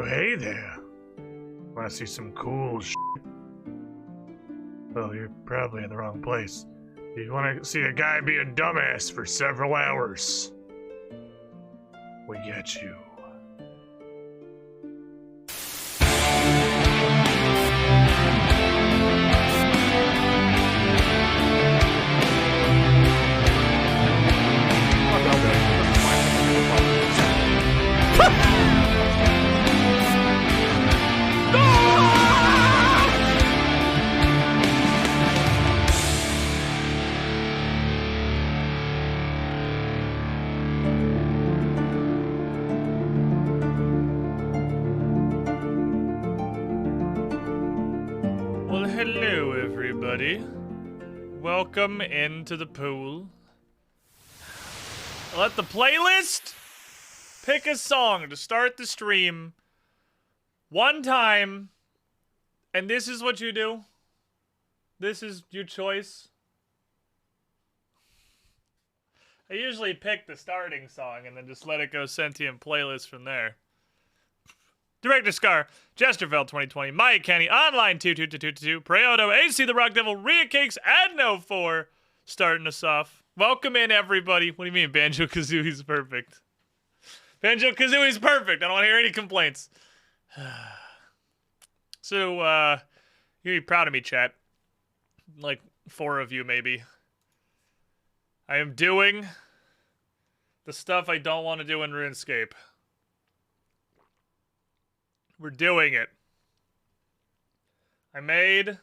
hey there. Wanna see some cool shit? Well, you're probably in the wrong place. You wanna see a guy be a dumbass for several hours? We get you. Well, hello everybody. Welcome into the pool. Let the playlist pick a song to start the stream one time, and this is what you do. This is your choice. I usually pick the starting song and then just let it go sentient playlist from there. Director Scar, Chesterfield 2020, Mike Kenny, Online 22222, Preoto, AC the Rock Devil, Rhea Cakes, Adno4 starting us off. Welcome in, everybody. What do you mean, Banjo Kazooie's perfect? Banjo Kazooie's perfect. I don't want to hear any complaints. So, you'd be proud of me, chat. Like 4 of you, maybe. I am doing the stuff I don't want to do in RuneScape. We're doing it. I made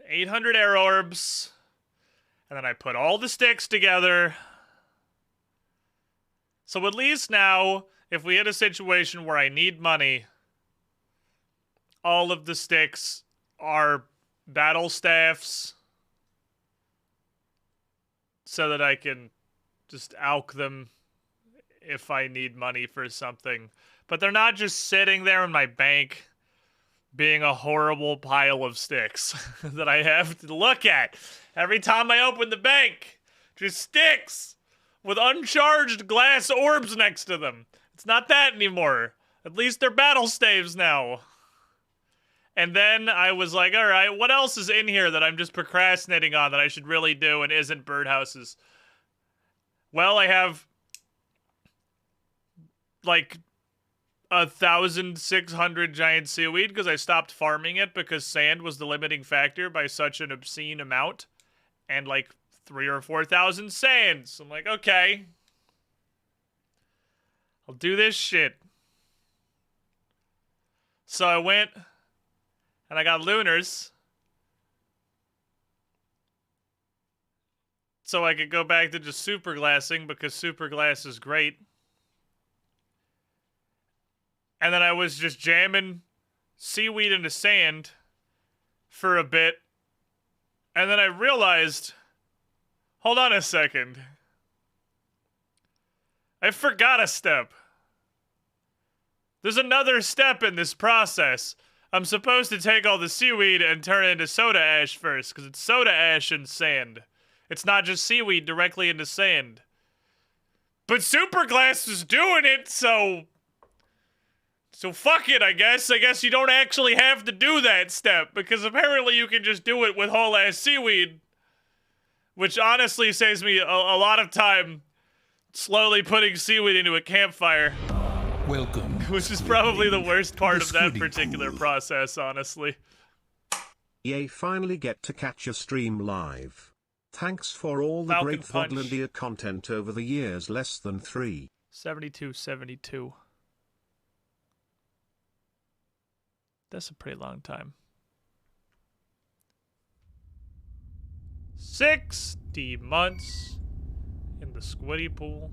800 air orbs, and then I put all the sticks together. So at least now, if we hit a situation where I need money, all of the sticks are battle staffs, so that I can just alch them if I need money for something. But they're not just sitting there in my bank being a horrible pile of sticks that I have to look at every time I open the bank. Just sticks with uncharged glass orbs next to them. It's not that anymore. At least they're battle staves now. And then I was like, all right, what else is in here that I'm just procrastinating on that I should really do and isn't birdhouses? Well, I have like 1,600 giant seaweed because I stopped farming it because sand was the limiting factor by such an obscene amount, and like 3,000 or 4,000 sands. I'm like, okay, I'll do this shit. So I went and I got lunars so I could go back to just super glassing because super glass is great. And then I was just jamming seaweed into sand for a bit. And then I realized, hold on a second. I forgot a step. There's another step in this process. I'm supposed to take all the seaweed and turn it into soda ash first, because it's soda ash and sand. It's not just seaweed directly into sand. But Superglass is doing it, so fuck it, I guess. I guess you don't actually have to do that step, because apparently you can just do it with whole ass seaweed. Which honestly saves me a lot of time slowly putting seaweed into a campfire. Welcome. Which is probably the worst part of that particular process, honestly. Yay, finally get to catch a stream live. Thanks for all the Falcon great Punch. Fodlandia content over the years, less than 3. 72. That's a pretty long time. 60 months in the squiddy pool.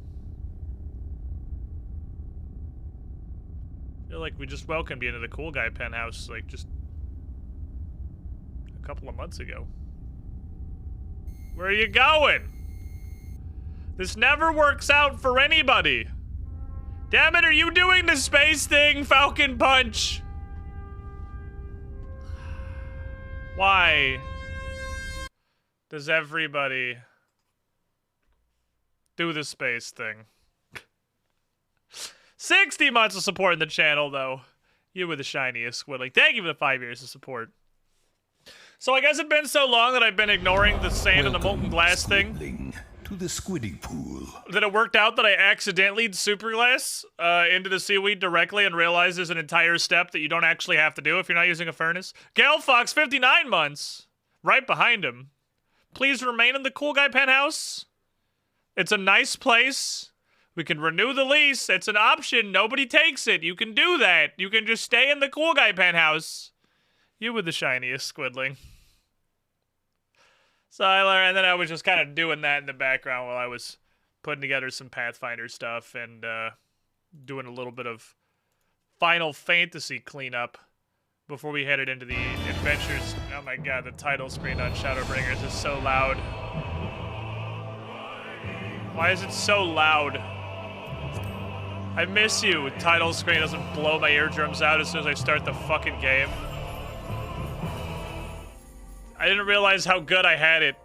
I feel like we just welcomed you into the cool guy penthouse, like, just a couple of months ago. Where are you going? This never works out for anybody. Damn it, are you doing the space thing, Falcon Punch? Why does everybody do the space thing? 60 months of support in the channel, though. You were the shiniest, Squidling. Thank you for the 5 years of support. So I guess it's been so long that I've been ignoring the sand and the molten glass thing. To the squiddy pool. That it worked out that I accidentally super glass into the seaweed directly and realized there's an entire step that you don't actually have to do if you're not using a furnace. Gal Fox, 59 months. Right behind him. Please remain in the cool guy penthouse. It's a nice place. We can renew the lease. It's an option. Nobody takes it. You can do that. You can just stay in the cool guy penthouse. You were the shiniest, Squidling. So and then I was just kind of doing that in the background while I was putting together some Pathfinder stuff and doing a little bit of Final Fantasy cleanup before we headed into the adventures. Oh my god, the title screen on Shadowbringers is so loud. Why is it so loud? I miss you. Title screen doesn't blow my eardrums out as soon as I start the fucking game. I didn't realize how good I had it.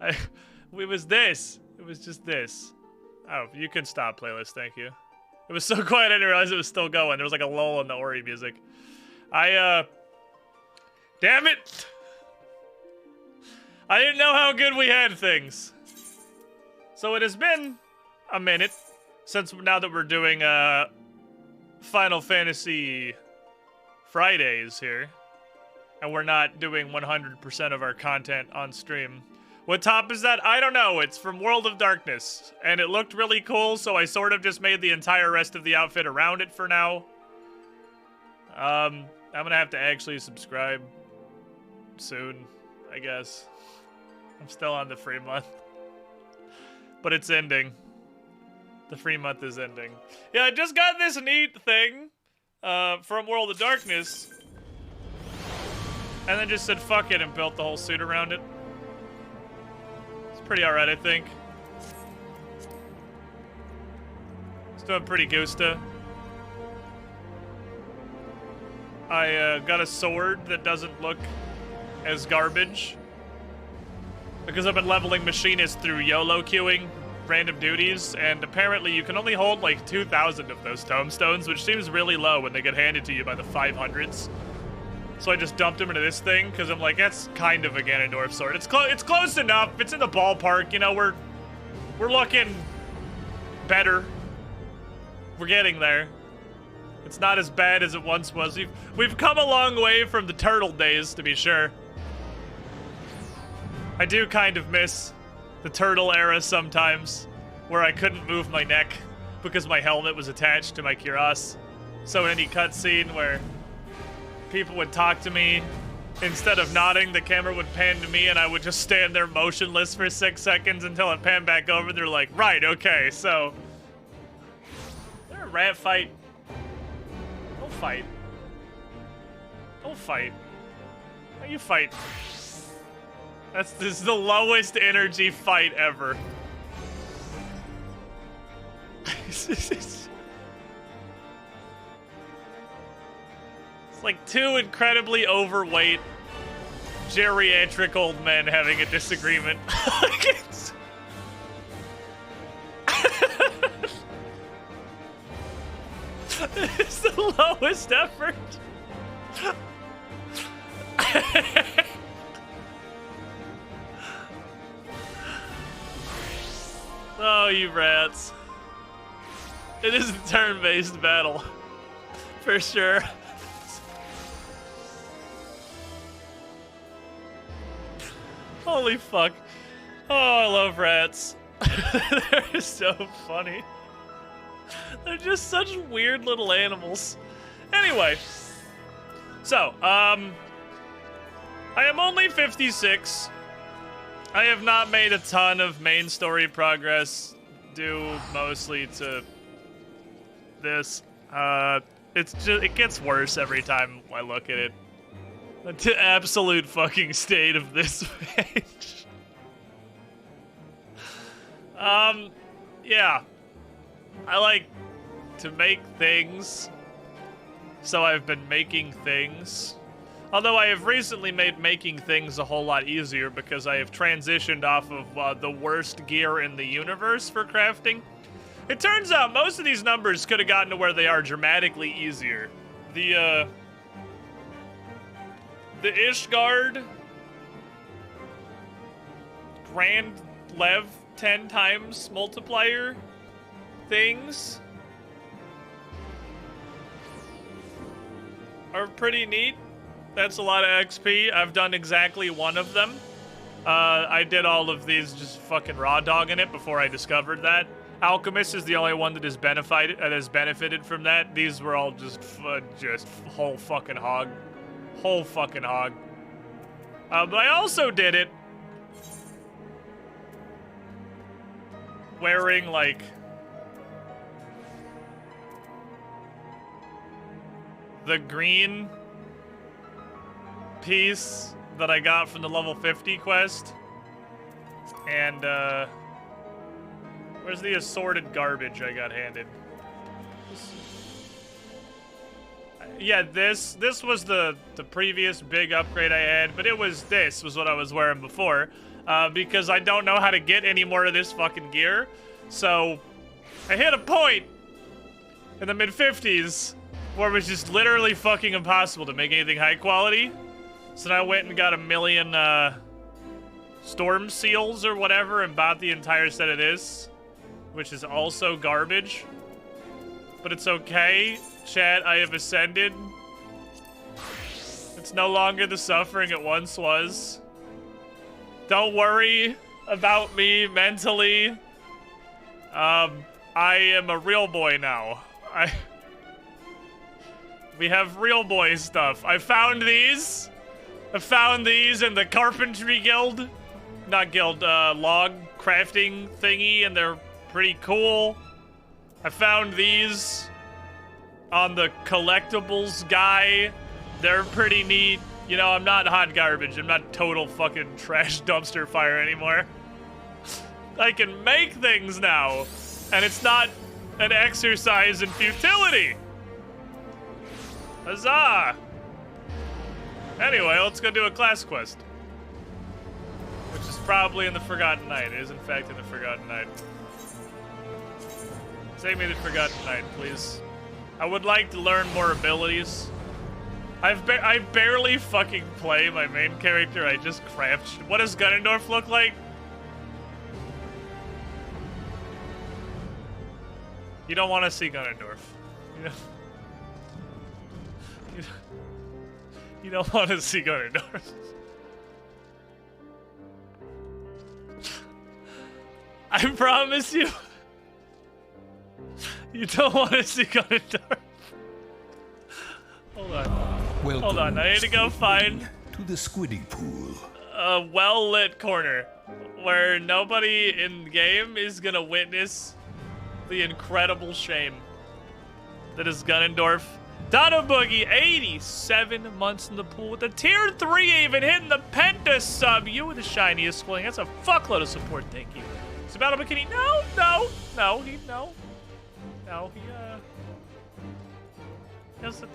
It was this. It was just this. Oh, you can stop playlist, thank you. It was so quiet I didn't realize it was still going. There was like a lull in the Ori music. Damn it! I didn't know how good we had things. So it has been a minute since now that we're doing Final Fantasy Fridays here. And we're not doing 100% of our content on stream. What top is that? I don't know. It's from World of Darkness. And it looked really cool, so I sort of just made the entire rest of the outfit around it for now. I'm gonna have to actually subscribe soon, I guess. I'm still on the free month. But it's ending. The free month is ending. Yeah, I just got this neat thing from World of Darkness. And then just said fuck it and built the whole suit around it. It's pretty alright, I think. It's doing pretty gusta. I got a sword that doesn't look as garbage. Because I've been leveling machinists through YOLO queuing random duties, and apparently you can only hold like 2,000 of those tomestones, which seems really low when they get handed to you by the 500s. So I just dumped him into this thing, because I'm like, that's kind of a Ganondorf sword. It's close enough. It's in the ballpark. You know, we're looking better. We're getting there. It's not as bad as it once was. We've come a long way from the turtle days, to be sure. I do kind of miss the turtle era sometimes, where I couldn't move my neck because my helmet was attached to my cuirass. So in any cutscene where people would talk to me, instead of nodding, the camera would pan to me and I would just stand there motionless for 6 seconds until it panned back over. They're like, right, okay, so... Is there a rat fight? Don't fight. Don't fight. Why you fight? This is the lowest energy fight ever. It's like two incredibly overweight, geriatric old men having a disagreement. It's the lowest effort. Oh, you rats. It is a turn-based battle. For sure. Holy fuck. Oh, I love rats. They're so funny. They're just such weird little animals. Anyway. So, I am only 56. I have not made a ton of main story progress, due mostly to this. It's just, it gets worse every time I look at it. The absolute fucking state of this page. Yeah. I like to make things, so I've been making things. Although I have recently made making things a whole lot easier because I have transitioned off of the worst gear in the universe for crafting. It turns out most of these numbers could have gotten to where they are dramatically easier. The Ishgard Grand Lev 10 times multiplier things are pretty neat. That's a lot of XP. I've done exactly one of them. I did all of these just fucking raw dogging it before I discovered that. Alchemist is the only one that has benefited from that. These were all just whole fucking hog. Whole fucking hog. But I also did it wearing, like, the green piece that I got from the level 50 quest. And, where's the assorted garbage I got handed? Yeah, this was the previous big upgrade I had, but this was what I was wearing before, because I don't know how to get any more of this fucking gear. So I hit a point in the mid-50s where it was just literally fucking impossible to make anything high quality. So then I went and got 1 million storm seals or whatever and bought the entire set of this, which is also garbage. But it's okay. Chat, I have ascended. It's no longer the suffering it once was. Don't worry about me mentally. I am a real boy now. We have real boy stuff. I found these in the carpentry guild. Not guild, log crafting thingy, and they're pretty cool. I found these on the collectibles guy. They're pretty neat. You know, I'm not hot garbage. I'm not total fucking trash dumpster fire anymore. I can make things now, and it's not an exercise in futility. Huzzah! Anyway, let's go do a class quest. Which is probably in the Forgotten Night. It is, in fact, in the Forgotten Night. Take me to the Forgotten Night, please. I would like to learn more abilities. I barely fucking play my main character. I just craft shit. What does Ganondorf look like? You don't want to see Ganondorf. You don't want to see Ganondorf. I promise you. You don't want to see Ganondorf. Hold on. Welcome, Hold on, I need to go find to the Squiddy Pool. a well-lit corner where nobody in the game is gonna witness the incredible shame that is Ganondorf. Donna Boogie, 87 months in the pool with a tier 3 even hitting the Penta sub. You with the shiniest schooling. That's a fuckload of support, thank you. It's a battle bikini. No,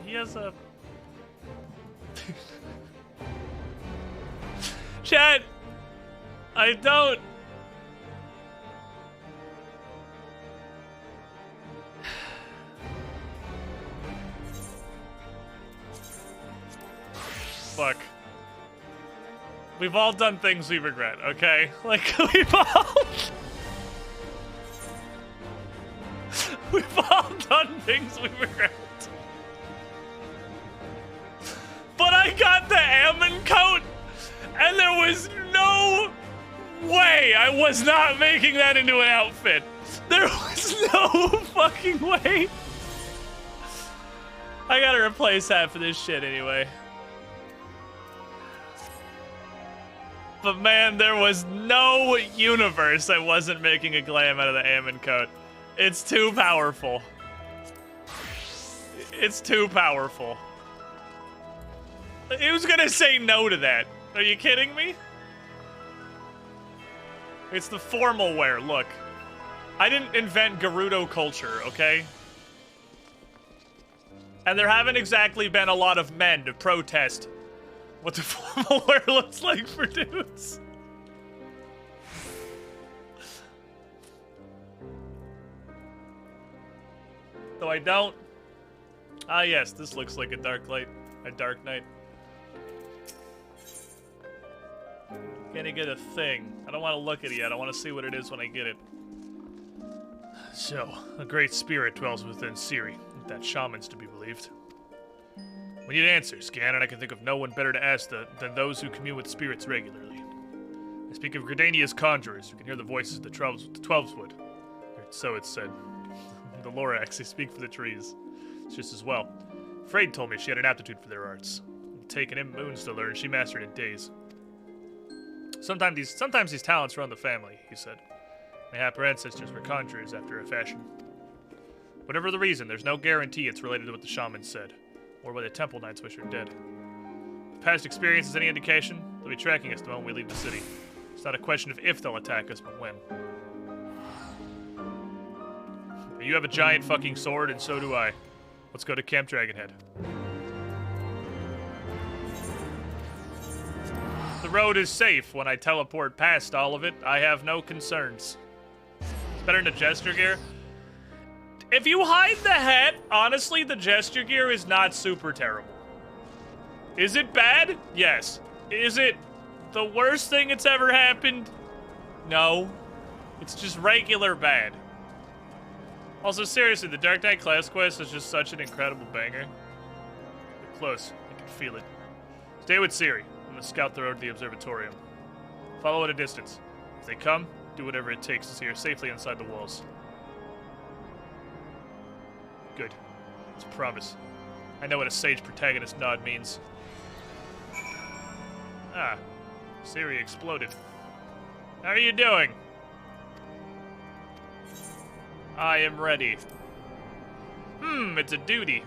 he has a Chat, I don't. Look. We've all done things we regret, okay? Like, we've all done things we regret. But I got the Ammon coat, and there was no way I was not making that into an outfit. There was no fucking way. I gotta replace half of this shit anyway. But man, there was no universe I wasn't making a glam out of the Ammon coat. It's too powerful. It's too powerful. Who's gonna say no to that? Are you kidding me? It's the formal wear, look. I didn't invent Gerudo culture, okay? And there haven't exactly been a lot of men to protest what the formal wear looks like for dudes. Though I don't. Ah, yes, this looks like a dark light. A dark night. Can I get a thing? I don't want to look at it yet. I want to see what it is when I get it. So, a great spirit dwells within Siri. That shaman's to be believed. We need answers, Gan, and I can think of no one better to ask than those who commune with spirits regularly. I speak of Gridania's conjurers, who can hear the voices of the Twelves would. Or so it's said. The Lorax, they speak for the trees. It's just as well. Freyd told me she had an aptitude for their arts. It'd taken him moons to learn, she mastered in days. Sometimes these talents run the family, he said. Mayhap her ancestors were conjurers after a fashion. Whatever the reason, there's no guarantee it's related to what the shaman said, or why the temple knights wish her dead. If past experience is any indication, they'll be tracking us the moment we leave the city. It's not a question of if they'll attack us, but when. You have a giant fucking sword, and so do I. Let's go to Camp Dragonhead. The road is safe. When I teleport past all of it, I have no concerns. It's better than the gesture gear. If you hide the hat, honestly, the gesture gear is not super terrible. Is it bad? Yes. Is it the worst thing that's ever happened? No. It's just regular bad. Also, seriously, the Dark Knight class quest is just such an incredible banger. They're close. I can feel it. Stay with Siri. I'm gonna scout the road to the observatorium. Follow at a distance. If they come, do whatever it takes to see her safely inside the walls. Good. It's a promise. I know what a sage protagonist nod means. Ah. Siri exploded. How are you doing? I am ready. It's a duty.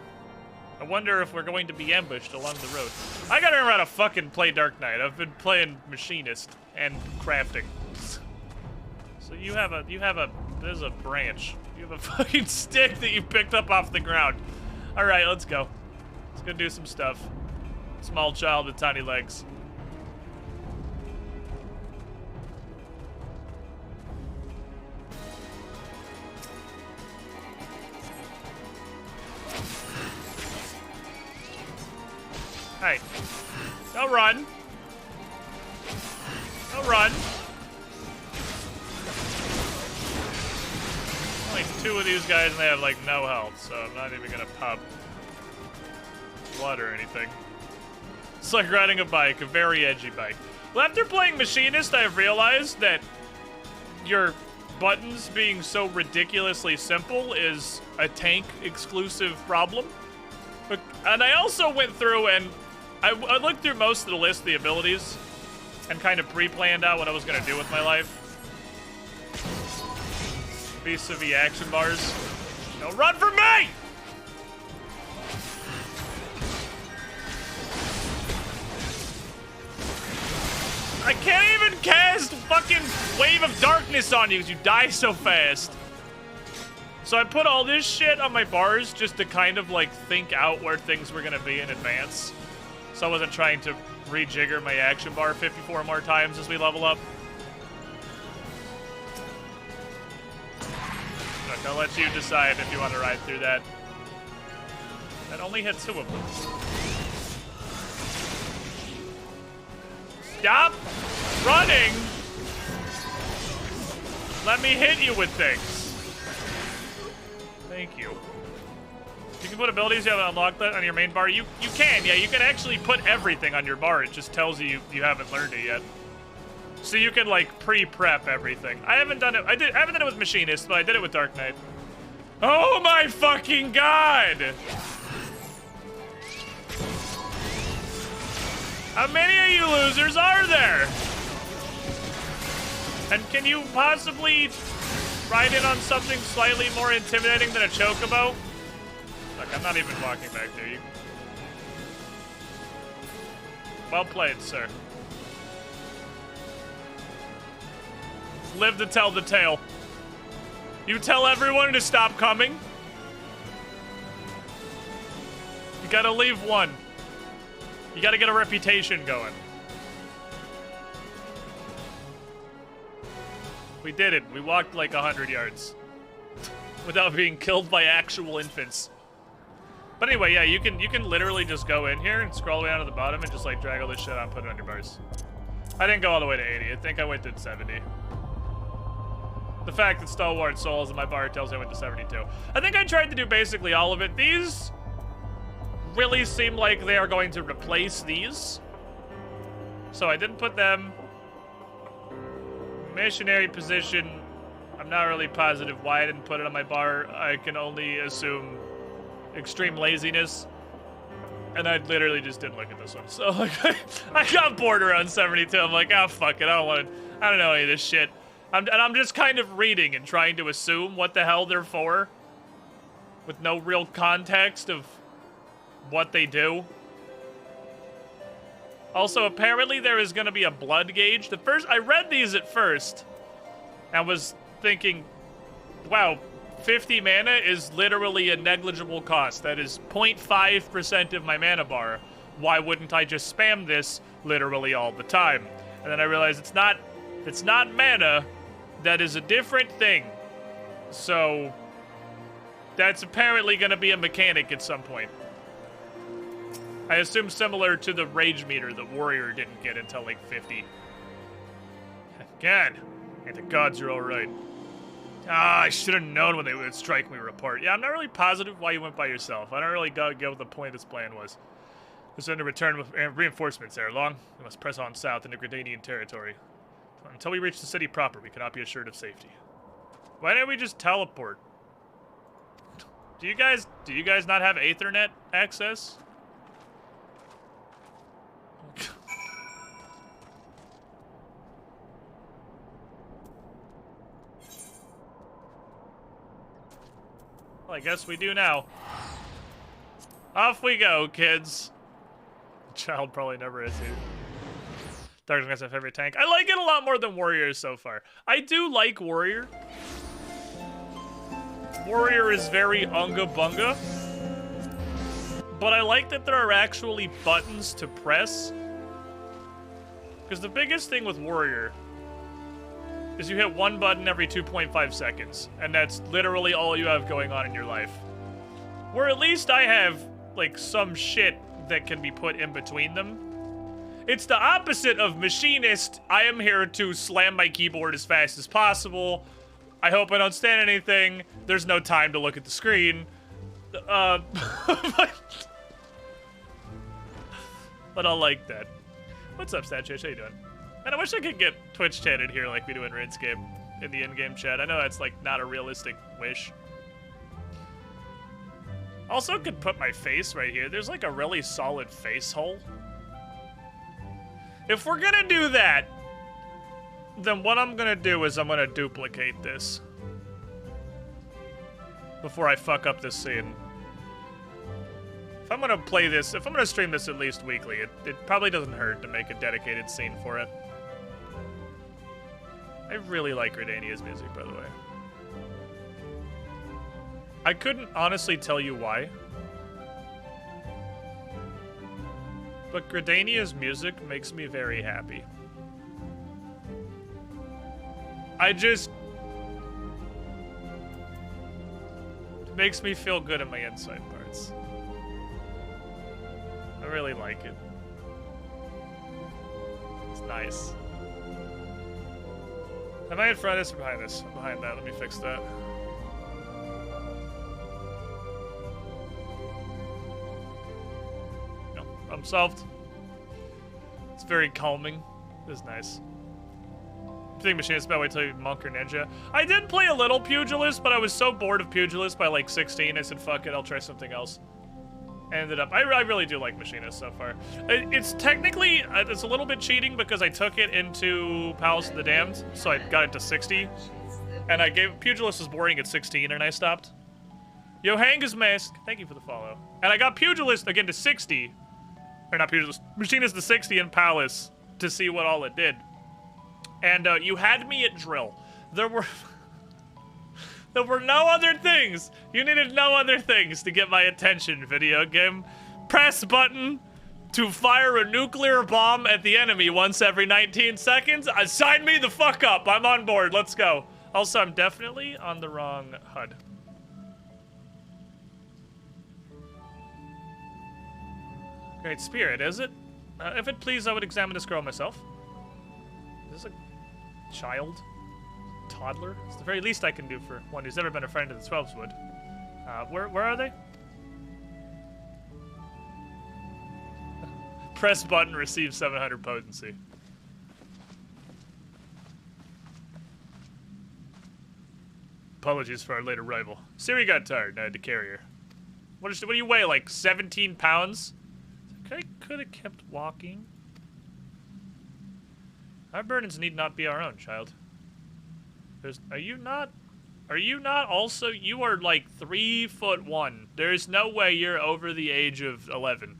I wonder if we're going to be ambushed along the road. I gotta remember how to fucking play Dark Knight. I've been playing Machinist and crafting. So there's a branch. You have a fucking stick that you picked up off the ground. Alright, let's go. Let's go do some stuff. Small child with tiny legs. Hey, don't run. Don't run. Only two of these guys and they have like no health, so I'm not even gonna pop blood or anything. It's like riding a bike, a very edgy bike. Well, after playing Machinist, I've realized that your buttons being so ridiculously simple is a tank-exclusive problem. And I also went through and I looked through most of the list of the abilities and kind of pre-planned out what I was going to do with my life. Vis-a-vis action bars. Don't run from me! I can't even cast fucking Wave of Darkness on you because you die so fast. So I put all this shit on my bars just to kind of like think out where things were gonna be in advance. So I wasn't trying to rejigger my action bar 54 more times as we level up. Look, I'll let you decide if you want to ride through that. That only hit 2 of them. Stop running! Let me hit you with things. Thank you. You can put abilities you haven't unlocked that on your main bar. You can, yeah. You can actually put everything on your bar. It just tells you you haven't learned it yet. So you can like pre-prep everything. I haven't done it. I haven't done it with Machinist, but I did it with Dark Knight. Oh my fucking god! How many of you losers are there? And can you possibly ride in on something slightly more intimidating than a chocobo? Look, I'm not even walking back there. You... Well played, sir. Live to tell the tale. You tell everyone to stop coming. You gotta leave one. You gotta get a reputation going. We did it. We walked like 100 yards. without being killed by actual infants. But anyway, yeah, you can literally just go in here and scroll way down to the bottom and just like drag all this shit out and put it on your bars. I didn't go all the way to 80. I think I went to 70. The fact that Stalwart Souls in my bar tells me I went to 72. I think I tried to do basically all of it. These really seem like they are going to replace these. So I didn't put them. Missionary position. I'm not really positive why I didn't put it on my bar. I can only assume extreme laziness. And I literally just didn't look at this one. So like, I got bored around 72. I'm like, oh, fuck it. I don't know any of this shit. I'm just kind of reading and trying to assume what the hell they're for. With no real context of what they do. Also, apparently there is going to be a blood gauge. I read these at first and was thinking, wow, 50 mana is literally a negligible cost. That is 0.5% of my mana bar. Why wouldn't I just spam this literally all the time? And then I realized it's not mana. That is a different thing. So that's apparently going to be a mechanic at some point. I assume similar to the rage meter that Warrior didn't get until like 50. God, and the gods are all right. Ah, I should have known when they would strike me report. Yeah, I'm not really positive why you went by yourself. I don't really get what the point of this plan was. Let's send a return with reinforcements there. Long, we must press on south into Gradanian territory. Until we reach the city proper, we cannot be assured of safety. Why don't we just teleport? Do you guys not have Ethernet access? Well, I guess we do now. Off we go, kids. Child probably never is here. Darkness is my favorite tank. I like it a lot more than Warrior so far. I do like Warrior. Warrior is very unga bunga. But I like that there are actually buttons to press. Because the biggest thing with Warrior is you hit one button every 2.5 seconds. And that's literally all you have going on in your life. Where at least I have, like, some shit that can be put in between them. It's the opposite of Machinist. I am here to slam my keyboard as fast as possible. I hope I don't stand anything. There's no time to look at the screen. But I like that. What's up, Statchish? How you doing? Man, I wish I could get Twitch chatted here like we do in RuneScape in the in-game chat. I know that's like not a realistic wish. Also could put my face right here. There's like a really solid face hole. If we're gonna do that, then what I'm gonna do is I'm gonna duplicate this before I fuck up this scene. If I'm gonna play this, if I'm gonna stream this at least weekly, it probably doesn't hurt to make a dedicated scene for it. I really like Gradania's music, by the way. I couldn't honestly tell you why. But Gradania's music makes me very happy. It makes me feel good in my inside parts. I really like it. It's nice. Am I in front of this or behind this? I'm behind that. Let me fix that. No, I'm solved. It's very calming. It's nice. I think Machinist about wait till you Monk or Ninja. I did play a little Pugilist, but I was so bored of Pugilist by like 16, I said, fuck it, I'll try something else. Ended up, I really do like Machinist so far. It's technically, it's a little bit cheating because I took it into Palace of the Damned, so I got it to 60. And I gave, Pugilist was boring at 16 and I stopped. Yo, Hanga's Mask, thank you for the follow. And I got Pugilist again to 60. Or not Pugilist, Machinist to 60 in Palace to see what all it did. And you had me at drill. There were no other things. You needed no other things to get my attention, video game. Press button to fire a nuclear bomb at the enemy once every 19 seconds. Sign me the fuck up. I'm on board. Let's go. Also, I'm definitely on the wrong HUD. Great spirit, is it? If it please, I would examine this girl myself. Is this a child? Toddler? It's the very least I can do for one who's never been a friend of the Twelveswood. Where are they? Press button, receive 700 potency. Apologies for our late arrival. Siri got tired and I had to carry her. What do you weigh, like 17 pounds? I could have kept walking. Our burdens need not be our own, child. Are you not also, you are like 3'1". There's no way you're over the age of 11.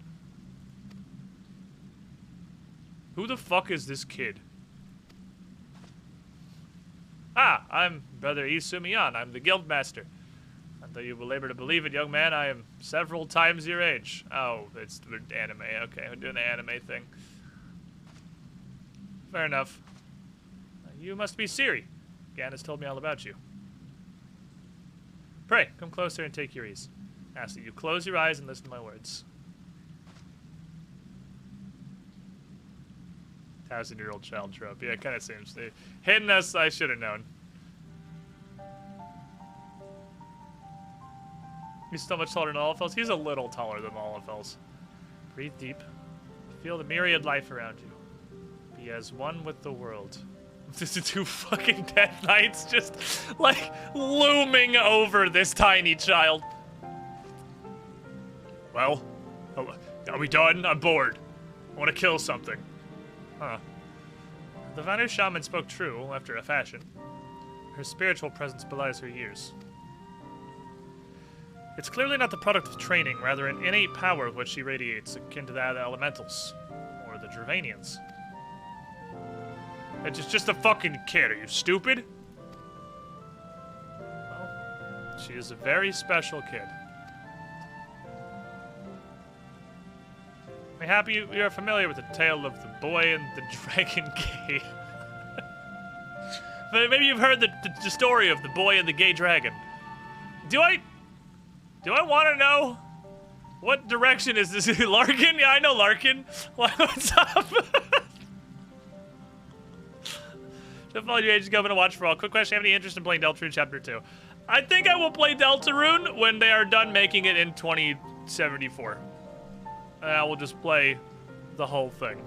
Who the fuck is this kid? Ah, I'm Brother Isumiyan. I'm the Guildmaster. Though you will labor to believe it, young man, I am several times your age. Oh, it's anime. Okay, we're doing the anime thing. Fair enough. You must be Siri. Gan has told me all about you. Pray, come closer and take your ease. Ask that you close your eyes and listen to my words. 1,000-year-old child trope. Yeah, it kind of seems. Hidden us, I should have known. He's so much taller than Olafels. He's a little taller than Olafels. Breathe deep. Feel the myriad life around you. Be as one with the world. This is 2 fucking Death Knights just, like, looming over this tiny child. Well, are we done? I'm bored. I want to kill something. Huh. The Vanu shaman spoke true, after a fashion. Her spiritual presence belies her years. It's clearly not the product of training, rather an innate power which she radiates, akin to that of the elementals, or the Dravanians. It's just a fucking kid, are you stupid? Well, she is a very special kid. I'm happy you are familiar with the tale of the boy and the dragon gay. Maybe you've heard the story of the boy and the gay dragon. Do I want to know what direction is this? Larkin? Yeah, I know Larkin. What's up? Don't follow your age. Go to watch for all. Quick question: have any interest in playing Deltarune Chapter 2? I think I will play Deltarune when they are done making it in 2074. And I will just play the whole thing.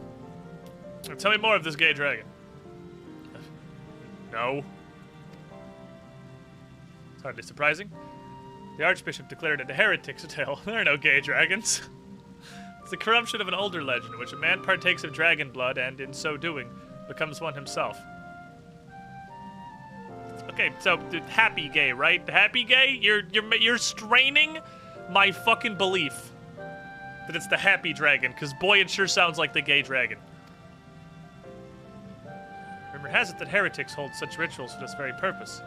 Tell me more of this gay dragon. No. It's hardly surprising. The Archbishop declared it a heretic's tale. There are no gay dragons. It's the corruption of an older legend in which a man partakes of dragon blood and, in so doing, becomes one himself. Okay, so the happy gay, right? The happy gay? You're straining my fucking belief that it's the happy dragon, because boy, it sure sounds like the gay dragon. Rumor has it that heretics hold such rituals for this very purpose.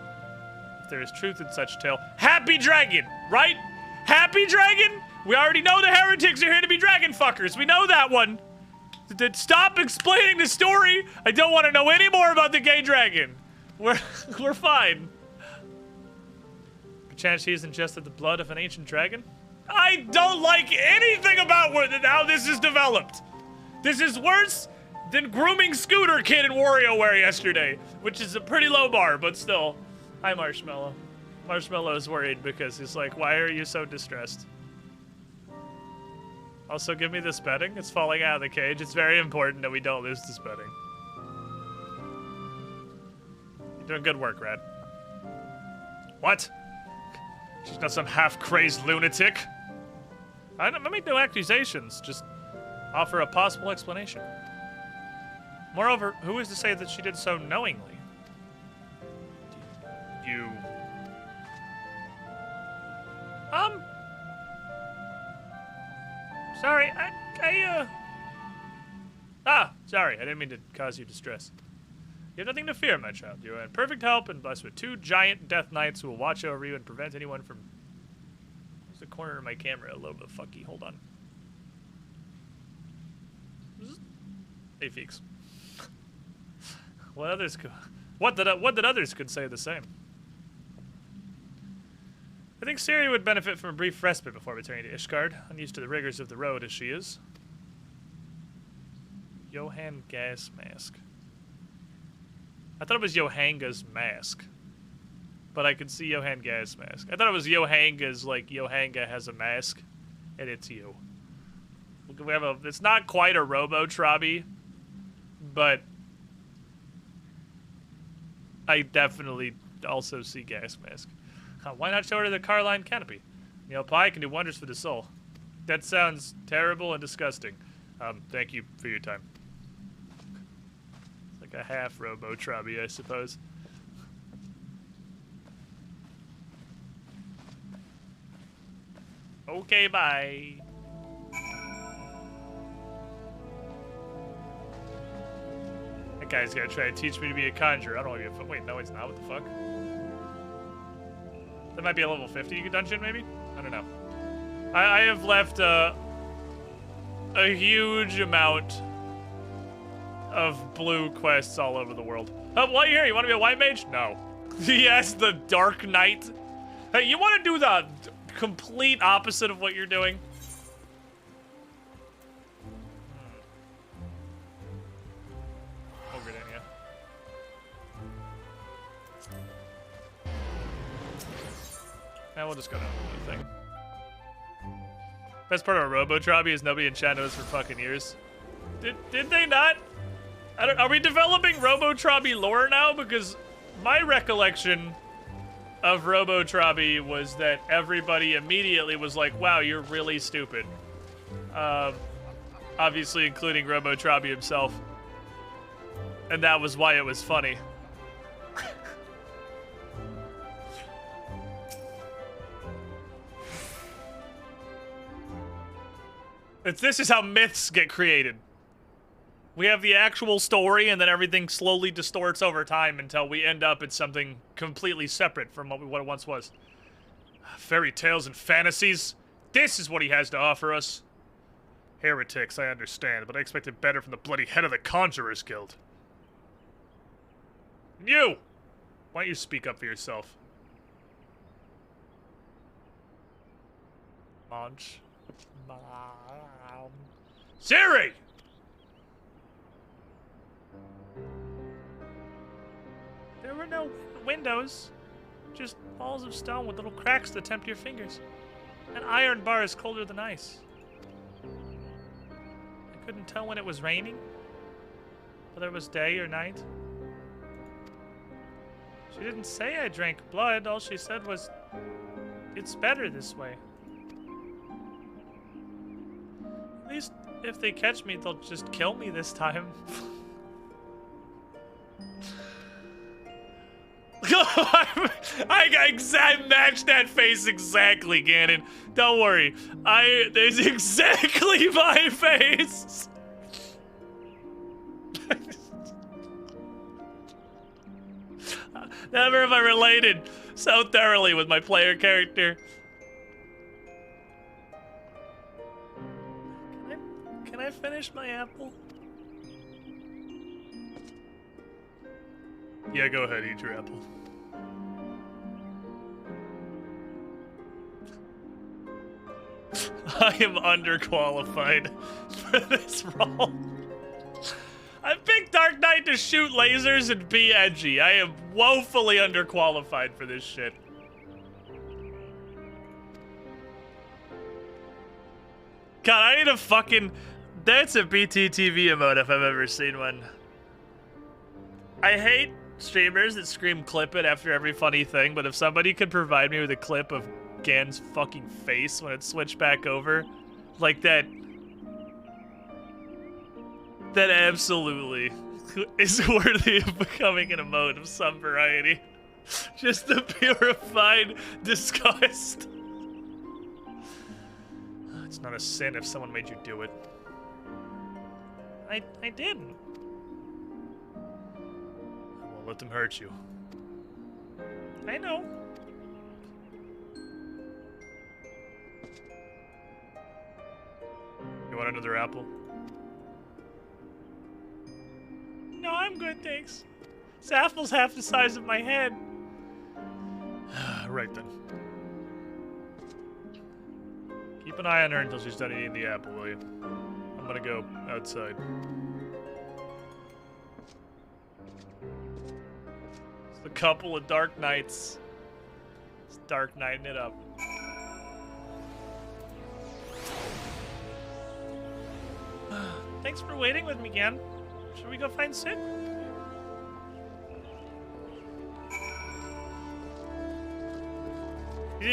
If there is truth in such tale, happy dragon, right? Happy dragon? We already know the heretics are here to be dragon fuckers. We know that one. Stop explaining the story. I don't want to know any more about the gay dragon. We're fine. Perchance he has ingested the blood of an ancient dragon? I don't like anything about how this is developed. This is worse than grooming Scooter Kid in WarioWare yesterday, which is a pretty low bar, but still. Hi, Marshmallow. Marshmallow is worried because he's like, why are you so distressed? Also, give me this bedding. It's falling out of the cage. It's very important that we don't lose this bedding. You're doing good work, Red. What? She's not some half-crazed lunatic. I make no accusations, just offer a possible explanation. Moreover, who is to say that she did so knowingly? You... Sorry, sorry, I didn't mean to cause you distress. You have nothing to fear, my child. You are in perfect health and blessed with 2 giant death knights who will watch over you and prevent anyone from... There's the corner of my camera a little bit fucky. Hold on. Hey, Feeks. What did others could say the same? I think Ciri would benefit from a brief respite before returning to Ishgard, unused to the rigors of the road as she is. Johan gas mask. I thought it was Johanga's mask. But I could see Johan gas mask. I thought it was Johanga's, like Johanga has a mask. And it's you. We have a, it's not quite a Robo-Trobby, but I definitely also see gas mask. Why not show her the Carline canopy? Pie can do wonders for the soul. That sounds terrible and disgusting. Thank you for your time. It's like a half Robo-Trobby, I suppose. Okay, bye. That guy's gonna try to teach me to be a conjurer. I don't want to be a... Wait, no, it's not. What the fuck? That might be a level 50 dungeon, maybe? I don't know. I have left a huge amount of blue quests all over the world. Oh, while you're here, you want to be a white mage? No. Yes, the Dark Knight. Hey, you want to do the complete opposite of what you're doing? Ogre, didn't you? And we'll just go down to the thing. Best part of a Robo-Trobby is nobody in chat knows for fucking years. Did they not? Are we developing Robo-Trobby lore now? Because my recollection of Robo-Trobby was that everybody immediately was like, wow, you're really stupid. Obviously including Robo-Trobby himself. And that was why it was funny. This is how myths get created. We have the actual story, and then everything slowly distorts over time until we end up at something completely separate from what it once was. Fairy tales and fantasies. This is what he has to offer us. Heretics, I understand, but I expected better from the bloody head of the Conjurers Guild. You! Why don't you speak up for yourself? Munch. Siri! There were no windows, just walls of stone with little cracks to tempt your fingers. An iron bar is colder than ice. I couldn't tell when it was raining, whether it was day or night. She didn't say I drank blood, all she said was, it's better this way. At least if they catch me, they'll just kill me this time. I matched that face exactly, Ganon. Don't worry. There's exactly my face. Never have I related so thoroughly with my player character. Can I finish my apple? Yeah, go ahead, eat your apple. I am underqualified for this role. I picked Dark Knight to shoot lasers and be edgy. I am woefully underqualified for this shit. God, I need a fucking... That's a BTTV emote if I've ever seen one. I hate streamers that scream clip it after every funny thing, but if somebody could provide me with a clip of Gan's fucking face when it switched back over, like that absolutely is worthy of becoming an emote of some variety. Just the purified disgust. It's not a sin if someone made you do it. I didn't. I won't let them hurt you. I know. You want another apple? No, I'm good, thanks. This apple's half the size of my head. Right then. Keep an eye on her until she's done eating the apple, will you? I'm gonna go outside. A couple of dark nights. It's dark nighting it up. Thanks for waiting with me again. Should we go find Sid?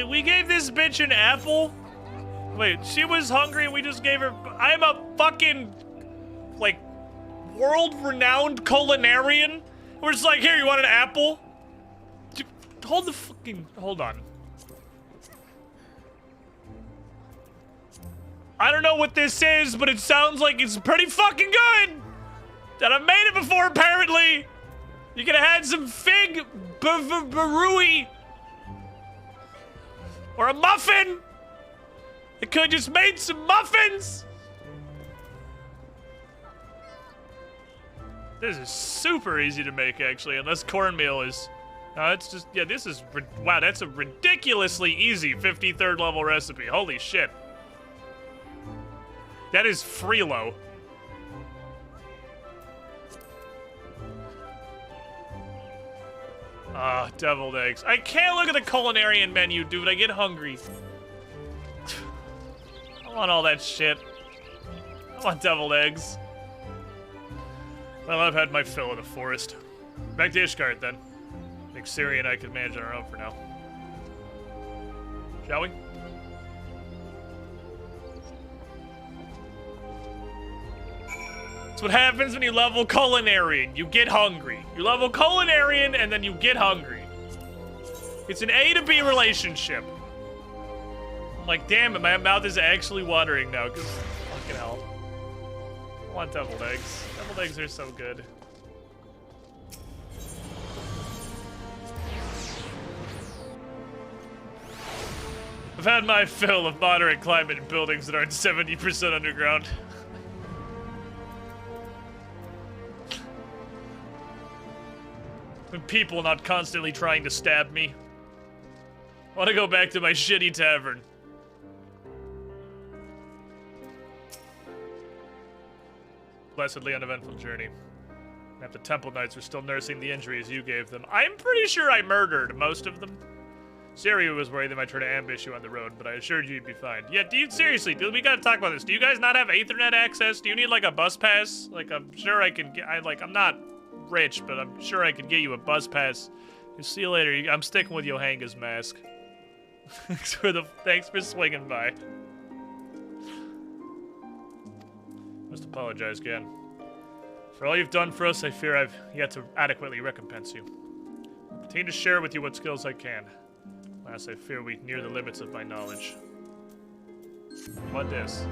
We gave this bitch an apple? Wait, she was hungry and we just gave her... I'm a fucking, like, world-renowned culinarian? We're just like, here, you want an apple? Hold on. I don't know what this is, but it sounds like it's pretty fucking good! And I've made it before, apparently! You could have had some fig barui. Or a muffin! I could have just made some muffins! This is super easy to make, actually, unless cornmeal is... it's just... Yeah, this is... Wow, that's a ridiculously easy 53rd level recipe. Holy shit. That is Freelo. Ah, deviled eggs. I can't look at the culinarian menu, dude. I get hungry. I want all that shit. I want deviled eggs. Well, I've had my fill of the forest. Back to Ishgard, then. I think Siri and I can manage on our own for now. Shall we? That's what happens when you level culinarian. You get hungry. You level culinarian and then you get hungry. It's an A to B relationship. I'm like, damn it, my mouth is actually watering now, because fucking hell. I want deviled eggs. Deviled eggs are so good. I've had my fill of moderate climate in buildings that aren't 70% underground. And people not constantly trying to stab me. I want to go back to my shitty tavern. Blessedly uneventful journey. If the Temple Knights are still nursing the injuries you gave them, I'm pretty sure I murdered most of them. Siri was worried they might try to ambush you on the road, but I assured you you'd be fine. Yeah, seriously, dude, we gotta talk about this. Do you guys not have Ethernet access? Do you need, like, a bus pass? Like, I'm sure I can get, I'm not rich, but I'm sure I could get you a bus pass. See you later. I'm sticking with Yohanga's mask. Thanks for swinging by. Must apologize again. For all you've done for us, I fear I've yet to adequately recompense you. I'll continue to share with you what skills I can. Last, I fear we near the limits of my knowledge. What this?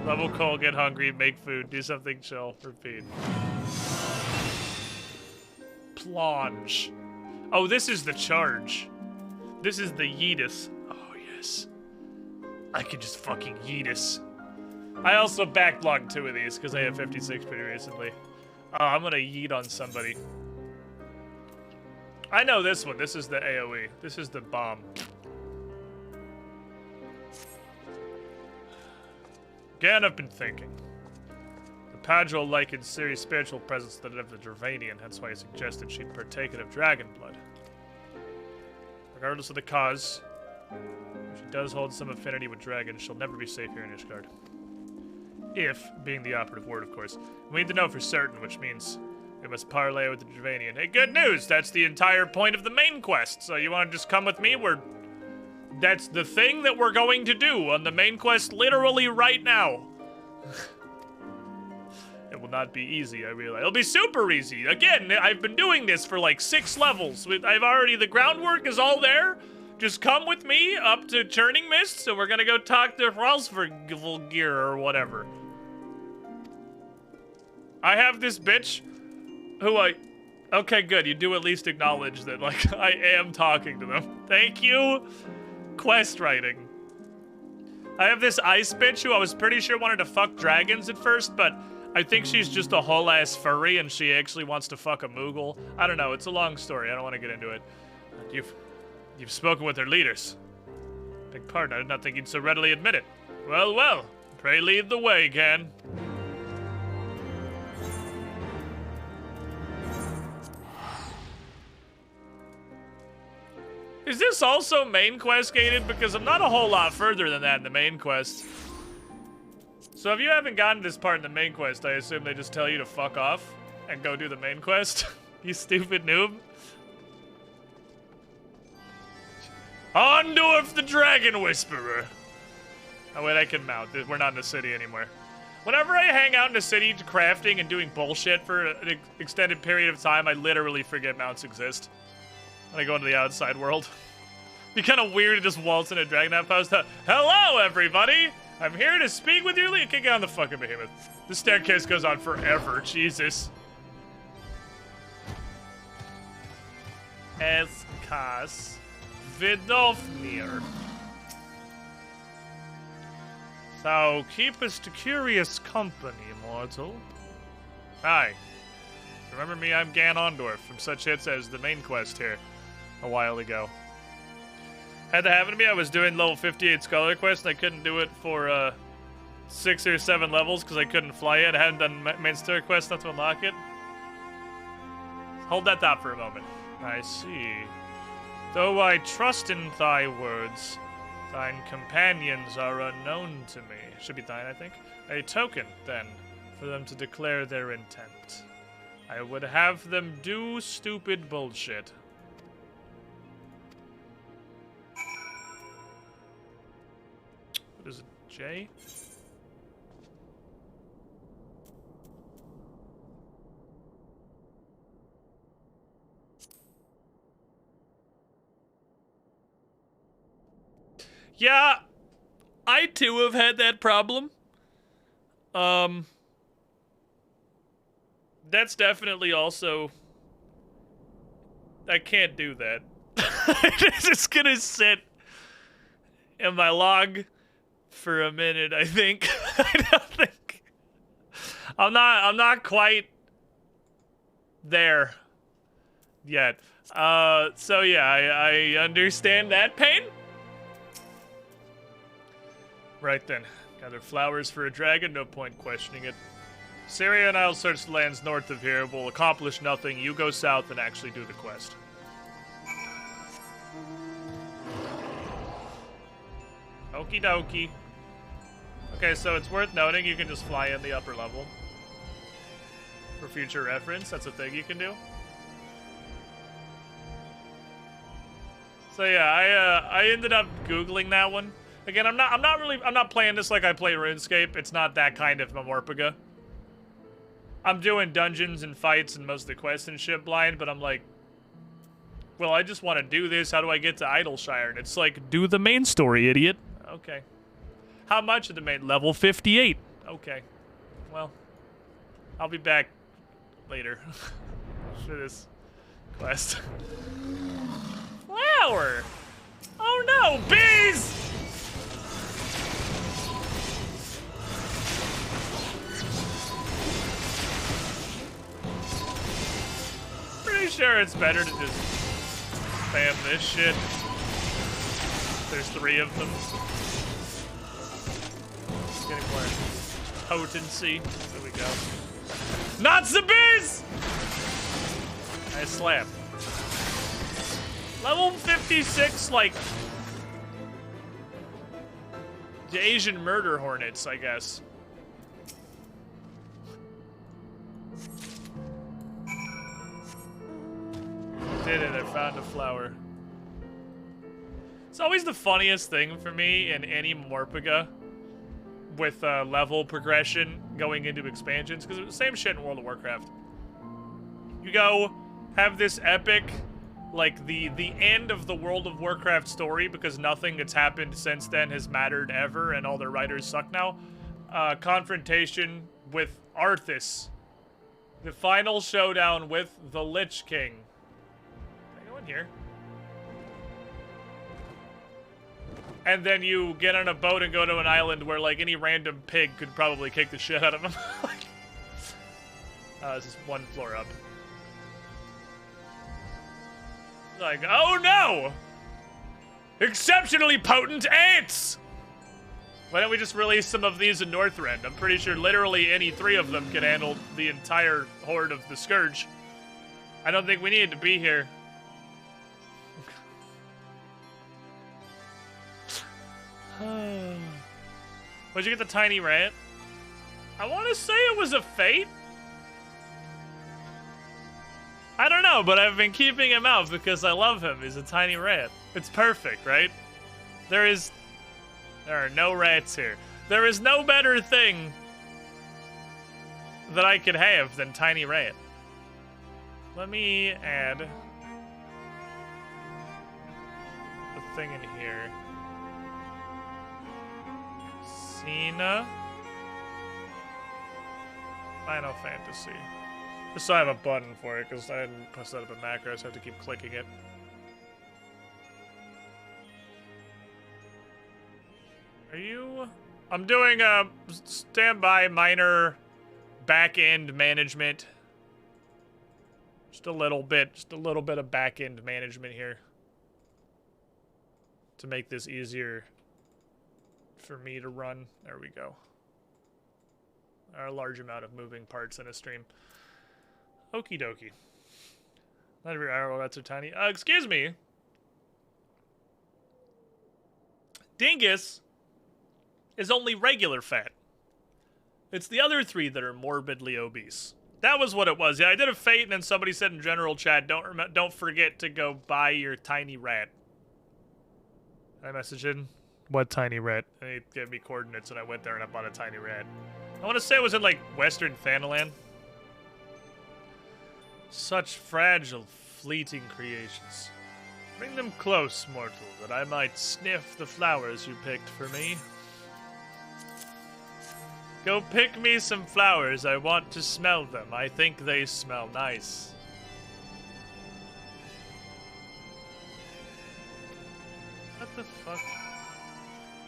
Level coal, get hungry, make food, do something chill, repeat. Plunge. Oh, this is the charge. This is the yeetus. Oh, yes. I can just fucking yeetus. I also backlogged 2 of these because I have 56 pretty recently. Oh, I'm gonna yeet on somebody. I know this one. This is the AoE. This is the bomb. Again, I've been thinking. The Padril likened Ciri's spiritual presence to that of the Dravanian, hence why he suggested she'd partaken of dragon blood. Regardless of the cause, if she does hold some affinity with dragons, she'll never be safe here in Ishgard. If, being the operative word, of course. We need to know for certain, which means we must parlay with the Dravanian. Hey, good news! That's the entire point of the main quest. So you want to just come with me? That's the thing that we're going to do on the main quest literally right now. It will not be easy, I realize. It'll be super easy. Again, I've been doing this for like 6 levels. The groundwork is all there. Just come with me up to Churning Mists, and we're gonna go talk to Hrolsvigir or whatever. I have this bitch who okay, good. You do at least acknowledge that, like, I am talking to them. Thank you. Quest writing. I have this ice bitch who I was pretty sure wanted to fuck dragons at first, but I think she's just a whole ass furry and she actually wants to fuck a Moogle. I don't know. It's a long story. I don't want to get into it. You've spoken with their leaders. Beg pardon. I did not think you'd so readily admit it. Well, well. Pray lead the way, Gan. Is this also main quest gated? Because I'm not a whole lot further than that in the main quest. So if you haven't gotten this part in the main quest, I assume they just tell you to fuck off and go do the main quest? You stupid noob. Ondorf the Dragon Whisperer. Oh wait, I can mount. We're not in the city anymore. Whenever I hang out in the city crafting and doing bullshit for an extended period of time, I literally forget mounts exist. And I go into the outside world. Be kind of weird to just waltz in a dragon outpost. Hello, everybody! I'm here to speak with you. Kick out the fucking behemoth. The staircase goes on forever. Jesus. Eskas Vidofnir. So, keep us to curious company, mortal. Hi. Remember me, I'm Gan Ondorf, from such hits as the main quest here, a while ago. Had to happen to me, I was doing level 58 Scholar Quest, and I couldn't do it for, 6 or 7 levels, because I couldn't fly it. I hadn't done main story quest, not to unlock it. Hold that thought for a moment. I see. Though I trust in thy words, thine companions are unknown to me. Should be thine, I think. A token, then, for them to declare their intent. I would have them do stupid bullshit. What is it, J? Yeah, I too have had that problem. That's definitely also... I can't do that. It's just gonna sit in my log for a minute, I think. I don't think... I'm not quite there yet. So yeah, I understand that pain. Right then. Gather flowers for a dragon, no point questioning it. Syria and I'll search the lands north of here. We'll accomplish nothing. You go south and actually do the quest. Okie dokie. Okay, so it's worth noting you can just fly in the upper level. For future reference, that's a thing you can do. So yeah, I ended up Googling that one. Again, I'm not playing this like I play RuneScape. It's not that kind of Mamorpaga. I'm doing dungeons and fights and most of the quests and shit blind, but I'm like, well, I just want to do this. How do I get to Idleshire? And it's like, do the main story, idiot. Okay. How much of the main? Level 58. Okay. Well, I'll be back later for this quest. Flower! Oh no, bees! Pretty sure it's better to just spam this shit. There's 3 of them. Getting more potency. There we go. Not the bees! Nice slap. Level 56, like... the Asian murder hornets, I guess. Did it, I found a flower. It's always the funniest thing for me in any Morpega with level progression going into expansions, because it's the same shit in World of Warcraft. You go have this epic, like the end of the World of Warcraft story, because nothing that's happened since then has mattered ever and all their writers suck now. Confrontation with Arthas. The final showdown with the Lich King. Can I go in here? And then you get on a boat and go to an island where, like, any random pig could probably kick the shit out of him. This is 1 floor up. Like, oh no! Exceptionally potent ants! Why don't we just release some of these in Northrend? I'm pretty sure literally any 3 of them can handle the entire horde of the Scourge. I don't think we needed to be here. Where'd you get the tiny rat? I want to say it was a fate. I don't know, but I've been keeping him out because I love him. He's a tiny rat. It's perfect, right? There are no rats here. There is no better thing that I could have than tiny rat. Let me add the thing in here. Cena. Final Fantasy. Just so I have a button for it, because I didn't set up a macro, so I have to keep clicking it. Are you... I'm doing a standby minor back-end management. Just a little bit of back-end management here. To make this easier for me to run. There we go. A large amount of moving parts in a stream. Okie dokie. Not every arrow rats are tiny. Excuse me. Dingus is only regular fat. It's the other three that are morbidly obese. That was what it was. Yeah, I did a fate, and then somebody said in general chat, don't forget to go buy your tiny rat. I messaged in, what tiny rat? And he gave me coordinates, and I went there and I bought a tiny rat. I want to say it was in, like, Western Thanalan. Such fragile, fleeting creations. Bring them close, mortal, that I might sniff the flowers you picked for me. Go pick me some flowers. I want to smell them. I think they smell nice. What the fuck?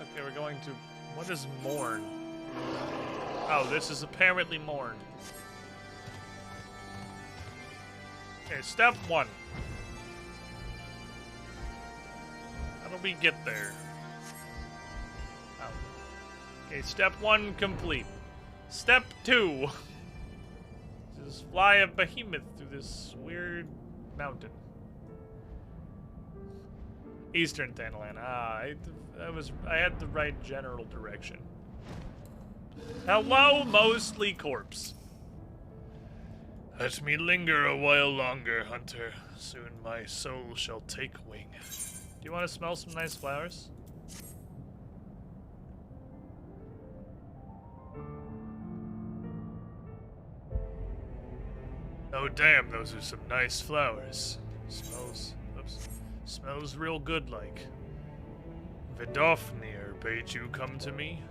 Okay, we're going to... What is mourn? Oh, this is apparently mourn. Okay, step 1. How do we get there? Oh. Okay, step 1 complete. Step 2. Just fly a behemoth through this weird mountain. Eastern Thanalan. Ah, I had the right general direction. Hello, mostly corpse. Let me linger a while longer, hunter. Soon my soul shall take wing. Do you want to smell some nice flowers? Oh damn, those are some nice flowers. Smells real good like. Vidofnir bade you come to me?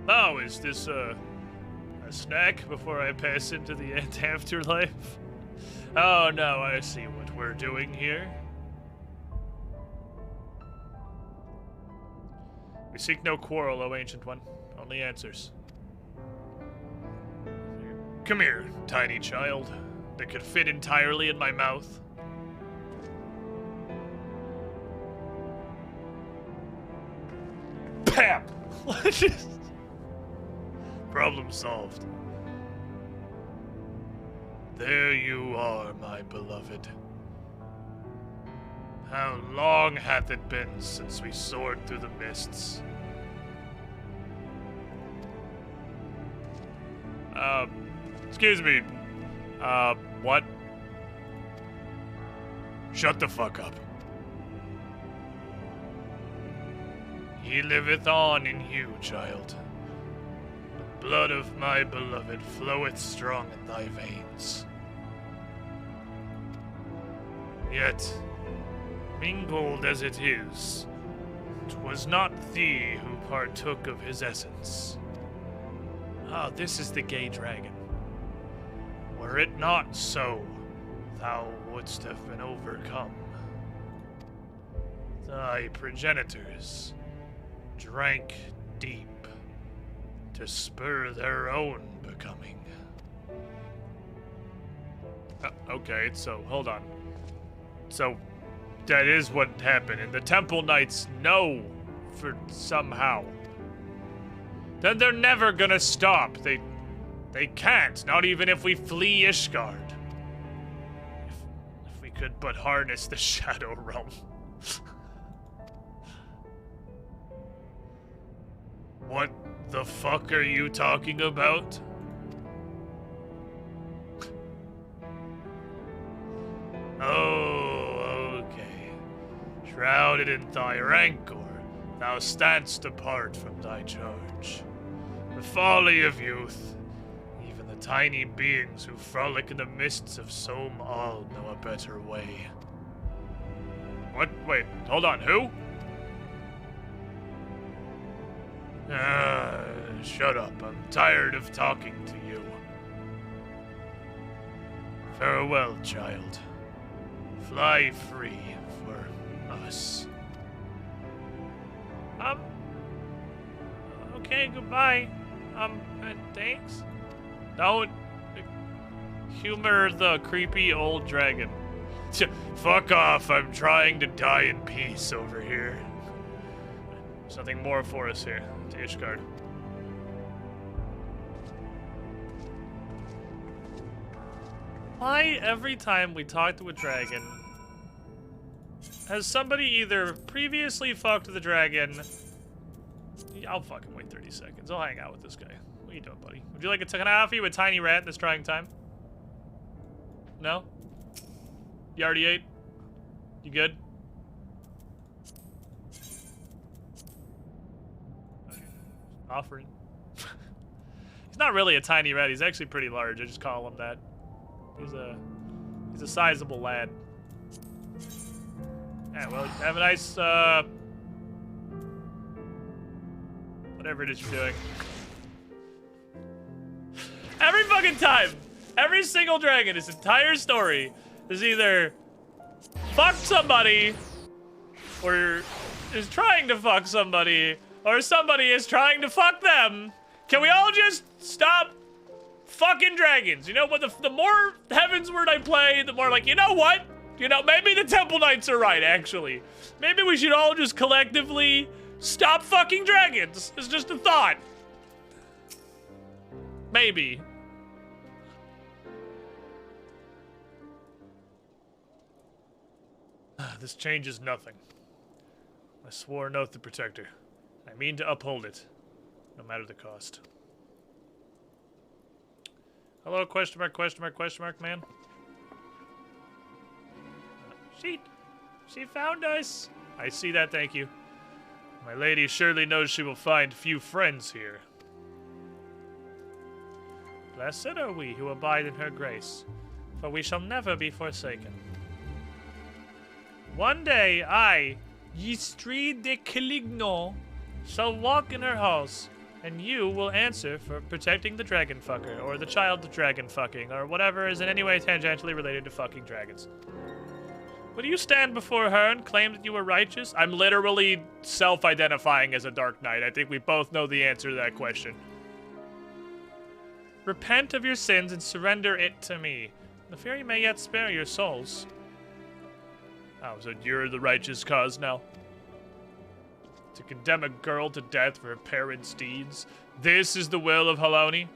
Oh, is this a snack before I pass into the afterlife? Oh no, I see what we're doing here. We seek no quarrel, O Ancient One. Only answers. Come here, tiny child. That could fit entirely in my mouth. Pam! Problem solved. There you are, my beloved. How long hath it been since we soared through the mists? Excuse me. What? Shut the fuck up. He liveth on in you, child. The blood of my beloved floweth strong in thy veins. Yet, mingled as it is, 'twas not thee who partook of his essence. Ah, this is the gay dragon. Were it not so, thou wouldst have been overcome. Thy progenitors drank deep to spur their own becoming. Okay, so hold on. So that is what happened, and the Temple Knights know for somehow. Then they're never gonna stop. They can't, not even if we flee Ishgard. could but harness the Shadow Realm. What the fuck are you talking about? Oh, okay. Shrouded in thy rancor, thou standst apart from thy charge. The folly of youth. Even the tiny beings who frolic in the mists of Sohm all know a better way. What? Wait, hold on, who? Shut up. I'm tired of talking to you. Farewell, child. Fly free for us. Okay, goodbye. Thanks? Don't humor the creepy old dragon. Fuck off, I'm trying to die in peace over here. There's nothing more for us here. To Ishgard. Why every time we talk to a dragon has somebody either previously fucked the dragon? I'll fucking wait 30 seconds. I'll hang out with this guy. What are you doing, buddy? Would you like can I offer you a tiny rat in this trying time? No? You already ate? You good? Offering. He's not really a tiny rat. He's actually pretty large. I just call him that. He's a sizable lad. Yeah, well, have a nice, whatever it is you're doing. Every fucking time, every single dragon, his entire story is either fuck somebody, or is trying to fuck somebody, or somebody is trying to fuck them. Can we all just stop fucking dragons? You know what? The more Heavensward I play, the more like, you know what? You know, maybe the Temple Knights are right, actually. Maybe we should all just collectively stop fucking dragons. It's just a thought. Maybe. This changes nothing. I swore an oath to protect her. I mean to uphold it, no matter the cost. Hello, question mark, man. She found us. I see that, thank you. My lady surely knows she will find few friends here. Blessed are we who abide in her grace, for we shall never be forsaken. One day I, Yistri de Caligno, shall walk in her halls, and you will answer for protecting the dragon fucker, or the child of dragon fucking, or whatever is in any way tangentially related to fucking dragons. Will you stand before her and claim that you are righteous? I'm literally self-identifying as a Dark Knight. I think we both know the answer to that question. Repent of your sins and surrender it to me. The Fury may yet spare your souls. Oh, so you're the righteous cause now? To condemn a girl to death for her parents' deeds? This is the will of Haloni?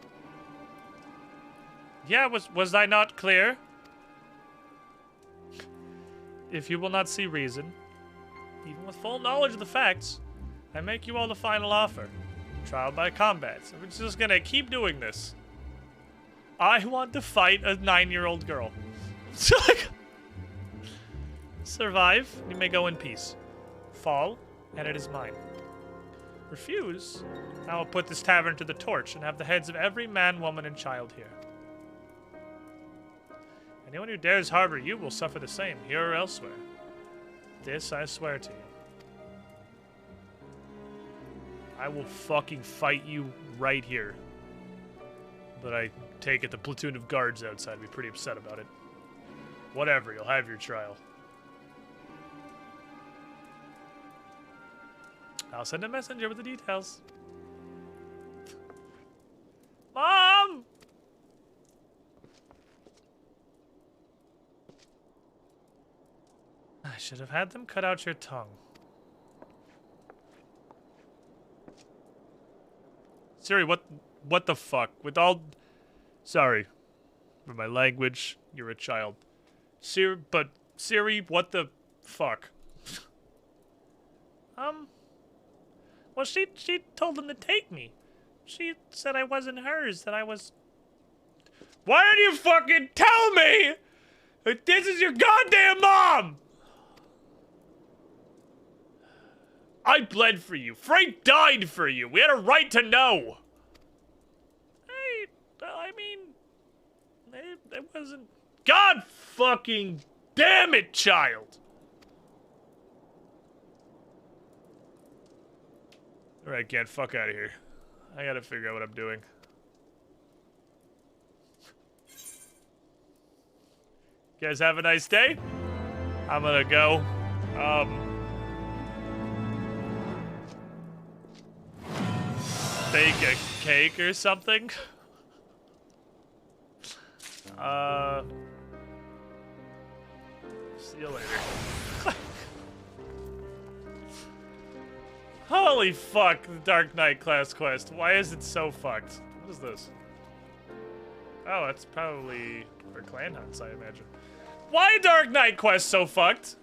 Yeah, was I not clear? If you will not see reason, even with full knowledge of the facts, I make you all the final offer. Trial by combat. So we're just gonna keep doing this. I want to fight a 9-year-old girl. Survive, you may go in peace. Fall, and it is mine. Refuse, I will put this tavern to the torch and have the heads of every man, woman, and child here. Anyone who dares harbor you will suffer the same, here or elsewhere. This I swear to you. I will fucking fight you right here. But I take it the platoon of guards outside would be pretty upset about it. Whatever, you'll have your trial. I'll send a messenger with the details. Mom! I should have had them cut out your tongue. Siri, what the fuck? With all... Sorry for my language, you're a child. Siri, Siri, what the fuck? Well, she told them to take me. She said I wasn't hers, that I was... Why didn't you fucking tell me that this is your goddamn mom? I bled for you. Frank died for you. We had a right to know. I mean, it wasn't... God fucking damn it, child. Alright, get fuck out of here. I gotta figure out what I'm doing. You guys have a nice day. I'm gonna go. Bake a cake or something. See you later. Holy fuck, the Dark Knight class quest. Why is it so fucked? What is this? Oh, that's probably for clan hunts, I imagine. Why Dark Knight quest so fucked?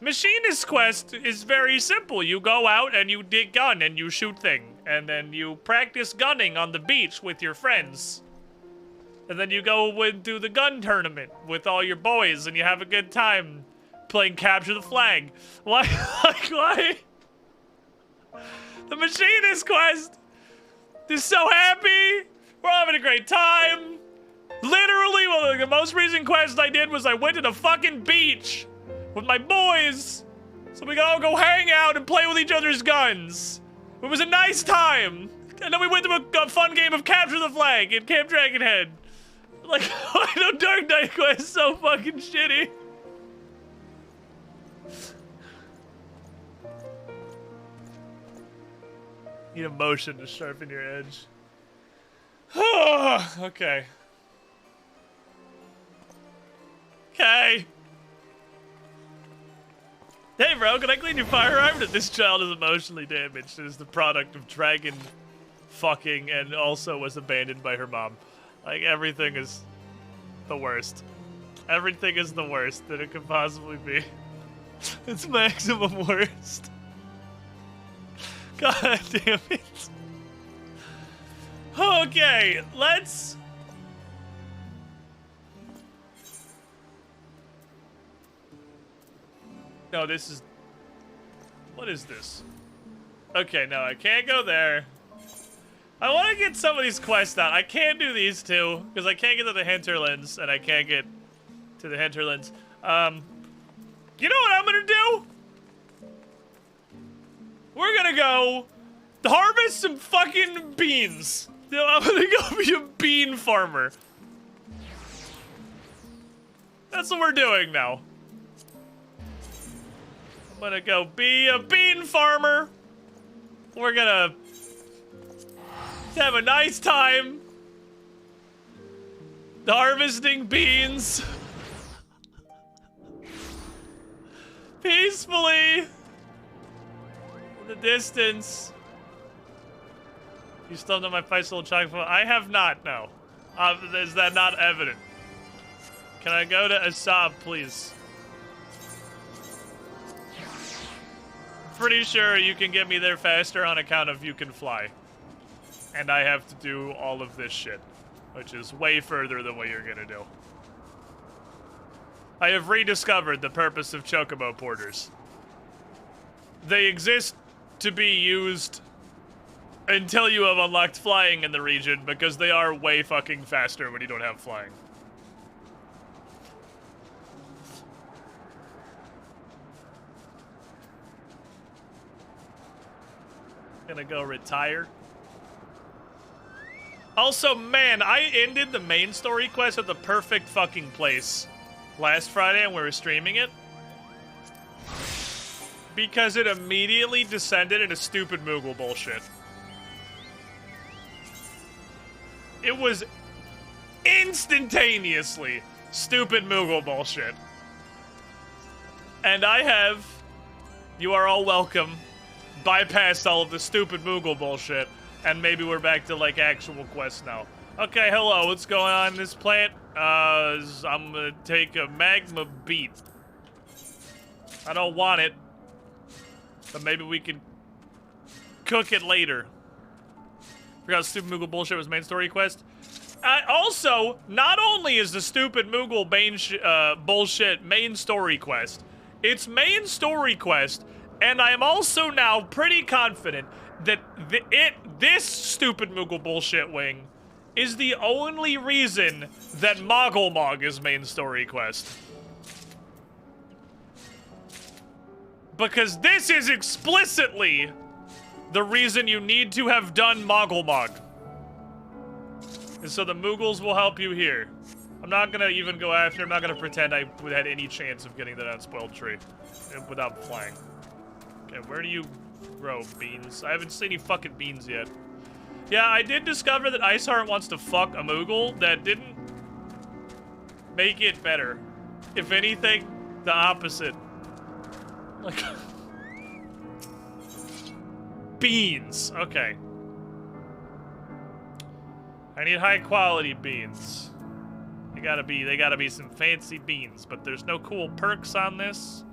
Machinist quest is very simple. You go out and you dig gun and you shoot thing. And then you practice gunning on the beach with your friends. And then you go and do the gun tournament with all your boys and you have a good time playing capture the flag. Why? Like, why? The Machinist quest is so happy. We're having a great time. Literally, well, the most recent quest I did was I went to the fucking beach with my boys so we could all go hang out and play with each other's guns. It was a nice time. And then we went to a fun game of capture the flag in Camp Dragonhead. Like, why the Dark Knight quest is so fucking shitty? Need emotion to sharpen your edge. Okay. Okay. Hey bro, can I clean your firearm? This child is emotionally damaged and is the product of dragon fucking and also was abandoned by her mom. Like, everything is the worst. Everything is the worst that it could possibly be. It's maximum worst. God damn it. Okay, let's... No, this is... What is this? Okay, no, I can't go there. I want to get some of these quests out. I can't do these two, because I can't get to the hinterlands, and I can't get to the hinterlands. You know what I'm gonna do? We're gonna go harvest some fucking beans. I'm gonna go be a bean farmer. That's what we're doing now. I'm gonna go be a bean farmer. We're gonna have a nice time harvesting beans peacefully in the distance. You still know my Faisal chocolate? I have not, no. Is that not evident? Can I go to Asab, please? Pretty sure you can get me there faster on account of you can fly. And I have to do all of this shit, which is way further than what you're gonna do. I have rediscovered the purpose of Chocobo Porters. They exist to be used until you have unlocked flying in the region, because they are way fucking faster when you don't have flying. Gonna go retire. Also, man, I ended the main story quest at the perfect fucking place last Friday when we were streaming it. Because it immediately descended into stupid Moogle bullshit. It was instantaneously stupid Moogle bullshit. And I have, you are all welcome, bypassed all of the stupid Moogle bullshit. And maybe we're back to, like, actual quests now. Okay, hello, what's going on in this plant? I'm gonna take a magma beet. I don't want it. But maybe we can cook it later. Forgot Stupid Moogle bullshit was main story quest. Also, not only is the Stupid Moogle bullshit main story quest, it's main story quest, and I am also now pretty confident that this Stupid Moogle bullshit wing is the only reason that Moggle is main story quest. Because this is explicitly the reason you need to have done Moggle. And so the Moogles will help you here. I'm not gonna even go after, I'm not gonna pretend I had any chance of getting that unspoiled tree without flying. Okay, where do you grow beans? I haven't seen any fucking beans yet. Yeah, I did discover that Iceheart wants to fuck a Moogle. That didn't make it better. If anything, the opposite. Like... beans. Okay. I need high quality beans. They gotta be some fancy beans, but there's no cool perks on this.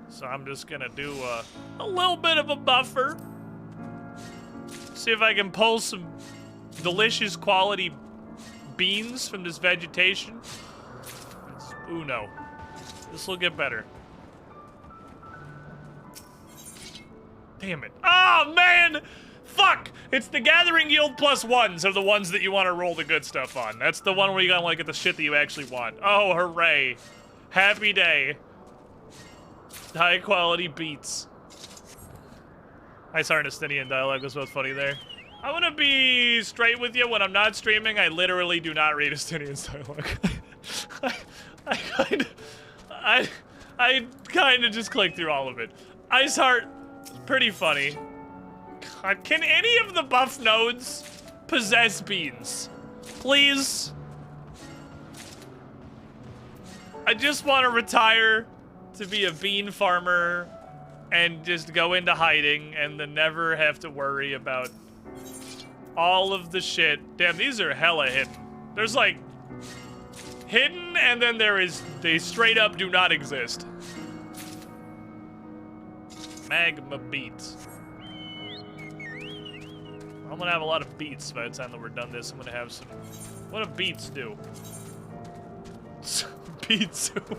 So I'm just gonna do a little bit of a buffer. See if I can pull some delicious quality beans from this vegetation. Ooh, no. This will get better. Damn it. Oh, man! Fuck! It's the gathering yield +1s are the ones that you want to roll the good stuff on. That's the one where you gotta like get the shit that you actually want. Oh, hooray. Happy day. High quality beats. I saw Estinian dialogue was both funny there. I'm gonna be straight with you. When I'm not streaming, I literally do not read Estinian's dialogue. I kind of just click through all of it. Iceheart, pretty funny. God, can any of the buff nodes possess beans? Please? I just want to retire to be a bean farmer and just go into hiding and then never have to worry about all of the shit. Damn, these are hella hidden. There's like hidden and then they straight up do not exist. Magma beets. I'm gonna have a lot of beets by the time that we're done this. I'm gonna have some... What do beets do? Beet soup.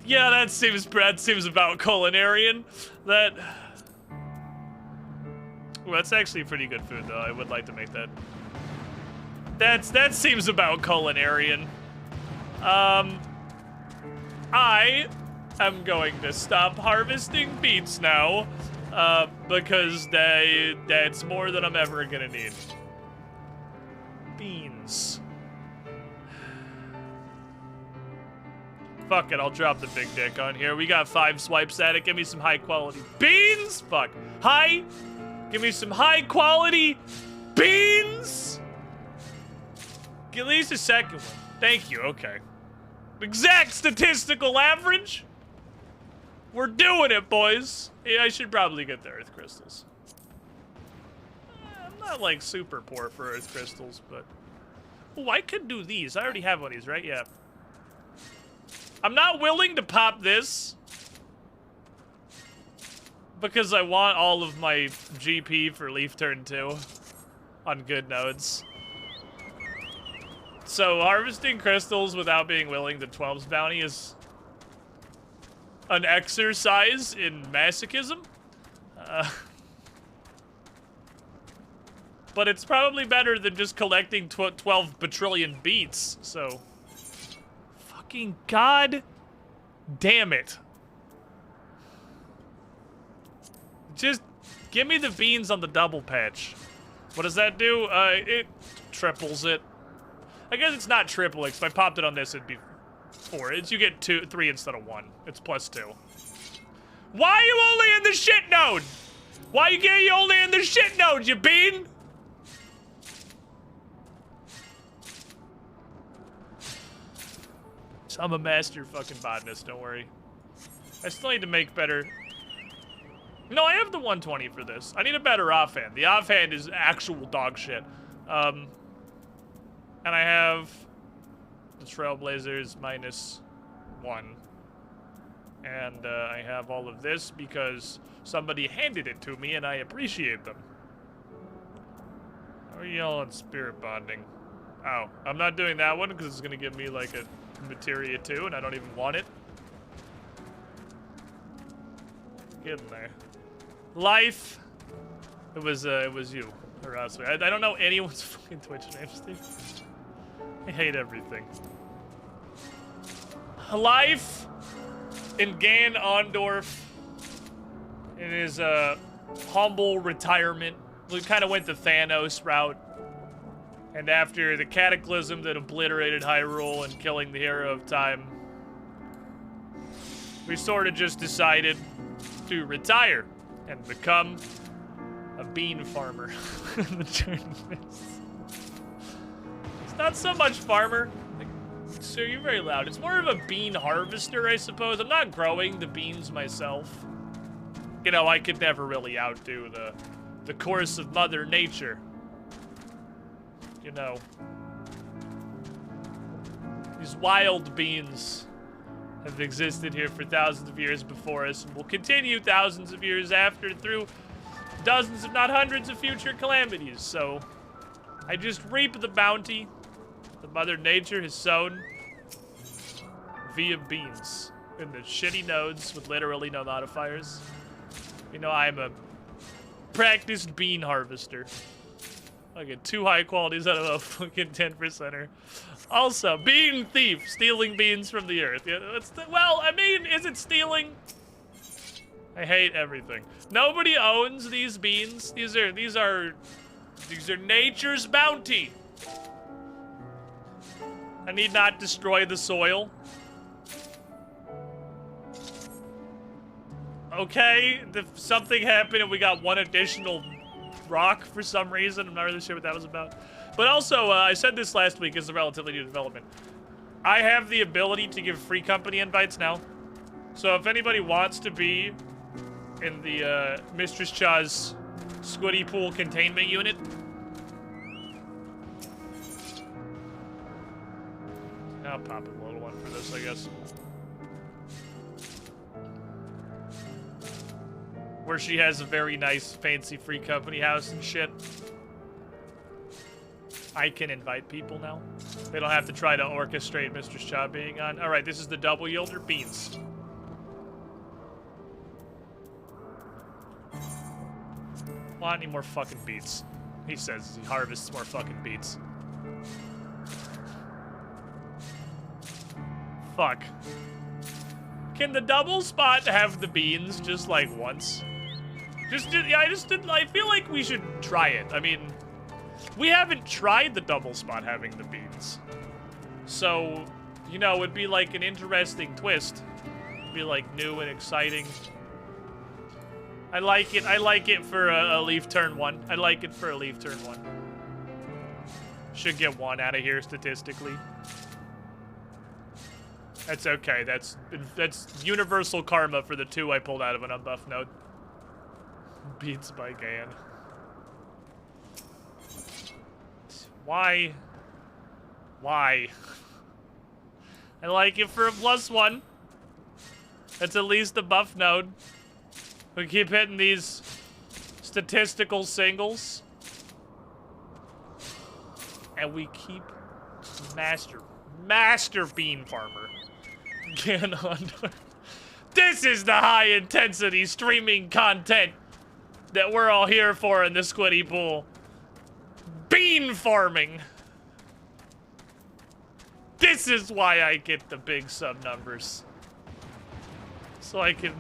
Yeah, that seems about culinarian. That... Well, that's actually pretty good food, though. I would like to make that. That seems about culinarian. I am going to stop harvesting beets now, because that's more than I'm ever gonna need. Beans. Fuck it, I'll drop the big dick on here. We got 5 swipes at it. Give me some high quality beans. Fuck. Hi. Give me some high quality beans. At least a second one. Thank you, okay. Exact statistical average. We're doing it, boys. Yeah, I should probably get the earth crystals. I'm not like super poor for earth crystals, but... Oh, I could do these. I already have one of these, right? Yeah. I'm not willing to pop this because I want all of my GP for Leaf Turn 2 on good nodes. So harvesting crystals without being willing to 12's bounty is an exercise in masochism. But it's probably better than just collecting 12 bajillion beets, so... Fucking god damn it. Just give me the beans on the double patch. What does that do? It triples it. I guess it's not tripling, because if I popped it on this, it'd be 4. You get 3 instead of 1. It's +2. Why are you only in the shit node? Why you only in the shit node, you bean? So I'm a master fucking botanist, don't worry. I still need to make better No, I have the 120 for this. I need a better offhand. The offhand is actual dog shit. And I have the Trailblazers -1. And I have all of this because somebody handed it to me and I appreciate them. How are you all on spirit bonding? Oh, I'm not doing that one because it's going to give me like a materia too and I don't even want it. Get in there. Life. It was you. Or us. I don't know anyone's fucking Twitch name, Steve. I hate everything. Life in Gan Ondorf in his humble retirement. We kind of went the Thanos route. And after the cataclysm that obliterated Hyrule and killing the hero of time, we sort of just decided to retire and become a bean farmer. It's not so much farmer. So you're very loud. It's more of a bean harvester, I suppose. I'm not growing the beans myself. You know, I could never really outdo the course of Mother Nature. You know, these wild beans have existed here for thousands of years before us and will continue thousands of years after through dozens, if not hundreds, of future calamities. So I just reap the bounty that Mother Nature has sown via beans in the shitty nodes with literally no modifiers. You know, I'm a practiced bean harvester. I get 2 high qualities out of a fucking 10%er. Also, bean thief, stealing beans from the earth. Yeah, well, I mean, is it stealing? I hate everything. Nobody owns these beans. These are nature's bounty. I need not destroy the soil. Okay, if something happened and we got 1 additional rock for some reason. I'm not really sure what that was about. But also, I said this last week as a relatively new development. I have the ability to give free company invites now. So if anybody wants to be in the Mistress Cha's Squiddy Pool containment unit, I'll pop a little one for this, I guess. Where she has a very nice, fancy free company house and shit. I can invite people now. They don't have to try to orchestrate Mistress Cha being on. Alright, this is the double yielder beans. Want any more fucking beets? He says as he harvests more fucking beets. Fuck. Can the double spot have the beans just like once? I feel like we should try it. I mean, we haven't tried the double spot having the beans. So, you know, it'd be like an interesting twist. It'd be like new and exciting. I like it for a leaf turn 1. I like it for a leaf turn 1. Should get 1 out of here statistically. That's okay. That's universal karma for the 2 I pulled out of an unbuffed node. Beats by Gan. Why? Why? I like it for a +1. That's at least a buff node. We keep hitting these statistical singles. And we keep Master Bean Farmer. Gan Ondor. This is the high-intensity streaming content that we're all here for in the Squiddy Pool. Bean farming. This is why I get the big sub numbers. So I can...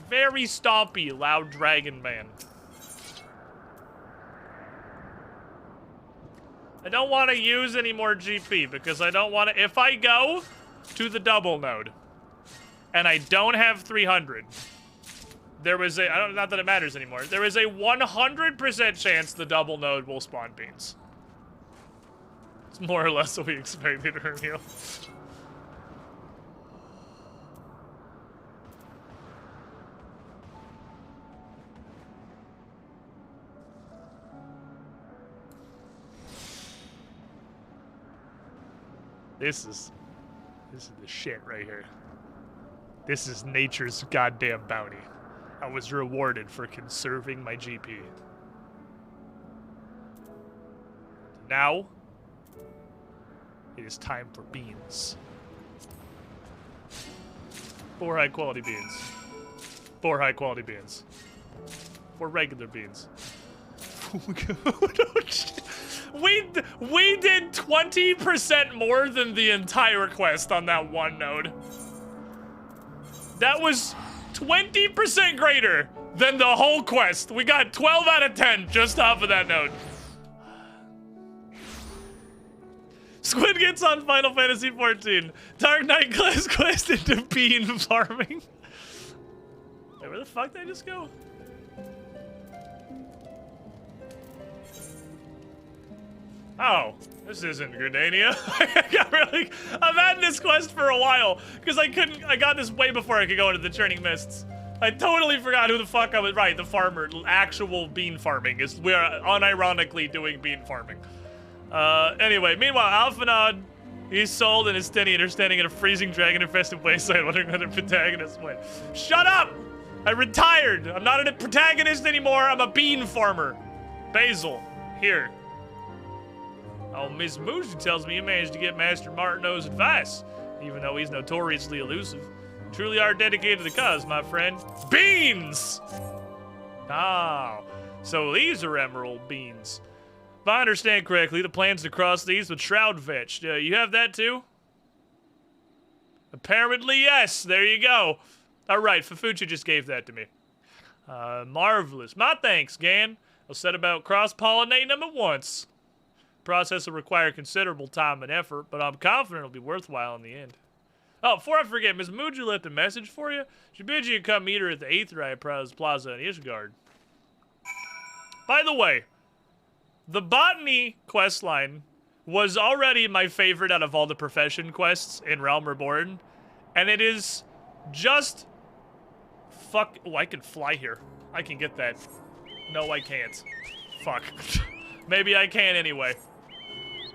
Very stompy, loud dragon man. I don't want to use any more GP because I don't want to... If I go to the double node and I don't have 300, there was a... not that it matters anymore. There is a 100% chance the double node will spawn beans. It's more or less what we expected from you. This is the shit right here. This is nature's goddamn bounty. I was rewarded for conserving my GP. Now, it is time for beans. 4 high quality beans. 4 high quality beans. 4 regular beans. We did 20% more than the entire quest on that one node. That was 20% greater than the whole quest. We got 12 out of 10 just off of that node. Squid gets on Final Fantasy XIV. Dark Knight class quest into bean farming. Wait, where the fuck did I just go? Oh, this isn't Gridania. I've had this quest for a while because I got this way before I could go into the Churning Mists. I totally forgot who the fuck I was. Right, the farmer, actual bean farming is, we're unironically doing bean farming. Anyway, meanwhile, Alphanod, he's sold and his Stenian are standing in a freezing dragon-infested wasteland wondering whether protagonists win. Shut up! I retired! I'm not a protagonist anymore, I'm a bean farmer. Basil, here. Oh, Miss Moody tells me you managed to get Master Martineau's advice, even though he's notoriously elusive. You truly are dedicated to the cause, my friend. Beans! Oh, so these are emerald beans. If I understand correctly, the plan's to cross these with Shroud Fetched. You have that too? Apparently, yes. There you go. All right, Fafucha just gave that to me. Marvelous. My thanks, Gan. I'll set about cross-pollinating them at once. Process will require considerable time and effort, but I'm confident it'll be worthwhile in the end. Oh, before I forget, Miss Muju left a message for you. She bids you to come meet her at the Aetheryte Plaza in Ishgard. By the way, the botany questline was already my favorite out of all the profession quests in Realm Reborn, and it is just fuck. Oh, I can fly here. I can get that. No, I can't. Fuck. Maybe I can anyway.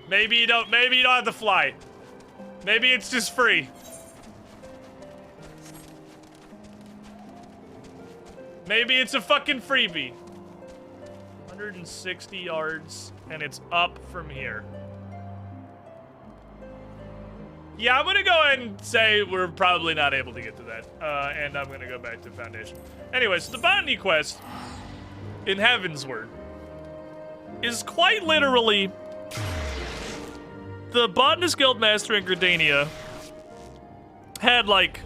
Maybe you don't have to fly. Maybe it's just free. Maybe it's a fucking freebie. 160 yards, and it's up from here. Yeah, I'm gonna go ahead and say we're probably not able to get to that. And I'm gonna go back to Foundation. Anyways, the botany quest in Heavensward is quite literally the Botanist Guildmaster in Gridania had, like,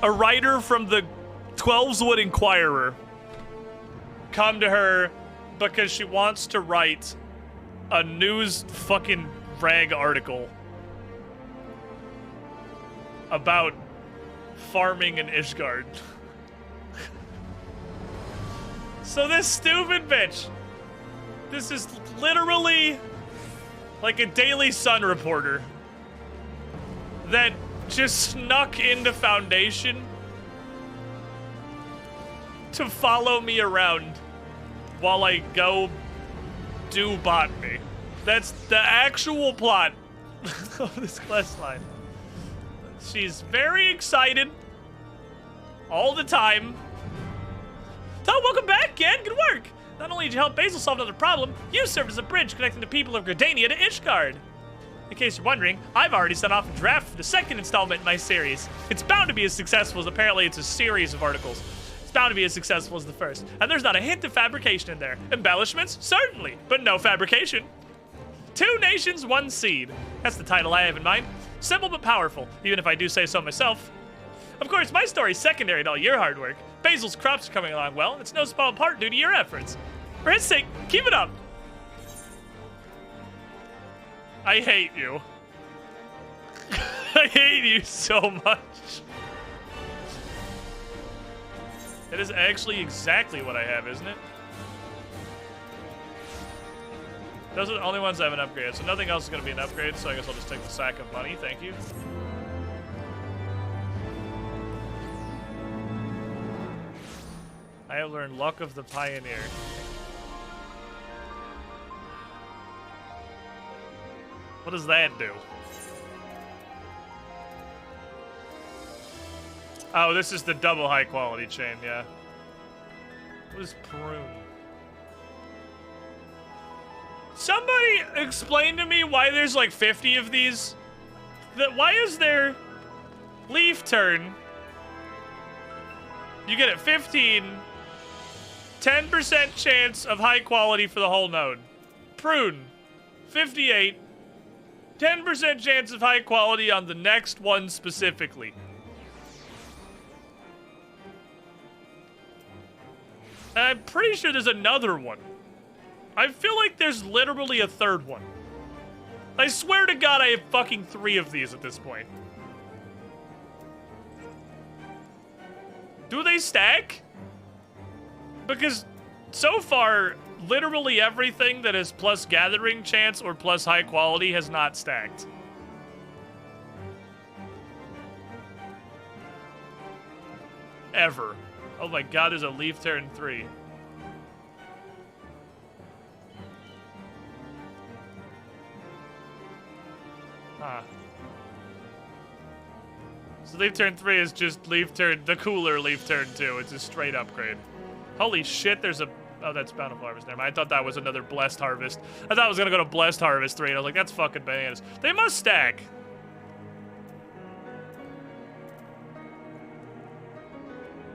a writer from the Twelveswood Inquirer come to her because she wants to write a news fucking rag article about farming in Ishgard. So this stupid bitch, this is literally like a Daily Sun reporter that just snuck into Foundation to follow me around while I go do botany. That's the actual plot of this questline. She's very excited all the time. Tom, welcome back, Ken. Good work. Not only did you help Basil solve another problem, you served as a bridge connecting the people of Gridania to Ishgard. In case you're wondering, I've already sent off a draft for the second installment in my series. It's bound to be as successful as apparently it's a series of articles. It's bound to be as successful as the first. And there's not a hint of fabrication in there. Embellishments? Certainly, but no fabrication. 2 nations, 1 seed. That's the title I have in mind. Simple but powerful, even if I do say so myself. Of course, my story's secondary to all your hard work. Basil's crops are coming along well, and it's no small part due to your efforts. For his sake, keep it up. I hate you. I hate you so much. It is actually exactly what I have, isn't it? Those are the only ones I haven't upgraded, so nothing else is going to be an upgrade, so I guess I'll just take the sack of money. Thank you. I have learned Luck of the Pioneer. What does that do? Oh, this is the double high quality chain, yeah. What is prune? Somebody explain to me why there's like 50 of these. Why is there leaf turn? You get it 15, 10% chance of high quality for the whole node. Prune, 58, 10% chance of high quality on the next one specifically. And I'm pretty sure there's another one. I feel like there's literally a third one. I swear to God I have fucking 3 of these at this point. Do they stack? Because so far, literally everything that is plus gathering chance or plus high quality has not stacked. Ever. Oh my God, there's a leaf turn 3. Huh. So leaf turn 3 is just leaf turn, the cooler leaf turn 2. It's a straight upgrade. Holy shit, there's a... Oh, that's Bountiful Harvest. Never mind. I thought that was another Blessed Harvest. I thought I was gonna go to Blessed Harvest 3, and I was like, that's fucking bananas. They must stack.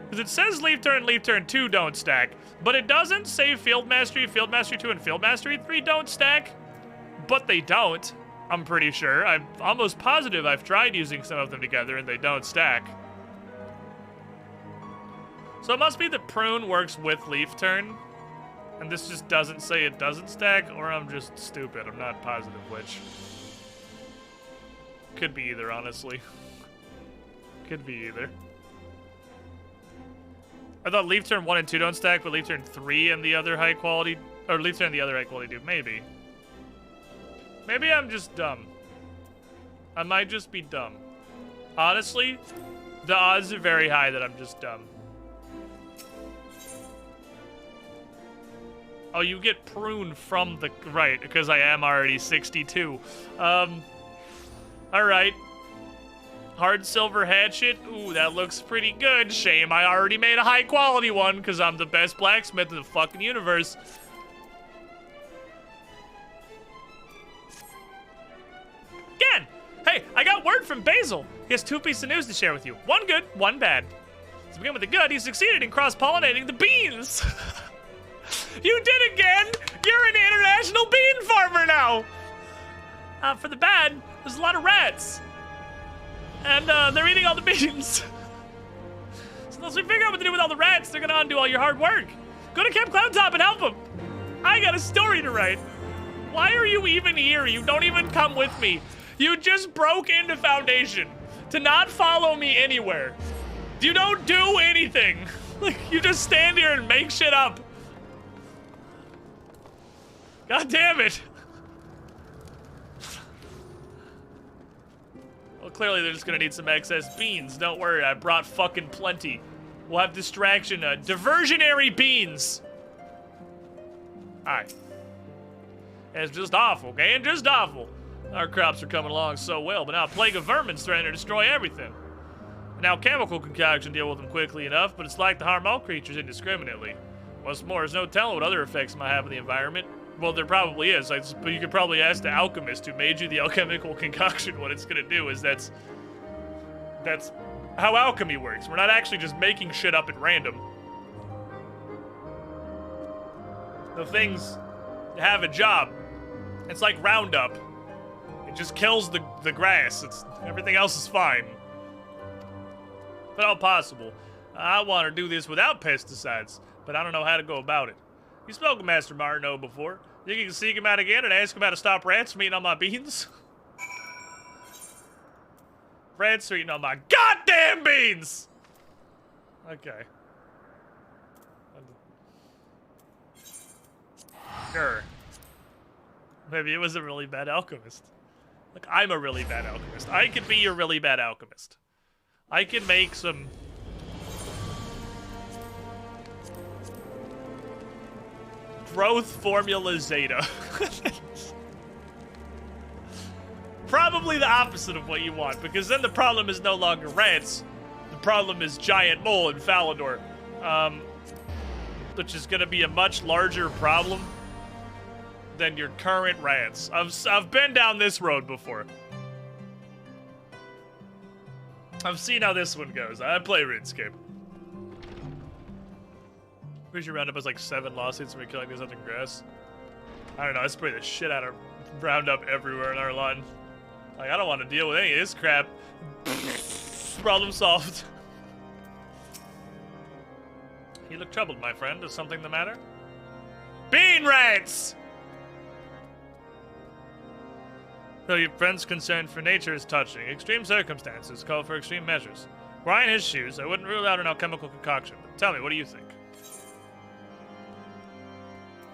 Because it says Leaf Turn 2 don't stack, but it doesn't say Field Mastery 2, and Field Mastery 3 don't stack. But they don't. I'm pretty sure. I'm almost positive I've tried using some of them together and they don't stack. So it must be that Prune works with Leaf Turn. And this just doesn't say it doesn't stack, or I'm just stupid. I'm not positive which. Could be either, honestly. Could be either. I thought Leaf Turn 1 and 2 don't stack, but Leaf Turn 3 and the other high quality... Or Leaf Turn and the other high quality do. Maybe. Maybe I'm just dumb. I might just be dumb. Honestly, the odds are very high that I'm just dumb. Oh, you get prune from the... Right, because I am already 62. Alright. Hard silver hatchet. Ooh, that looks pretty good. Shame I already made a high quality one, because I'm the best blacksmith in the fucking universe. Again! Hey, I got word from Basil. He has 2 pieces of news to share with you. One good, one bad. To begin with the good, he succeeded in cross-pollinating the beans. You did it again! You're an international bean farmer now! For the bad, there's a lot of rats. And they're eating all the beans. So unless we figure out what to do with all the rats, they're gonna undo all your hard work. Go to Camp Cloudtop and help them. I got a story to write. Why are you even here? You don't even come with me. You just broke into Foundation to not follow me anywhere. You don't do anything. Like, you just stand here and make shit up. God damn it. Well, clearly they're just gonna need some excess beans. Don't worry, I brought fucking plenty. We'll have distraction, diversionary beans. Alright. It's just awful, okay? And just awful. Our crops are coming along so well, but now a plague of vermin's threatening to destroy everything. Now chemical concoction deal with them quickly enough, but it's like to harm all creatures indiscriminately. What's more, there's no telling what other effects it might have on the environment. Well, there probably is, but you could probably ask the alchemist who made you the alchemical concoction what it's gonna do. Is that's how alchemy works. We're not actually just making shit up at random. The things have a job. It's like Roundup. It just kills the grass. Everything else is fine. But all possible. I want to do this without pesticides, but I don't know how to go about it. You spoke with Master Martineau before. Think you can seek him out again and ask him how to stop rats from eating on my beans? Rats are eating on my goddamn beans! Okay. Sure. Maybe it was a really bad alchemist. Like, I'm a really bad alchemist. I could be your really bad alchemist. I can make some... growth formula Zeta. Probably the opposite of what you want, because then the problem is no longer rats. The problem is giant mole in Falador, which is gonna be a much larger problem than your current rants. I've been down this road before. I've seen how this one goes. I play RuneScape. Pretty sure Roundup has like 7 lawsuits for killing these other grass. I don't know, I spray the shit out of Roundup everywhere in our lawn. Like, I don't want to deal with any of this crap. Problem solved. You look troubled, my friend. Is something the matter? Bean rats! Though your friend's concern for nature is touching, extreme circumstances call for extreme measures. Were I in his shoes, I wouldn't rule out an alchemical concoction. But tell me, what do you think?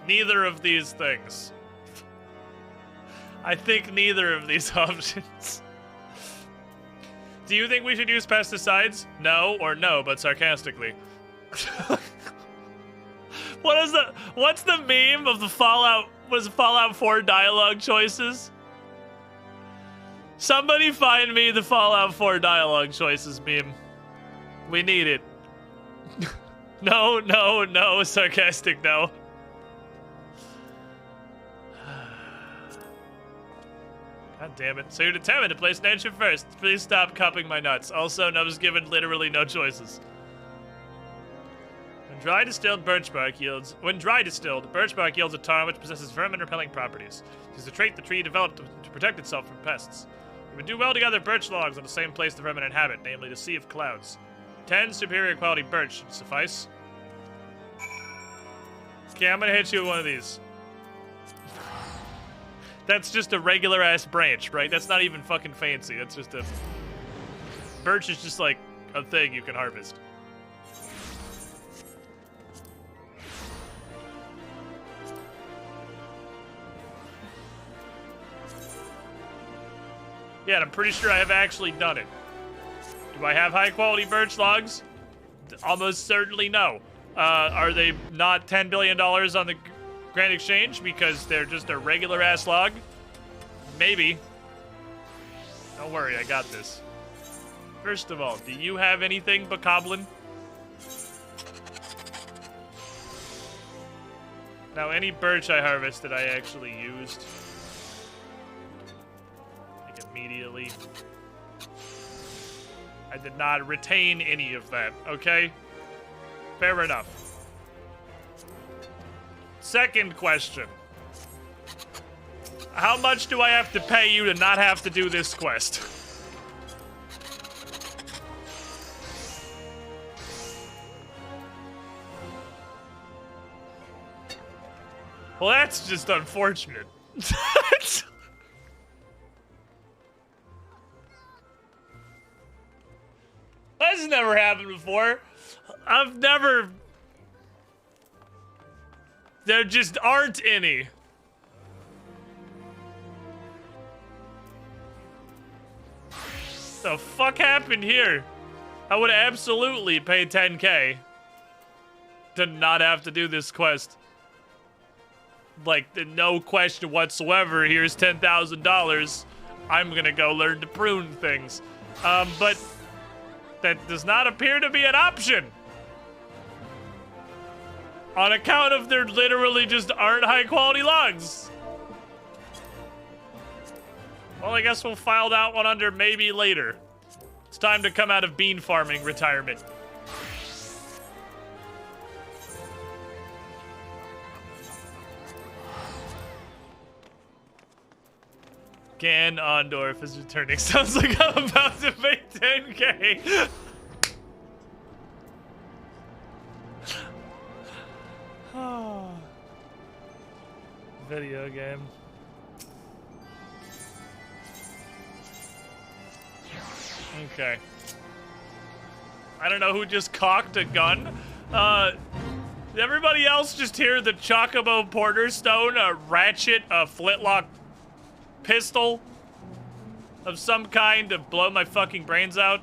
Neither of these things. I think neither of these options. Do you think we should use pesticides? No or no, but sarcastically. What's the meme of the Fallout 4 dialogue choices? Somebody find me the Fallout 4 dialogue choices meme. We need it. No, no, no, sarcastic no. God damn it. So you're determined to place nature first. Please stop cupping my nuts. Also, I was given literally no choices. When dry distilled, birch bark yields a tar which possesses vermin-repelling properties. It is a trait the tree developed to protect itself from pests. It would do well to gather birch logs on the same place the vermin inhabit, namely the Sea of Clouds. 10 superior quality birch should suffice. Okay, I'm gonna hit you with one of these. That's just a regular ass branch, right? That's not even fucking fancy. That's just a... Birch is just like a thing you can harvest. Yeah, and I'm pretty sure I have actually done it. Do I have high quality birch logs? Almost certainly no. Are they not $10 billion on the Grand Exchange because they're just a regular ass log? Maybe. Don't worry, I got this. First of all, do you have anything bokoblin? Now, any birch I harvested, I actually used. Like immediately. I did not retain any of that, okay? Fair enough. Second question. How much do I have to pay you to not have to do this quest? Well, that's just unfortunate. That's never happened before. I've never... There just aren't any. The fuck happened here? I would absolutely pay 10K to not have to do this quest. Like, no question whatsoever. Here's $10,000. I'm gonna go learn to prune things. But that does not appear to be an option. On account of there literally just aren't high quality logs. Well, I guess we'll file that one under maybe later. It's time to come out of bean farming retirement. Gan Ondorf is returning. Sounds like I'm about to make 10K. Video game. Okay. I don't know who just cocked a gun. Did everybody else just hear the Chocobo Porter Stone, a ratchet, a flintlock pistol of some kind to blow my fucking brains out?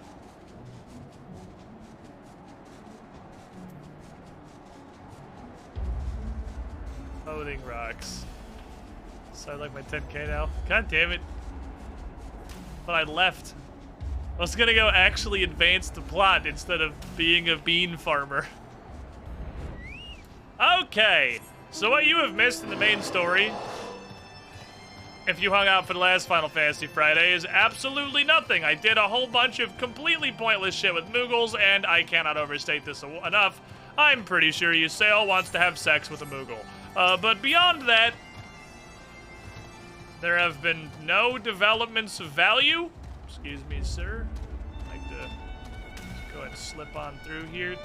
Loading rocks. So I like my 10K now. God damn it. But I left. I was gonna go actually advance the plot instead of being a bean farmer. Okay, so what you have missed in the main story, if you hung out for the last Final Fantasy Friday, is absolutely nothing. I did a whole bunch of completely pointless shit with Moogles, and I cannot overstate this enough. I'm pretty sure Ysayle wants to have sex with a Moogle. But beyond that, there have been no developments of value. Excuse me, sir. I'd like to just go ahead and slip on through here.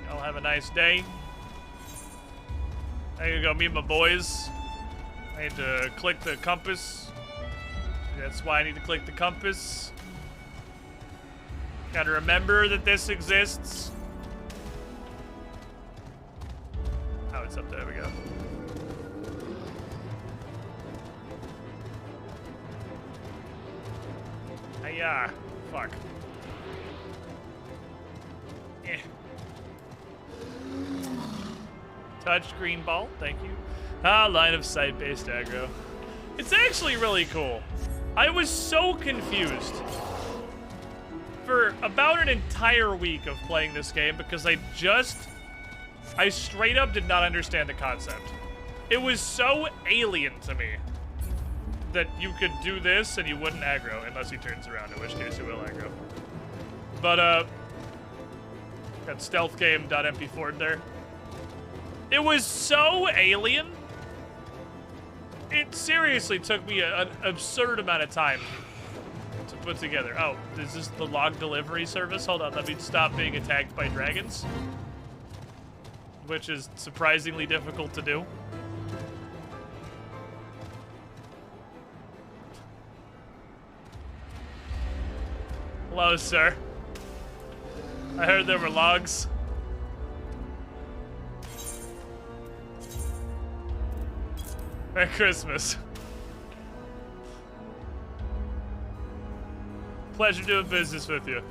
Y'all have a nice day. I gotta go meet my boys. I need to click the compass. That's why I need to click the compass. Gotta remember that this exists. Oh, it's up there. We go. Hiya. Fuck. Eh. Touch green ball. Thank you. Ah, line of sight based aggro. It's actually really cool. I was so confused for about an entire week of playing this game because I straight up did not understand the concept. It was so alien to me that you could do this and you wouldn't aggro unless he turns around, in which case he will aggro. But, got stealth game.mp4 there. It was so alien. It seriously took me an absurd amount of time to put together. Oh, is this the log delivery service? Hold on, let me stop being attacked by dragons. Which is surprisingly difficult to do. Hello, sir. I heard there were logs. Merry Christmas. Pleasure doing business with you.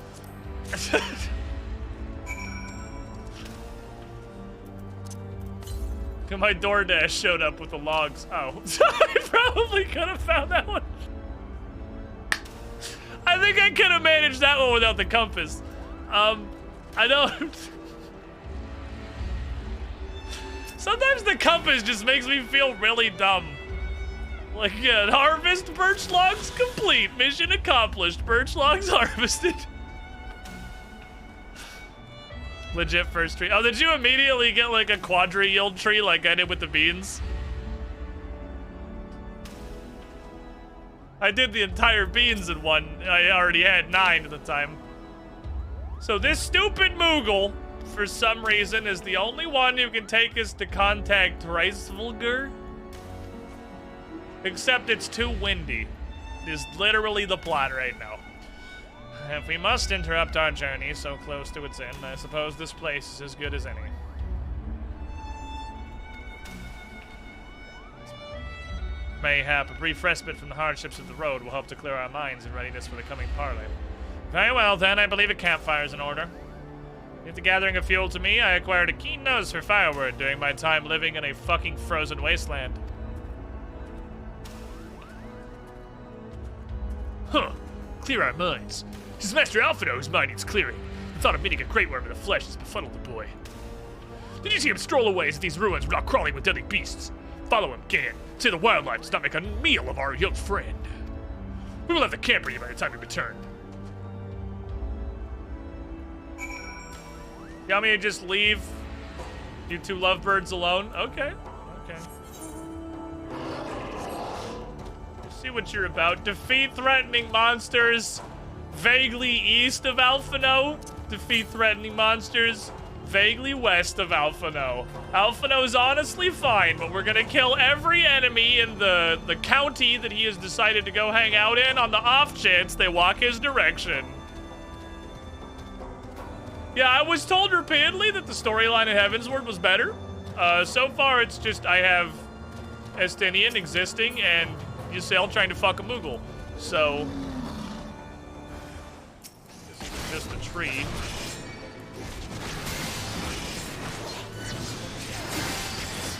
My DoorDash showed up with the logs. Oh, I probably could have found that one. I think I could have managed that one without the compass. I don't. Sometimes the compass just makes me feel really dumb. Like, yeah, harvest birch logs complete. Mission accomplished. Birch logs harvested. Legit first tree. Oh, did you immediately get like a quadri-yield tree like I did with the beans? I did the entire beans in one. I already had 9 at the time. So this stupid Moogle, for some reason, is the only one who can take us to contact Reisvulgur. Except it's too windy. Is literally the plot right now. If we must interrupt our journey so close to its end, I suppose this place is as good as any. Mayhap a brief respite from the hardships of the road will help to clear our minds in readiness for the coming parley. Very well, then. I believe a campfire is in order. With the gathering of fuel to me, I acquired a keen nose for firewood during my time living in a fucking frozen wasteland. Huh. Clear our minds. It is Master Alphino whose mind needs clearing. The thought of meeting a great worm in the flesh has befuddled the boy. Did you see him stroll away as if these ruins were not crawling with deadly beasts? Follow him, Gan. Say the wildlife does not make a meal of our young friend. We will have the camp ready by the time we return. You want me to just leave you two lovebirds alone? Okay. Okay. See what you're about. Defeat threatening monsters vaguely east of Alphino. Defeat threatening monsters vaguely west of Alphino. Alphino's honestly fine, but we're gonna kill every enemy in the county that he has decided to go hang out in on the off chance they walk his direction. Yeah, I was told repeatedly that the storyline in Heavensward was better. So far, it's just I have Estinian existing and Ysayle trying to fuck a Moogle. So, this is just a tree.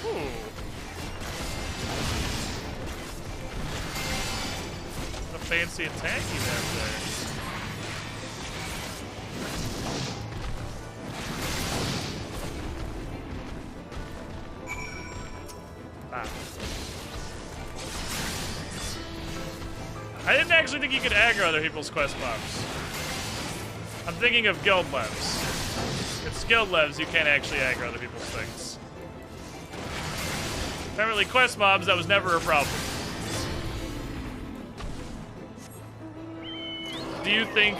Ooh. fancy attack you have there. Ah. I didn't actually think you could aggro other people's quest mobs. I'm thinking of guild levs. It's guild levs, you can't actually aggro other people's things. Apparently quest mobs, that was never a problem. Do you think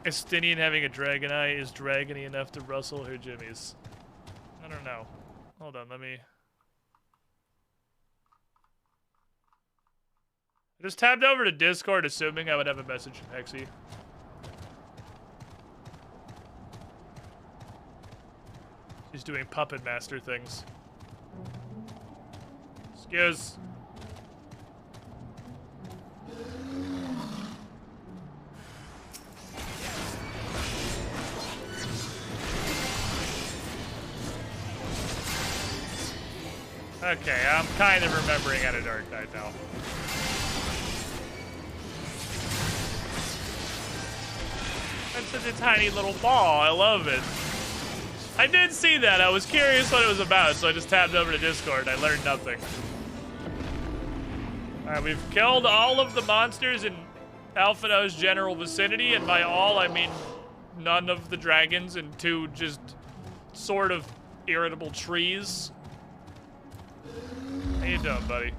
Estinian having a dragon eye is dragony enough to rustle her jimmies? I don't know. Hold on, let me... I just tabbed over to Discord assuming I would have a message from Hexy. She's doing puppet master things. Excuse. Okay, I'm kind of remembering at a Dark Knight now. That's such a tiny little ball. I love it. I did see that. I was curious what it was about, so I just tabbed over to Discord. I learned nothing. Alright, we've killed all of the monsters in Alphinaud's general vicinity, and by all, I mean none of the dragons and 2 just sort of irritable trees. How you doing, buddy?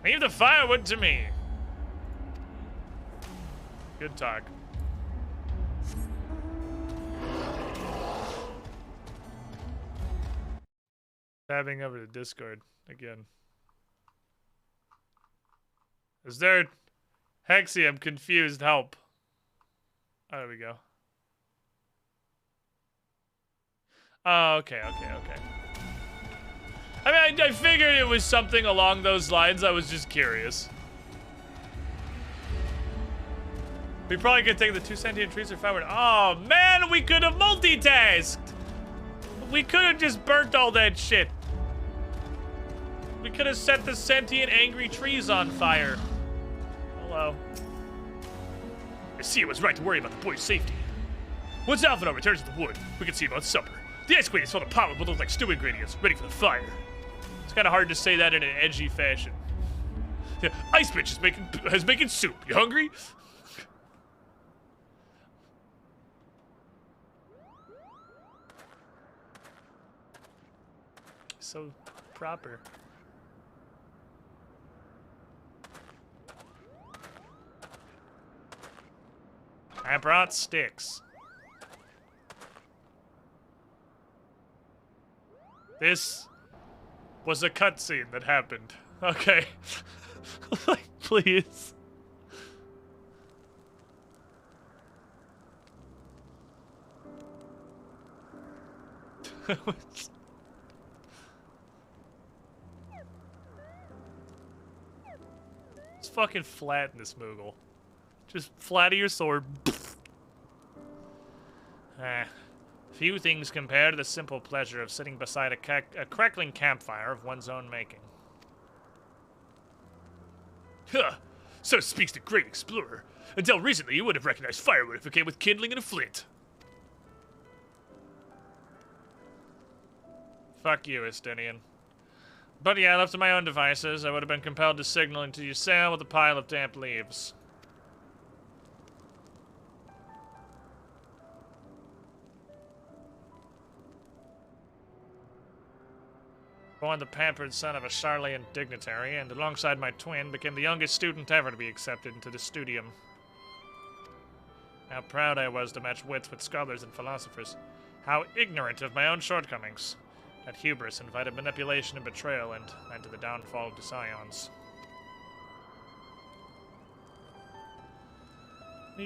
Leave the firewood to me. Good talk. Tabbing over to Discord again. Is there... Hexy, I'm confused. Help. Oh, there we go. Oh, okay. I mean, I figured it was something along those lines. I was just curious. We probably could take the 2 sentient trees or forward. Oh, man, we could have multitasked. We could have just burnt all that shit. We could have set the sentient angry trees on fire. Hello. I see it was right to worry about the boy's safety. Once Alphinaud returns to the wood, we can see about supper. The ice queen is full of pot with what look like stew ingredients, ready for the fire. It's kind of hard to say that in an edgy fashion. The ice bitch is making soup. You hungry? So proper. I brought sticks. This was a cutscene that happened. Okay. Like, please. It's fucking flat in this Moogle. Just flat of your sword. Few things compare to the simple pleasure of sitting beside a crackling campfire of one's own making. Huh. So speaks the great explorer. Until recently, you would have recognized firewood if it came with kindling and a flint. Fuck you, Estinian. But yeah, left to my own devices, I would have been compelled to signal into your sail with a pile of damp leaves. Born the pampered son of a Charlian dignitary, and alongside my twin, became the youngest student ever to be accepted into the studium. How proud I was to match wits with scholars and philosophers. How ignorant of my own shortcomings. That hubris invited manipulation and betrayal and led to the downfall of the Scions.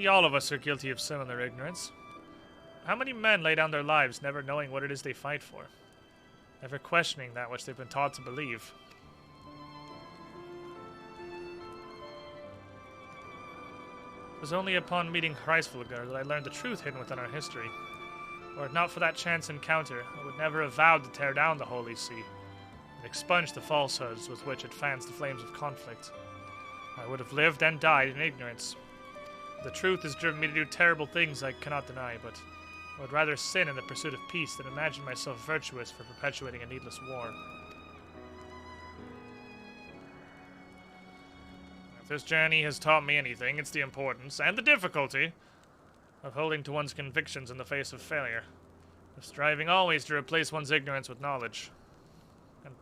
All of us are guilty of similar ignorance. How many men lay down their lives never knowing what it is they fight for? Never questioning that which they've been taught to believe. It was only upon meeting Hreisvulgar that I learned the truth hidden within our history. Were it not for that chance encounter, I would never have vowed to tear down the Holy See, and expunge the falsehoods with which it fans the flames of conflict. I would have lived and died in ignorance. The truth has driven me to do terrible things I cannot deny, but I would rather sin in the pursuit of peace than imagine myself virtuous for perpetuating a needless war. If this journey has taught me anything, it's the importance and the difficulty of holding to one's convictions in the face of failure, of striving always to replace one's ignorance with knowledge. And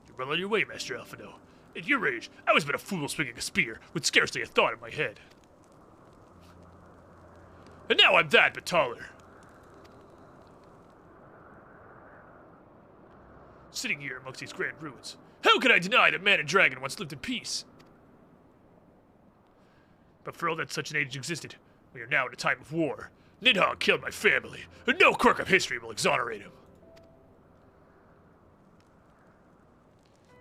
you're well on your way, Master Alphino. At your age, I was but a fool swinging a spear with scarcely a thought in my head. And now I'm that, but taller. Sitting here amongst these grand ruins, how could I deny that man and dragon once lived in peace? But for all that such an age existed, we are now in a time of war. Nidhogg killed my family, and no quirk of history will exonerate him.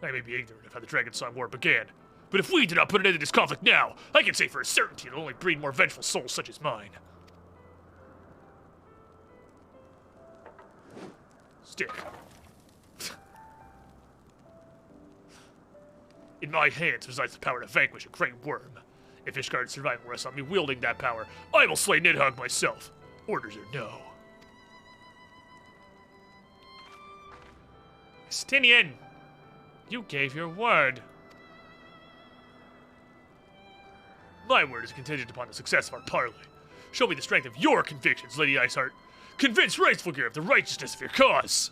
I may be ignorant of how the Dragonsong War began, but if we do not put an end to this conflict now, I can say for a certainty it'll only breed more vengeful souls such as mine. Stick. In my hands resides the power to vanquish a great worm. If Ishgard's survival rests on me wielding that power, I will slay Nidhogg myself. Orders or no. Estinian, you gave your word. My word is contingent upon the success of our parley. Show me the strength of your convictions, Lady Iceheart. Convince Reisvolger of the righteousness of your cause.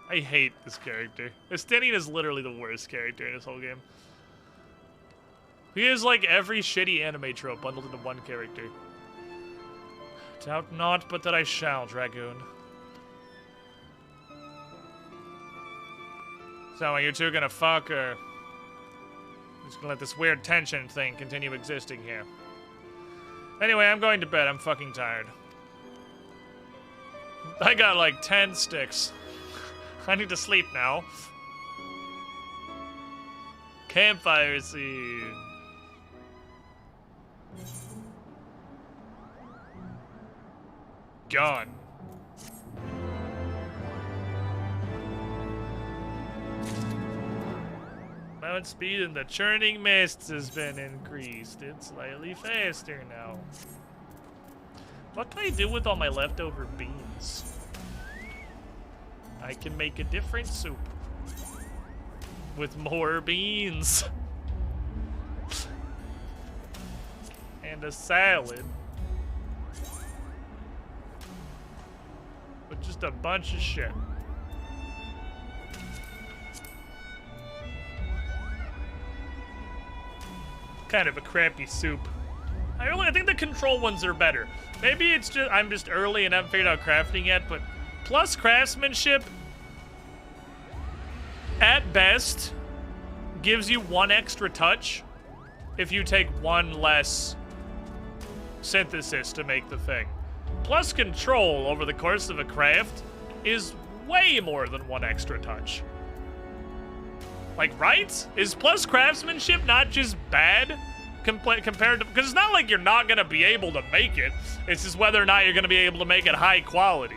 I hate this character. Estinian is literally the worst character in this whole game. He is like every shitty anime trope bundled into one character. Doubt not but that I shall, Dragoon. So are you two gonna fuck, or just gonna let this weird tension thing continue existing here? Anyway, I'm going to bed. I'm fucking tired. I got like 10 sticks. I need to sleep now. Campfire scene. Gone. Mount speed in the churning mists has been increased. It's slightly faster now. What can I do with all my leftover beans? I can make a different soup with more beans and a salad with just a bunch of shit. Kind of a crappy soup. I think the control ones are better. Maybe it's just I'm just early and haven't figured out crafting yet, but plus craftsmanship at best gives you one extra touch if you take one less synthesis to make the thing. Plus control over the course of a craft is way more than one extra touch. Like, right? Is plus craftsmanship not just bad compared to... Because it's not like you're not going to be able to make it. It's just whether or not you're going to be able to make it high quality.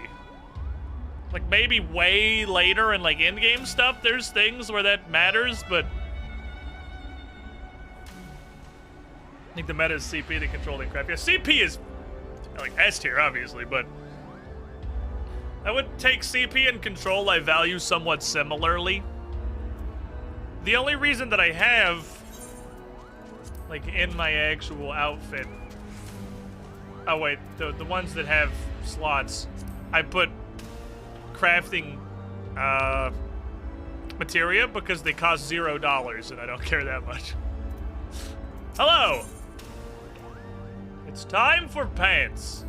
Like, maybe way later in, like, in-game stuff, there's things where that matters, but... I think the meta is CP to controlling craft. Yeah, CP is, like, S tier, obviously, but... I would take CP and control I value somewhat similarly. The only reason that I have, like, in my actual outfit... Oh, wait, the ones that have slots, I put crafting materia because they cost $0 and I don't care that much. Hello! It's time for pants.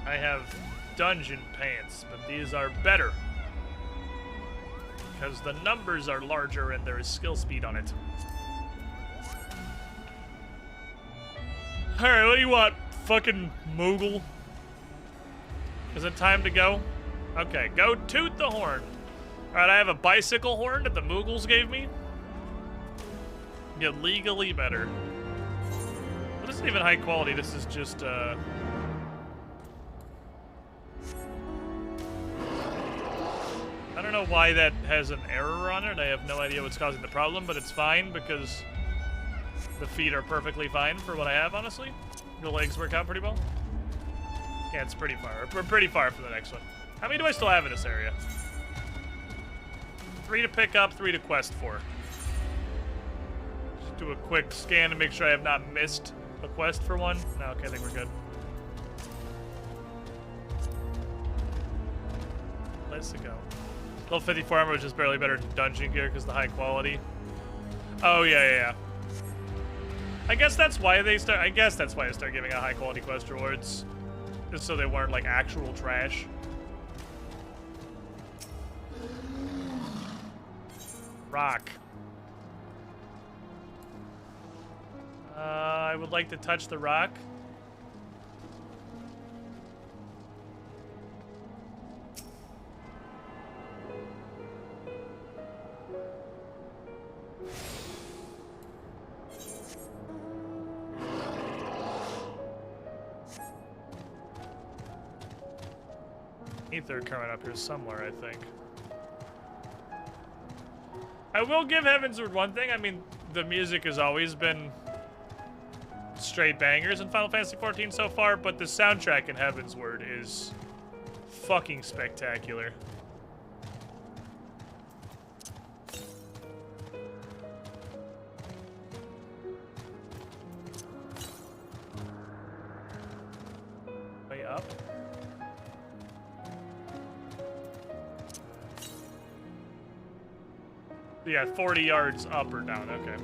I have dungeon pants, but these are better because the numbers are larger and there is skill speed on it. Alright, what do you want, fucking Moogle? Is it time to go? Okay, go toot the horn. Alright, I have a bicycle horn that the Moogles gave me. Get legally better. This isn't even high quality, this is just, I don't know why that has an error on it. I have no idea what's causing the problem, but it's fine because the feet are perfectly fine for what I have, honestly. The legs work out pretty well. Yeah, it's pretty far. We're pretty far from the next one. How many do I still have in this area? 3 to pick up, 3 to quest for. Just do a quick scan to make sure I have not missed a quest for one. No, okay, I think we're good. Let's go. Level 54 armor was just barely better than dungeon gear because of the high quality. Oh, yeah. I guess that's why they start. I guess that's why they start giving out high quality quest rewards, just so they weren't like actual trash. Rock. I would like to touch the rock. Ether coming up here somewhere, I think. I will give Heavensward one thing. I mean, the music has always been straight bangers in Final Fantasy XIV so far, but the soundtrack in Heavensward is fucking spectacular. Way up. Yeah, 40 yards up or down, okay.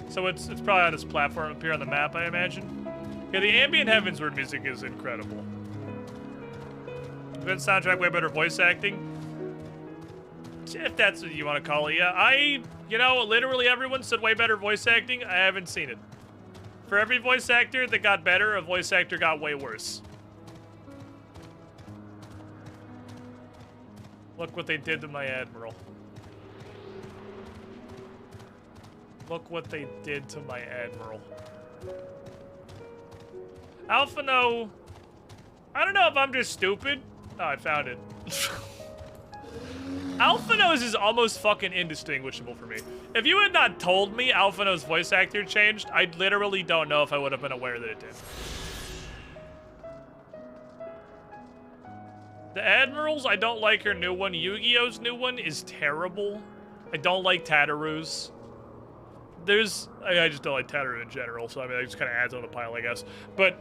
So it's probably on this platform up here on the map, I imagine. Yeah, the ambient Heavensward music is incredible. Good soundtrack, way better voice acting. If that's what you want to call it, yeah. You know, literally everyone said way better voice acting. I haven't seen it. For every voice actor that got better, a voice actor got way worse. Look what they did to my Admiral. Look what they did to my Admiral. Alphino... I don't know if I'm just stupid. Oh, I found it. Alphino's is almost fucking indistinguishable for me. If you had not told me Alphino's voice actor changed, I literally don't know if I would have been aware that it did. The Admirals, I don't like her new one. Yu-Gi-Oh's new one is terrible. I don't like Tataru's. I just don't like Tataru in general, so I mean, it just kind of adds on the pile, I guess. But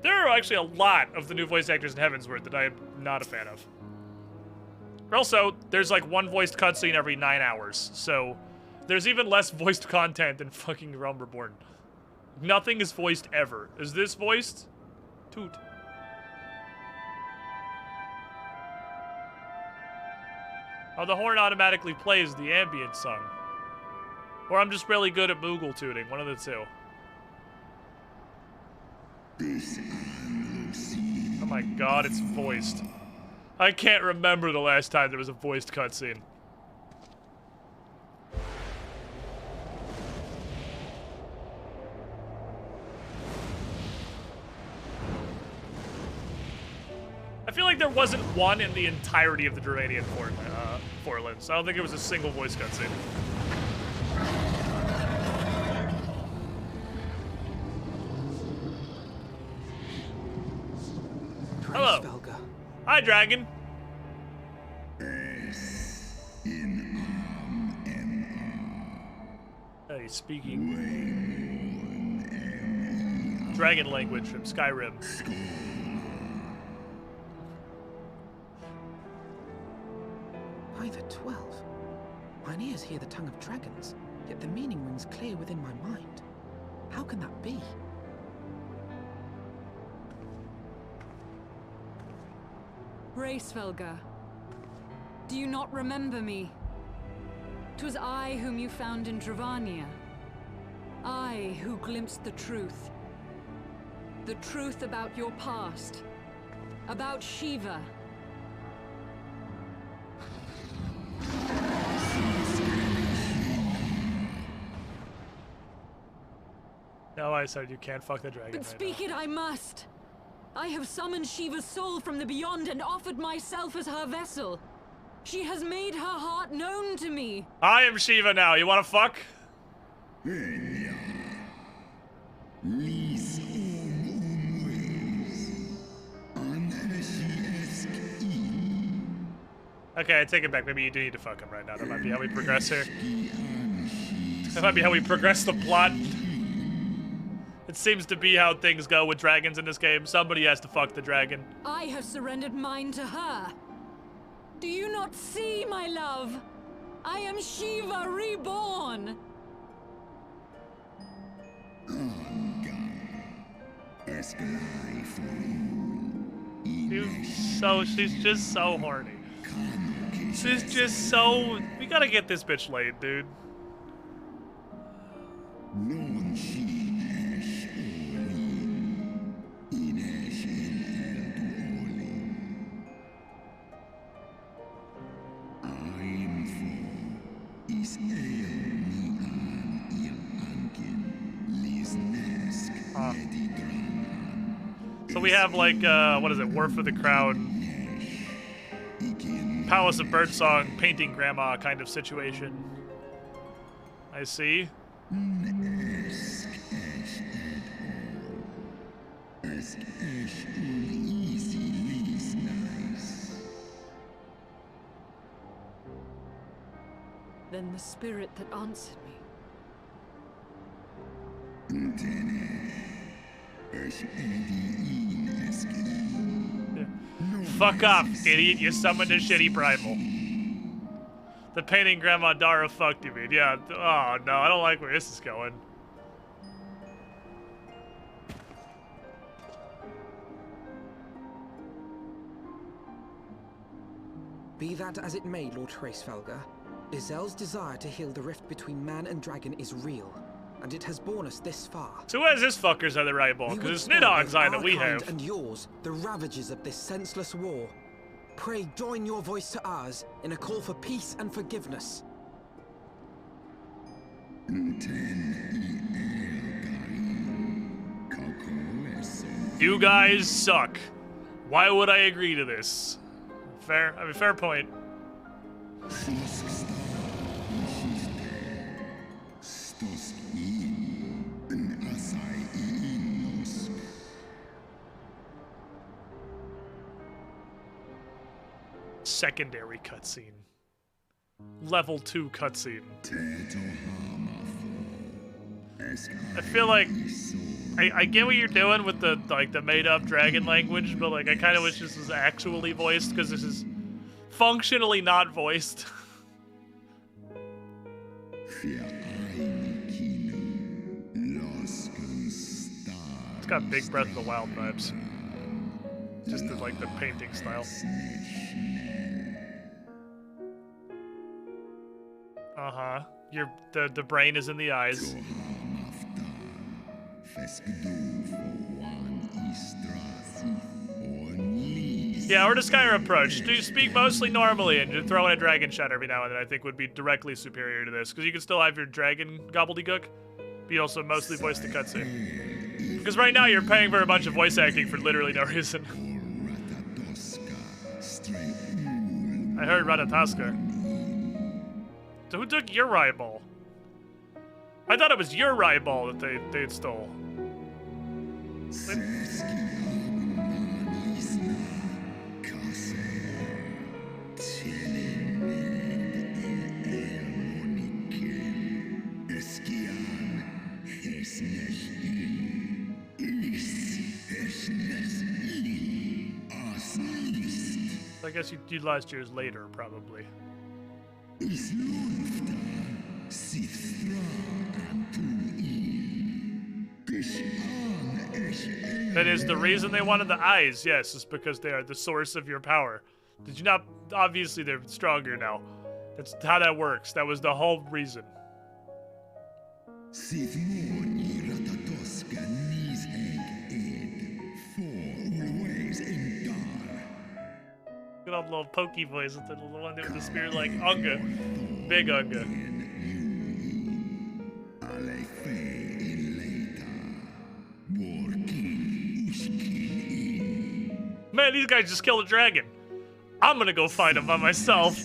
there are actually a lot of the new voice actors in Heavensward that I am not a fan of. Also, there's like one voiced cutscene every 9 hours, so there's even less voiced content than fucking Realm Reborn. Nothing is voiced ever. Is this voiced? Toot. Oh, the horn automatically plays the ambient song. Or I'm just really good at Moogle tooting, one of the two. Oh my god, it's voiced. I can't remember the last time there was a voiced cutscene. I feel like there wasn't one in the entirety of the Duranian Forlands. I don't think it was a single voice cutscene. Hello. Hi, Dragon. Oh, he's speaking dragon language from Skyrim. By the 12. Mine ears hear the tongue of dragons, yet the meaning rings clear within my mind. How can that be? Racefelga, do you not remember me? 'Twas I whom you found in Dravania. I who glimpsed the truth. The truth about your past. About Shiva. No, I said you can't fuck the dragon. But speak it I must. I have summoned Shiva's soul from the beyond and offered myself as her vessel. She has made her heart known to me. I am Shiva now. You wanna fuck? Okay, I take it back. Maybe you do need to fuck him right now. That might be how we progress here. That might be how we progress the plot. It seems to be how things go with dragons in this game. Somebody has to fuck the dragon. I have surrendered mine to her. Do you not see, my love? I am Shiva reborn. She's just so horny. She's just so... We gotta get this bitch laid, dude. So we have like, what is it, War for the Crown, Palace of Birdsong, Painting Grandma kind of situation. I see. Then the spirit that answered me. Fuck off, idiot. You summoned a shitty primal. The Painting Grandma Dara fucked you, mean. Yeah. Oh, no. I don't like where this is going. Be that as it may, Lord Hraesvelgr, Izel's desire to heal the rift between man and dragon is real, and it has borne us this far. So who has this fuckers on the right ball? We Because would it's spare Nidhogg's both eye that our we kind have. and yours the ravages of this senseless war. Pray join your voice to ours in a call for peace and forgiveness. You guys suck. Why would I agree to this? Fair. I mean, fair point. Secondary cutscene. Level 2 cutscene. I feel like I get what you're doing with the the made up dragon language, but like I kind of wish this was actually voiced because this is functionally not voiced. It's got big Breath of the Wild vibes. Just like the painting style. Uh-huh. The brain is in the eyes. Yeah, or the Skyrim approach. Do speak mostly normally and just throw in a dragon shot every now and then, I think would be directly superior to this. Because you can still have your dragon gobbledygook, but you also mostly voice the cutscene. Because right now you're paying for a bunch of voice acting for literally no reason. I heard Ratatoska. So who took your Ryball? I thought it was your Ryball that they stole. I guess you lost yours later, probably. That is the reason they wanted the eyes, yes, is because they are the source of your power. Did you not? Obviously, they're stronger now. That's how that works. That was the whole reason. Good old little pokey voice with the one with the spear like Unga. Big Unga. Man, these guys just killed a dragon. I'm gonna go fight him by myself.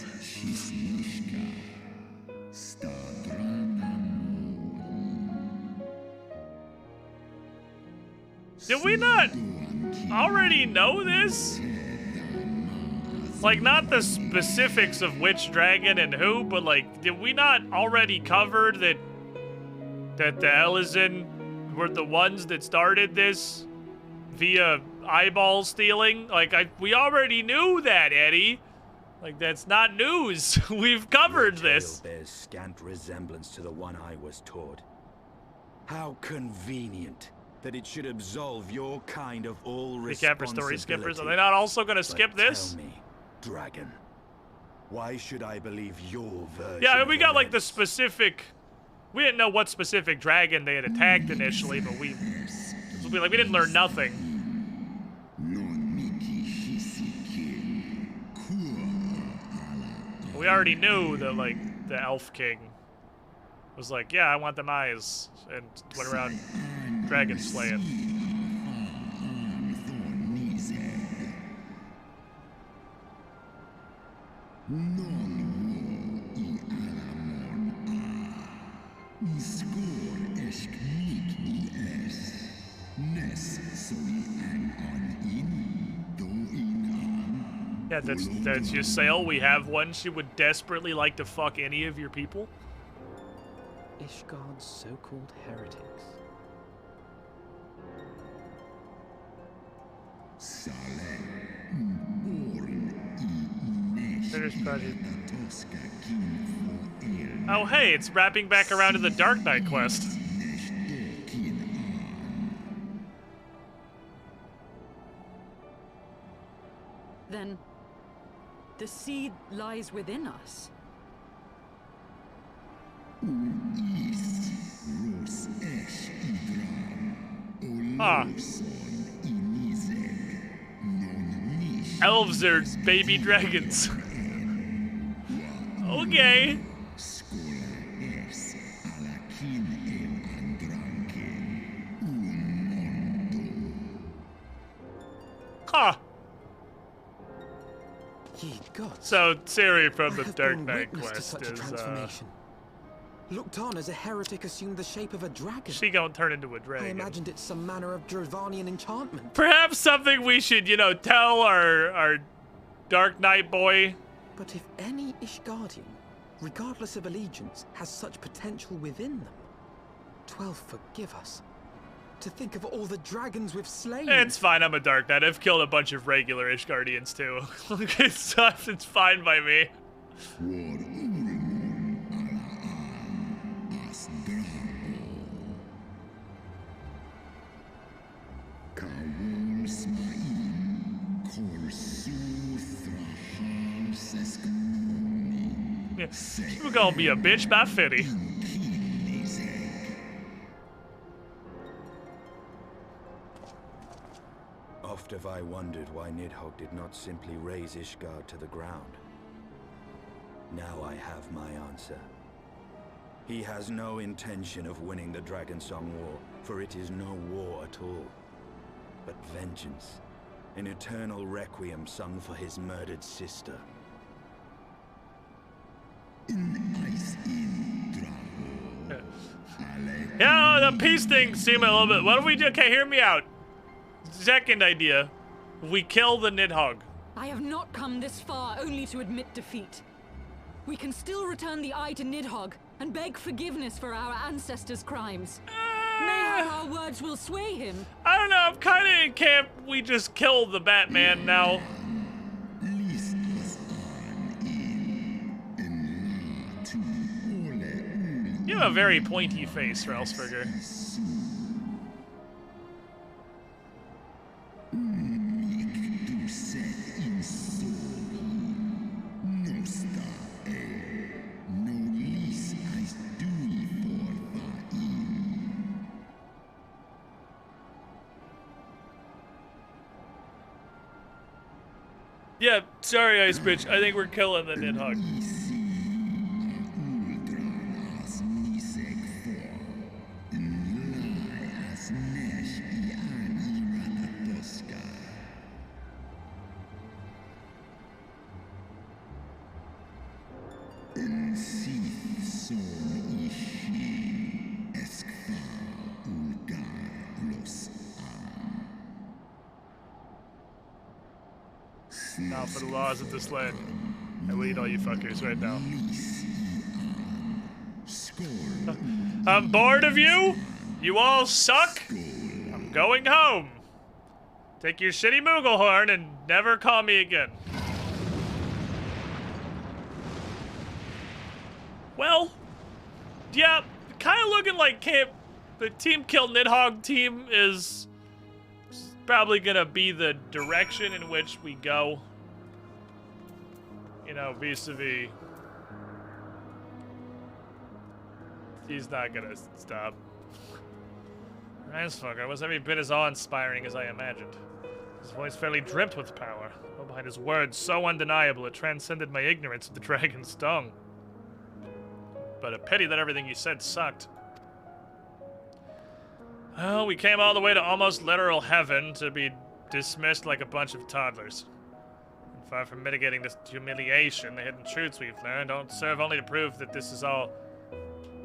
Did we not already know this? Like, not the specifics of which dragon and who, but like, did we not already cover that the Elysian were the ones that started this via eyeball stealing? Like, we already knew that, Eddie. Like, that's not news. We've covered this. Bears scant resemblance to the one I was taught. How convenient that it should absolve your kind of all Recap for story responsibility. skippers. Are they not also going to But skip this? Tell me, Dragon, why should I believe your version? Yeah, we of got like the events? specific. We didn't know what specific dragon they had attacked initially, but we didn't learn nothing. We already knew that like the Elf King was like, yeah, I want them eyes, and went around dragon slaying. Yeah, that's your sale. We have one. She would desperately like to fuck any of your people. Ishgard's so-called heretics. Finished project. Oh, hey, it's wrapping back around to the Dark Knight quest. Then, the seed lies within us. Huh. Elves are baby dragons. Okay. Huh. Ye gods. So, Ciri from the I have Dark borne Knight witness to quest such a is, transformation. Looked on as a heretic assumed the shape of a dragon. she gonna turn into a I dragon. imagined it some manner of Dravanian enchantment. Perhaps something we should, you know, tell our Dark Knight boy. But if any Ishgardian, regardless of allegiance, has such potential within them, 12 forgive us. To think of all the dragons we've slain. It's fine, I'm a Dark Knight. I've killed a bunch of regular Ishgardians too. It's fine by me. Yeah, you're gonna be a bitch by 50. Oft have I wondered why Nidhogg did not simply raze Ishgard to the ground. Now I have my answer. He has no intention of winning the Dragonsong War, for it is no war at all, but vengeance, an eternal requiem sung for his murdered sister. Yeah, the peace thing seemed a little bit. What do we do? Okay, hear me out. Second idea. We kill the Nidhogg. I have not come this far only to admit defeat. We can still return the eye to Nidhogg and beg forgiveness for our ancestors' crimes. Mayhap our words will sway him. I don't know, I'm kind of in camp. We just kill the Batman now. You have a very pointy face, Ralsberger. Yeah, sorry, Ice Bitch. I think we're killing the Nidhogg. Now for the laws of this land. I will eat all you fuckers right now. I'm bored of you. You all suck. I'm going home. Take your shitty Moogle horn and never call me again. Well, yeah, kind of looking like the Team Kill Nidhogg team is probably gonna be the direction in which we go. You know, vis-a-vis. He's not gonna stop. Nice fucker was every bit as awe-inspiring as I imagined. His voice fairly dripped with power, while behind his words so undeniable it transcended my ignorance of the dragon's tongue. But a pity that everything he said sucked. Well, we came all the way to almost literal heaven to be dismissed like a bunch of toddlers. And far from mitigating this humiliation, the hidden truths we've learned don't serve only to prove that this is all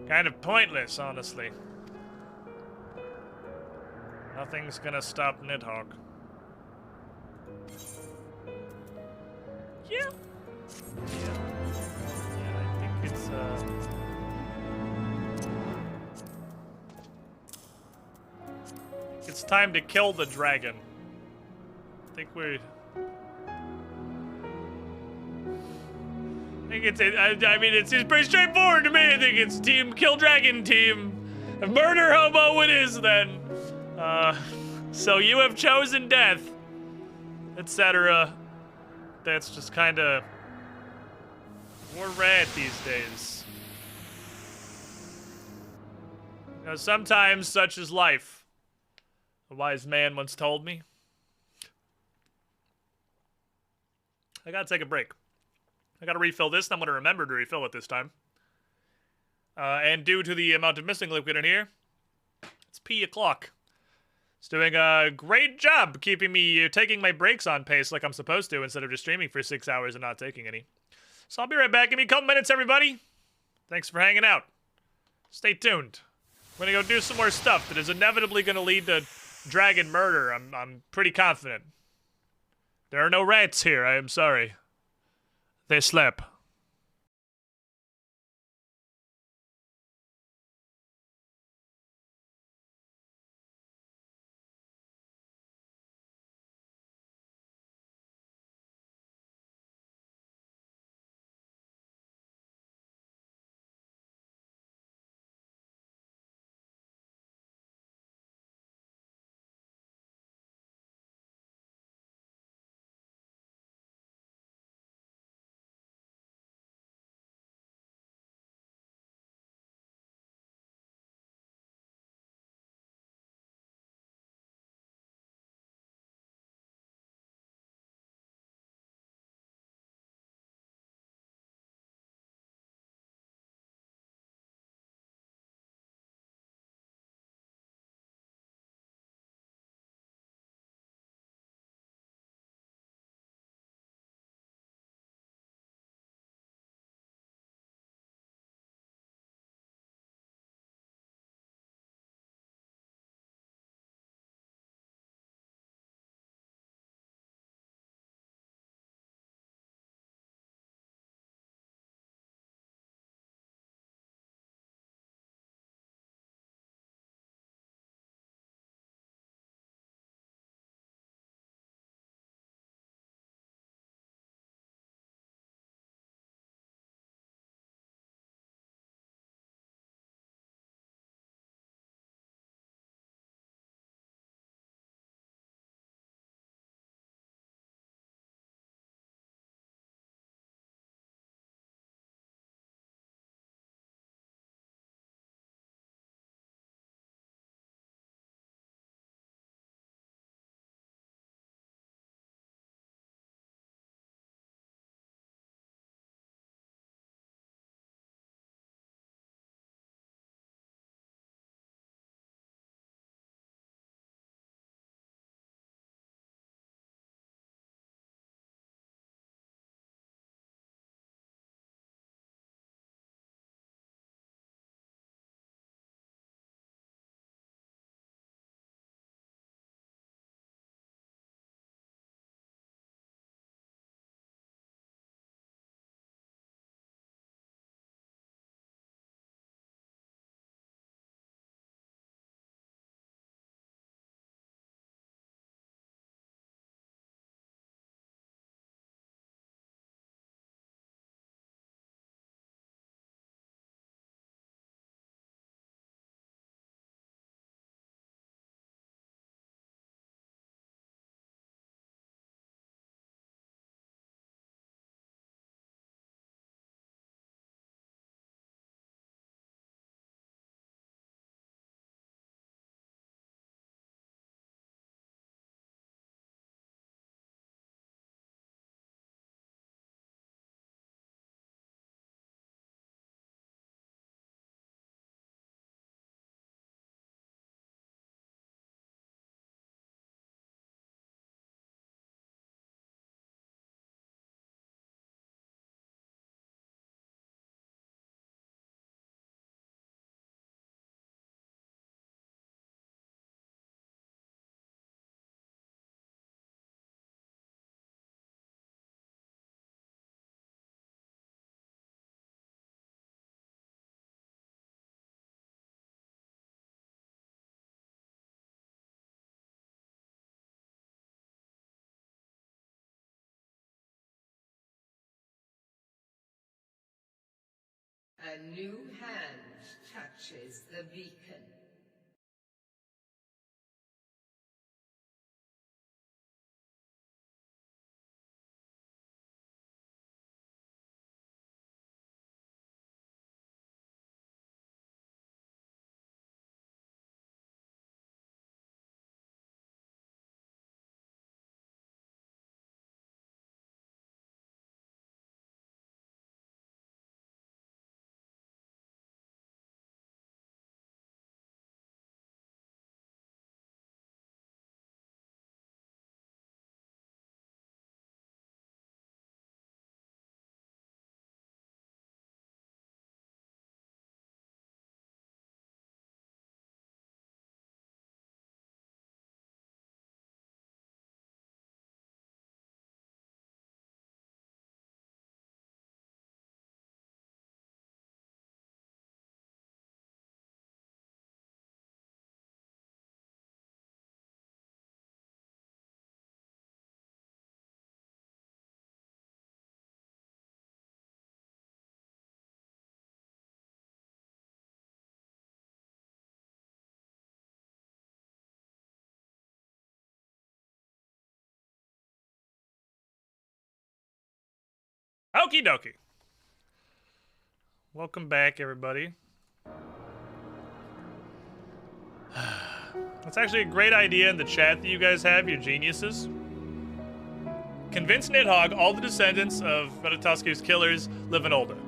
kind of pointless, honestly. Nothing's gonna stop Nidhogg. Yeah. Yeah, I think it's, it's time to kill the dragon. I think I think I mean, it seems pretty straightforward to me. I think it's Team Kill Dragon Team. Murder Hobo it is, then. So you have chosen death, etc. That's just kind of more rad these days. You know, sometimes such is life. A wise man once told me. I gotta take a break. I gotta refill this, and I'm gonna remember to refill it this time. And due to the amount of missing liquid in here, it's pee o'clock. It's doing a great job keeping me taking my breaks on pace like I'm supposed to instead of just streaming for 6 hours and not taking any. So I'll be right back. Give me a couple minutes, everybody. Thanks for hanging out. Stay tuned. We're gonna go do some more stuff that is inevitably gonna lead to dragon murder. I'm pretty confident. There are no rats here. I am sorry. They slept. A new hand touches the beacon. Okie dokie. Welcome back, everybody. That's actually a great idea in the chat that you guys have, you geniuses. Convince Nidhogg all the descendants of Venatuski's killers live in Ul'dah.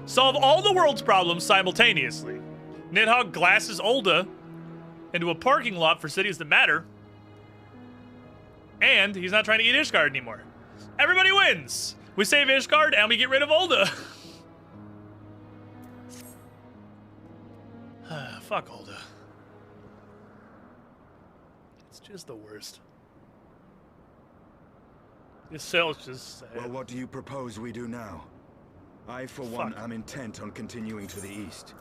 Solve all the world's problems simultaneously. Nidhogg glasses Ul'dah into a parking lot for cities that matter. And he's not trying to eat Ishgard anymore. Everybody wins! We save Ishgard and we get rid of Ul'dah. Fuck Ul'dah. It's just the worst. This cell's just sad. Well, what do you propose we do now? I, for one, am intent on continuing to the east.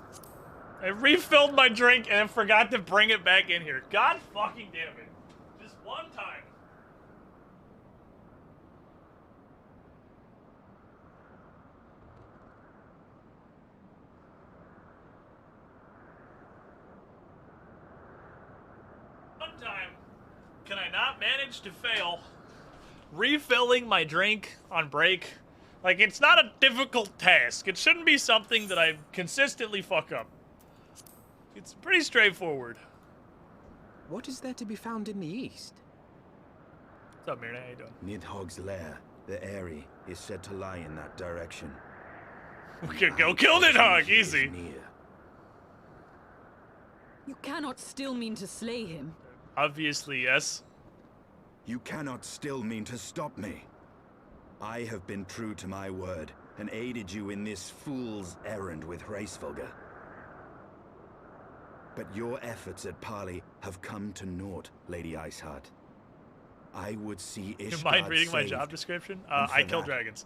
I refilled my drink and forgot to bring it back in here. God fucking damn it. Just one time. One time. Can I not manage to fail refilling my drink on break? Like, it's not a difficult task. It shouldn't be something that I consistently fuck up. It's pretty straightforward. What is there to be found in the east? What's up, Myrna? How you doing? Nidhogg's lair, the Eyrie, is said to lie in that direction. We could go kill Nidhogg, easy. You cannot still mean to slay him. Obviously, yes. You cannot still mean to stop me. I have been true to my word and aided you in this fool's errand with Hraesvelgr. But your efforts at parley have come to naught, Lady Iceheart. I would see Ishgard You mind reading my saved, job description? and for I kill that, dragons.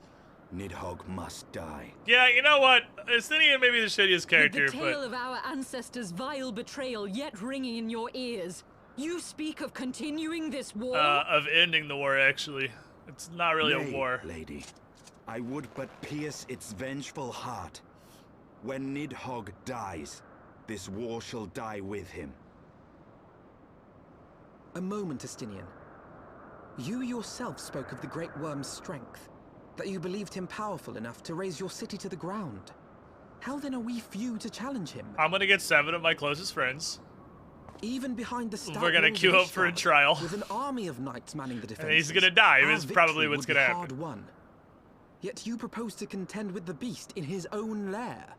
Nidhogg must die. Yeah, you know what? Estinian may be the shittiest character, With the tale but of our ancestors' vile betrayal yet ringing in your ears, you speak of continuing this war? of ending the war, actually. It's not really Nay, a war. Lady. I would but pierce its vengeful heart. When Nidhogg dies, this war shall die with him. A moment, Estinian. You yourself spoke of the Great Worm's strength, that you believed him powerful enough to raise your city to the ground. How then are we few to challenge him? I'm gonna get 7 of my closest friends. Even behind the stout We're gonna walls queue of up for a Ishgard, trial. with an army of knights manning the defenses, And he's gonna die. our Is probably victory what's would be gonna happen. hard won. Yet you propose to contend with the beast in his own lair.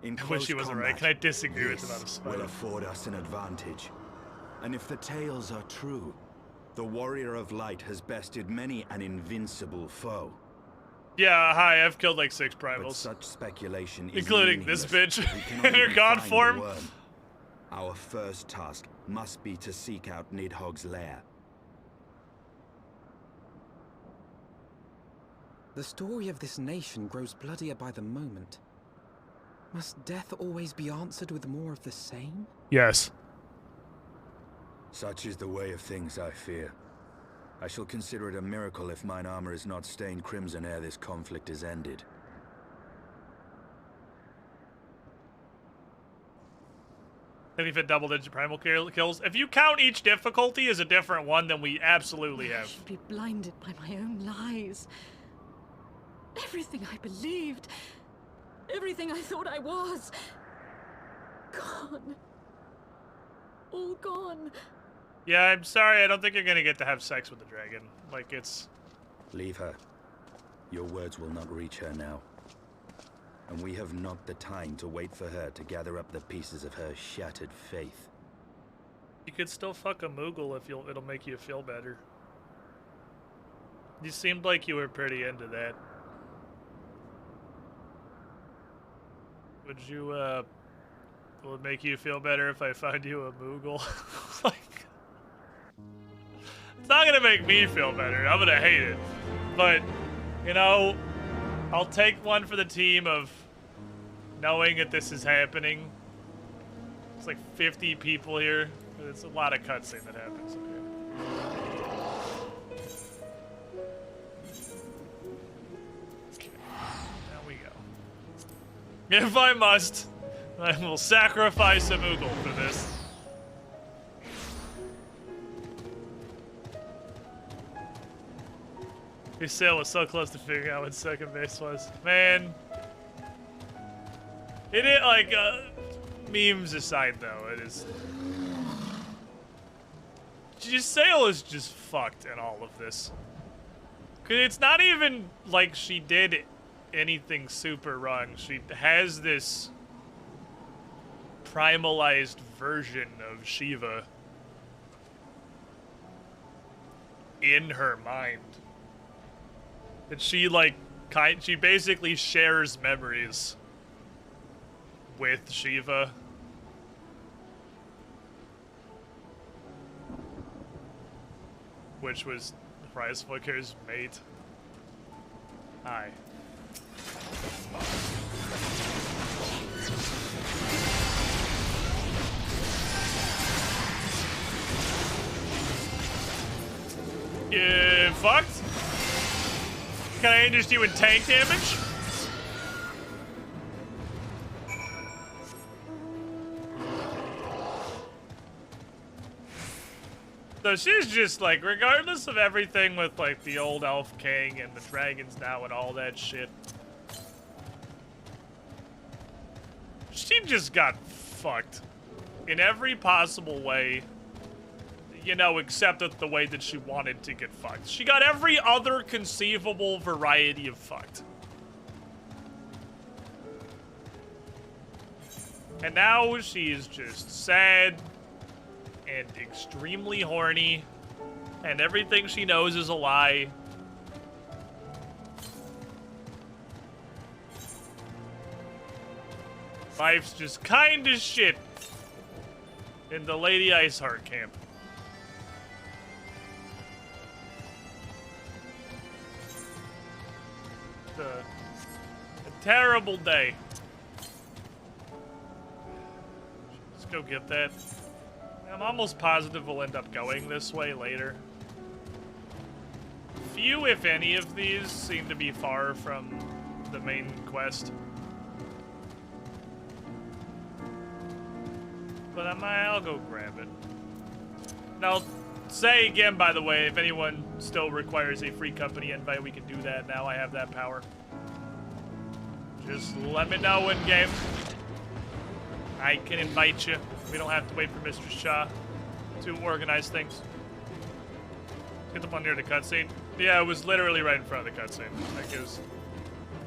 In I close wish he wasn't right. combat, Can I disagree with him out of this spite? will afford us an advantage. And if the tales are true, the Warrior of Light has bested many an invincible foe. Yeah, hi, I've killed like 6 But primals. such speculation is Including this meaningless bitch if we cannot in her even god find the form. worm. Our first task must be to seek out Nidhogg's lair. The story of this nation grows bloodier by the moment. Must death always be answered with more of the same? Yes. Such is the way of things, I fear. I shall consider it a miracle if mine armor is not stained crimson ere this conflict is ended. Then we've hit double-digit primal kills. If you count each difficulty as a different one, then we absolutely I have. should be blinded by my own lies. Everything I believed, everything I thought I was, gone. All gone. Yeah, I'm sorry. I don't think you're gonna get to have sex with the dragon. Like, it's... Leave her. Your words will not reach her now. And we have not the time to wait for her to gather up the pieces of her shattered faith. You could still fuck a Moogle if it'll make you feel better. You seemed like you were pretty into that. Would you, will it make you feel better if I find you a Moogle? Like, it's not gonna make me feel better. I'm gonna hate it. But, you know, I'll take one for the team of knowing that this is happening. It's like 50 people here. It's a lot of cutscene that happens. Okay. There we go. If I must, I will sacrifice a Moogle for this. His sail was so close to figuring out what second base was. Man. It is, like, memes aside, though, it is... Sail is just fucked in all of this. Cause it's not even like she did anything super wrong. She has this primalized version of Shiva in her mind. That she, like, she basically shares memories with Shiva. Which was Price Flicker's mate. Hi. You fucked? Can I interest you in tank damage? So she's just like, regardless of everything with like the old Elf King and the dragons now and all that shit, she just got fucked in every possible way, you know, except the way that she wanted to get fucked. She got every other conceivable variety of fucked. And now she's just sad and extremely horny, and everything she knows is a lie. Life's just kinda shit in the Lady Iceheart camp. A terrible day. Let's go get that. I'm almost positive we'll end up going this way later. Few, if any, of these seem to be far from the main quest. But I'll go grab it. And I'll say again, by the way, if anyone still requires a free company invite, we can do that now. I have that power. Just let me know in game. I can invite you. We don't have to wait for Mr. Shah to organize things. Get the one near the cutscene. Yeah, it was literally right in front of the cutscene. Because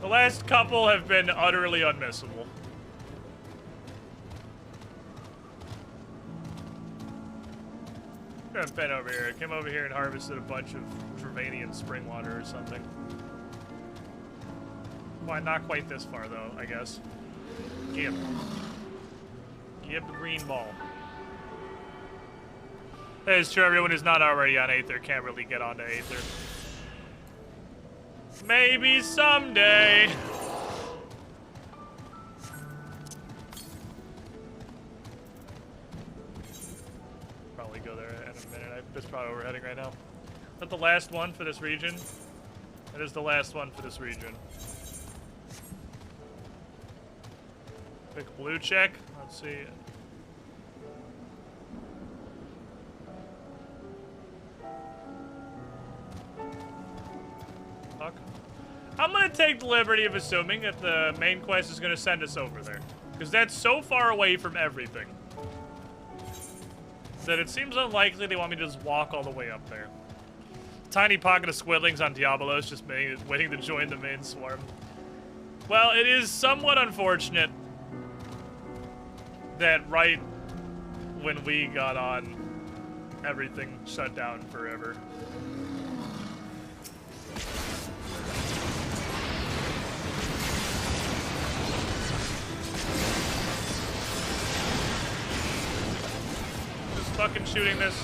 the last couple have been utterly unmissable. I've been over here. I came over here and harvested a bunch of Trevanian spring water or something. Why not quite this far though, I guess. Give. Give the green ball. That is true, everyone who's not already on Aether can't really get onto Aether. Maybe someday. Probably go there in a minute. That's probably where we're heading right now. Is that the last one for this region? That is the last one for this region. Quick blue check. Let's see. I'm gonna take the liberty of assuming that the main quest is gonna send us over there. Because that's so far away from everything that it seems unlikely they want me to just walk all the way up there. Tiny pocket of squidlings on Diabolos just waiting to join the main swarm. Well, it is somewhat unfortunate that right when we got on, everything shut down forever. Just fucking shooting this.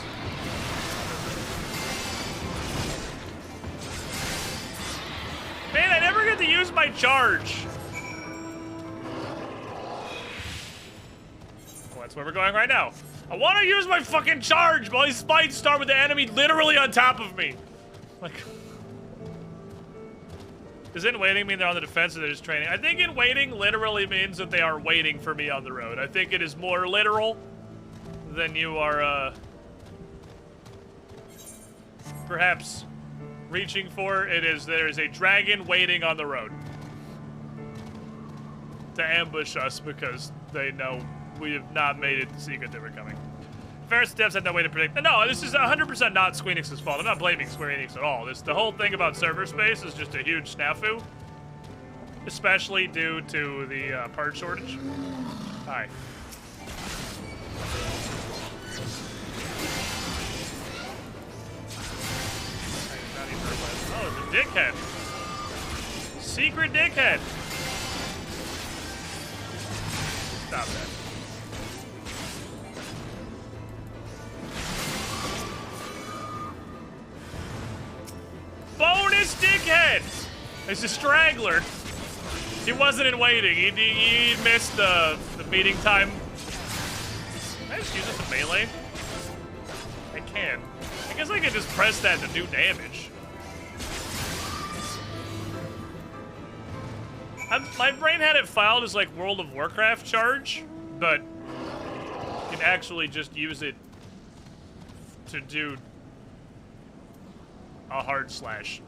Man, I never get to use my charge. Well, that's where we're going right now. I want to use my fucking charge, but these fights start with the enemy literally on top of me. Like, does in waiting mean they're on the defense or they're just training? I think in waiting literally means that they are waiting for me on the road. I think it is more literal than you are, perhaps reaching for. It is, there is a dragon waiting on the road to ambush us because they know we have not made it secret that we're coming. Ferris Devs had no way to predict. No, this is 100% not Square Enix's fault. I'm not blaming Square Enix at all. The whole thing about server space is just a huge snafu, especially due to the part shortage. Hi. Oh, it's a dickhead. Secret dickhead. Stop that. Bonus dickhead! It's a straggler. He wasn't in waiting. He missed the meeting time. Can I just use this in melee? I can. I guess I can just press that to do damage. My brain had it filed as like World of Warcraft charge, but you can actually just use it to do a hard slash.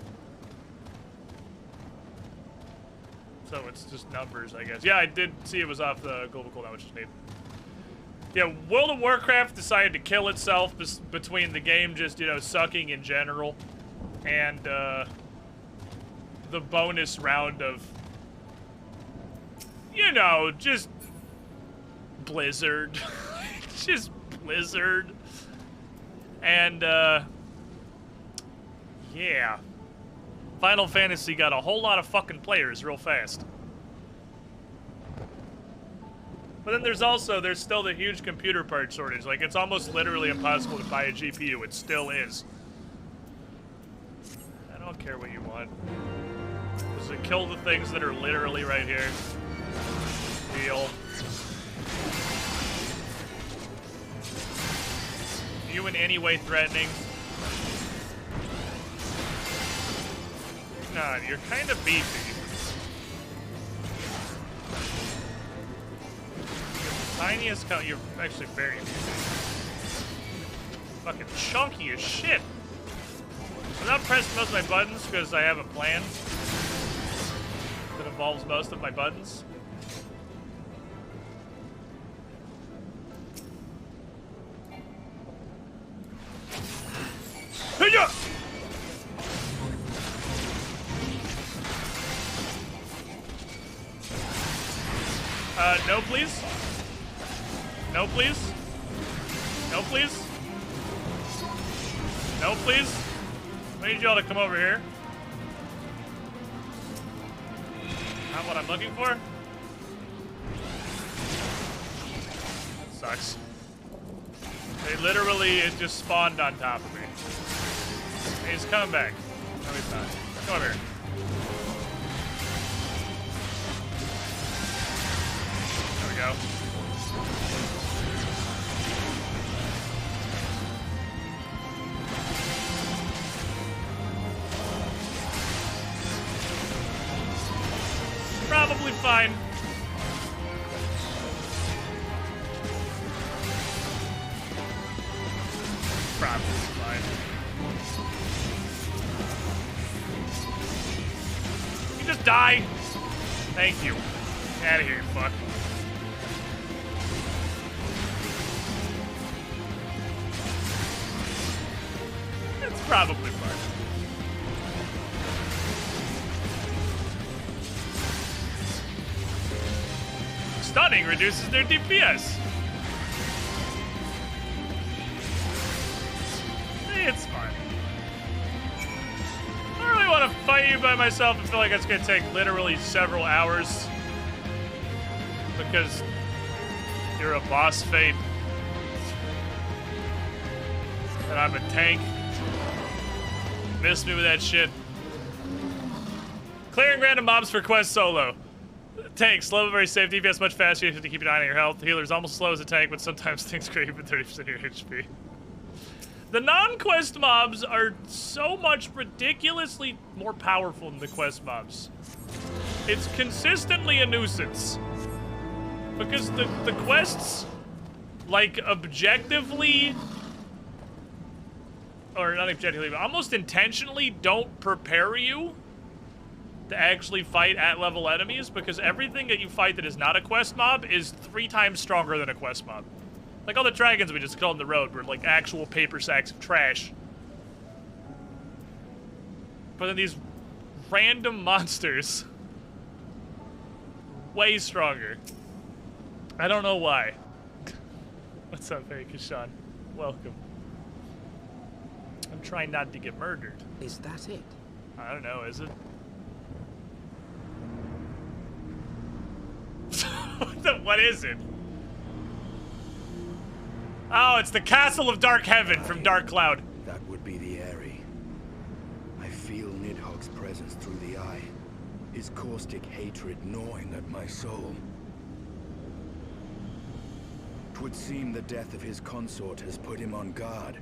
So it's just numbers, I guess. Yeah, I did see it was off the global cooldown, which is neat. Yeah, World of Warcraft decided to kill itself between the game just, you know, sucking in general and the bonus round of, you know, just Blizzard. Just Blizzard. And, yeah. Final Fantasy got a whole lot of fucking players real fast. But then there's still the huge computer part shortage. Like, it's almost literally impossible to buy a GPU. It still is. I don't care what you want. Just to kill the things that are literally right here. Deal. You in any way threatening? God, you're kind of beefy. Tiniest count, you're actually very beefy. Fucking chunky as shit. I'm not pressing most of my buttons because I have a plan that involves most of my buttons. Hey-ya! No, please. No, please. No, please. No, please. I need y'all to come over here. Not what I'm looking for. That sucks. They literally, it just spawned on top of me. Hey, he's coming back. No, he's not. Come over here. There we go. Probably fine. Probably fine. just die? Thank you. Get out of here, fuck. It's probably fine. Stunning reduces their DPS. It's fine. I don't really want to fight you by myself. I feel like it's going to take literally several hours. Because you're a boss fate. And I'm a tank. Miss me with that shit. Clearing random mobs for quest solo. Tank, slow but very safe. DPS much faster. You have to keep an eye on your health. Healer's almost slow as a tank, but sometimes things creep at 30% of your HP. The non-quest mobs are so much ridiculously more powerful than the quest mobs. It's consistently a nuisance. Because the quests, like, objectively, or not objectively, but almost intentionally don't prepare you to actually fight at level enemies, because everything that you fight that is not a quest mob is 3 times stronger than a quest mob. Like all the dragons we just killed on the road were like actual paper sacks of trash. But then these random monsters, way stronger. I don't know why. What's up, hey, Kashan? Welcome. I'm trying not to get murdered. Is that it? I don't know, is it? What is it? Oh, it's the Castle of Dark Heaven from Dark Cloud. That would be the Eyrie. I feel Nidhogg's presence through the eye. His caustic hatred gnawing at my soul. 'Twould seem the death of his consort has put him on guard.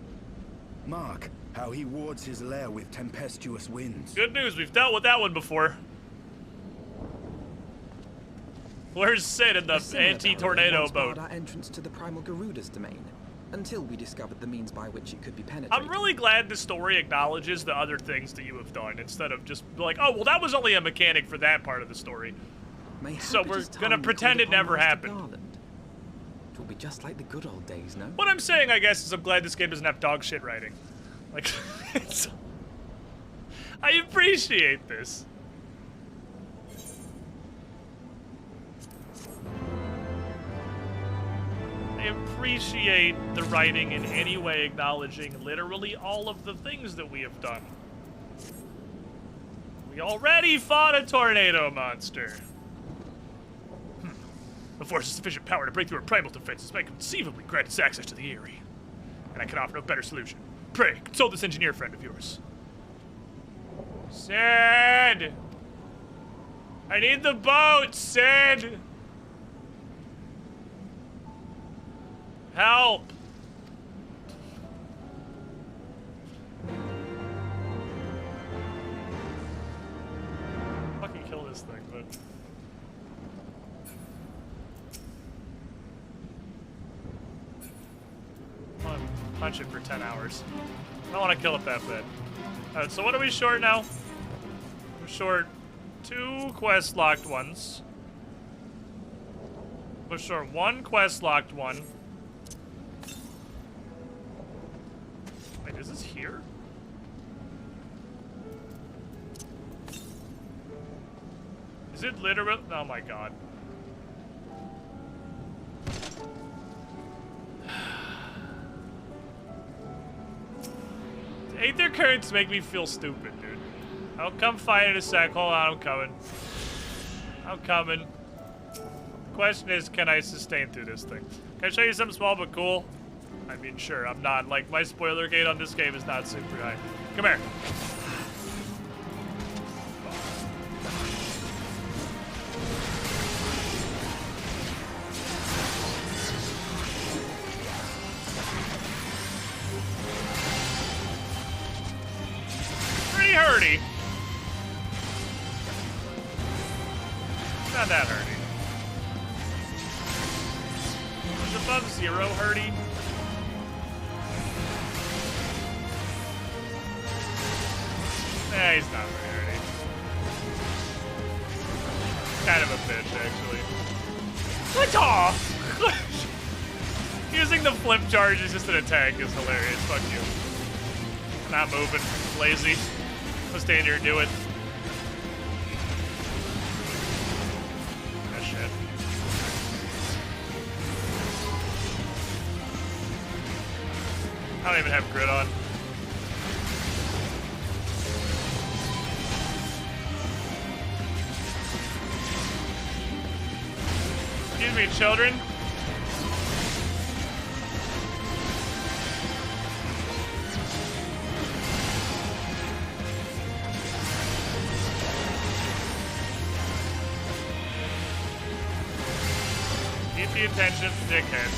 Mark how he wards his lair with tempestuous winds. Good news, we've dealt with that one before. Where's Sid in the anti-tornado boat? Our entrance to the primal Garuda's domain, until we discovered the means by which it could be penetrated. I'm really glad the story acknowledges the other things that you have done, instead of just like, oh, well, that was only a mechanic for that part of the story. So we're gonna pretend it never happened. Garland. It will be just like the good old days, no? What I'm saying, I guess, is I'm glad this game doesn't have dog shit writing. Like, I appreciate this. I appreciate the writing in any way acknowledging literally all of the things that we have done. We already fought a tornado monster. The force has sufficient power to break through our primal defenses might conceivably grant us access to the Eyrie. And I can offer no better solution. Pray, consult this engineer friend of yours. Sid! I need the boat, Sid! Help! Fucking kill this thing, but... I want to punch it for 10 hours. I don't want to kill it that bad. Alright, so what are we short now? We're short 2 quest-locked ones. We're short 1 quest-locked one. Wait, is this here? Is it literal? Oh my god. Aether currents make me feel stupid, dude. I'll come fight in a sec. Hold on, I'm coming. I'm coming. The question is, can I sustain through this thing? Can I show you something small but cool? I mean, sure, I'm not. Like, my spoiler gate on this game is not super high. Come here. Pretty hurty. Not that hurty. Is above 0 hurty? He's not very hurty. kind of a bitch, actually. What? Aw! Using the flip charge as just an attack is hilarious. Fuck you. Not moving. Lazy. I'll stand here and do it. Oh, shit. I don't even have grid on. Excuse me, children. Keep the attention, dickheads.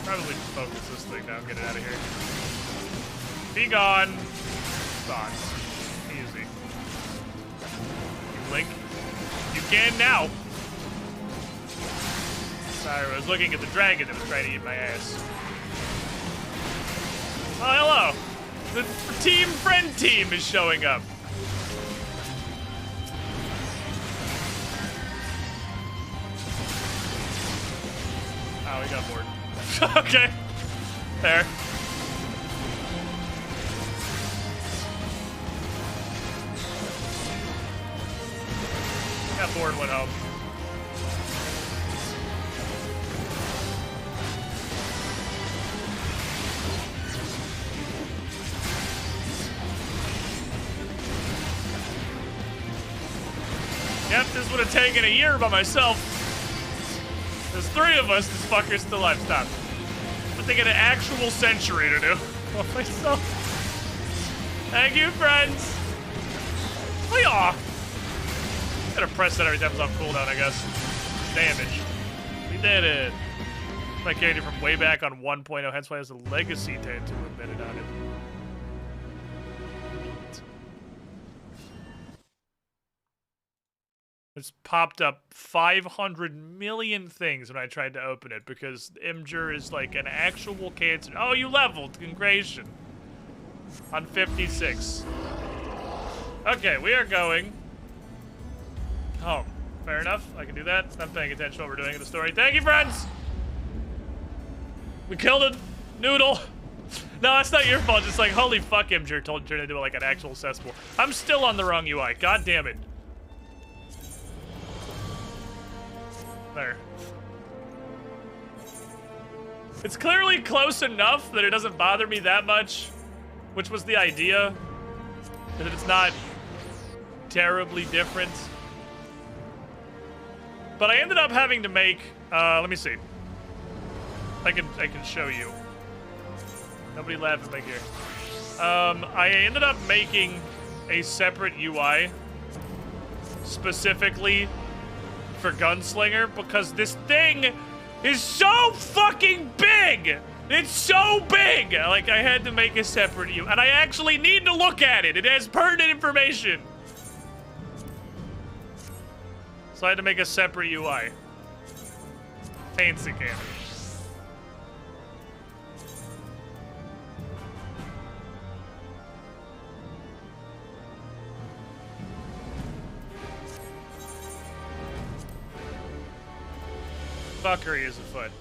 Probably just focus this thing now and get it out of here. Be gone. Thoughts. Easy. You blink. You can now. Sorry, I was looking at the dragon that was trying to eat my ass. Oh, hello. The friend team is showing up. Oh, we got bored. Okay. There. Got bored and went home. Yep, this would have taken a year by myself. There's 3 of us, this fucker's still alive. Stop. I'm thinking an actual century to do. Oh, myself. Thank you, friends. Oh, aw. Gotta press that every time it's on cooldown, I guess. Damage. We did it. My character from way back on 1.0, hence why it has a legacy tattoo embedded on it. It's popped up 500 million things when I tried to open it because Imgur is like an actual cancer. Oh, you leveled. Congratulations. On 56. Okay, we are going home. Fair enough. I can do that. Not paying attention to what we're doing in the story. Thank you, friends! We killed a noodle. No, it's not your fault. It's like, holy fuck, Imgur told you to do like an actual cesspool. I'm still on the wrong UI. God damn it. There. It's clearly close enough that it doesn't bother me that much, which was the idea. That it's not terribly different. But I ended up having to make, let me see. I can show you. Nobody laugh at me here. I ended up making a separate UI specifically for Gunslinger because this thing is so fucking big. It's so big. Like, I had to make a separate UI, and I actually need to look at it. It has pertinent information. So I had to make a separate UI. Fancy camera. Fuckery is afoot.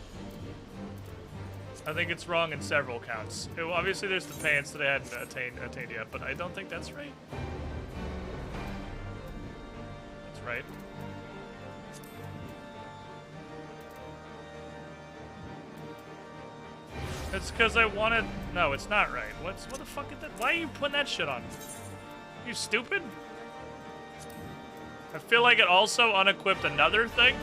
I think it's wrong in several counts. Obviously, there's the pants that I hadn't attained yet, but I don't think that's right. That's right. It's because I wanted... No, it's not right. What the fuck is that? Why are you putting that shit on? Are you stupid? I feel like it also unequipped another thing.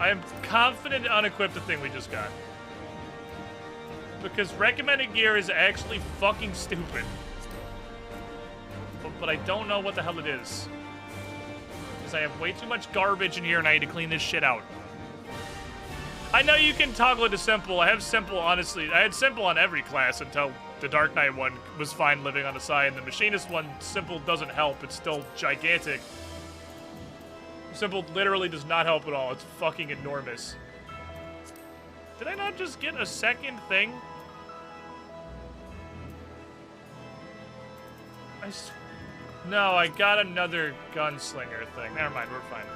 I am confident it unequipped the thing we just got. Because recommended gear is actually fucking stupid. But I don't know what the hell it is. Because I have way too much garbage in here and I need to clean this shit out. I know you can toggle it to simple. I have simple, honestly. I had simple on every class until the Dark Knight one was fine living on the side. The Machinist one, simple doesn't help. It's still gigantic. Simple literally does not help at all. It's fucking enormous. Did I not just get a second thing? No, I got another gunslinger thing. Never mind, we're fine.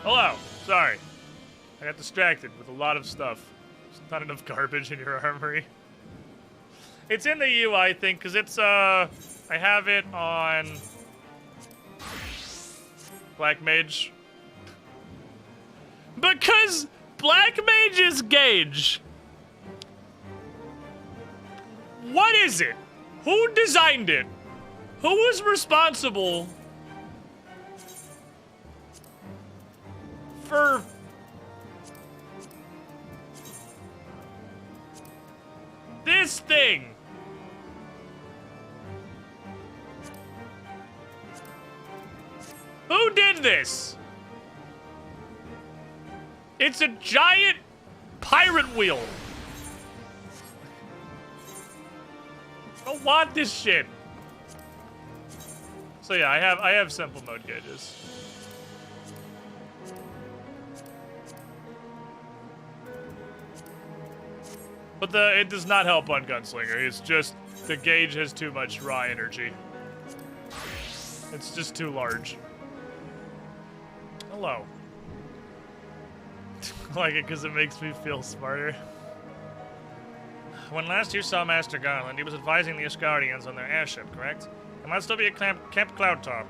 Hello. Sorry. I got distracted with a lot of stuff. There's not enough garbage in your armory. It's in the UI thing, because it's, I have it on Black Mage. Because Black Mage's gauge. What is it? Who designed it? Who was responsible for this thing? Who did this? It's a giant pirate wheel. I don't want this shit. So yeah, I have simple mode gauges. But it does not help on Gunslinger. It's just the gauge has too much raw energy. It's just too large. Hello. I like it because it makes me feel smarter. When last you saw Master Garland, he was advising the Ishgardians on their airship, correct? It might still be at Camp Cloudtop.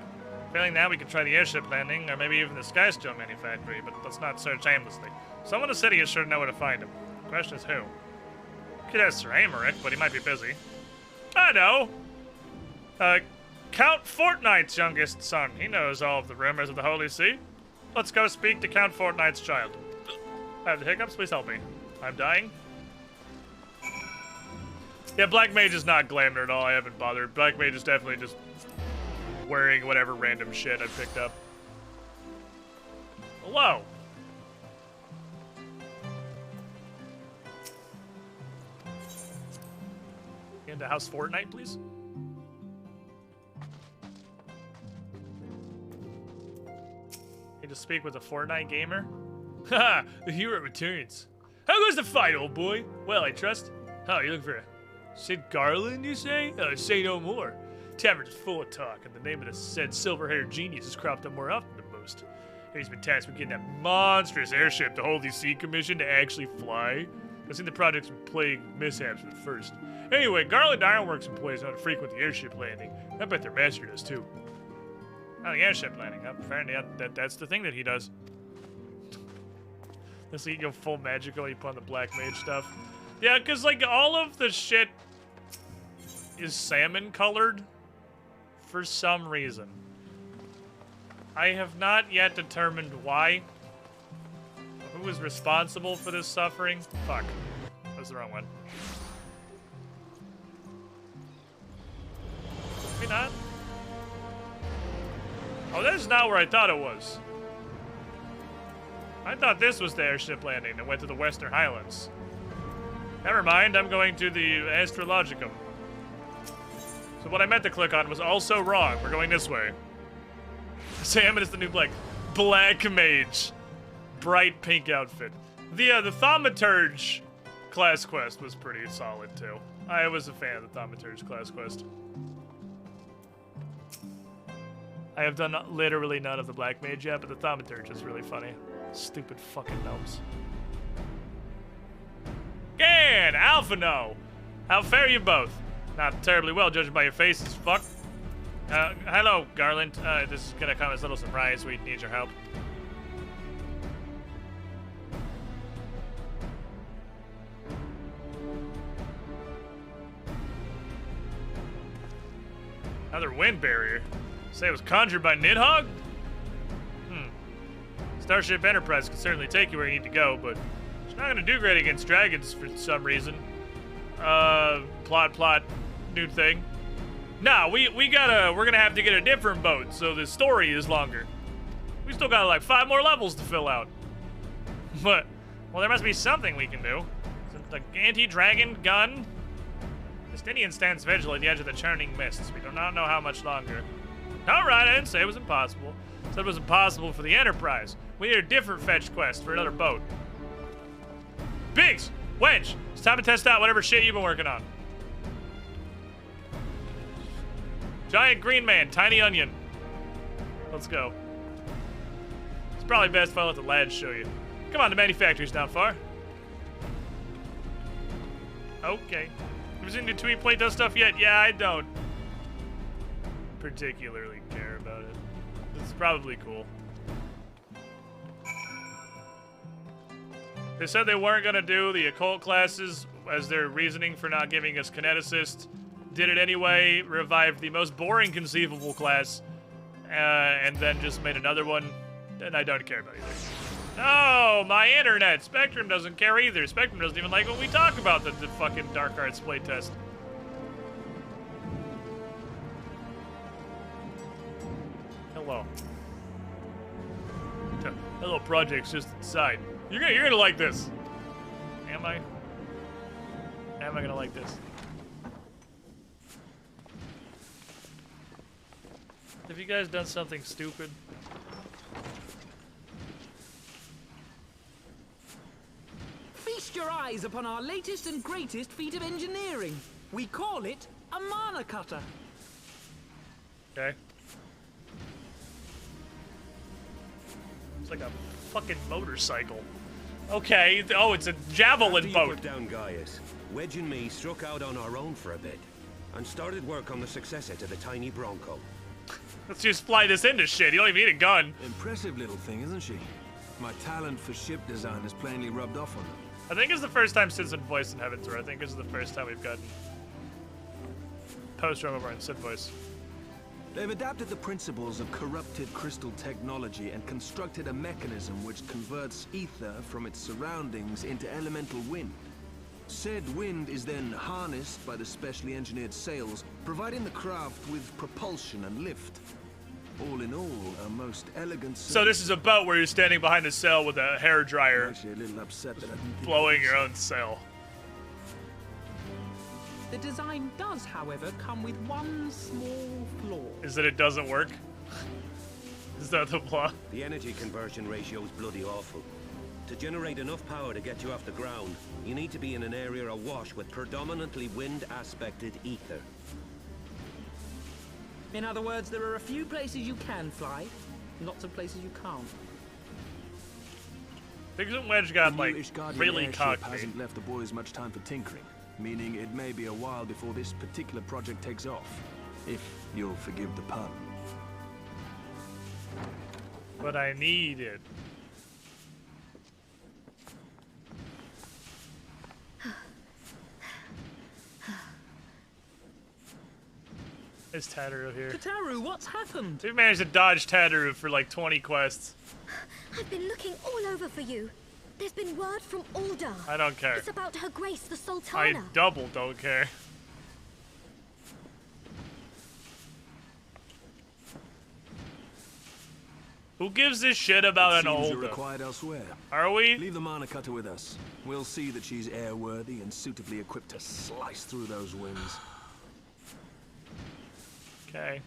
Failing that, we could try the airship landing, or maybe even the Skystone Manufactory, but let's not search aimlessly. Someone in the city is sure to know where to find him. The question is who? Could ask Sir Amaric, but he might be busy. I know! Count Fortnight's youngest son. He knows all of the rumors of the Holy See. Let's go speak to Count Fortnight's child. I have the hiccups, please help me. I'm dying. Yeah, Black Mage is not glamour at all. I haven't bothered. Black Mage is definitely just wearing whatever random shit I picked up. Hello. Into House Fortnite, please. Need to speak with a Fortnite gamer. Haha, the hero returns. How goes the fight, old boy? Well, I trust. Oh, you look for a Sid Garland, you say? Say no more. Tavern is full of talk, and the name of the said silver-haired genius has cropped up more often than most. He's been tasked with getting that monstrous airship to hold the sea commission to actually fly. I've seen the project's been plagued with mishaps at first. Anyway, Garland Ironworks employees know to frequent the airship landing. I bet their master does too. Oh, the airship landing. Apparently, that's the thing that he does. Let's see, you go full magical, you put on the Black Mage stuff. Yeah, because, like, all of the shit is salmon colored for some reason. I have not yet determined why. Who is responsible for this suffering? Fuck. That was the wrong one. Maybe not. Oh, that is not where I thought it was. I thought this was the airship landing that went to the Western Highlands. Never mind, I'm going to the Astrologicum. So what I meant to click on was also wrong. We're going this way. Salmon is the new Black Mage. Bright pink outfit. The Thaumaturge class quest was pretty solid too. I was a fan of the Thaumaturge class quest. I have done literally none of the Black Mage yet, but the Thaumaturge is really funny. Stupid fucking gnomes. Gan! Alphino! How fare you both? Not terribly well, judging by your faces, fuck. Hello, Garland. This is gonna come as a little surprise. We need your help. Another wind barrier. Say it was conjured by Nidhogg? Starship Enterprise can certainly take you where you need to go, but it's not gonna do great against dragons for some reason. Plot, new thing. Nah, we're gonna have to get a different boat, so the story is longer. We still got like 5 more levels to fill out. But, well, there must be something we can do. The anti-dragon gun? Justinian stands vigil at the edge of the churning mists. We do not know how much longer. Alright, I didn't say it was impossible. I said it was impossible for the Enterprise. We need a different fetch quest for another boat. Biggs! Wench! It's time to test out whatever shit you've been working on. Giant green man, tiny onion. Let's go. It's probably best if I let the lads show you. Come on, the manufacturer's not far. Okay. Have you seen the Tweet Playtest stuff yet? Yeah, I don't particularly care about it. It's probably cool. They said they weren't gonna do the occult classes as their reasoning for not giving us kineticist. Did it anyway, revived the most boring conceivable class, and then just made another one, and I don't care about either. Oh, my internet! Spectrum doesn't care either. Spectrum doesn't even like when we talk about the fucking Dark Arts playtest. Hello. Hello, project's just inside. You're gonna like this. Am I? Am I gonna like this? Have you guys done something stupid? Feast your eyes upon our latest and greatest feat of engineering. We call it a mana cutter. Okay. It's like a fucking motorcycle. Okay. Oh, it's a javelin boat. Put down Gaius, Wedge and me struck out on our own for a bit and started work on the successor to the tiny Bronco. Let's just fly this into shit. You don't even need a gun. Impressive little thing, isn't she? My talent for ship design is plainly rubbed off on them. I think it's the first time Sid's in voice in Heaven's Door. I think this is the first time we've gotten post over in Sid voice. They've adapted the principles of corrupted crystal technology and constructed a mechanism which converts ether from its surroundings into elemental wind. Said wind is then harnessed by the specially engineered sails, providing the craft with propulsion and lift. All in all, a most elegant... So this is a boat where you're standing behind a sail with a hairdryer, actually a little upset that I didn't think blowing your own sail. The design does, however, come with one small flaw. Is that it doesn't work? Is that the flaw? The energy conversion ratio is bloody awful. To generate enough power to get you off the ground, you need to be in an area awash with predominantly wind-aspected ether. In other words, there are a few places you can fly, lots of places you can't. Biggs and Wedge got, The like, new Ishgardian really airship cockney. hasn't left the boys much time for tinkering, meaning it may be a while before this particular project takes off. If you'll forgive the pun. But I need it. Is Tataru here? Tataru, what's happened? We managed to dodge Tataru for like 20 quests. I've been looking all over for you. There's been word from Ulda. I don't care. It's about Her Grace the I Sultana. double don't care. Who gives a shit about an Seems you're old? required elsewhere. Are we? Leave the mana cutter with us. We'll see that she's airworthy and suitably equipped to slice through those winds. Okay.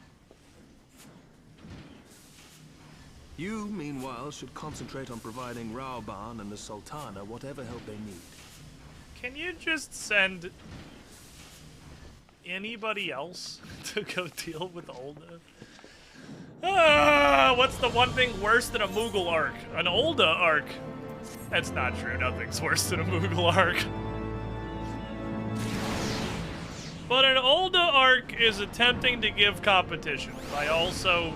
You, meanwhile, should concentrate on providing Raoban and the Sultana whatever help they need. Can you just send anybody else to go deal with Ulda? What's the one thing worse than a Moogle arc? An Ulda arc. That's not true. Nothing's worse than a Moogle arc. But an Ulda arc is attempting to give competition by also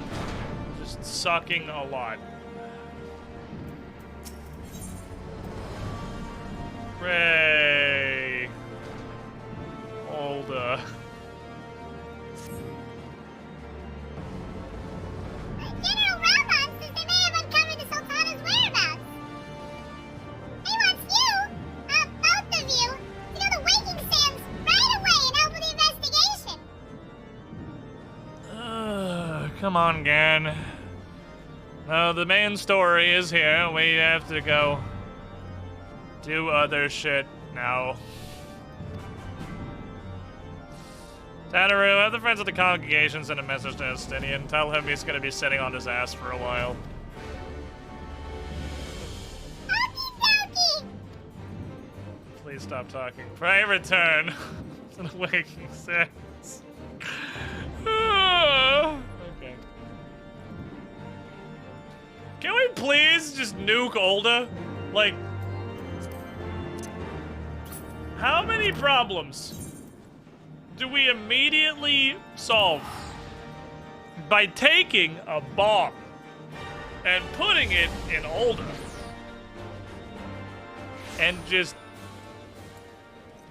just sucking a lot. Ray. Ulda. General Raoban says they may have uncovered the Sultana's whereabouts. He wants you, both of you, to go to Waking Sands right away and help with the investigation. Come on, Gan. No, the main story is here. We have to go do other shit now. Tataru, have the Friends of the Congregation send a message to Estinian. Tell him he's gonna be sitting on his ass for a while. Please stop talking. Pray return to the Waking Sands. nuke Olda? Like, how many problems do we immediately solve by taking a bomb and putting it in Olda and just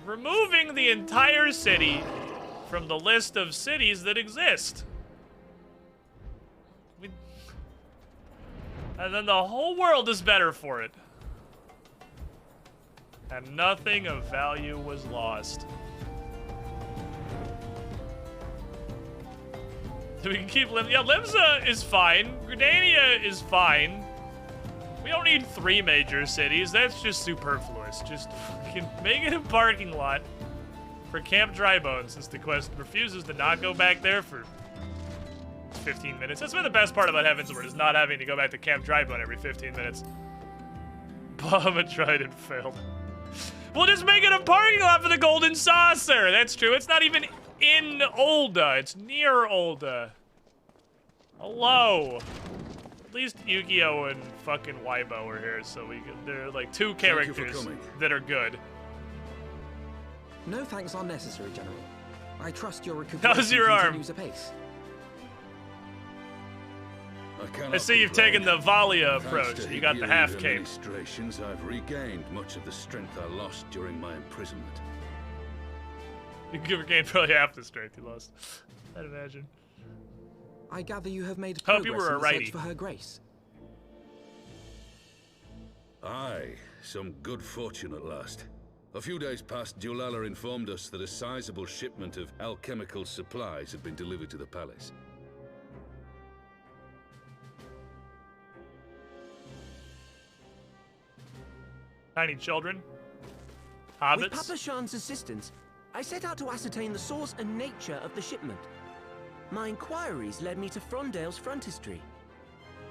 removing the entire city from the list of cities that exist? And then the whole world is better for it. And nothing of value was lost. So we can keep Limsa. Yeah, Limsa is fine. Gridania is fine. We don't need 3 major cities. That's just superfluous. Just fucking make it a parking lot for Camp Drybone, since the quest refuses to not go back there for 15 minutes. That's been the best part about Heavensward, is not having to go back to Camp Drybone every 15 minutes. Bomba tried and failed. We'll just make it a parking lot for the Golden Saucer. That's true. It's not even in Olda. It's near Olda. Hello. At least Yu-Gi-Oh! And fucking Weibo are here, so we can. They're like 2 characters that are good. No thanks are necessary, General. I trust your How's recuperation your arm? continues apace. I see you've taken the Valia approach. You got the half cape. Administrations, I've regained much of the strength I lost during my imprisonment. You regained probably half the strength you lost, I'd imagine. I gather you have made Hope progress you were a in the righty. search for Her Grace. Aye, some good fortune at last. A few days past, Dulala informed us that a sizable shipment of alchemical supplies had been delivered to the palace. Tiny children. With Hobbits. Papa Shan's assistance, I set out to ascertain the source and nature of the shipment. My inquiries led me to Frondale's frontistery.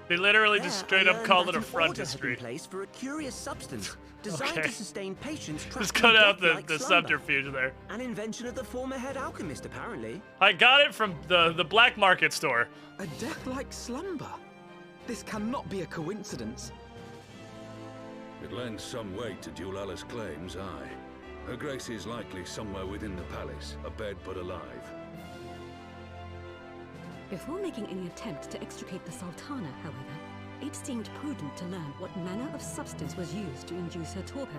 They literally There, just straight I up learned called that it a an order had been frontistery. placed for a curious substance designed Okay. to sustain patients trapped Just in cut out death-like the slumber. subterfuge there. An invention of the former head alchemist, apparently. I got it from the black market store. A death-like slumber? This cannot be a coincidence. It lends some weight to Dulala's claims, aye. Her Grace is likely somewhere within the palace, abed but alive. Before making any attempt to extricate the Sultana, however, it seemed prudent to learn what manner of substance was used to induce her torpor.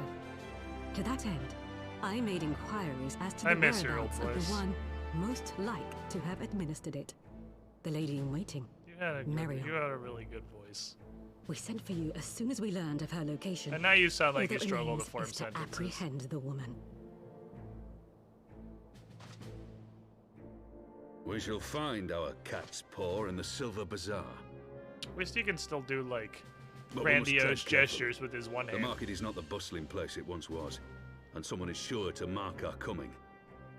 To that end, I made inquiries as to I the miss your old whereabouts of place. the one most like to have administered it. The lady in waiting, You had a Marion. you had a really good voice. We sent for you as soon as we learned of her location. And now you sound like All you that struggle to remains form is to sentences. apprehend the woman. We shall find our cat's paw in the Silver Bazaar. At least he can still do like But we must tread grandiose carefully. gestures with his one The hand. market is not the bustling place it once was, and someone is sure to mark our coming.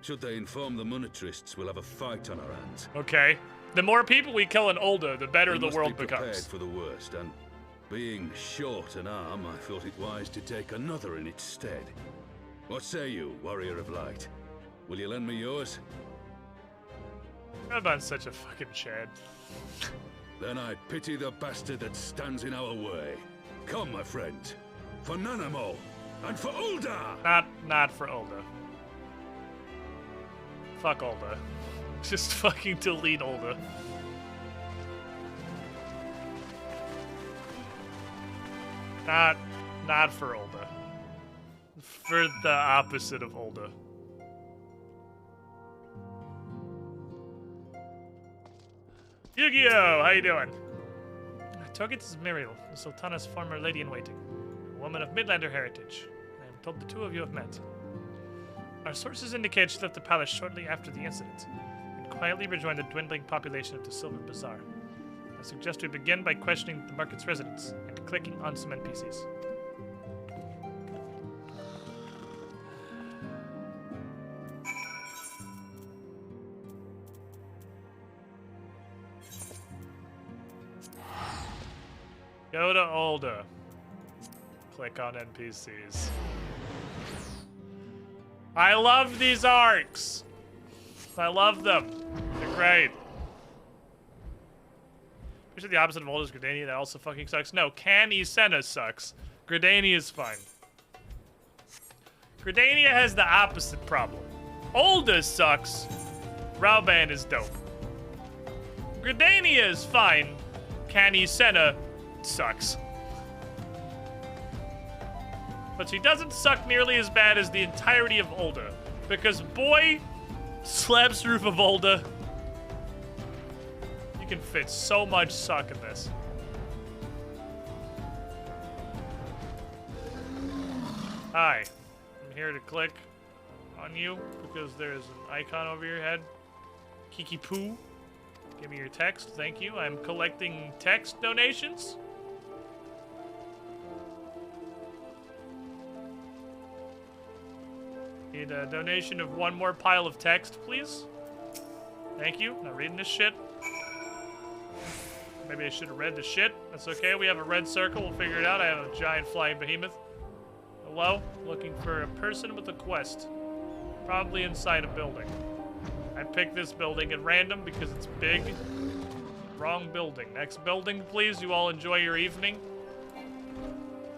Should they inform the monetarists, we'll have a fight on our hands. Okay. The more people we kill in Olda, the better We the must world be prepared becomes. for the worst, and being short an arm, I thought it wise to take another in its stead. What say you, Warrior of Light? Will you lend me yours? I'm such a fucking Chad. Then I pity the bastard that stands in our way. Come, my friends, for Nanamo and for Ulda! Not for Olda. Fuck Olda. Just fucking delete Olda. Not for Olda. For the opposite of Olda. Yu-Gi-Oh! How you doing? Target is Muriel, the Sultana's former lady-in-waiting. A woman of Midlander heritage. I am told the two of you have met. Our sources indicate she left the palace shortly after the incident, and quietly rejoined the dwindling population of the Silver Bazaar. I suggest we begin by questioning the market's residents and clicking on some NPCs. Go to Olda. Click on NPCs. I love these arcs. I love them. They're great. You said the opposite of old is Gridania. That also fucking sucks. No, Can Senna sucks. Gridania is fine. Gridania has the opposite problem. Olda sucks. Rauban is dope. Gridania is fine. Can Senna sucks. But she doesn't suck nearly as bad as the entirety of Olda. Because boy, slabs roof of Olda. You can fit so much suck in this. Hi. I'm here to click on you because there's an icon over your head. Kiki Poo. Give me your text. Thank you. I'm collecting text donations. Need a donation of one more pile of text, please. Thank you. Not reading this shit. Maybe I should have read the shit. That's okay. We have a red circle. We'll figure it out. I have a giant flying behemoth. Hello? Looking for a person with a quest. Probably inside a building. I picked this building at random because it's big. Wrong building. Next building, please. You all enjoy your evening.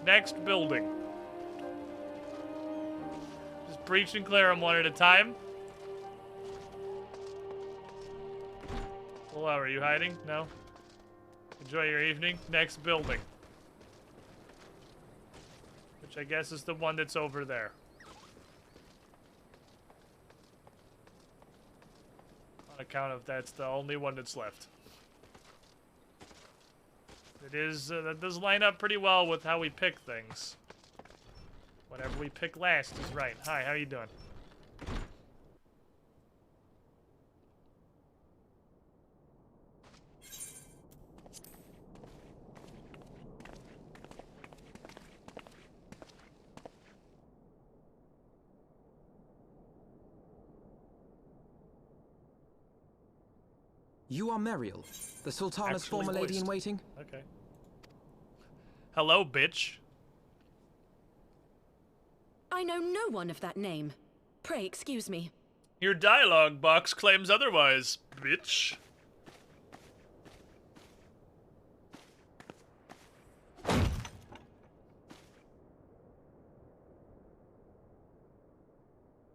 Next building. Just preach and clear them one at a time. Hello, are you hiding? No? Enjoy your evening. Next building. Which I guess is the one that's over there. On account of that's the only one that's left. It is, that does line up pretty well with how we pick things. Whatever we pick last is right. Hi, how you doing? You are Meriel, the Sultana's Actually former lady in voiced. waiting? Okay. Hello, bitch. I know no one of that name. Pray excuse me. Your dialogue box claims otherwise, bitch.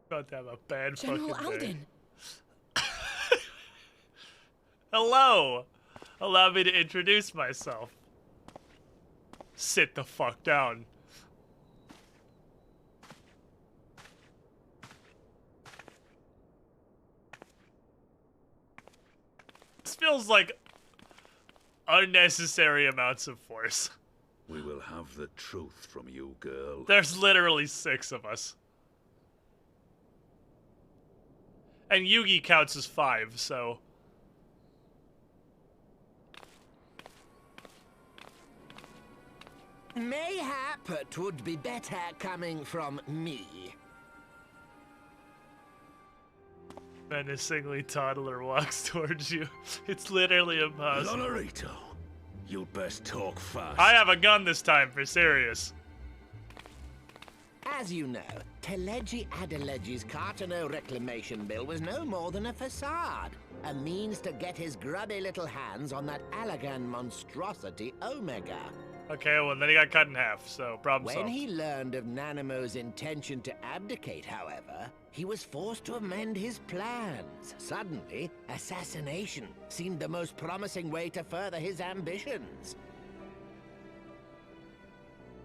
About to have a bad General fucking day. Alden. Hello! Allow me to introduce myself. Sit the fuck down. This feels like unnecessary amounts of force. We will have the truth from you, girl. There's literally 6 of us. And Yugi counts as 5, so... Mayhap it would be better coming from me. Menacingly toddler walks towards you. It's literally impossible. Lonorito, you'd best talk fast. I have a gun this time, for serious. As you know, Teleji Adeleji's Cartano reclamation bill was no more than a facade. A means to get his grubby little hands on that Allagan monstrosity Omega. Okay, well then he got cut in half, so problem When solved. he learned of Nanamo's intention to abdicate, however, he was forced to amend his plans. Suddenly, assassination seemed the most promising way to further his ambitions.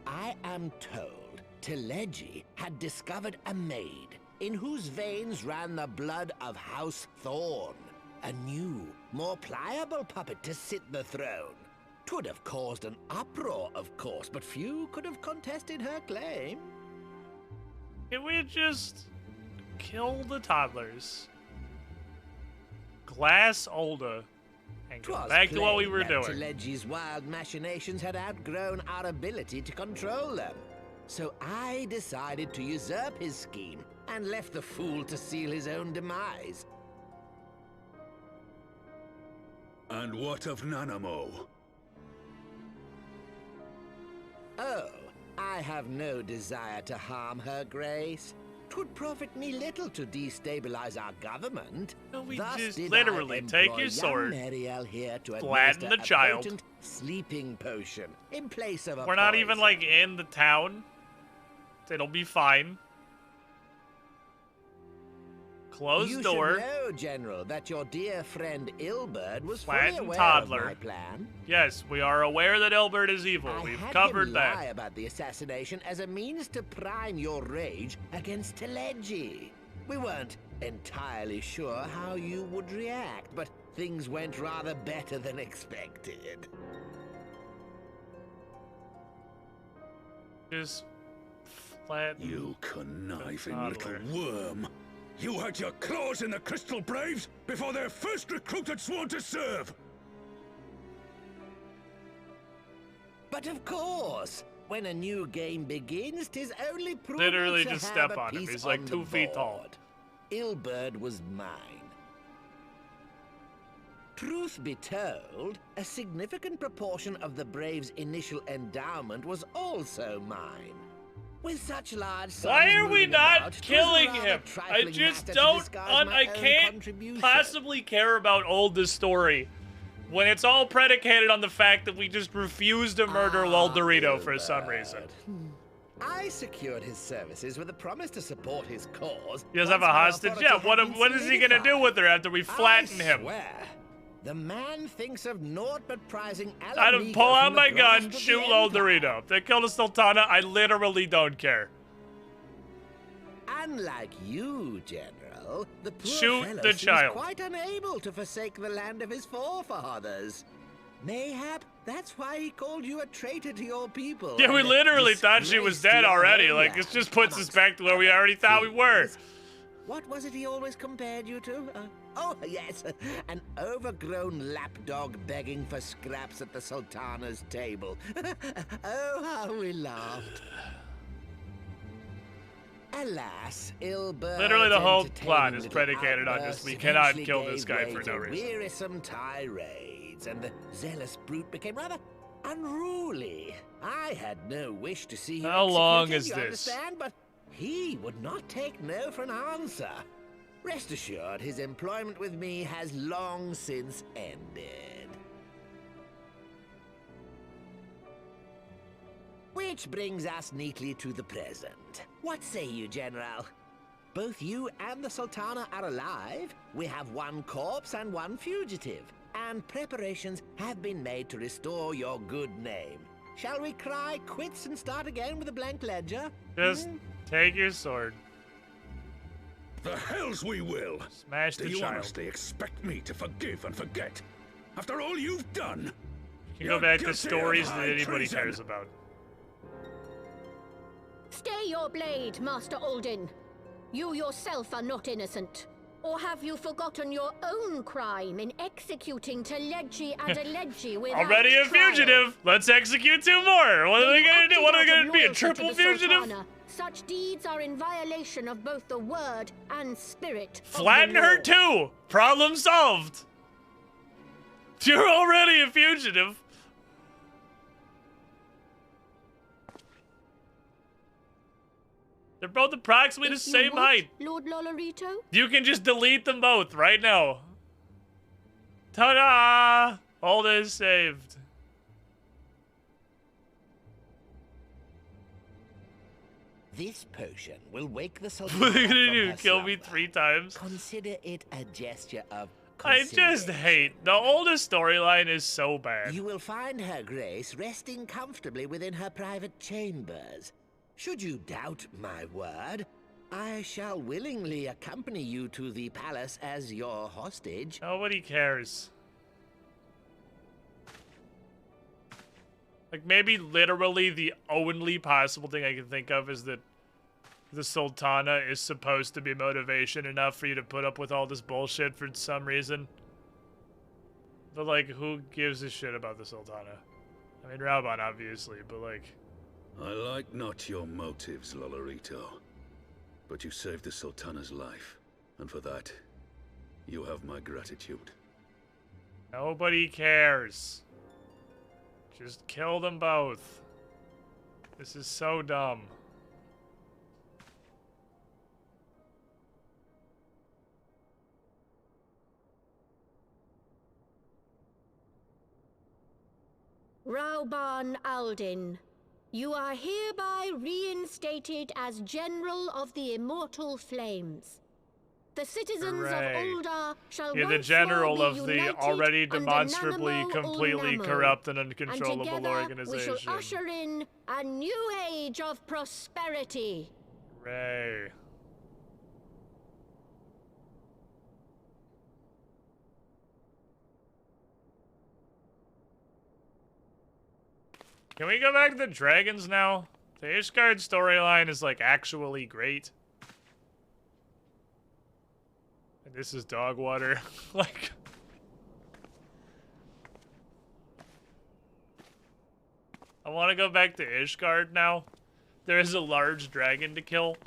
I am told Teleji had discovered a maid in whose veins ran the blood of House Thorn. A new, more pliable puppet to sit the throne. 'Twould have caused an uproar, of course, but few could have contested her claim. Can we just kill the toddlers? Glass Olda. And go 'Twas back to what we plain were that doing. Teleji's wild machinations had outgrown our ability to control them. So I decided to usurp his scheme and left the fool to seal his own demise. And what of Nanamo? Oh, I have no desire to harm her grace. 'Twould profit me little to destabilize our government. No, we Thus just did literally I take employ your young sword, Mariel here to flatten administer the a child. potent sleeping potion in place of a We're not even, poison. like, in the town. It'll be fine. Closed you door. should know, General, that your dear friend Ilberd was fully Flattened aware toddler. of my plan. Yes, we are aware that Ilbert is evil. I We've had covered him that. lie about the assassination as a means to prime your rage against Teleji. We weren't entirely sure how you would react, but things went rather better than expected. Just flatten. You conniving toddler. little worm. You had your claws in the Crystal Braves before their first recruit had sworn to serve. But of course, when a new game begins, 'tis only prudent Literally to just have step a on him. piece He's like on 2 the feet tall. board. Ilberd was mine. Truth be told, a significant proportion of the Braves' initial endowment was also mine. With such large sums Why are we moving not about, 'twas a killing rather him? I trifling just matter to don't. disguise my I own can't contribution. possibly care about Oldest story when it's all predicated on the fact that we just refused to murder Lol Dorito for some reason. I secured his services with a promise to support his cause. He does have a once my hostage? authority Yeah, had been what is he gonna do with her after we flatten I him? swear, the man thinks of naught but prizing I'd Alamigo pull out from my the gun, grasp of shoot the Lol Empire. Dorito. If they kill the Sultana, I literally don't care. Unlike you, General, the poor Shoot fellow the seems child. quite unable to forsake the land of his forefathers. Mayhap that's why he called you a traitor to your people. Yeah, we and a literally thought she was disgrace to dead your already. Like, homeland, this just puts us amongst back to where we already thought we were. things. What was it he always compared you to? Oh, yes, an overgrown lapdog begging for scraps at the Sultana's table. Oh, how we laughed. Alas, Ilbert. Literally the whole plot is predicated on just we cannot eventually kill this gave guy way for to no reason. Wearisome tirades, and the zealous brute became rather unruly. I had no wish to see him How long executed, is you this? understand, but he would not take no for an answer. Rest assured, his employment with me has long since ended. Which brings us neatly to the present. What say you, General? Both you and the Sultana are alive. We have one corpse and one fugitive. And preparations have been made to restore your good name. Shall we cry quits and start again with a blank ledger? Just take your sword. The hells we will! Smash Do the you child. honestly expect me to forgive and forget? After all you've done? You go You're back to guilty of stories that high anybody treason. cares about. Stay your blade, Master Alden. You yourself are not innocent. Or have you forgotten your own crime in executing Teleji and Aleji without Already a trial? fugitive. Let's execute 2 more. What are they gonna do? What are they gonna be? A Loyalty to triple the fugitive? Sultana. Such deeds are in violation of both the word and spirit. of the Flatten law. her too. Problem solved. You're already a fugitive. They're both approximately the If you same would, height. Lord Lolorito? You can just delete them both right now. Ta-da! All is saved. This potion will wake the What Sultana are you gonna from do? her Kill me slumber. 3 times? Consider it a gesture of I just conciliation. hate the oldest storyline is so bad. You will find her grace resting comfortably within her private chambers. Should you doubt my word, I shall willingly accompany you to the palace as your hostage. Nobody cares. Like, maybe literally the only possible thing I can think of is that the Sultana is supposed to be motivation enough for you to put up with all this bullshit for some reason. But, like, who gives a shit about the Sultana? I mean, Raban, obviously, but, like... I like not your motives, Lolorito. But you saved the Sultana's life, and for that, you have my gratitude. Nobody cares. Just kill them both. This is so dumb. Rauban Aldin, you are hereby reinstated as General of the Immortal Flames. The citizens Hooray. of Ulda shall You're the once general more of be the united already under demonstrably Nanamo completely Ulnamo. corrupt and And uncontrollable together organization. we shall usher in a new age of prosperity. Hooray. Can we go back to the dragons now? The Ishgard storyline is like actually great. And this is dog water. Like, I want to go back to Ishgard now. There is a large dragon to kill.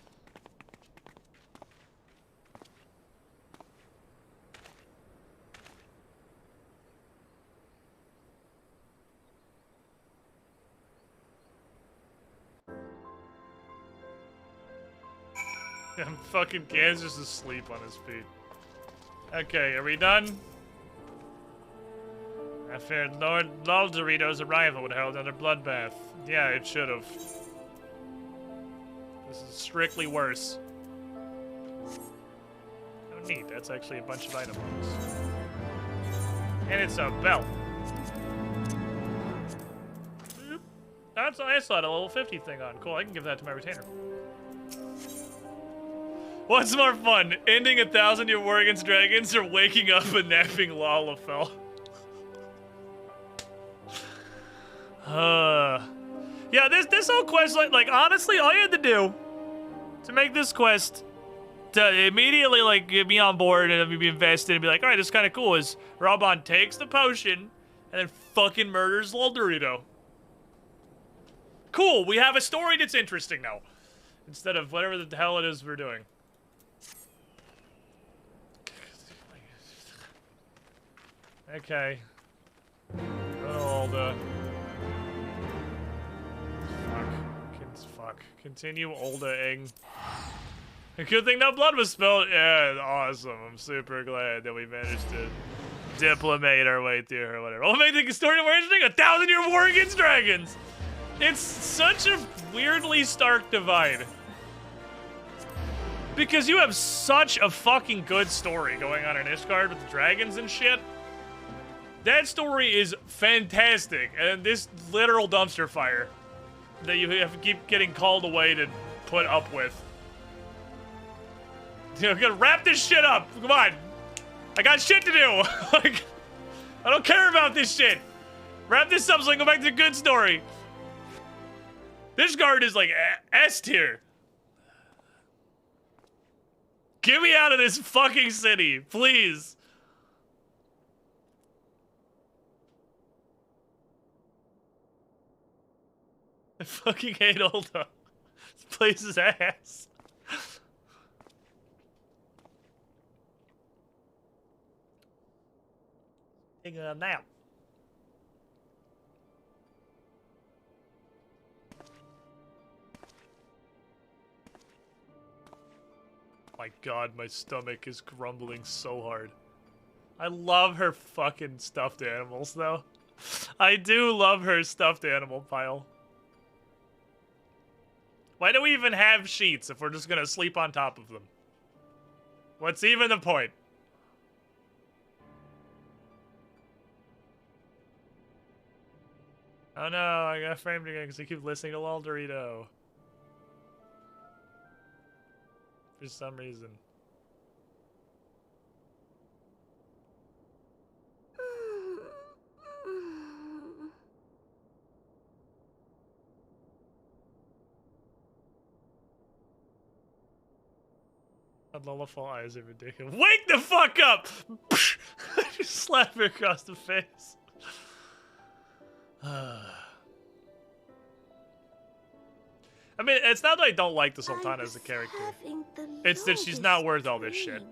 Fucking Kansas is asleep on his feet. Okay, are we done? I feared Lord Laldorito's arrival would herald another bloodbath. Yeah, it should have. This is strictly worse. Oh, neat. That's actually a bunch of items. And it's a belt. That's I saw a level 50 thing on. Cool, I can give that to my retainer. What's more fun, ending 1,000-year war against dragons or waking up and napping Lalafell? Yeah, this whole quest, like honestly, all you had to do to make this quest to immediately like get me on board and be invested and be like, all right, this is kind of cool. Is Rauban takes the potion and then fucking murders Laldorito. Cool, we have a story that's interesting now, instead of whatever the hell it is we're doing. Okay. Oh, the... Fuck. Continue Ulda-ing. A good thing no blood was spilled. Yeah, awesome. I'm super glad that we managed to diplomate our way through her or whatever. What made the story more interesting? 1,000-year war against dragons! It's such a weirdly stark divide. Because you have such a fucking good story going on in Ishgard with the dragons and shit. That story is fantastic, and this literal dumpster fire that you have to keep getting called away to put up with. You know, gotta wrap this shit up. Come on. I got shit to do. Like, I don't care about this shit. Wrap this up so I can go back to the good story. This guard is like S tier. Get me out of this fucking city, please. I fucking hate Ulda. This place is ass. Taking a nap. My god, my stomach is grumbling so hard. I love her fucking stuffed animals, though. I do love her stuffed animal pile. Why do we even have sheets if we're just gonna sleep on top of them? What's even the point? Oh no, I got framed again because I keep listening to Laldorito. For some reason. Lullaby eyes are ridiculous. Wake the fuck up! Just slap her across the face. I mean, it's not that I don't like the Sultana as a character. It's that she's not worth all this shit.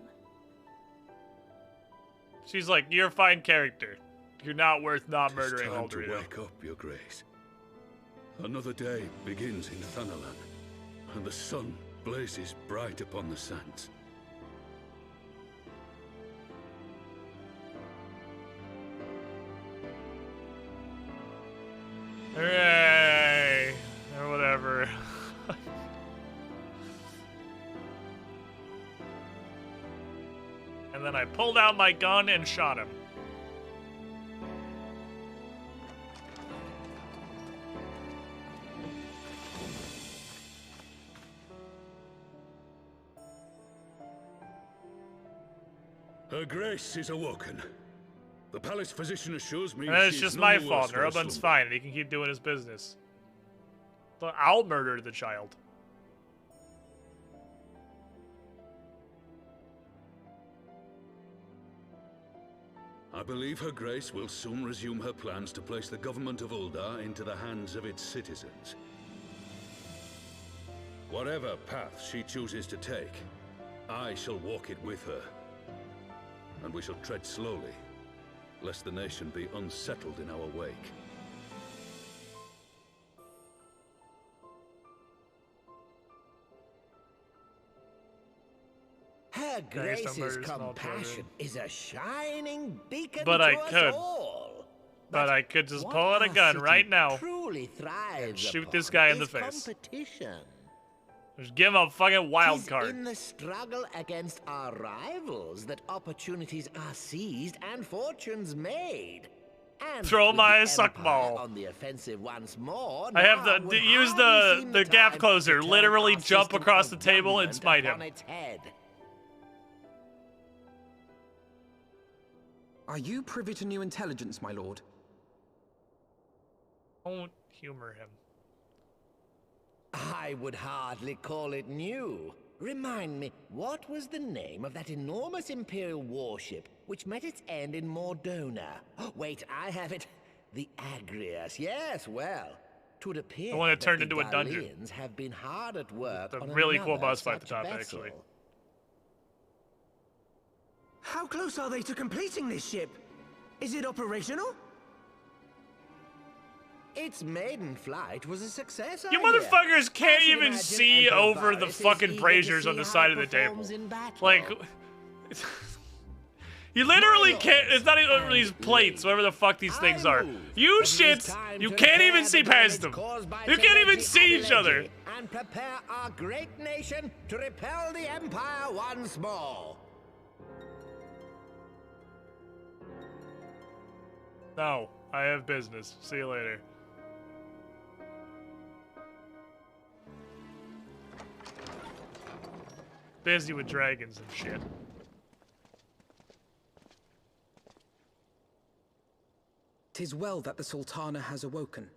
She's like, you're a fine character. You're not worth not murdering It's time to Laldorito. wake up, Your Grace. Another day begins in Thanalan, and the sun blazes bright upon the sands. Hooray! Or whatever. And then I pulled out my gun and shot him. Her Grace is awoken. The palace physician assures me And then it's she's just none my the worse fault. for her Urban's slumber. fine and he can keep doing his business. But I'll murder the child. I believe Her Grace will soon resume her plans to place the government of Uldar into the hands of its citizens. Whatever path she chooses to take, I shall walk it with her. And we shall tread slowly, lest the nation be unsettled in our wake. Her Grace, don't Grace's murder small compassion children. is a shining beacon But to I us could. all. But I could just What pull out a our gun city right now. truly thrives Shoot this upon guy in the is face. competition. Just give him a fucking wild 'Tis card. in the struggle against our rivals that opportunities are seized and fortunes made. And Throw with my the suck Empire ball. on the offensive once more, I have now the would use hardly seem the gap time closer. to turn Literally our jump system across of the table and government smite upon him. its head. Are you privy to new intelligence, my lord? Don't humor him. I would hardly call it new. Remind me, what was the name of that enormous Imperial warship which met its end in Mordona? Wait, I have it. The Agrias. Yes, well, it would appear I want that to turn the into a dungeon. Gallians have been hard at work It's a on really cool another boss fight at the such top, vessel. actually. How close are they to completing this ship? Is it operational? Its maiden flight was a success. You I hear. motherfuckers can't I should even imagine see Emperor over the Varys is fucking eager to braziers on see the how side it of the table. performs in battle. Like, you literally can't. It's not even over these plates, whatever the fuck these things are. You shits, you can't even see past them. You can't even see each other. And prepare our great nation to repel the Empire once more. No, I have business. See you later. Busy with dragons and shit. Tis well that the Sultana has awoken.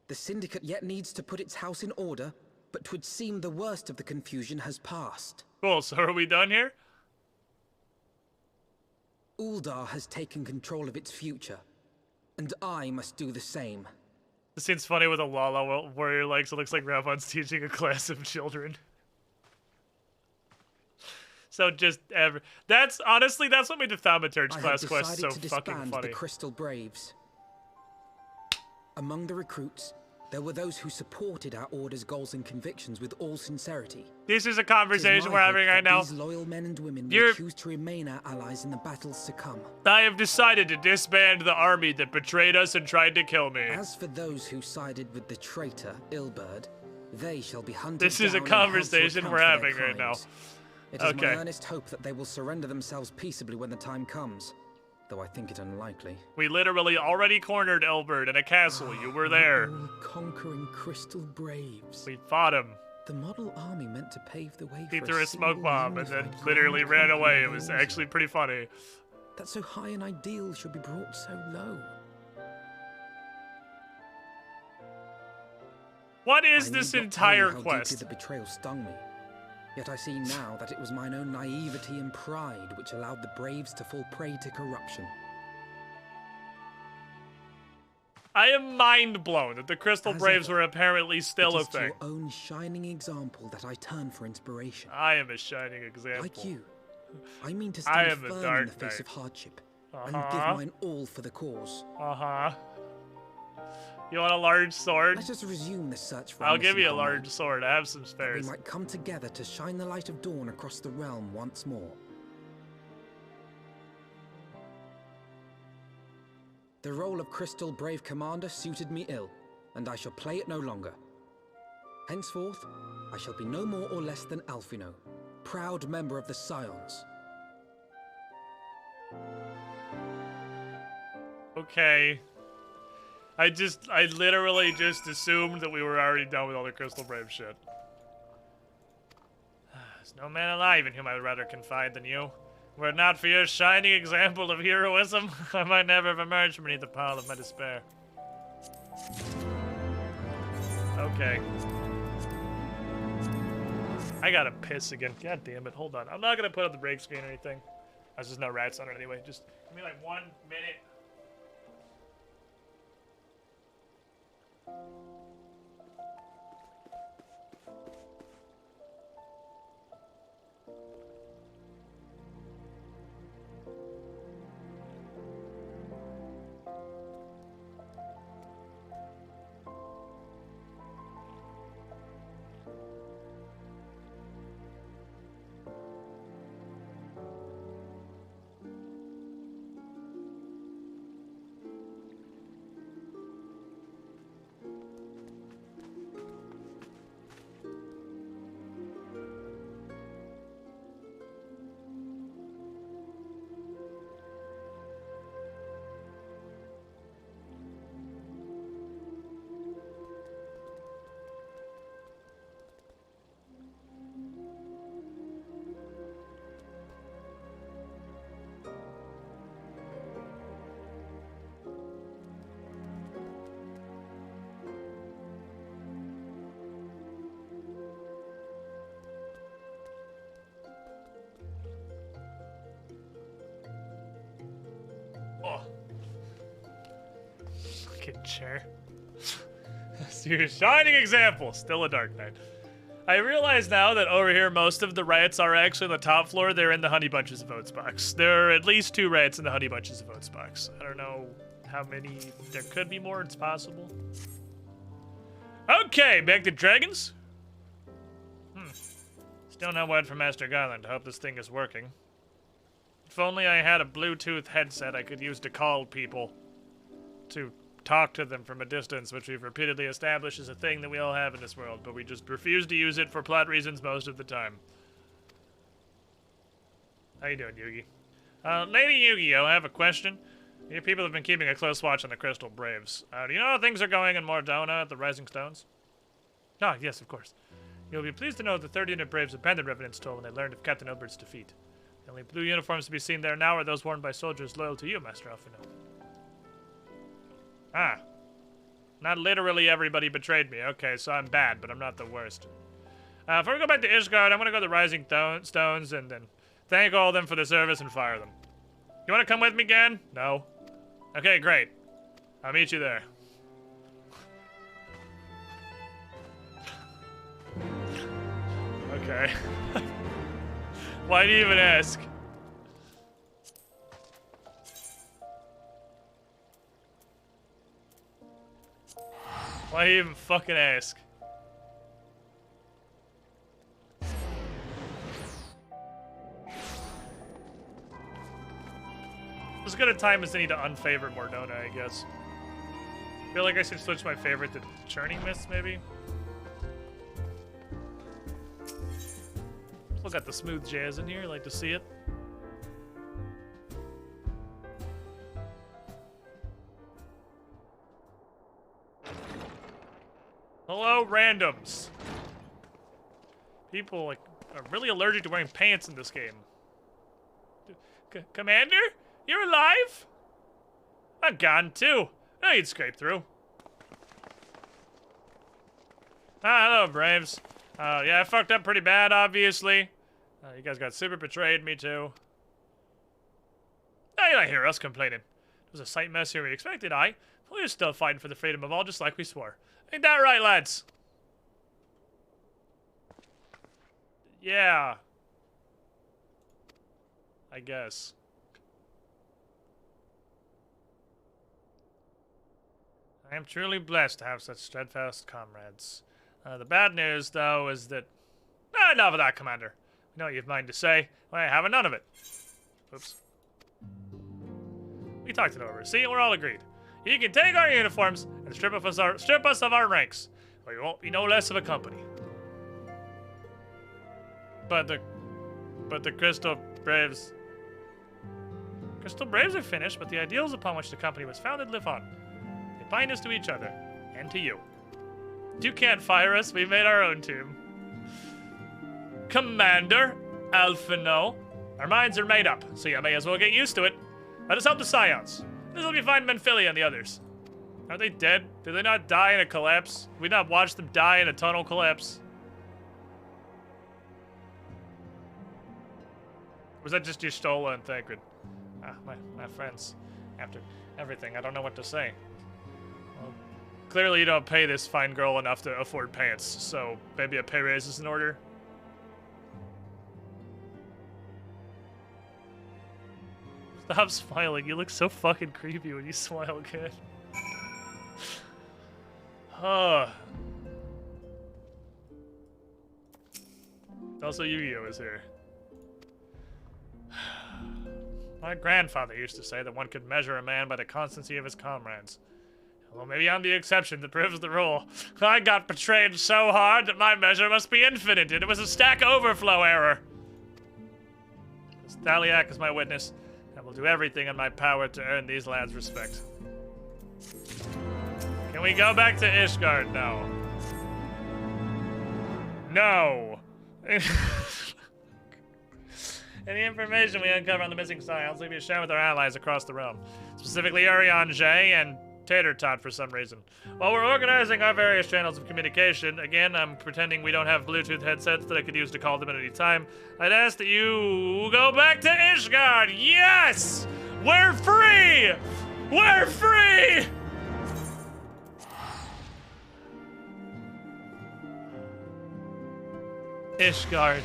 The Syndicate yet needs to put its house in order, but 'twould seem the worst of the confusion has passed. Cool, so are we done here? Uldar has taken control of its future, and I must do the same. This scene's funny with a Lala warrior legs. It looks like Ravon's teaching a class of children. So just that's honestly that's what made the Thaumaturge I class have quest so decided to fucking disband funny. the Crystal Braves. Among the recruits, there were those who supported our order's goals and convictions with all sincerity. This is a It conversation is my we're having hope right that now. These loyal men and women will You're- choose to remain our allies in the battles to come. I have decided to disband the army that betrayed us and tried to kill me. As for those who sided with the traitor, Ilberd, they shall be hunted This is a down and held to conversation account we're for their having right now. crimes. It is Okay. my earnest hope that they will surrender themselves peaceably when the time comes, though I think it unlikely. We literally already cornered Elbert in a castle. You were there. Conquering Crystal Braves. We fought him. The model army meant to pave the way He for threw a smoke single bomb and then unified literally grand ran conquering away. It of was Eorzea. actually pretty funny. That so high an ideal should be brought so low. What is I this need not entire tell you how deeply quest? the betrayal stung me. Yet I see now that it was mine own naivety and pride which allowed the Braves to fall prey to corruption. I am mind blown that the Crystal As Braves ever, were apparently still it a is to thing. your own shining example that I turn for inspiration. I am a shining example. Like you, I mean to I stand am the firm Dark in the face Knight. of hardship and give Uh-huh. mine all for the cause. Uh-huh. You want a large sword? Let us resume the search for I'll our give you a missing large sword. I have some comrade, that we spares. might come together to shine the light of dawn across the realm once more. The role of Crystal Brave Commander suited me ill, and I shall play it no longer. Henceforth, I shall be no more or less than Alphino, proud member of the Scions. Okay. I literally just assumed that we were already done with all the Crystal Brave shit. There's no man alive in whom I would rather confide than you. Were it not for your shining example of heroism, I might never have emerged from beneath the pile of my despair. Okay. I gotta piss again. God damn it. Hold on. I'm not gonna put up the break screen or anything. There's just no rats on it anyway. Just give me like 1 minute. Oh. Fucking chair. You're a shining example. Still a Dark Knight. I realize now that over here most of the riots are actually on the top floor. They're in the Honey Bunches of Oats box. There are at least 2 riots in the Honey Bunches of Oats box. I don't know how many. There could be more. It's possible. Okay, back to dragons. Still no word from Master Garland. I hope this thing is working. If only I had a Bluetooth headset I could use to call people. To talk to them from a distance, which we've repeatedly established is a thing that we all have in this world, but we just refuse to use it for plot reasons most of the time. How you doing, Yugi? Lady Yu-Gi-Oh, I have a question. You people have been keeping a close watch on the Crystal Braves. Do you know how things are going in Mordona at the Rising Stones? Ah, yes, of course. You'll be pleased to know the 30 unit Braves abandoned Revenant's Toll when they learned of Captain Ilbert's defeat. The only blue uniforms to be seen there now are those worn by soldiers loyal to you, Master Alphino. Ah. Not literally everybody betrayed me. Okay, so I'm bad, but I'm not the worst. Before we go back to Ishgard, I'm gonna go to the Rising Stones and then thank all of them for their service and fire them. You wanna come with me, Gan? No? Okay, great. I'll meet you there. Okay. Why do you even ask? Why do you even fucking ask? As good a time as any to unfavorite Mordona, I guess. I feel like I should switch my favorite to Churning Mist, maybe? Still got the smooth jazz in here, like to see it. Hello, randoms. People like are really allergic to wearing pants in this game. Commander? You're alive? I'm gone too. Oh, you'd scrape through. Ah, hello, Braves. Yeah, I fucked up pretty bad, obviously. You guys got super betrayed, me too. Oh, you don't hear us complaining. It was a sight messier we expected, aye. We're still fighting for the freedom of all, just like we swore. Ain't that right, lads? Yeah. I guess. I am truly blessed to have such steadfast comrades. The bad news, though, is that... enough of that, Commander. We know what you've mind to say. Well, I have none of it. Oops. We talked it over. See, we're all agreed. You can take our uniforms and strip us of our ranks, or you won't be no less of a company. But the Crystal Braves are finished, but the ideals upon which the company was founded live on. They bind us to each other, and to you. You can't fire us, we made our own tomb. Commander Alphino, our minds are made up, so you may as well get used to it. Let us help the Scions. This will be fine, Menphilia and the others. Are they dead? Did they not die in a collapse? We not watched them die in a tunnel collapse? Or was that just Y'shtola and Thancred? Ah, my friends. After everything, I don't know what to say. Well, clearly you don't pay this fine girl enough to afford pants, so maybe a pay raise is in order? Stop smiling. You look so fucking creepy when you smile, kid. Also, Yu-Gi-Oh is here. My grandfather used to say that one could measure a man by the constancy of his comrades. Well, maybe I'm the exception that proves the rule. I got betrayed so hard that my measure must be infinite, and it was a stack overflow error. Thaliak is my witness. I will do everything in my power to earn these lads' respect. Can we go back to Ishgard now? No. Any information we uncover on the missing Scions will be shared with our allies across the realm. Specifically Urian J and Tater Tot for some reason. While we're organizing our various channels of communication, again, I'm pretending we don't have Bluetooth headsets that I could use to call them at any time. I'd ask that you go back to Ishgard. Yes! We're free! We're free! Ishgard.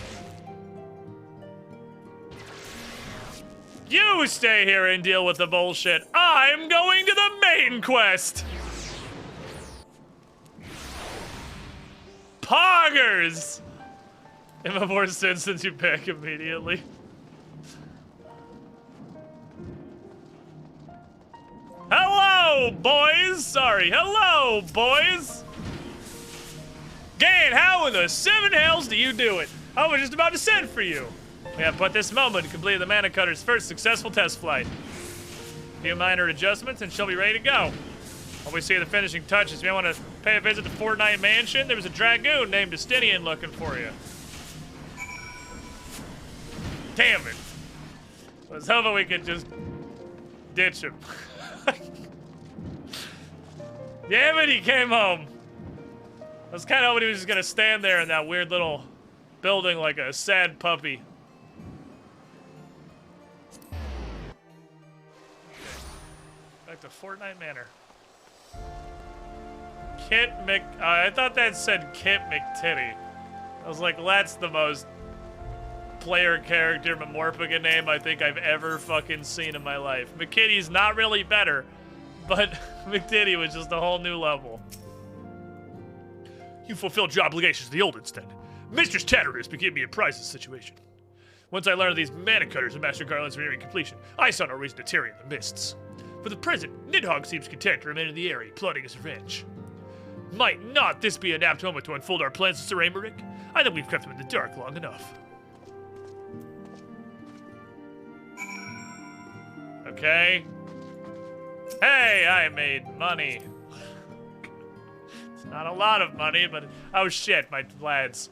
You stay here and deal with the bullshit. I'm going to the main quest! Poggers! Am I more sense since you back immediately? Hello, boys! Sorry, hello, boys! Gan, how in the seven hells do you do it? I was just about to send for you. We have but this moment completed the Mana Cutter's first successful test flight. A few minor adjustments and she'll be ready to go. When we see the finishing touches, we want to pay a visit to Fortnite Mansion. There was a Dragoon named Justinian looking for you. Damn it. I was hoping we could just ditch him. Damn it, he came home. I was kind of hoping he was just going to stand there in that weird little building like a sad puppy. Back to Fortnite Manor. Kit Mc... I thought that said Kit McTitty. I was like, that's the most player character Memorpiga name I think I've ever fucking seen in my life. McKitty's not really better, but McTitty was just a whole new level. You fulfilled your obligations to the old instead. Mistress Tatterus became me a priceless situation. Once I learned of these Mana Cutters and Master Garlands were nearing completion, I saw no reason to tarry in the mists. For the present, Nidhogg seems content to remain in the area, plotting his revenge. Might not this be an apt moment to unfold our plans to Sir Aymeric? I think we've kept him in the dark long enough. Okay. Hey, I made money. It's not a lot of money, but oh shit, my lads.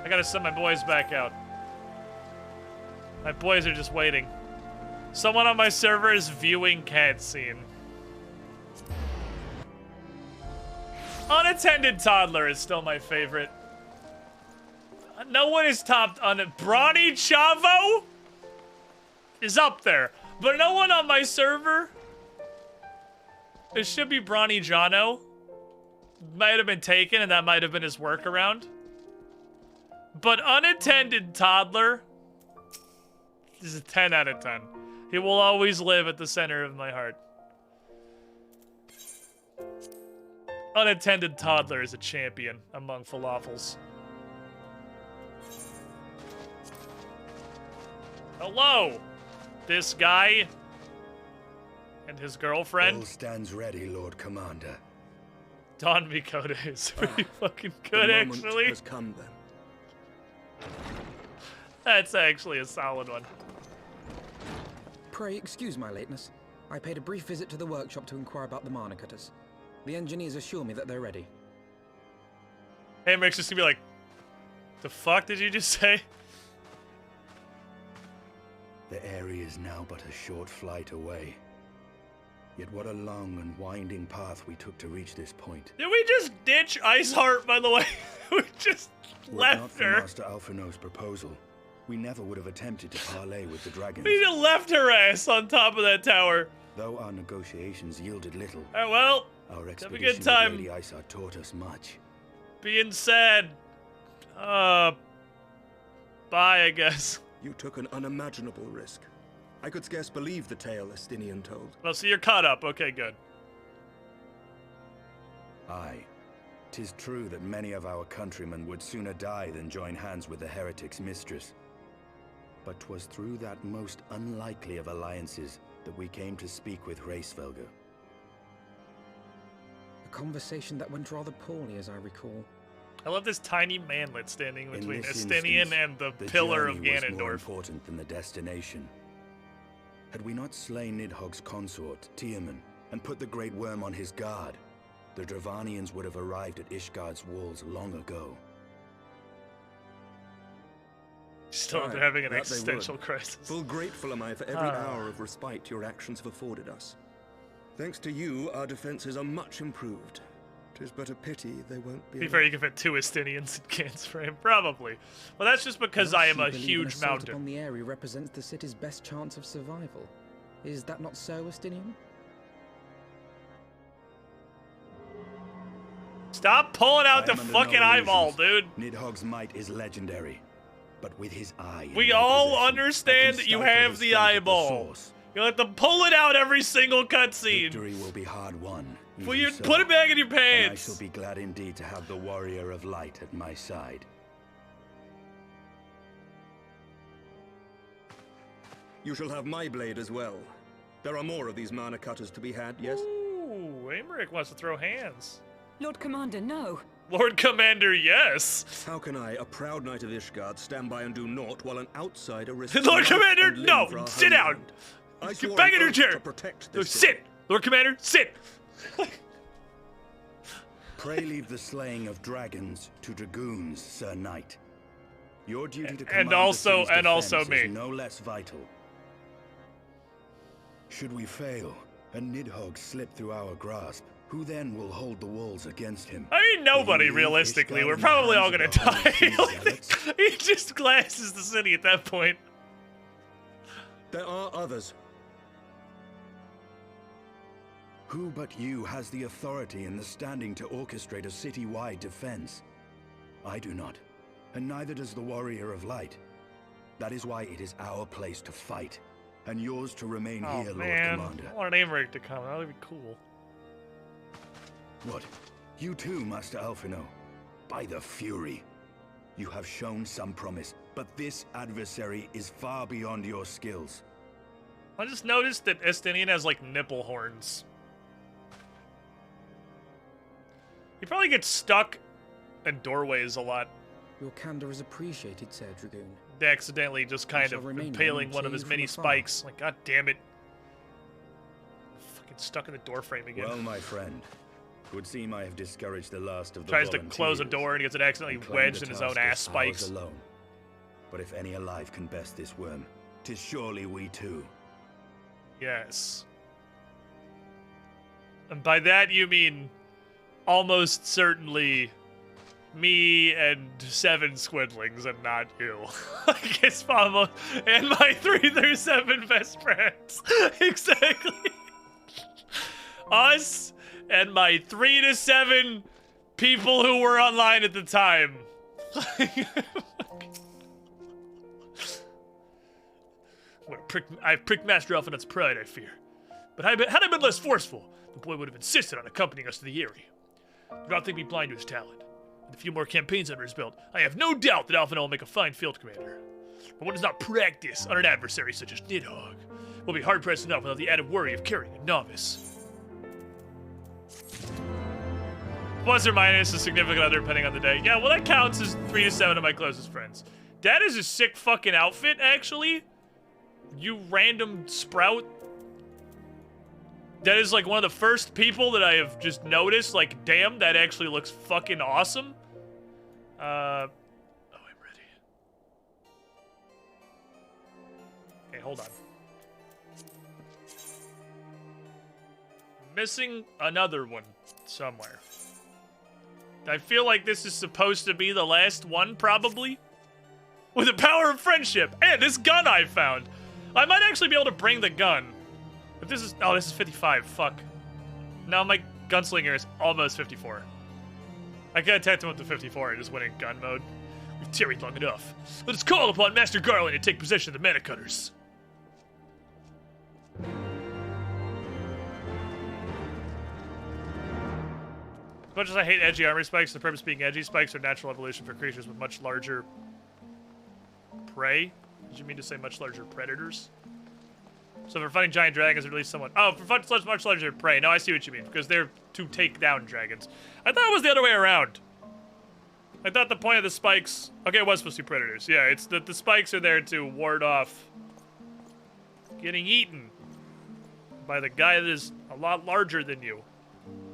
I gotta send my boys back out. My boys are just waiting. Someone on my server is viewing cutscene. Unattended Toddler is still my favorite. No one is topped on it. Brawny Chavo is up there, but no one on my server. It should be Brawny Jono. Might have been taken, and that might have been his workaround. But Unattended Toddler is a 10 out of 10. He will always live at the center of my heart. Unattended Toddler is a champion among falafels. Hello! this guy and his girlfriend. All stands ready, Lord Commander. Don Mikoto is pretty fucking good, the moment actually. has come then. That's actually a solid one. Pray excuse my lateness. I paid a brief visit to the workshop to inquire about the mana cutters. The engineers assure me that they're ready. Hamrick's just gonna be like, the fuck did you just say? The area is now but a short flight away. Yet what a long and winding path we took to reach this point. Did we just ditch Iceheart, by the way? We just Were it not left for her. Master Alphino's proposal, we never would have attempted to parley with the dragons. We just left her ass on top of that tower. Though our negotiations yielded little, Alright, well, our have a expedition good with time Lady Isar taught us much. being sad. Bye, I guess. You took an unimaginable risk. I could scarce believe the tale Estinian told. Well, so you're caught up. Okay, good. Aye. 'Tis true that many of our countrymen would sooner die than join hands with the heretic's mistress. But 'twas through that most unlikely of alliances that we came to speak with Hraesvelgr. A conversation that went rather poorly, as I recall. I love this tiny manlet standing In between this Estinian instance, and the the pillar of journey was more Ganondorf. important than the destination. Had we not slain Nidhogg's consort, Tiamat, and put the Great Worm on his guard, the Dravanians would have arrived at Ishgard's walls long ago. Still Aye, having an that they existential would. crisis. Full grateful am I for every hour of respite your actions have afforded us. Thanks to you, our defenses are much improved. 'Tis but a pity they won't be. To be fair, you can fit 2 Estinians in Gant's frame, probably. Well, that's just because I am a Those who believe an huge assault mountain. upon the area represents the city's best chance of survival. Is that not so, Estinian? Stop pulling out the I am under fucking no eyeball, illusions. dude. Nidhogg's might is legendary, but with his eye in We my all possession, understand I can that you stifle have his the strength at eyeball. source. You'll have to pull it out every single cutscene. Victory will be hard won. Well, even you so, put it back in your and I pants. shall be glad indeed to have the warrior of light at my side. You shall have my blade as well. There are more of these mana cutters to be had, yes? Ooh, Aymeric wants to throw hands. Lord Commander, no. Lord Commander, yes. How can I, a proud knight of Ishgard, stand by and do naught while an outsider risks Lord life Commander, and limb no! for our Sit down! homeland? I Get swore back an in your oath chair! to protect No, this sit! city. Lord Commander, sit! Pray leave the slaying of dragons to dragoons, Sir Knight. Your duty to And command also- the city's and also defense me. is no less vital. Should we fail, and Nidhogg slip through our grasp, who then will hold the walls against him? I mean, nobody, Will he leave realistically. Ishgard We're in the probably hands all of gonna the Holy die. King's zealots? He just glasses the city at that point. There are others. Who but you has the authority and the standing to orchestrate a city-wide defense? I do not, and neither does the Warrior of Light. That is why it is our place to fight, and yours to remain Oh, here, man. Lord Commander. I want Aymeric to come. That would be cool. What? You too, Master Alphino? By the Fury. You have shown some promise, but this adversary is far beyond your skills. I just noticed that Estinian has, like, nipple horns. He probably gets stuck in doorways a lot. Your candor is appreciated, Sir Dragoon. Accidentally just kind shall of remain impaling here one of and his cheer you mini from afar. spikes. Like, god damn it. Fucking stuck in the door frame again. Well, my friend, it would seem I have discouraged the last of the Tries to close a volunteers door and gets it accidentally and claimed wedged the in his own task ass as spikes. ours alone. But if any alive can best this worm, 'tis surely we too. Yes. And by that you mean almost certainly me and 7 squidlings and not you. Like it's almost and my 3 through 7 best friends. Exactly. Us and my 3 to 7 people who were online at the time. I've pricked Master Elfinut's pride, I fear. But had I been less forceful, the boy would have insisted on accompanying us to the area. Do not think me blind to his talent. With a few more campaigns under his belt, I have no doubt that Alphino will make a fine field commander. But one does not practice on an adversary such as Nidhogg. will be hard-pressed enough without the added worry of carrying a novice. Plus or minus a significant other depending on the day. Yeah, well that counts as 3 to 7 of my closest friends. That is a sick fucking outfit, actually. You random sprout. That is like one of the first people that I have just noticed, like, damn, that actually looks fucking awesome. Oh, I'm ready. Okay, hold on. Missing another one somewhere. I feel like this is supposed to be the last one, probably. With the power of friendship and this gun I found. I might actually be able to bring the gun. But this is, oh, this is 55, fuck. Now my gunslinger is almost 54. I can attack him up to 54 and just went in gun mode. We've tarried long enough. Let us call upon Master Garland to take possession of the Mana Cutters. As much as I hate edgy armor spikes, the purpose being edgy, spikes are natural evolution for creatures with much larger prey. Did you mean to say much larger predators? So for fighting giant dragons, at least someone. Oh, for fighting much larger prey. No, I see what you mean, because they're to take down dragons. I thought it was the other way around. I thought the point of the spikes. Okay, it was supposed to be predators. Yeah, it's that the spikes are there to ward off getting eaten by the guy that is a lot larger than you.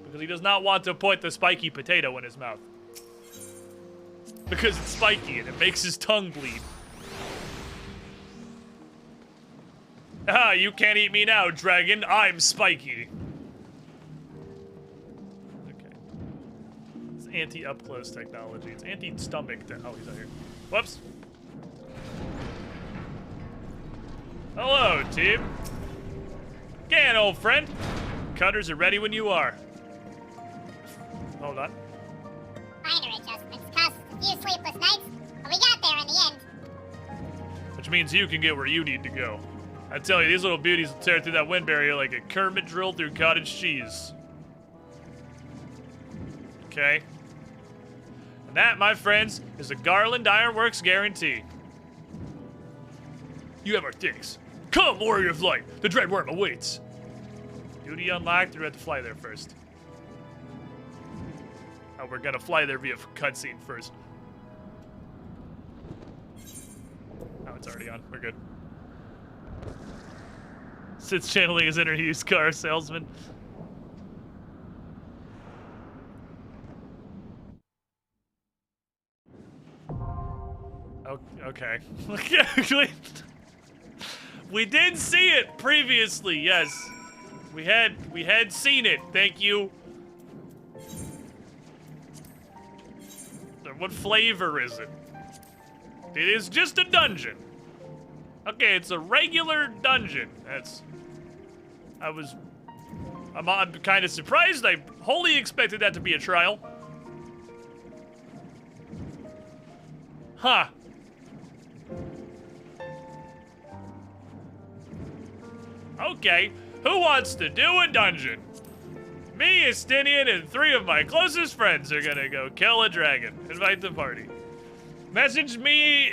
Because he does not want to put the spiky potato in his mouth. Because it's spiky and it makes his tongue bleed. Ah, you can't eat me now, dragon. I'm spiky. Okay. It's anti-up-close technology. It's anti-stomach. Oh, he's out here. Whoops. Hello, team. Again, old friend. Cutters are ready when you are. Hold on. Minor adjustments cost us a few sleepless nights, but we got there in the end. Which means you can get where you need to go. I tell you, these little beauties will tear through that wind barrier like a Kermit drill through cottage cheese. Okay. And that, my friends, is a Garland Ironworks guarantee. You have our thanks. Come, Warrior of Light! The Dread Worm awaits! Duty unlocked, or we have to fly there first? Oh, we're gonna fly there via cutscene first. Oh, it's already on. We're good. Sid's channeling his inner used car salesman. Okay. We did see it previously, yes. We had seen it, thank you. What flavor is it? It is just a dungeon. Okay, it's a regular dungeon. I'm kind of surprised. I wholly expected that to be a trial. Huh. Okay, who wants to do a dungeon? Me, Estinian, and 3 of my closest friends are gonna go kill a dragon. Invite the party. Message me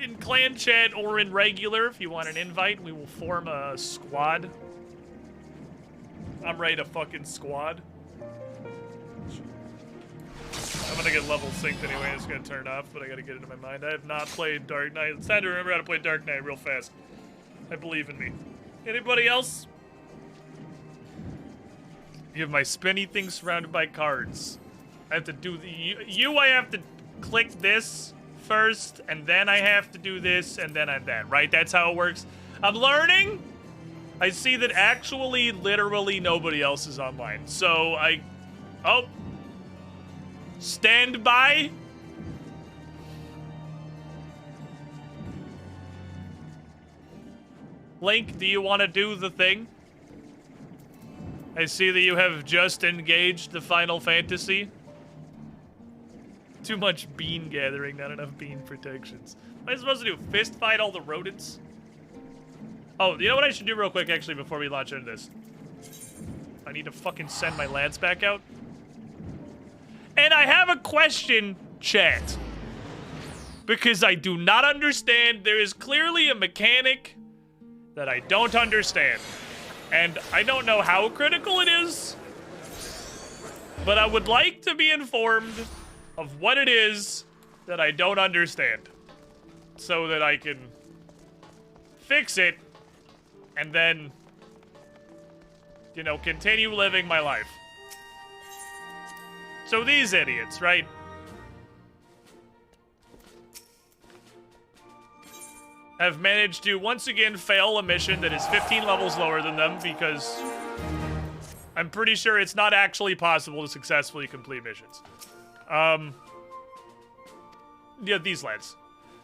in clan chat or in regular if you want an invite. We will form a squad. I'm ready to fucking squad. I'm gonna get level synced anyway. It's gonna turn off, but I gotta get it in my mind. I have not played Dark Knight. It's time to remember how to play Dark Knight real fast. I believe in me. Anybody else? You have my spinny thing surrounded by cards. I have to do the I have to click this first, and then I have to do this, and then I'm that, right? That's how it works. I'm learning. I see that actually, literally nobody else is online. So oh. Stand by. Link, do you want to do the thing? I see that you have just engaged the Final Fantasy. Too much bean gathering, not enough bean protections. What am I supposed to do? Fist fight all the rodents? Oh, you know what I should do real quick, actually, before we launch into this? I need to fucking send my lads back out. And I have a question, chat. Because I do not understand. There is clearly a mechanic that I don't understand. And I don't know how critical it is, but I would like to be informed of what it is that I don't understand so that I can fix it and then, you know, continue living my life. So these idiots, right? Have managed to once again fail a mission that is 15 levels lower than them because I'm pretty sure it's not actually possible to successfully complete missions. Yeah, these lads.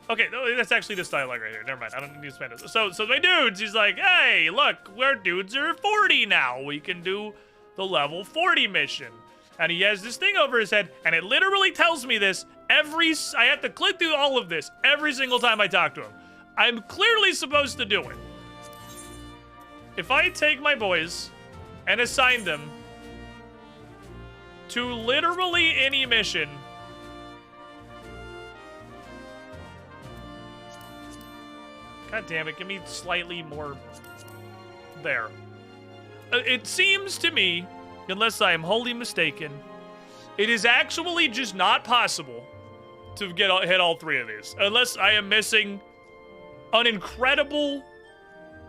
Okay, that's actually this dialogue right here. Never mind, I don't need to spend it. So my dudes, he's like, hey, look, our dudes are 40 now. We can do the level 40 mission. And he has this thing over his head, and it literally tells me this I have to click through all of this every single time I talk to him. I'm clearly supposed to do it. If I take my boys and assign them to literally any mission, God damn it, give me slightly more there. It seems to me, unless I am wholly mistaken, it is actually just not possible to hit all three of these. Unless I am missing an incredible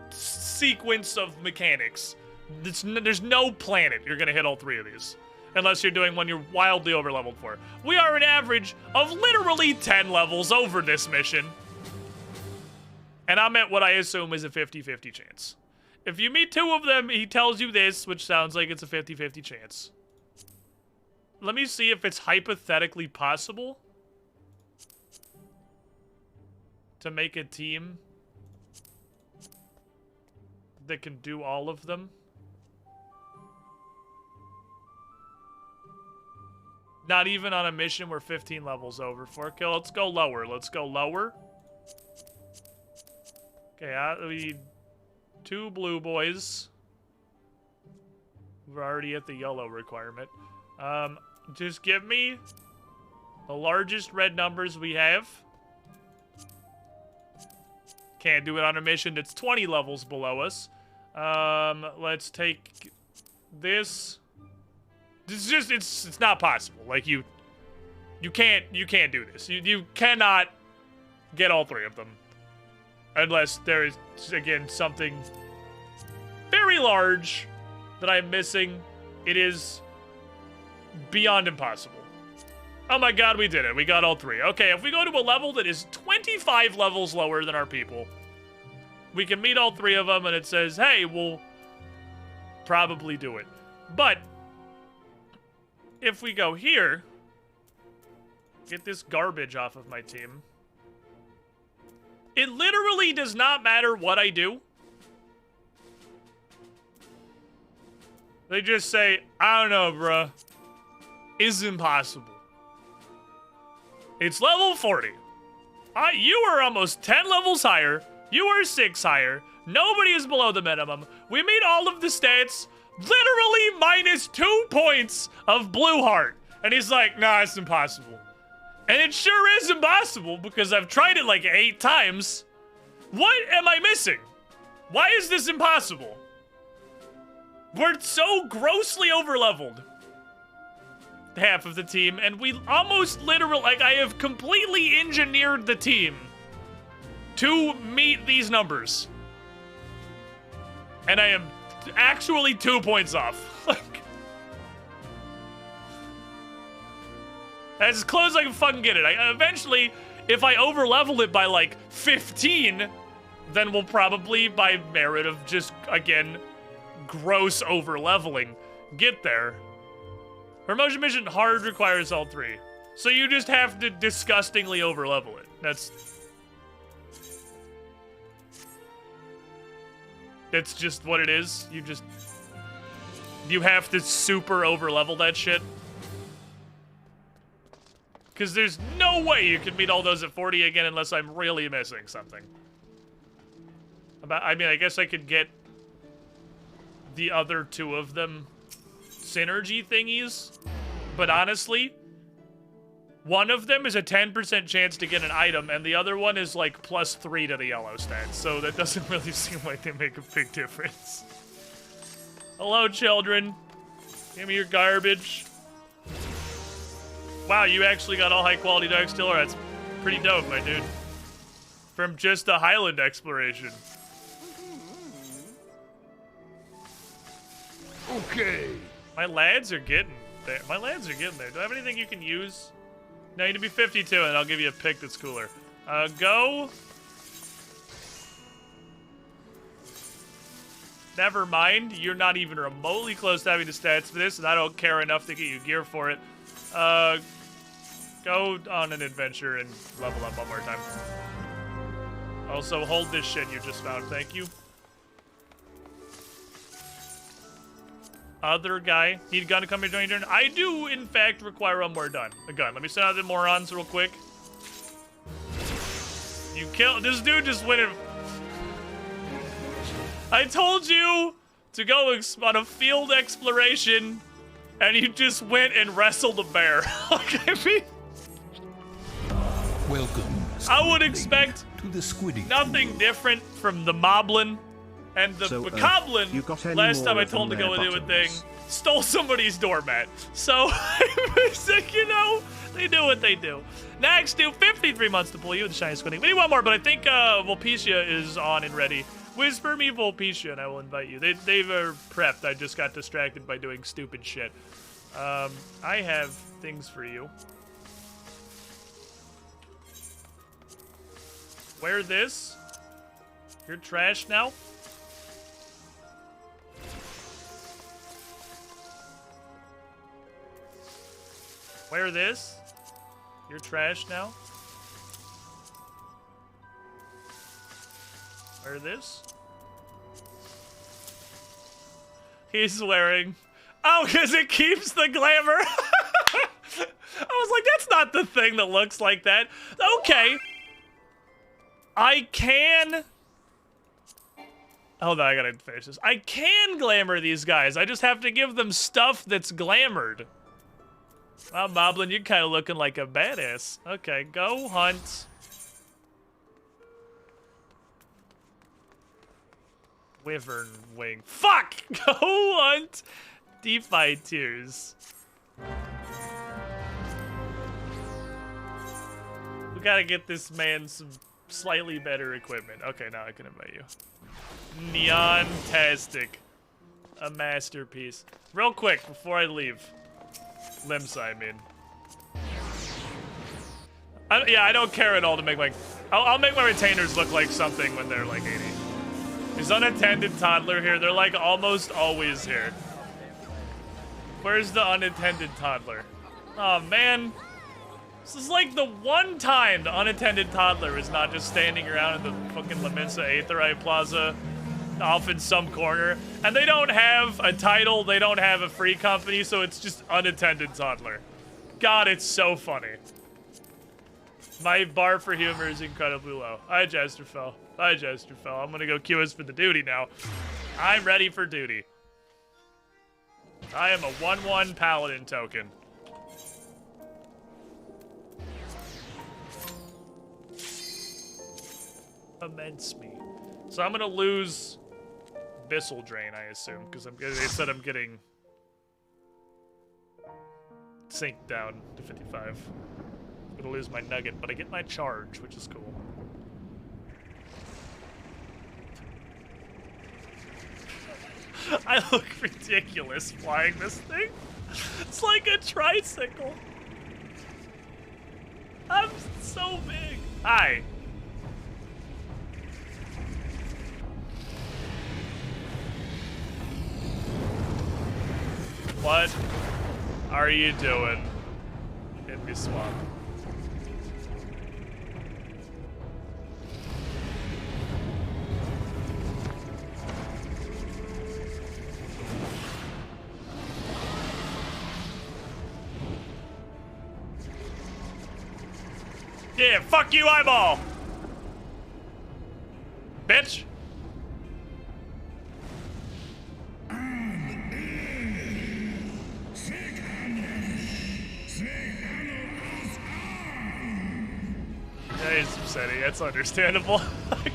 sequence of mechanics. There's no planet you're gonna hit all three of these. Unless you're doing one you're wildly overleveled for. We are an average of literally 10 levels over this mission. And I'm at what I assume is a 50-50 chance. If you meet two of them, he tells you this, which sounds like it's a 50-50 chance. Let me see if it's hypothetically possible to make a team that can do all of them. Not even on a mission we're 15 levels over for. Okay, let's go lower. Let's go lower. Okay, we need 2 blue boys. We're already at the yellow requirement. Just give me the largest red numbers we have. Can't do it on a mission that's 20 levels below us. Let's take this. It's not possible. Like you can't do this. You cannot get all three of them. Unless there is, again, something very large that I'm missing. It is beyond impossible. Oh my god, we did it. We got all three. Okay, if we go to a level that is 25 levels lower than our people, we can meet all three of them, and it says, hey, we'll probably do it. But if we go here, get this garbage off of my team, it literally does not matter what I do. They just say, I don't know, bruh. It's impossible. It's level 40. You are almost 10 levels higher. You are 6 higher. Nobody is below the minimum. We meet all of the stats. Literally minus 2 points of blue heart. And he's like, nah, it's impossible. And it sure is impossible because I've tried it like 8 times. What am I missing? Why is this impossible? We're so grossly overleveled. Half of the team, and we almost literally, like, I have completely engineered the team to meet these numbers. And I am actually 2 points off. Like, that's as close as I can fucking get it. Eventually, if I overlevel it by like 15, then we'll probably, by merit of just, again, gross overleveling, get there. Promotion mission hard requires all 3. So you just have to disgustingly overlevel it. That's just what it is. You have to super overlevel that shit. Because there's no way you can meet all those at 40 again unless I'm really missing something. I mean, I guess I could get the other 2 of them synergy thingies, but honestly, One of them is a 10% chance to get an item, and the other one is like +3 to the yellow stats, so that doesn't really seem like they make a big difference. Hello, children. Give me your garbage. Wow, you actually got all high-quality Dark Steel ore. That's pretty dope, my dude. From just a Highland exploration. Okay. My lads are getting there. My lads are getting there. Do I have anything you can use? No, you need to be 52, and I'll give you a pick that's cooler. Go. Never mind. You're not even remotely close to having the stats for this, and I don't care enough to get you gear for it. Go on an adventure and level up one more time. Also, hold this shit you just found. Thank you. Other guy. Need a gun to come here during your turn? I do, in fact, require one more gun. A gun. Let me send out the morons real quick. You kill... This dude just went and... I told you to go on a field exploration, and you just went and wrestled a bear. Like, I mean... Welcome, I would expect to the Squiddy nothing different from the Moblin. And the Bokoblin, last time I told him to go and do a thing, stole somebody's doormat. So, you know, they do what they do. Next, do 53 months to pull you with the shiny squinting. We need one more, but I think Vulpecia is on and ready. Whisper me Vulpecia, and I will invite you. They are prepped. I just got distracted by doing stupid shit. I have things for you. Wear this. You're trash now. Wear this. You're trash now. Wear this. He's wearing... Oh, because it keeps the glamour. I was like, that's not the thing that looks like that. Okay. I can... Hold on, I gotta finish this. I can glamour these guys. I just have to give them stuff that's glamored. Wow, Moblin, you're kind of looking like a badass. Okay, go hunt. Wyvern wing. Fuck! Go hunt DeFi tears. We gotta get this man some slightly better equipment. Okay, now I can invite you. Neon-tastic. A masterpiece. Real quick, before I leave. Limsa, I mean. Yeah, I don't care at all to make like... I'll make my retainers look like something when they're like 80. There's unattended toddler here. They're like almost always here. Where's the unattended toddler? Oh, man. This is like the one time the unattended toddler is not just standing around at the fucking Leminsa Aetherite Plaza off in some corner. And they don't have a title, they don't have a free company, so it's just unattended toddler. God, it's so funny. My bar for humor is incredibly low. Hi, Jesterfell. Hi, Jesterfell. I'm gonna go queue us for the duty now. I'm ready for duty. I am a 1/1 paladin token. Immense me. So I'm gonna lose Abyssal Drain, I assume, because they said I'm getting synced down to 55. I'm gonna lose my nugget, but I get my charge, which is cool. I look ridiculous flying this thing. It's like a tricycle. I'm so big. Hi. What are you doing in me swamp? Yeah, fuck you, eyeball! Bitch! upsetting. That's understandable.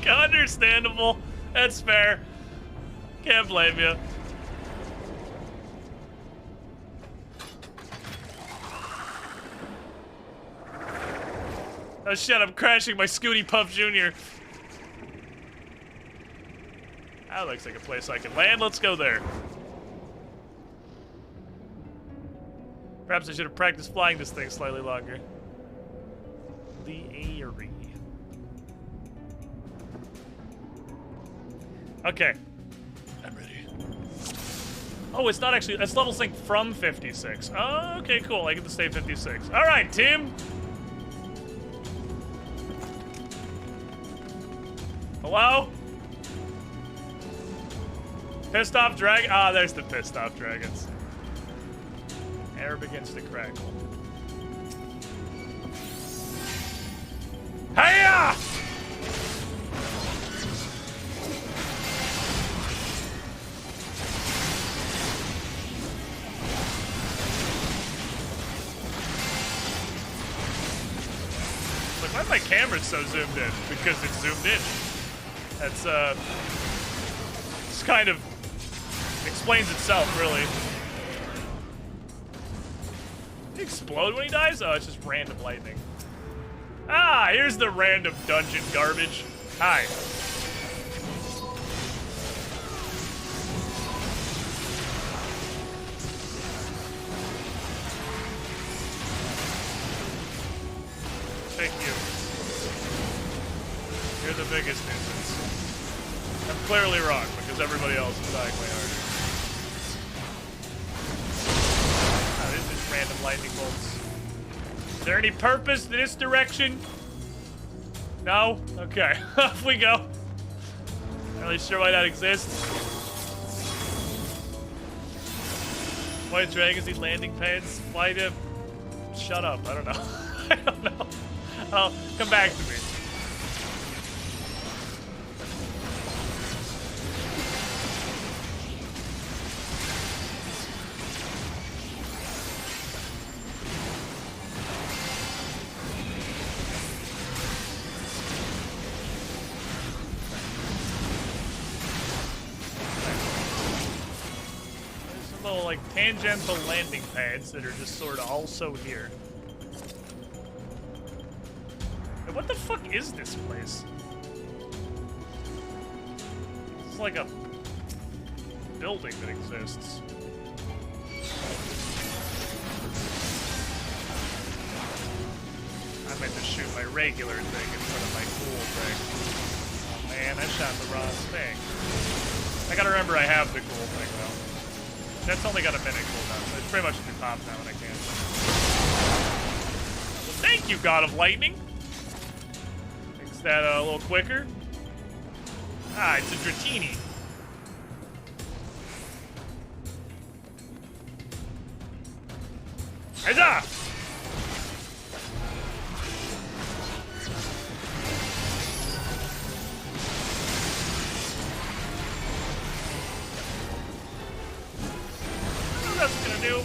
Understandable. That's fair. Can't blame you. Oh shit, I'm crashing my Scooty Puff Jr. That looks like a place I can land. Let's go there. Perhaps I should have practiced flying this thing slightly longer. The Airy. Okay. I'm ready. Oh, it's not actually, it's level sync from 56. Oh, okay, cool. I get to stay 56. All right, team. Hello? Pissed off dragon? Ah, there's the pissed off dragons. Air begins to crackle. Hiya! Like, why my camera's so zoomed in? Because it's zoomed in. That's, it's kind of explains itself, really. Did he explode when he dies? Oh, it's just random lightning. Ah, here's the random dungeon garbage. Hi. Thank you. You're the biggest nuisance. I'm clearly wrong, because everybody else is dying way harder. Oh, this is random lightning bolts. Is there any purpose to this direction? No? Okay, off we go. Not really sure why that exists. Why do dragons need landing pads? Why do... Shut up, I don't know. I don't know. Oh, come back to me. Like tangential landing pads that are just sort of also here. And what the fuck is this place? It's like a building that exists. I meant to shoot my regular thing instead of my cool thing. Oh man, I shot the wrong thing. I gotta remember I have the cool thing though. That's only got a minute cooldown, so it's pretty much at the top now when I can. Well, thank you, God of Lightning. Makes that a little quicker. Ah, it's a Dratini. Huzzah!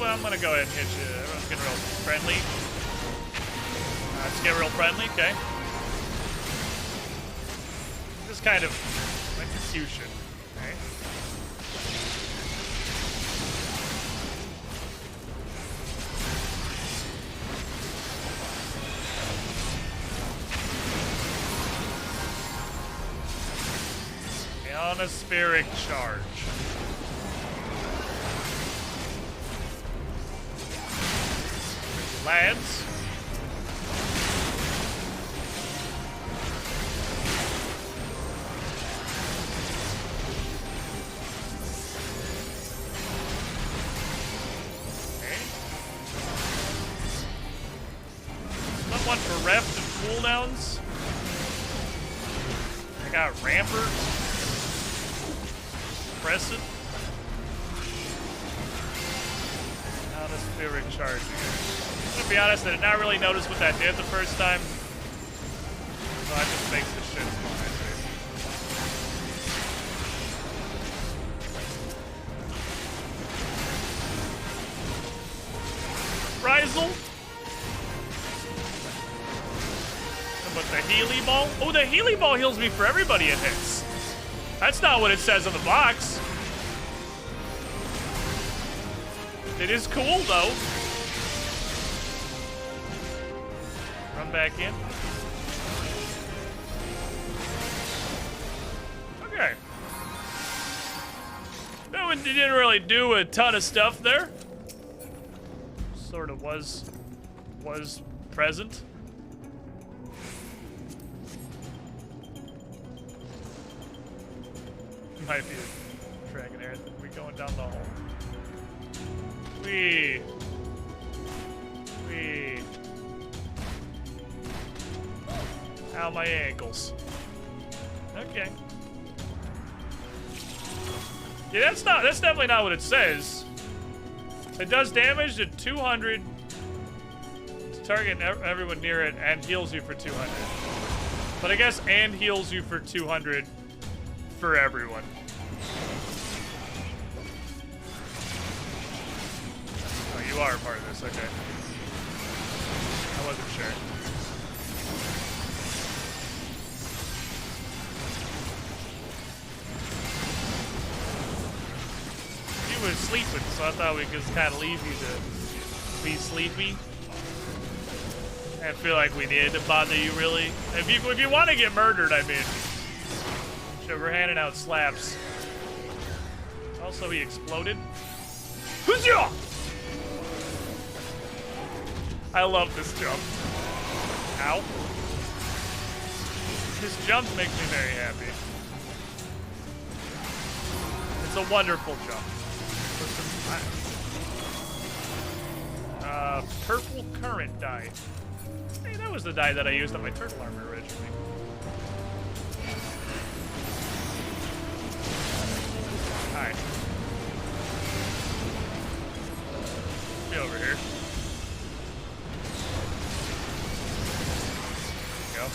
I'm gonna go ahead and hit you. Everyone's getting real friendly. Let's get real friendly, okay. Just kind of execution, okay. Ionospheric charge. Lads. Okay. Someone for reft and cooldowns. I got Rampart. Crescent. Ionospheric charge here. To be honest, I did not really notice what that did the first time. So that just makes this shit small. Rizel. But the Healy ball? Oh, the Healy ball heals me for everybody it hits. That's not what it says on the box. It is cool, though. Run back in. Okay. No, it didn't really do a ton of stuff there. Sort of was present. Might be a dragon air. We going down the hole. Wee. Ow, my ankles. Okay. Yeah, that's definitely not what it says. It does damage to 200 to target everyone near it and heals you for 200. But I guess and heals you for 200 for everyone. Oh, you are a part of this, okay. I wasn't sure. You were sleeping, so I thought we could just kind of leave you to be sleepy. I feel like we needed to bother you, really. If you want to get murdered, I mean. So we're handing out slaps. Also, he exploded. Huzzah! I love this jump. Ow. His jump makes me very happy. It's a wonderful jump. Purple current dye. Hey, that was the dye that I used on my turtle armor originally. Alright. Be over here. There we go.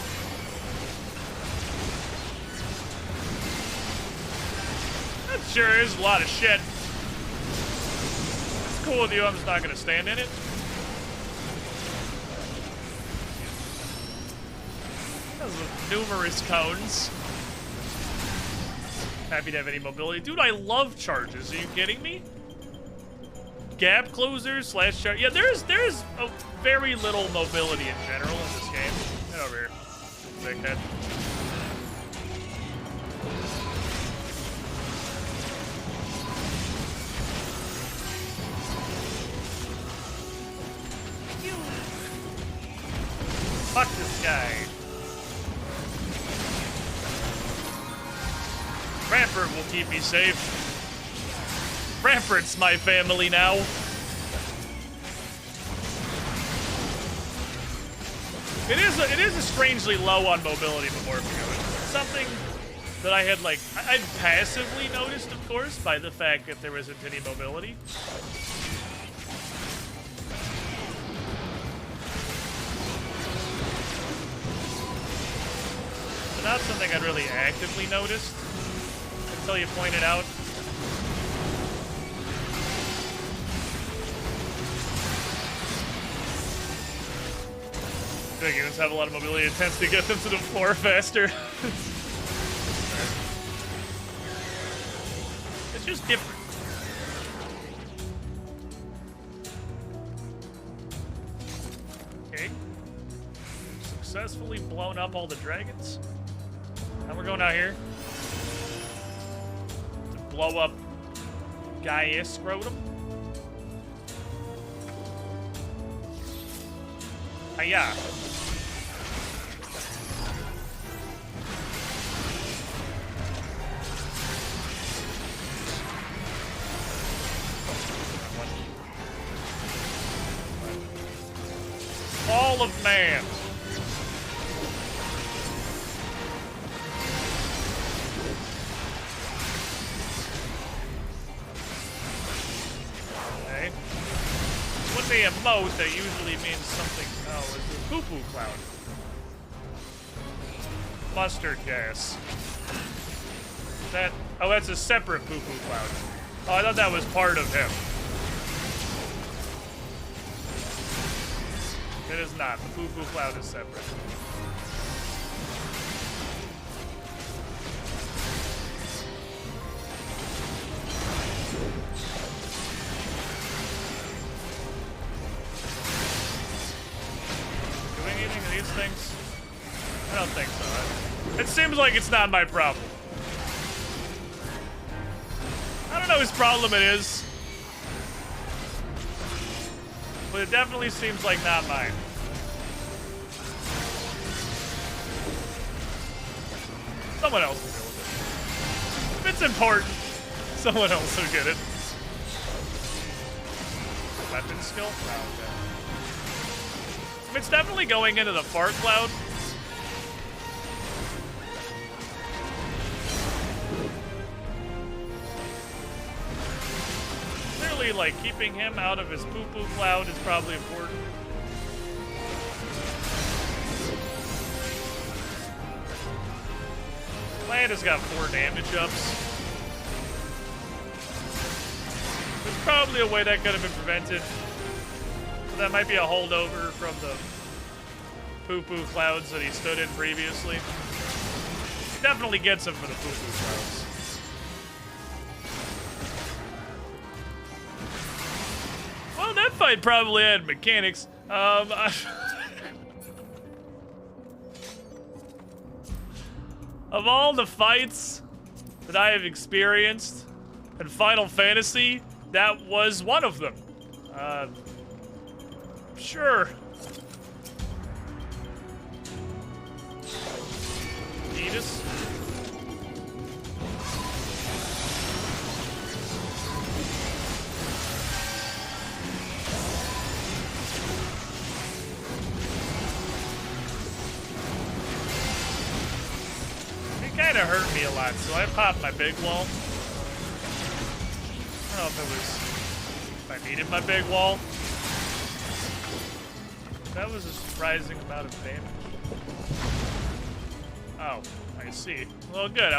That sure is a lot of shit. It's cool with you, I'm just not gonna stand in it. Numerous cones. Happy to have any mobility. Dude, I love charges. Are you kidding me? Gap closers / charge. Yeah, there's a very little mobility in general in this game. Get over here, big head. Fuck this guy. Rampart will keep me safe. Rampart's my family now. It is a strangely low on mobility Metamorphio. It's something that I had I'd passively noticed, of course, by the fact that there isn't any mobility. But not something I'd really actively noticed until you pointed out. Big units have a lot of mobility. It tends to get them to the floor faster. It's just different. Okay. We've successfully blown up all the dragons. Now we're going out here to blow up Gaius Scrotum. Hiya. Fall of Man. Okay. When they emote, that usually means something. Oh, it's a poo-poo cloud. Mustard gas. That. Oh, that's a separate poo-poo cloud. Oh, I thought that was part of him. It is not. The poo-poo cloud is separate. It seems like it's not my problem. I don't know whose problem it is. But it definitely seems like not mine. Someone else will deal with it. If it's important, someone else will get it. Weapon skill? Oh, okay. It's definitely going into the fart cloud. Clearly, like, keeping him out of his poo-poo cloud is probably important. Land has got 4 damage ups. There's probably a way that could have been prevented. So that might be a holdover from the poo-poo clouds that he stood in previously. Definitely gets him for the poo-poo clouds. Well, that fight probably had mechanics. Of all the fights that I have experienced in Final Fantasy, that was one of them. Sure. Edis? Kind of hurt me a lot, so I popped my big wall. I don't know if I needed my big wall. That was a surprising amount of damage. Oh, I see. Well, good.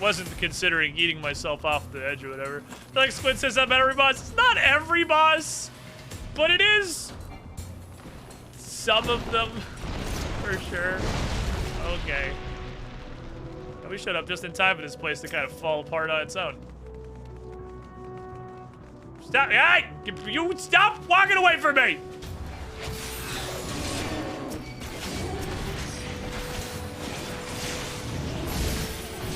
Wasn't considering eating myself off the edge or whatever. I feel like Squid says that about every boss. It's not every boss, but it is some of them, for sure. Okay. We showed up just in time for this place to kind of fall apart on its own. Stop! Hey! You stop walking away from me!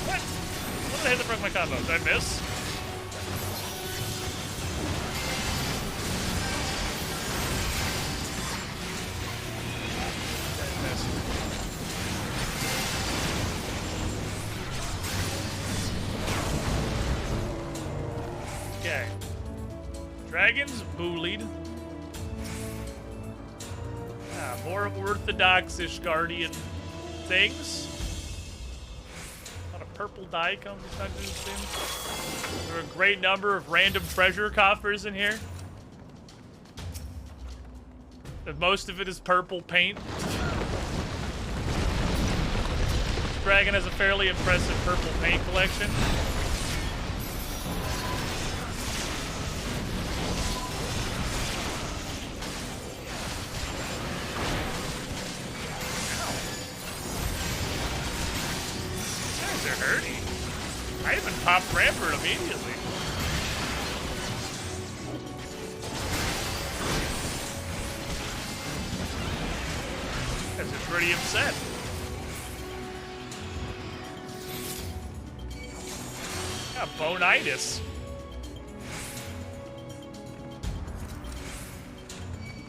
What? What did I hit that broke my combo? Did I miss? I missed. Okay. Dragons bullied. More orthodox-ish guardian things. A lot of purple dye comes into this thing. There are a great number of random treasure coffers in here. And most of it is purple paint. This dragon has a fairly impressive purple paint collection. I even popped Rampart immediately. Guys are pretty upset. Got bonitis.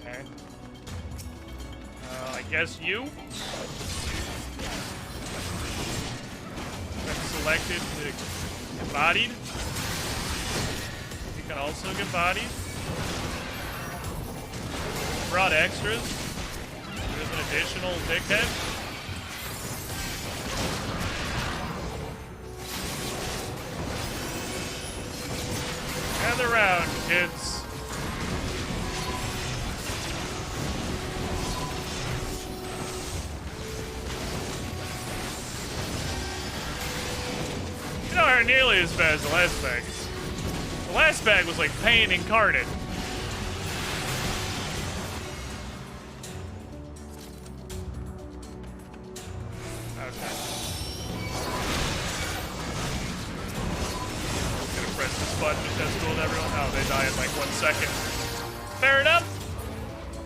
Okay. I guess you. Selected to get bodied. You can also get bodied. Brought extras. There's an additional dickhead. Gather round, kids. Not nearly as bad as the last bag. The last bag was like pain incarnate. Okay. Gonna press this button to test cool everyone. Oh, they die in like 1 second. Fair enough.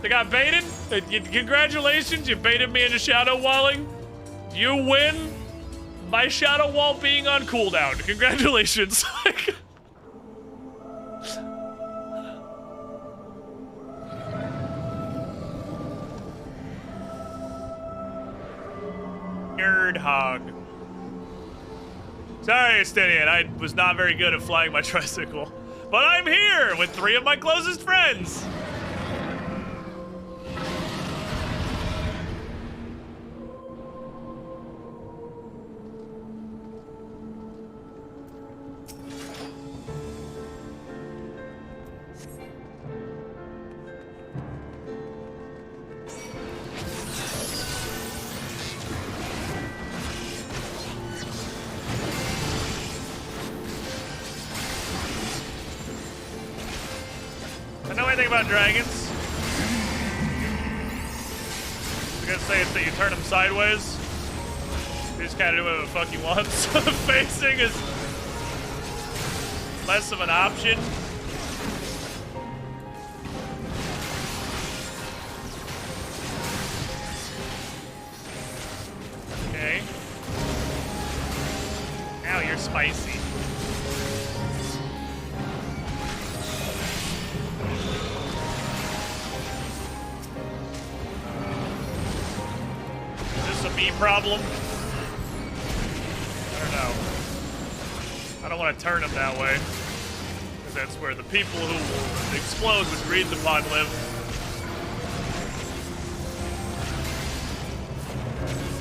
They got baited. Congratulations, you baited me into shadow walling. You win by Shadow Wall being on cooldown. Congratulations. Nerd hog. Sorry, Estinian, I was not very good at flying my tricycle. But I'm here with 3 of my closest friends. About dragons. I'm gonna say it's that you turn them sideways. You just kind of do whatever the fuck you want. So the facing is less of an option. Okay. Now you're spicy. Problem? I don't know. I don't want to turn them that way. Because that's where the people who will explode with greed upon live.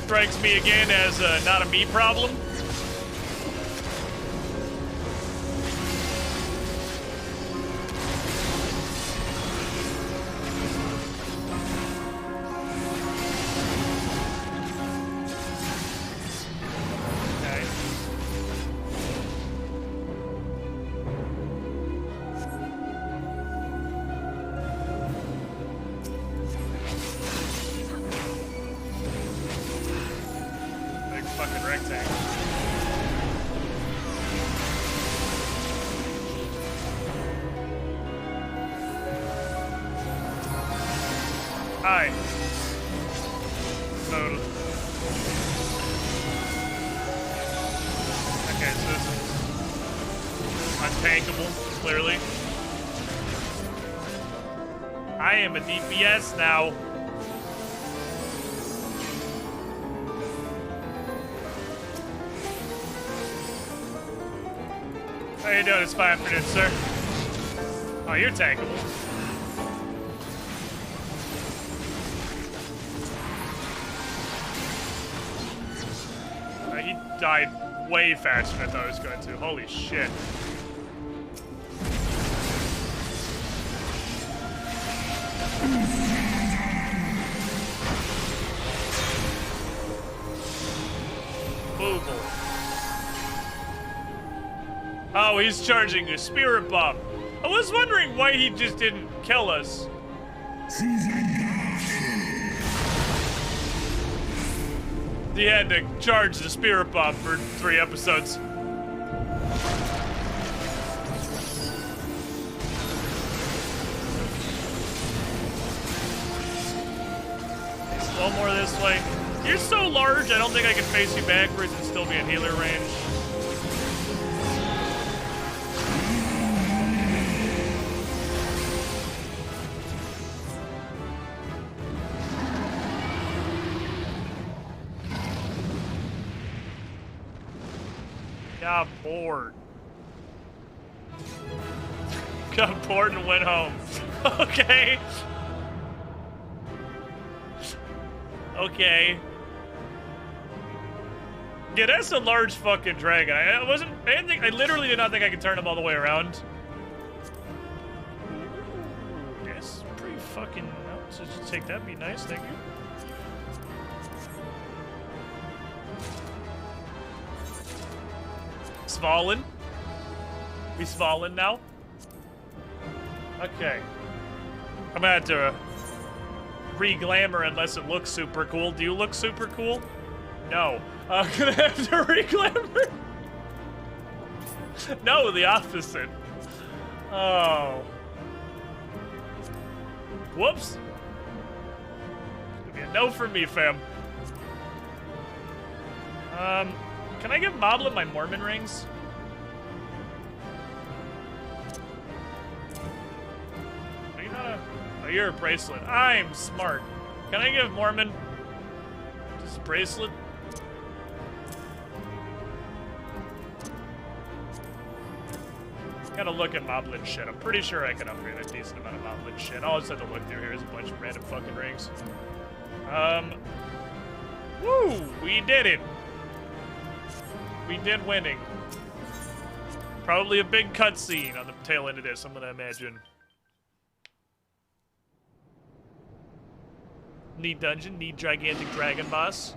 Strikes me again as not a me problem. Hi. So. Okay, so this is untankable, clearly. I am a DPS now. How you doing this fine afternoon, sir? Oh, you're tankable. He died way faster than I thought I was going to. Holy shit. Boogle. Oh, he's charging a spirit bomb. I was wondering why he just didn't kill us. He had to charge the spirit bomb for 3 episodes. Slow more this way. You're so large, I don't think I can face you backwards and still be in healer range. Got bored. Got bored and went home. Okay. Okay. Yeah, that's a large fucking dragon. I literally did not think I could turn him all the way around. That's pretty fucking, so just take that, be nice, thank you. Svalin. We Svalin now? Okay. I'm gonna have to re-glamour unless it looks super cool. Do you look super cool? No. I'm gonna have to re-glamour. No, the opposite. Oh. Whoops. It's gonna be a no for me, fam. Can I give Moblin my Mormon rings? Are you not a... Oh, you're a bracelet. I'm smart. Can I give Mormon this bracelet? Gotta look at Moblin shit. I'm pretty sure I can upgrade a decent amount of Moblin shit. I'll just have to look through here. There's a bunch of random fucking rings. Woo! We did it! We did winning. Probably a big cutscene on the tail end of this, I'm gonna imagine. Need dungeon, need gigantic dragon boss.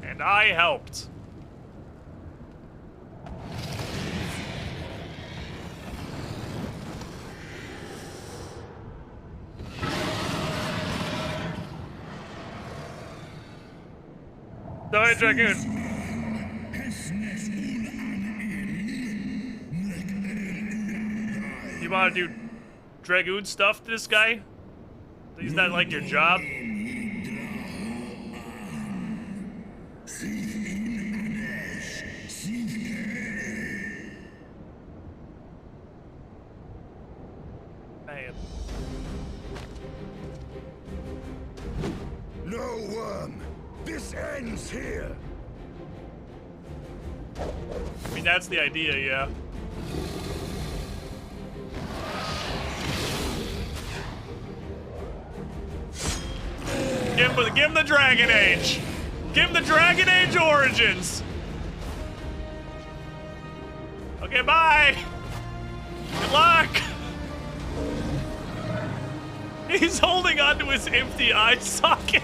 And I helped. Die, Dragoon! You wanna do Dragoon stuff to this guy? Is that like your job? Man. No worm! This ends here! I mean, that's the idea, yeah. Give him the Dragon Age! Give him the Dragon Age Origins! Okay, bye! Good luck! He's holding onto his empty eye socket!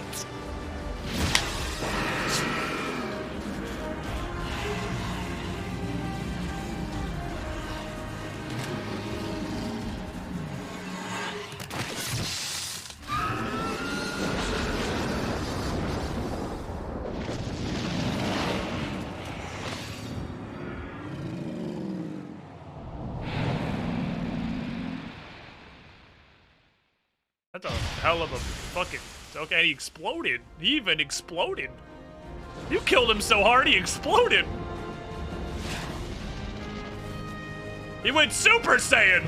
That's a hell of a fucking... Okay, he exploded. He even exploded. You killed him so hard, he exploded. He went Super Saiyan.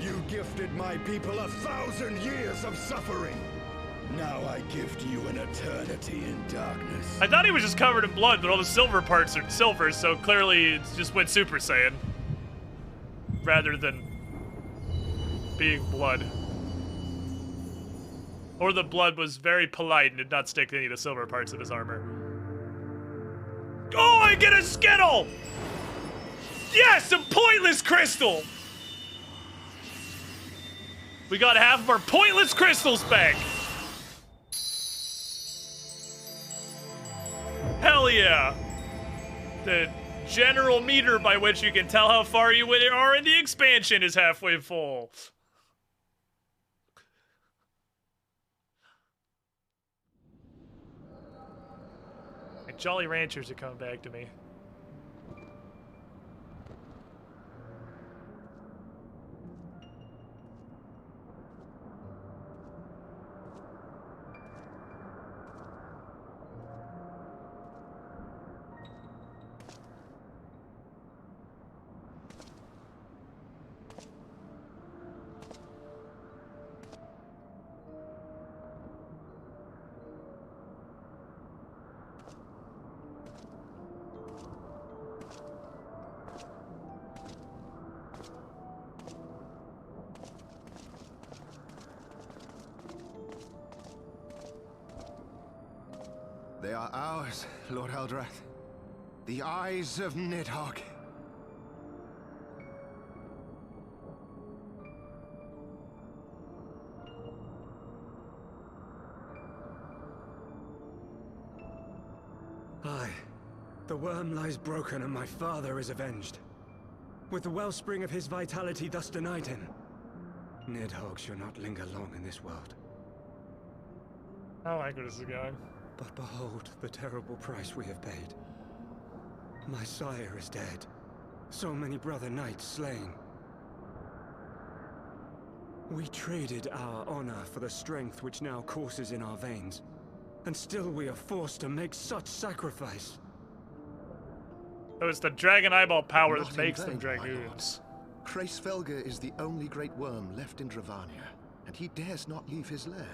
You gifted my people 1,000 years of suffering. Now I gift you an eternity in darkness. I thought he was just covered in blood, but all the silver parts are silver, so clearly it just went Super Saiyan. Rather than being blood. Or the blood was very polite and did not stick to any of the silver parts of his armor. Oh, I get a Skittle! Yes, a pointless crystal! We got half of our pointless crystals back! Hell yeah! The general meter by which you can tell how far you are in the expansion is halfway full. My Jolly Ranchers are coming back to me. They are ours, Lord Eldrath. The eyes of Nidhogg. Aye. The worm lies broken and my father is avenged. With the wellspring of his vitality thus denied him, Nidhogg shall not linger long in this world. I like where this is going. But behold the terrible price we have paid. My sire is dead. So many brother knights slain. We traded our honor for the strength which now courses in our veins. And still we are forced to make such sacrifice. So it's the dragon eyeball power Not that in makes them vain, my dragoons. Hraesvelgr is the only great worm left in Dravania, and he dares not leave his lair.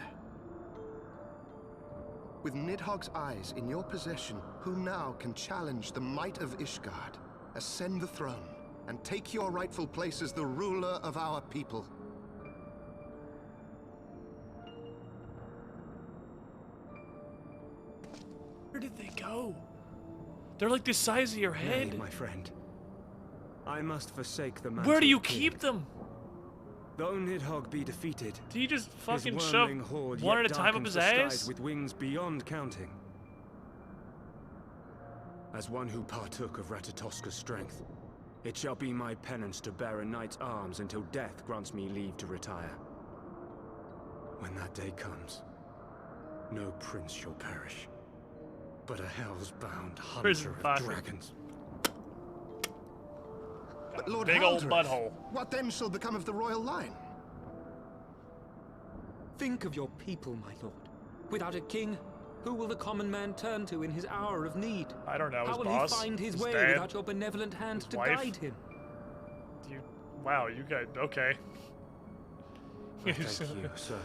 With Nidhogg's eyes in your possession, who now can challenge the might of Ishgard, ascend the throne, and take your rightful place as the ruler of our people? Where did they go? They're like the size of your head. Nay, my friend. I must forsake the mantle. Where do you of king. keep them? Though Nidhogg be defeated, Do you just fucking his shove wormling horde one yet at a time up darkens his the skies ass? with wings beyond counting. As one who partook of Ratatoska's strength, it shall be my penance to bear a knight's arms until death grants me leave to retire. When that day comes, no prince shall perish, but a hell's-bound hunter Prison of posse. dragons. But Lord Big old Haldreth, butthole. what then shall become of the royal line? Think of your people, my lord. Without a king, who will the common man turn to in his hour of need? I don't know. How His will boss, he find his his way dad, without your benevolent hand his to wife? guide him? Wow, you guys, okay. I thank you, sir,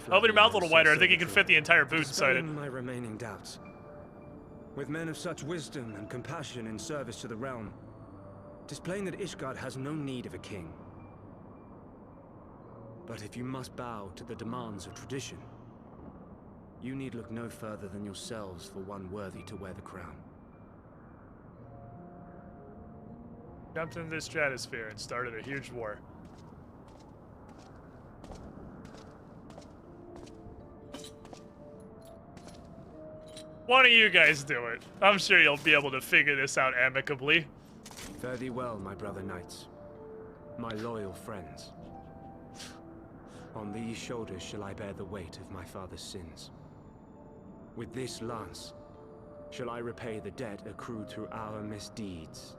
for Open your mouth a everything little wider. I so think you can fit the entire boot inside it. dispelling my remaining doubts. With men of such wisdom and compassion in service to the realm, it's plain that Ishgard has no need of a king. But if you must bow to the demands of tradition, you need look no further than yourselves for one worthy to wear the crown. Jumped into the stratosphere and started a huge war. Why don't you guys do it? I'm sure you'll be able to figure this out amicably. Fare thee well, my brother knights, my loyal friends. On these shoulders shall I bear the weight of my father's sins. With this lance shall I repay the debt accrued through our misdeeds.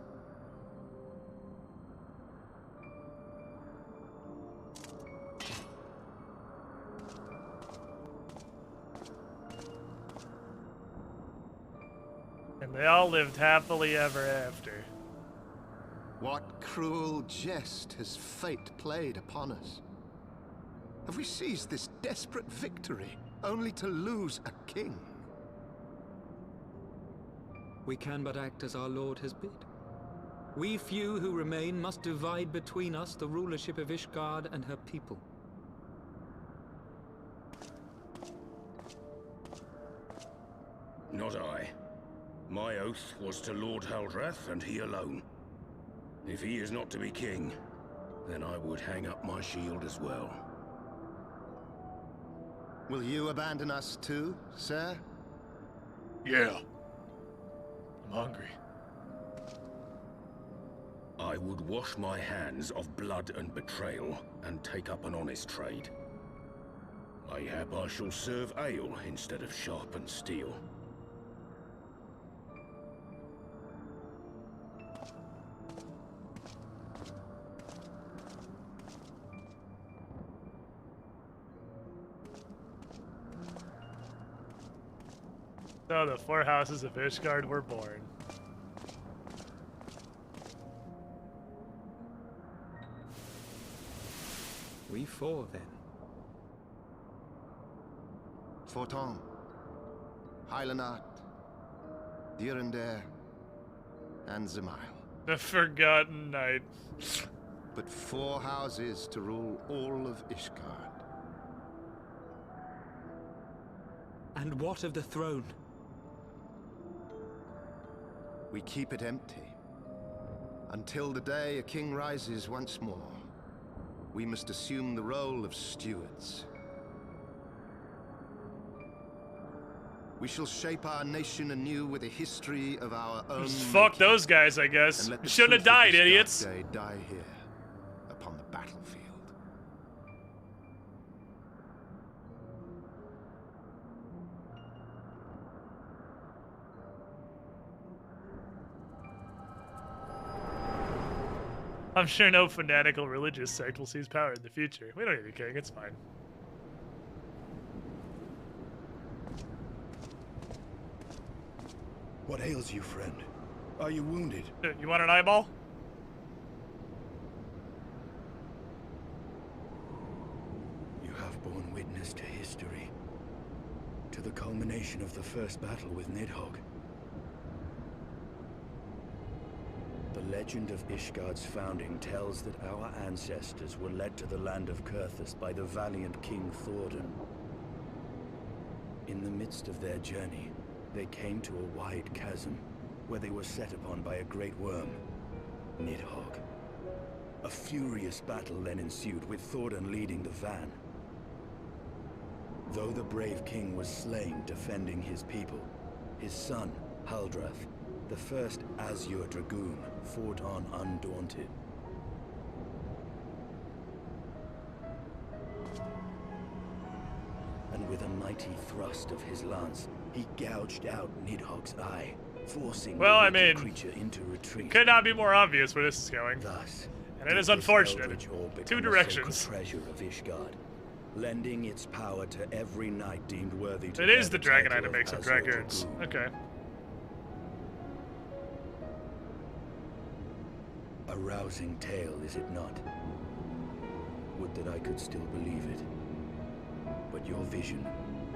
And they all lived happily ever after. What cruel jest has fate played upon us? Have we seized this desperate victory only to lose a king? We can but act as our lord has bid. We few who remain must divide between us the rulership of Ishgard and her people. Not I. My oath was to Lord Haldreth, and he alone. If he is not to be king, then I would hang up my shield as well. Will you abandon us too, sir? Yeah. I'm hungry. I would wash my hands of blood and betrayal, and take up an honest trade. Mayhap I shall serve ale instead of sharpened steel. So the four houses of Ishgard were born. We four, then. Forton, Hylanat, Dyrendare, and Zemail. The Forgotten Knight. But 4 houses to rule all of Ishgard. And what of the throne? We keep it empty. Until the day a king rises once more, we must assume the role of stewards. We shall shape our nation anew with a history of our own. Just fuck making, those guys, I guess. and let the Shouldn't have truth of died, this dark idiots. day die here, upon the battlefield. I'm sure no fanatical religious sect will seize power in the future. We don't need a king, it's fine. What ails you, friend? Are you wounded? You want an eyeball? You have borne witness to history. To the culmination of the first battle with Nidhogg. The legend of Ishgard's founding tells that our ancestors were led to the land of Kurthus by the valiant King Thordan. In the midst of their journey, they came to a wide chasm, where they were set upon by a great worm, Nidhogg. A furious battle then ensued, with Thordan leading the van. Though the brave king was slain defending his people, his son, Haldrath, the first Azure Dragoon, fought on undaunted. And with a mighty thrust of his lance, he gouged out Nidhogg's eye, forcing the creature into retreat. Could not be more obvious where this is going. Thus, and it is unfortunate. Two directions. Treasure of Ishgard, lending its power to every knight deemed worthy to it is the dragon item makes some dragoons. Okay. A rousing tale, is it not? Would that I could still believe it. But your vision,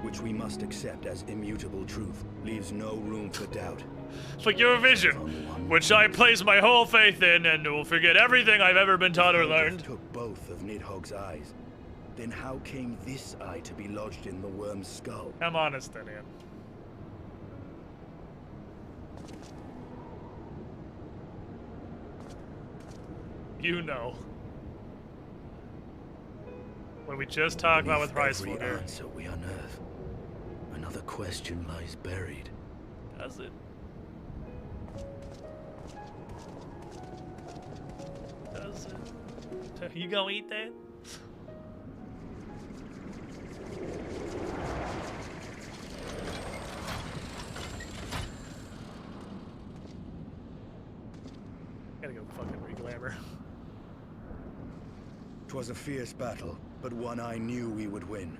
which we must accept as immutable truth, leaves no room for doubt. But your vision, which I place my whole faith in and will forget everything I've ever been taught or learned. Took both of Nidhogg's eyes. Then how came this eye to be lodged in the worm's skull? I'm honest, then, Ian. You know. What we just talked about with Riceful here. Answer we unearth, another question lies buried. Does it? Does it? You gonna eat that? Gotta go fucking re-glamour. 'Twas a fierce battle, but one I knew we would win.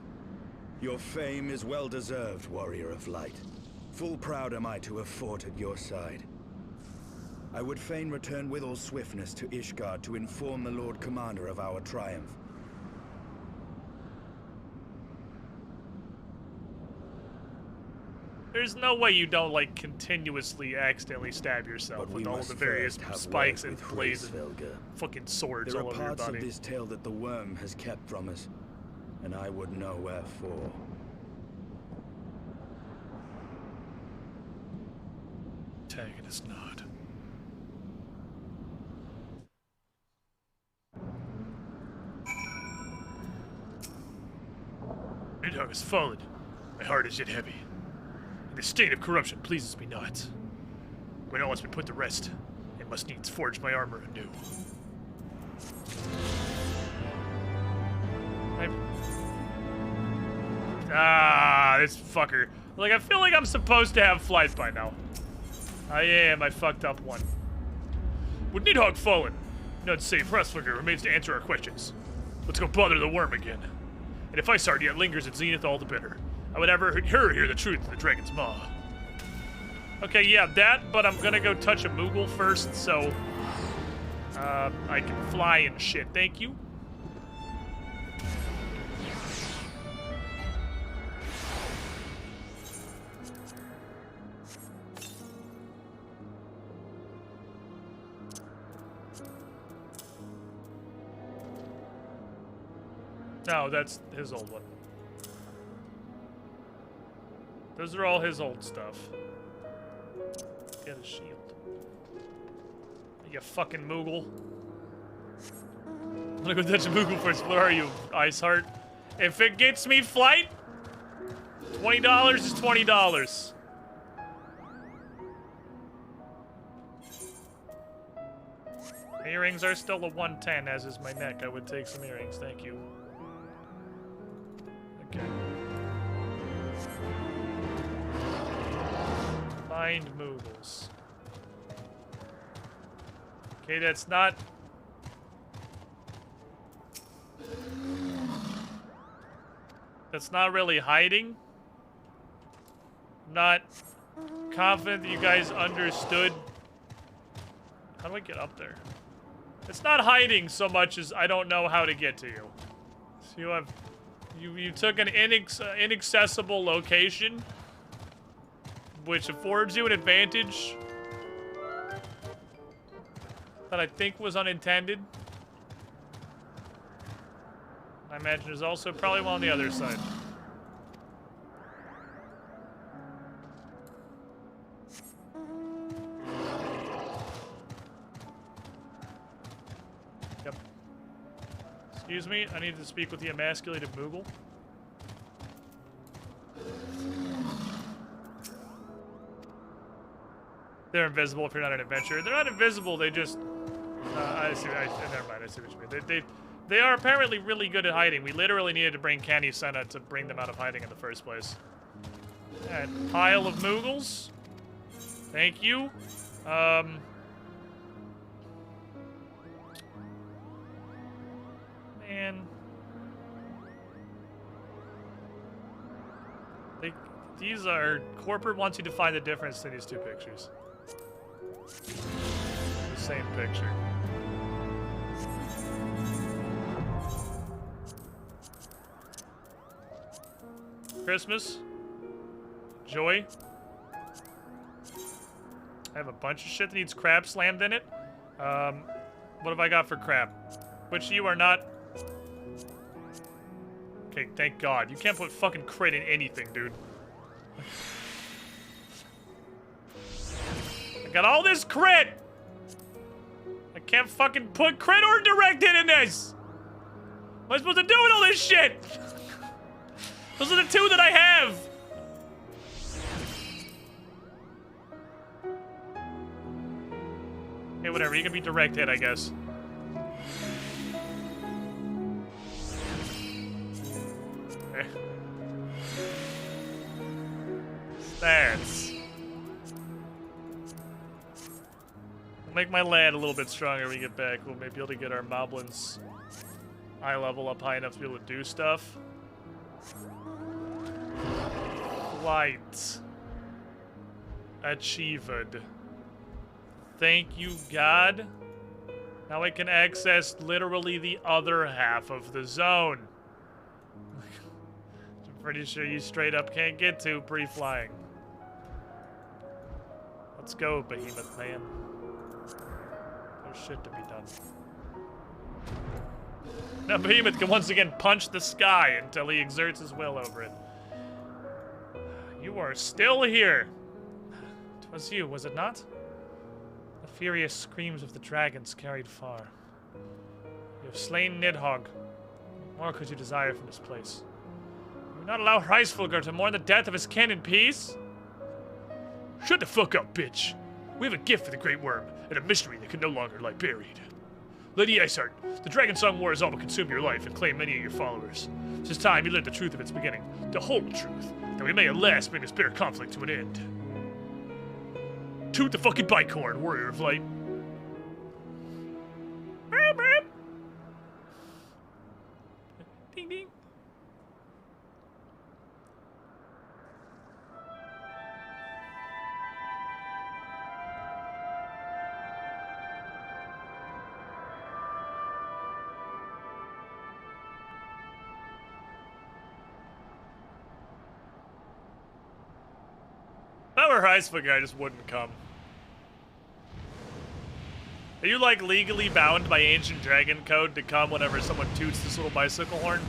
Your fame is well deserved, warrior of light. Full proud am I to have fought at your side. I would fain return with all swiftness to Ishgard to inform the Lord Commander of our triumph. There's no way you don't, like, continuously accidentally stab yourself with all the various spikes and blades and fucking swords all over your body. There are parts of this tale that the worm has kept from us, and I would know wherefore. Antagonist nod. Nidhogg has fallen. My heart is yet heavy. The state of corruption pleases me not. When all has been put to rest, I must needs forge my armor anew. This fucker. Like, I feel like I'm supposed to have flight by now. I am. I fucked up one. With Nidhogg fallen, none save Hrasflinger remains to answer our questions. Let's go bother the worm again. And if Isard yet lingers at Zenith, all the better. I would ever hear the truth of the dragon's maw. Okay, yeah, that, but I'm gonna go touch a Moogle first, so I can fly and shit. Thank you. No, that's his old one. Those are all his old stuff. Get a shield. You fucking Moogle. I'm gonna go touch a Moogle first. Where are you, Iceheart? If it gets me flight, $20 is $20. Earrings are still a 110, as is my neck. I would take some earrings, thank you. Okay. Find Moogles. Okay, that's not That's not really hiding. I'm not confident that you guys understood. How do I get up there? It's not hiding so much as I don't know how to get to you. So you took an inaccessible location, which affords you an advantage that I think was unintended. I imagine there's also probably one on the other side. Yep. Excuse me, I need to speak with the emasculated Moogle. They're invisible if you're not an adventurer. They're not invisible, they just... never mind, I see what you mean. They are apparently really good at hiding. We literally needed to bring Canny Senna to bring them out of hiding in the first place. That pile of Moogles. Thank you. Man. These are... Corporate wants you to find the difference in these two pictures. The same picture. Christmas. Joy. I have a bunch of shit that needs crab slammed in it. What have I got for crab? Which you are not... Okay, thank God. You can't put fucking crit in anything, dude. I got all this crit! I can't fucking put crit or direct hit in this! What am I supposed to do with all this shit? Those are the two that I have! Hey, whatever. You can be direct hit, I guess. Okay. Stats. We'll make my lad a little bit stronger when we get back. We'll maybe be able to get our moblins eye level up high enough to be able to do stuff. Flight. Achieved. Thank you, God. Now I can access literally the other half of the zone. I'm pretty sure you straight up can't get to pre-flying. Let's go, behemoth man. There's shit to be done. Now behemoth can once again punch the sky until he exerts his will over it. You are still here. 'Twas you, was it not? The furious screams of the dragons carried far. You have slain Nidhogg. What more could you desire from this place? You will not allow Hreisfulger to mourn the death of his kin in peace? Shut the fuck up, bitch. We have a gift for the Great Worm, and a mystery that can no longer lie buried. Lady Iceheart, the Dragon Song War has all but consumed your life and claimed many of your followers. It is time you learned the truth of its beginning, the whole truth, that we may at last bring this bitter conflict to an end. Toot the fucking bike horn, warrior of light. Ding ding. If I were Hreisfulger, I just wouldn't come. Are you, like, legally bound by ancient dragon code to come whenever someone toots this little bicycle horn?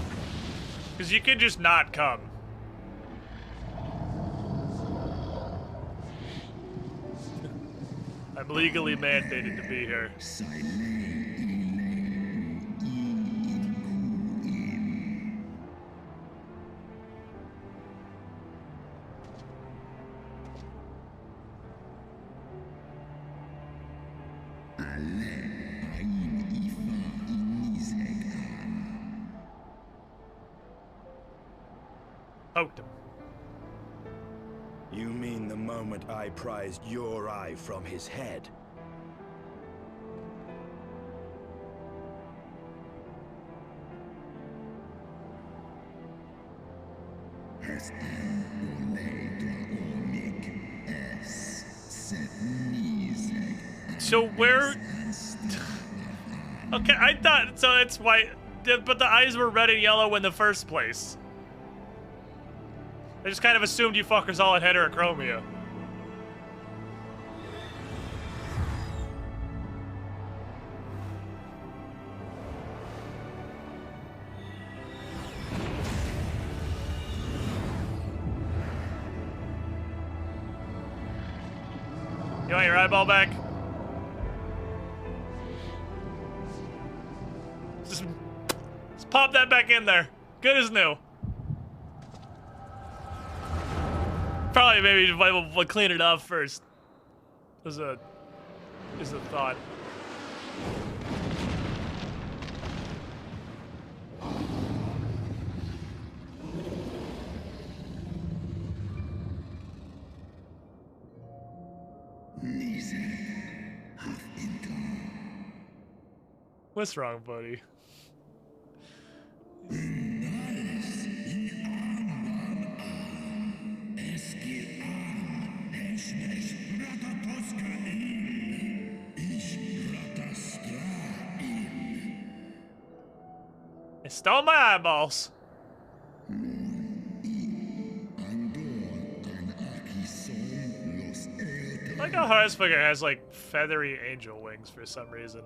Because you could just not come. I'm legally mandated to be here. Poked him. You mean the moment I prized your eye from his head? So where... Okay, I thought... So it's white... But the eyes were red and yellow in the first place. I just kind of assumed you fuckers all had heterochromia. You want your eyeball back? Just pop that back in there. Good as new. Probably maybe we'll clean it up first. Is a thought. What's wrong, buddy? It stole my eyeballs. I like how Heart's figure has like feathery angel wings for some reason.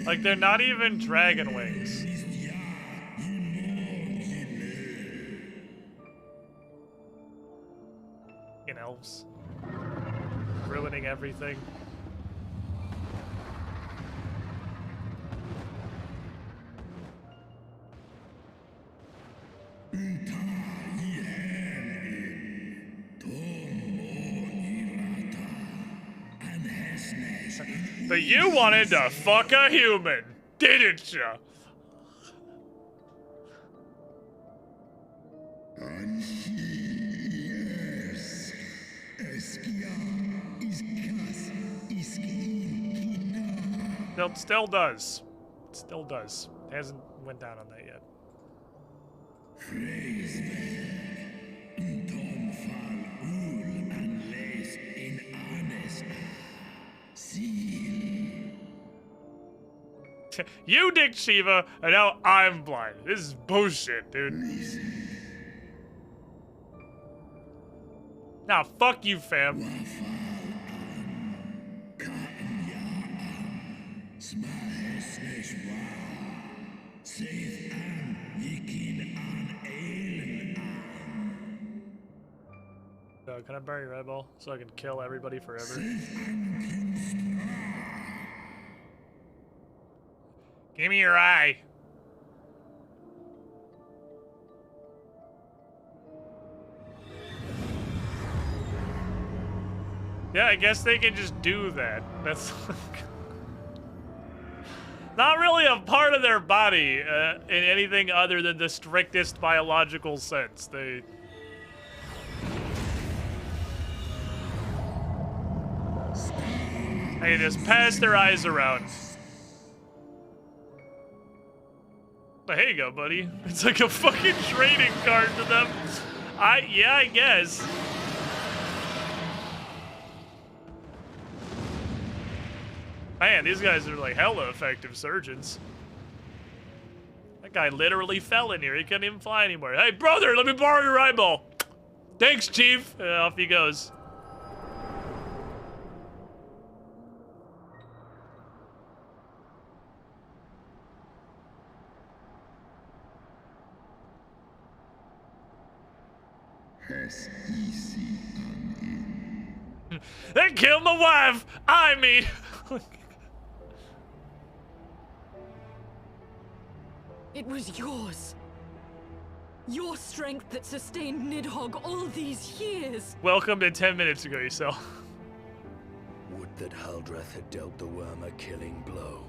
Like they're not even dragon wings. In elves. Ruining everything. But you wanted to fuck a human, didn't ya? Still does. Still does. Hasn't went down on that yet. You dick Shiva, and now I'm blind. This is bullshit, dude. Nah, fuck you, fam. Can I bury your eyeball so I can kill everybody forever? Give me your eye. Yeah, I guess they can just do that. That's not really a part of their body in anything other than the strictest biological sense. They just pass their eyes around. But here you go, buddy. It's like a fucking trading card to them. Yeah, I guess. Man, these guys are like hella effective surgeons. That guy literally fell in here. He couldn't even fly anymore. Hey, brother, let me borrow your eyeball. Thanks, Chief. Off he goes. They killed my wife! I mean... It was yours. Your strength that sustained Nidhogg all these years. Welcome to 10 minutes ago, yourself. Would that Haldrath had dealt the worm a killing blow.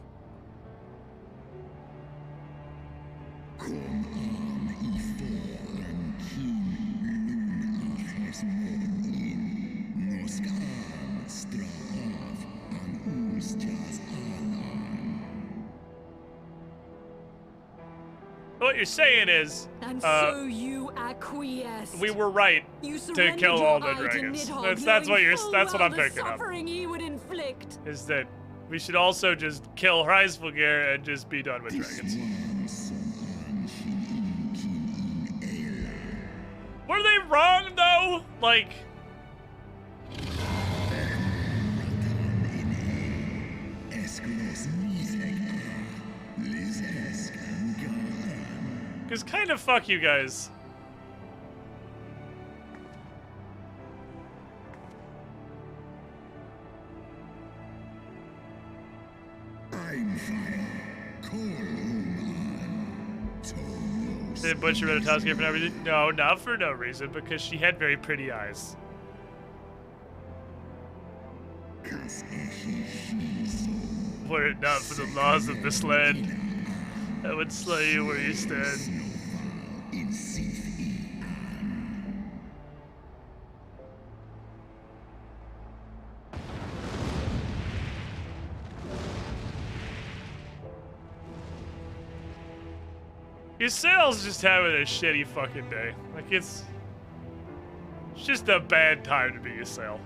What you're saying is, and so you acquiesced. We were right. You to surrendered kill your all the eye to dragons. Nidhogg, That's what knowing you're. full That's what well I'm the picking up. suffering he would inflict. Is that we should also just kill Hreisfulgir and just be done with dragons. Were they wrong though? Like. Because kind of fuck you guys. Did Butcher Ratatosky for no reason? No, not for no reason, because she had very pretty eyes. Were it not for the laws of this land, I would slay you where you stand. Ysael's just having a shitty fucking day. Like, it's just a bad time to be Ysael.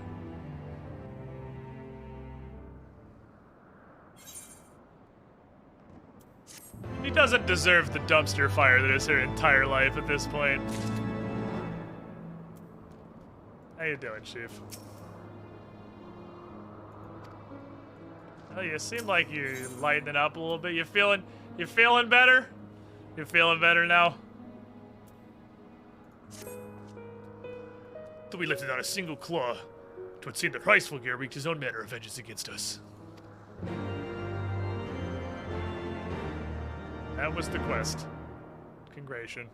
He doesn't deserve the dumpster fire that is her entire life at this point. How you doing, Chief? Oh, you seem like you're lightening up a little bit. You feeling better? You feeling better now? Though we lifted not a single claw, 'twould seem that Hreisfulgir wreaked his own manner of vengeance against us. That was the quest. Congratulations.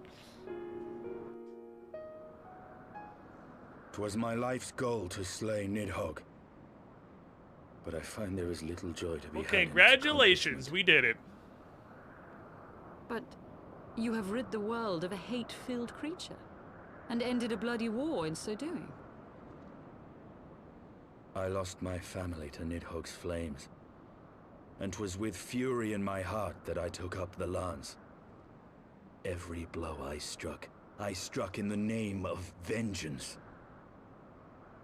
'Twas my life's goal to slay Nidhogg, but I find there is little joy to be Well, had in its congratulations, we did it. But you have rid the world of a hate-filled creature, and ended a bloody war in so doing. I lost my family to Nidhogg's flames, and 'twas with fury in my heart that I took up the lance. Every blow I struck in the name of vengeance.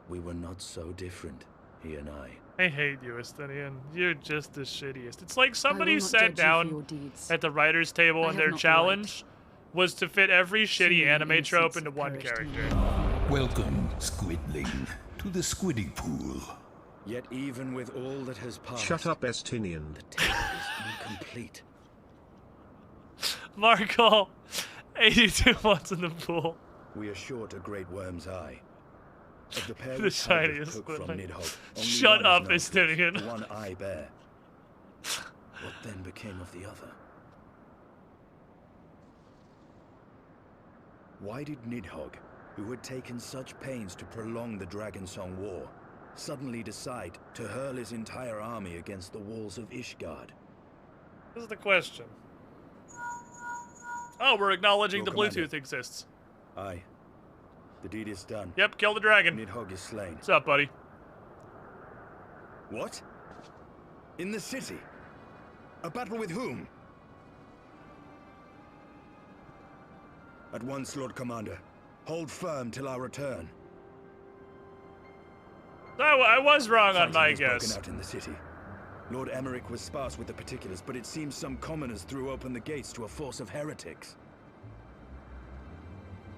We were not so different, he and I. I hate you, Estinian. You're just the shittiest. It's like I somebody will not sat judge you for down your deeds. at the writer's table I and have their not the challenge was to fit every shitty Seeing anime trope innocents into one perished in character. Welcome, Squidling, to the Squidding Pool. Yet even with all that has passed, Shut up, Estinian. the tale is incomplete. Markle, 82 months in the pool. We are short a great worm's eye. Of the pair The which Hogwarts shiniest took from Squidling. Nidhogg, only Shut one up, is known, Estinian. the one eye bare. What then became of the other? Why did Nidhogg, who had taken such pains to prolong the Dragonsong War, suddenly decide to hurl his entire army against the walls of Ishgard? This is the question. Oh, we're acknowledging Your the commander. Bluetooth exists. Aye. The deed is done. Yep, kill the dragon. Nidhogg is slain. What's up, buddy? What? In the city? A battle with whom? At once, Lord Commander. Hold firm till our return. I was wrong on Fighting my has broken guess. out in the city. Lord Emmerich was sparse with the particulars, but it seems some commoners threw open the gates to a force of heretics.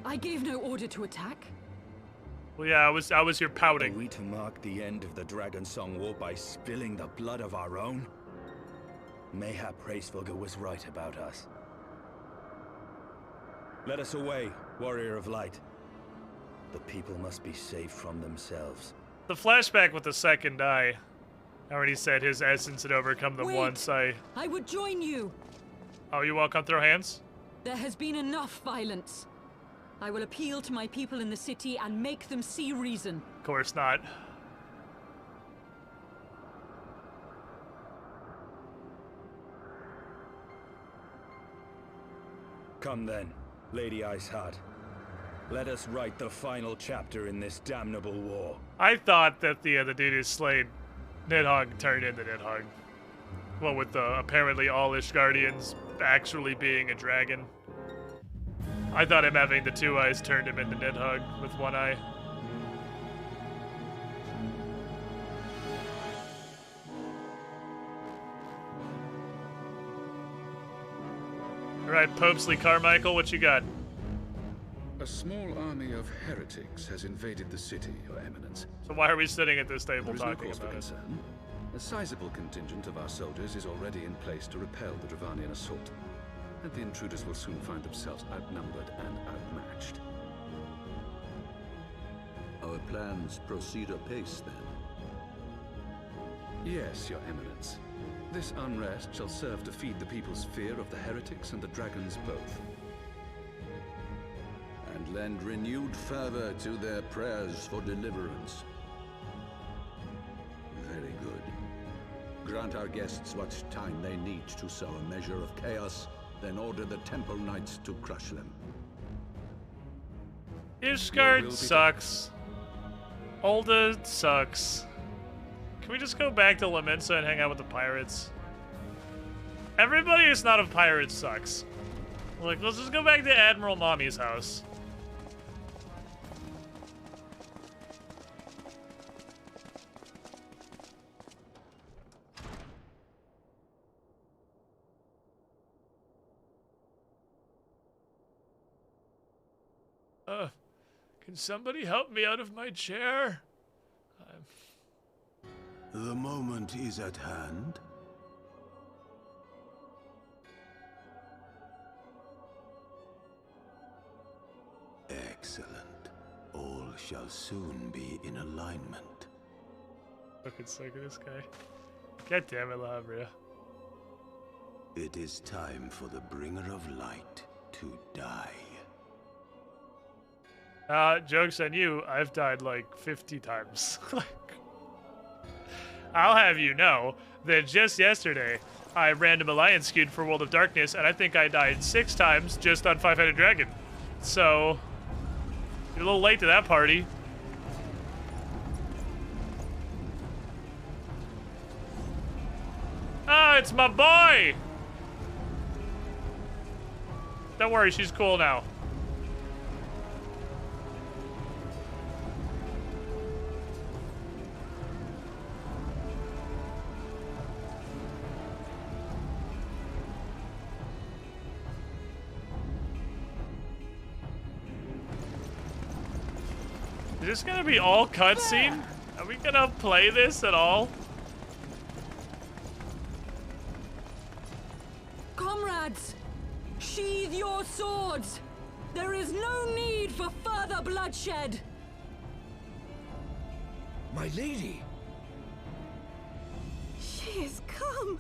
I gave no order to attack. Well, yeah, I was here Are pouting. we to mark the end of the Dragonsong War by spilling the blood of our own? Mayhap Hreisfulgir was right about us. Let us away, Warrior of Light. The people must be saved from themselves. The flashback with the second eye. I already said his essence had overcome the Wait. once I... I would join you. Oh, you won't come throw hands? There has been enough violence. I will appeal to my people in the city and make them see reason. Of course not. Come then, Lady Iceheart. Let us write the final chapter in this damnable war. I thought that the dude who slayed Nidhogg turned into Nidhogg. Well, with apparently all Ishgardians actually being a dragon. I thought him having the 2 eyes turned him into Nidhogg with 1 eye. Alright, Popesley Carmichael, what you got? A small army of heretics has invaded the city, Your Eminence. So why are we sitting at this table There is no talking cause for about it? concern. A sizable contingent of our soldiers is already in place to repel the Dravanian assault, and the intruders will soon find themselves outnumbered and outmatched. Our plans proceed apace, then? Yes, Your Eminence. This unrest shall serve to feed the people's fear of the heretics and the dragons both. And lend renewed fervor to their prayers for deliverance. Very good. Grant our guests what time they need to sow a measure of chaos, then order the Temple Knights to crush them. Ishgard sucks. Ulda sucks. Can we just go back to Laminsa and hang out with the pirates? Everybody who's not a pirate sucks. Like, let's just go back to Admiral Mommy's house. Can somebody help me out of my chair? The moment is at hand. Excellent. All shall soon be in alignment. Fucking sick of this guy. God damn it, Lavria. It is time for the bringer of light to die. Joke's on you, I've died like 50 times. I'll have you know that just yesterday, I random alliance queued for World of Darkness, and I think I died 6 times just on 5-Headed Dragon. So, you're a little late to that party. Ah, it's my boy! Don't worry, she's cool now. Is this gonna be all cutscene? Are we gonna play this at all? Comrades, sheathe your swords. There is no need for further bloodshed. My lady! She has come.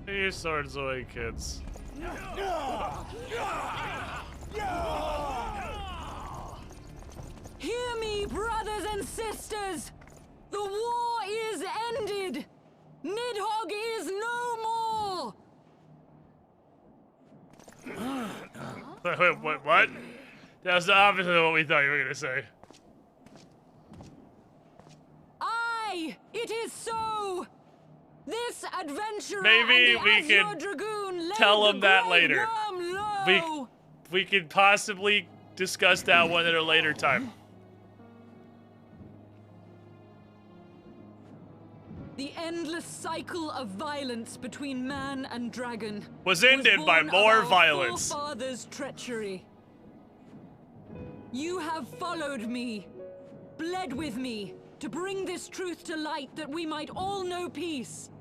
Put your swords away, kids. Hear me, brothers and sisters! The war is ended! Nidhogg is no more! Wait, what? That was the opposite of what we thought you were gonna say. Aye, it is so! This adventurer Maybe and the we Azure can Dragoon laid tell the him that great later. worm low. We could possibly discuss that one at a later time. The endless cycle of violence between man and dragon Was ended by born of more our violence. forefathers' treachery. You have followed me, bled with me, to bring this truth to light that we might all know peace.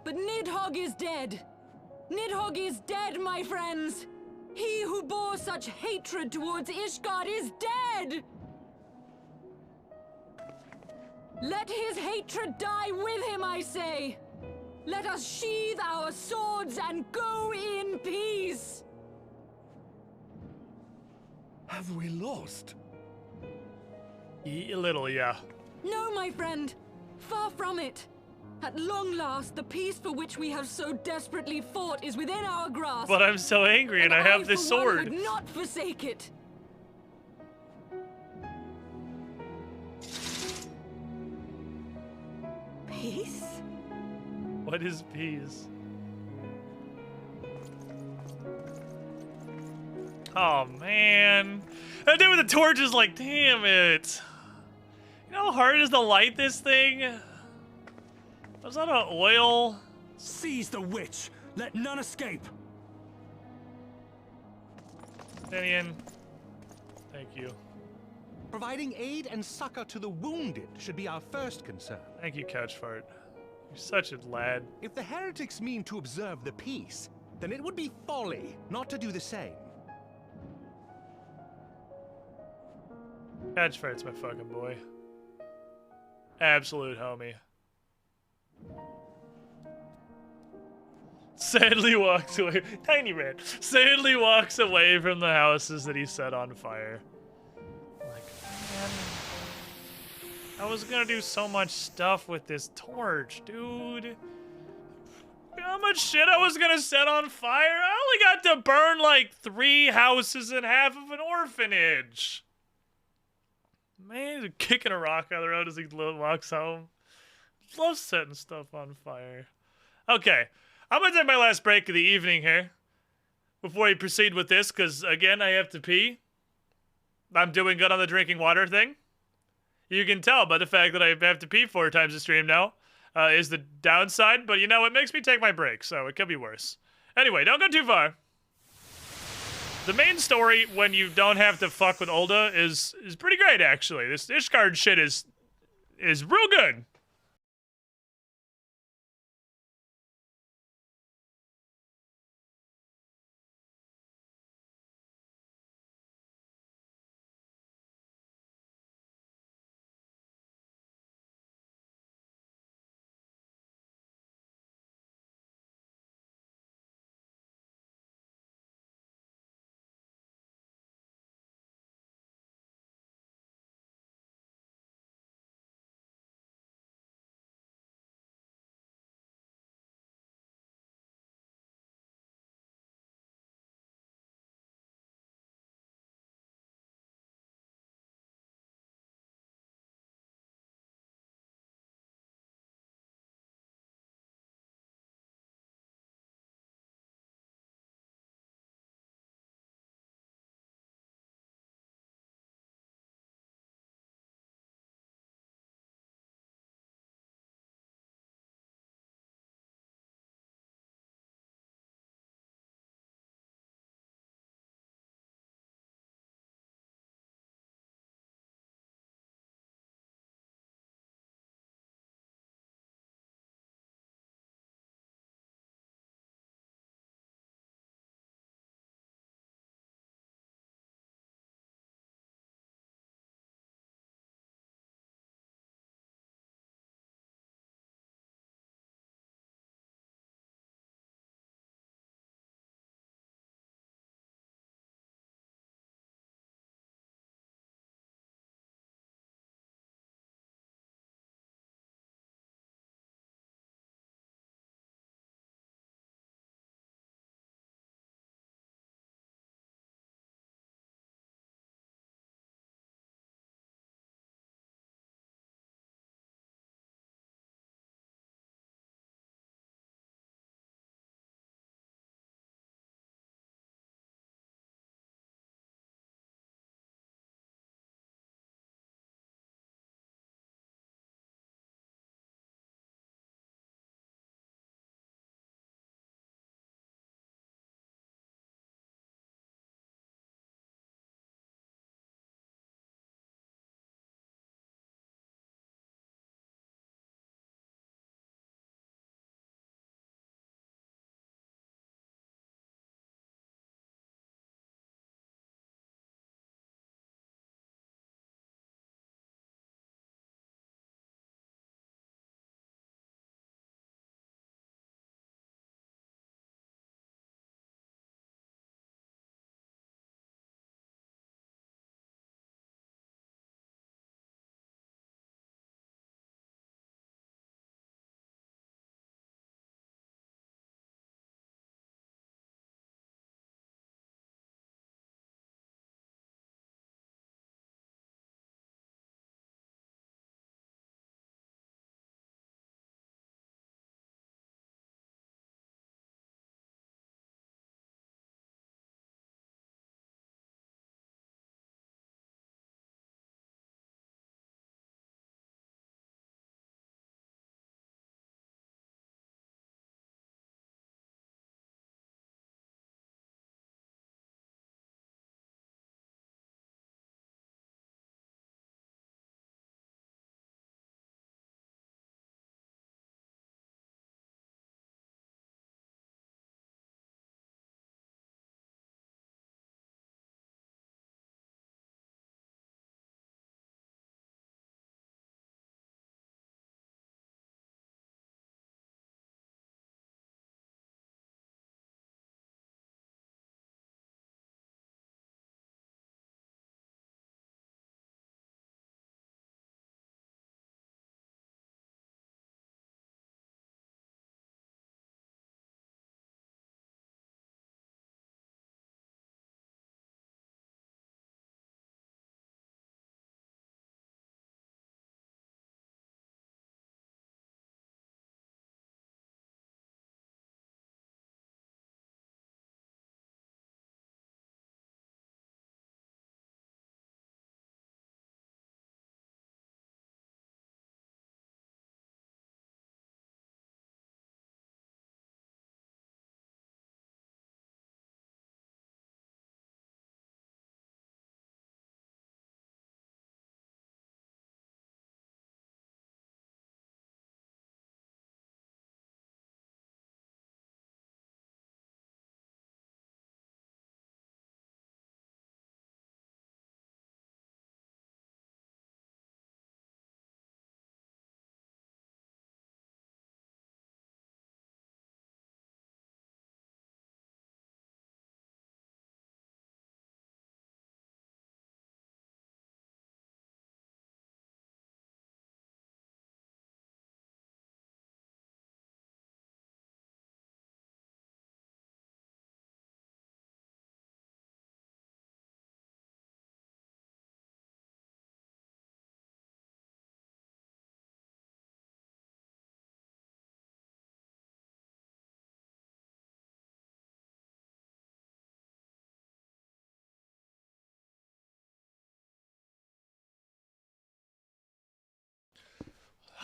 But Nidhogg is dead. Nidhogg is dead, my friends. He who bore such hatred towards Ishgard is dead. Let his hatred die with him, I say. Let us sheathe our swords and go in peace. Have we lost? A little, yeah. No, my friend. Far from it. At long last, the peace for which we have so desperately fought is within our grasp. But I'm so angry and I have this for one, sword. would not forsake it. Peace? What is peace? Oh, man. That dude with the torch is like, damn it. You know how hard it is to light this thing? Was that an oil? Seize the witch! Let none escape! Finian. Thank you. Providing aid and succor to the wounded should be our first concern. Thank you, Couchfart. You're such a lad. If the heretics mean to observe the peace, then it would be folly not to do the same. Couchfart's my fucking boy. Absolute homie. Sadly walks away. Tiny Red. Sadly walks away from the houses that he set on fire. Like, man. I was gonna do so much stuff with this torch, dude. You know how much shit I was gonna set on fire? I only got to burn like 3 houses and half of an orphanage. Man, he's kicking a rock on the road as he walks home. Love setting stuff on fire. Okay, I'm gonna take my last break of the evening here before we proceed with this, because again, I have to pee. I'm doing good on the drinking water thing. You can tell by the fact that I have to pee 4 times a stream now is the downside, but you know, it makes me take my break, so it could be worse. Anyway, don't go too far. The main story, when you don't have to fuck with Ulda, is pretty great, actually. This Ishgard shit is real good.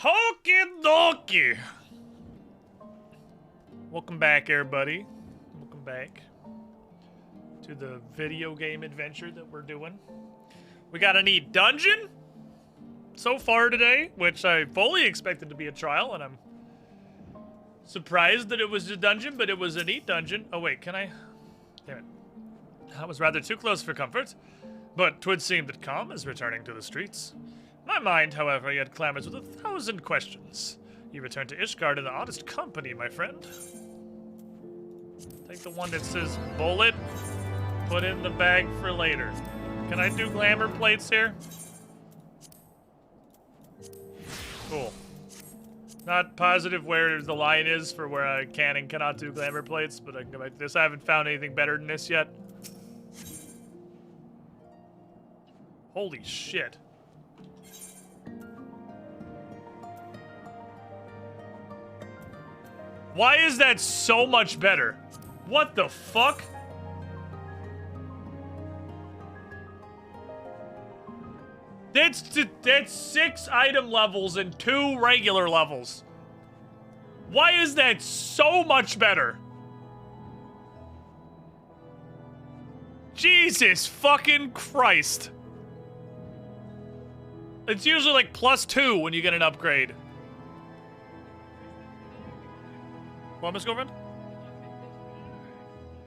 Okie dokie. Welcome back, everybody. Welcome back to the video game adventure that we're doing. We got a neat dungeon so far today, which I fully expected to be a trial, and I'm surprised that it was a dungeon, but it was a neat dungeon. Oh wait, can I? Damn it. That was rather too close for comfort, but 'twould seem that calm is returning to the streets. My mind, however, yet clamors with 1,000 questions. You return to Ishgard in the oddest company, my friend. Take the one that says bullet, put in the bag for later. Can I do glamour plates here? Cool. Not positive where the line is for where I can and cannot do glamour plates, but I can go back to this. I haven't found anything better than this yet. Holy shit. Why is that so much better? What the fuck? That's 6 item levels and 2 regular levels. Why is that so much better? Jesus fucking Christ. It's usually like +2 when you get an upgrade. What, Miss Girlfriend?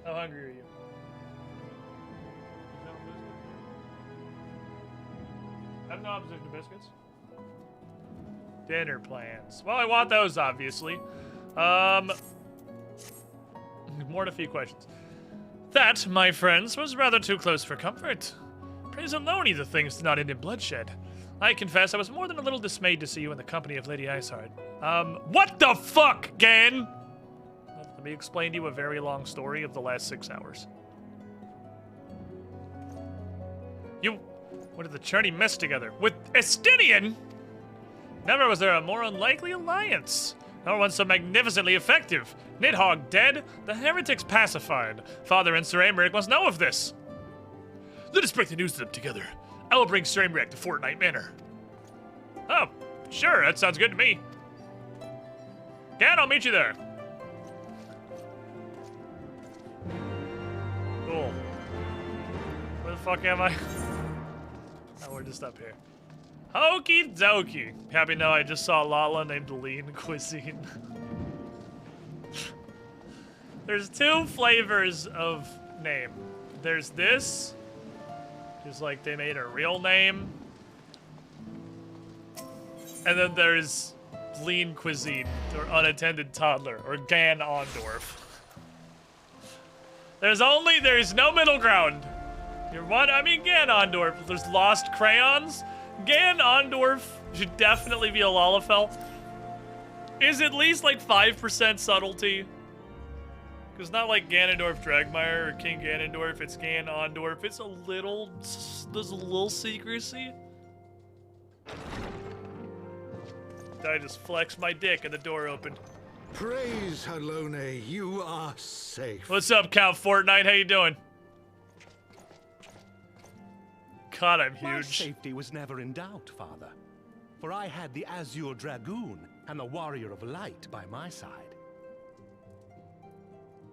How hungry are you? I have no opposition to biscuits. Dinner plans. Well, I want those, obviously. More than a few questions. That, my friends, was rather too close for comfort. Praise alone the things do not end in bloodshed. I confess I was more than a little dismayed to see you in the company of Lady Iceheart. What the fuck, Gan? Let me explain to you a very long story of the last 6 hours. What did the Churney mess together? With Estinian? Never was there a more unlikely alliance. Nor one so magnificently effective. Nidhogg dead, the heretics pacified. Father and Sir Aymeric must know of this. Let us break the news to them together. I will bring Sir Aymeric to Fortnite Manor. Oh, sure, that sounds good to me. Gan, I'll meet you there. Cool. Where the fuck am I? Oh, we're just up here. Okie dokie. Happy now I just saw Lala named Lean Cuisine. There's 2 flavors of name. There's this. Just like they made a real name. And then there's Lean Cuisine, or Unattended Toddler, or Gan Ondorf. There's no middle ground. You're what? I mean, Gan Ondorf. There's Lost Crayons. Gan Ondorf should definitely be a Lalafell. Is at least like 5% subtlety. Because not like Ganondorf Dragmire or King Ganondorf, it's Gan Ondorf. It's there's a little secrecy. I just flexed my dick and the door opened. Praise Halone, you are safe. What's up, Count Fortnite? How you doing? God, I'm huge. My safety was never in doubt, Father. For I had the Azure Dragoon and the Warrior of Light by my side.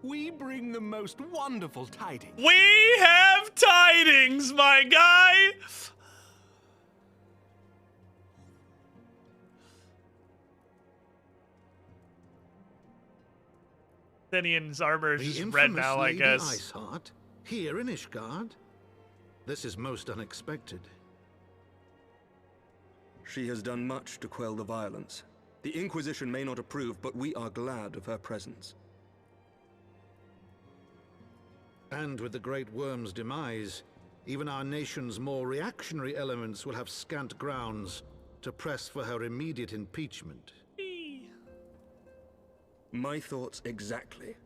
We bring the most wonderful tidings. We have tidings, my guy! Athenian's armor is just red now, I guess. Iceheart, here in Ishgard? This is most unexpected. She has done much to quell the violence. The Inquisition may not approve, but we are glad of her presence. And with the Great Worm's demise, even our nation's more reactionary elements will have scant grounds to press for her immediate impeachment. My thoughts exactly.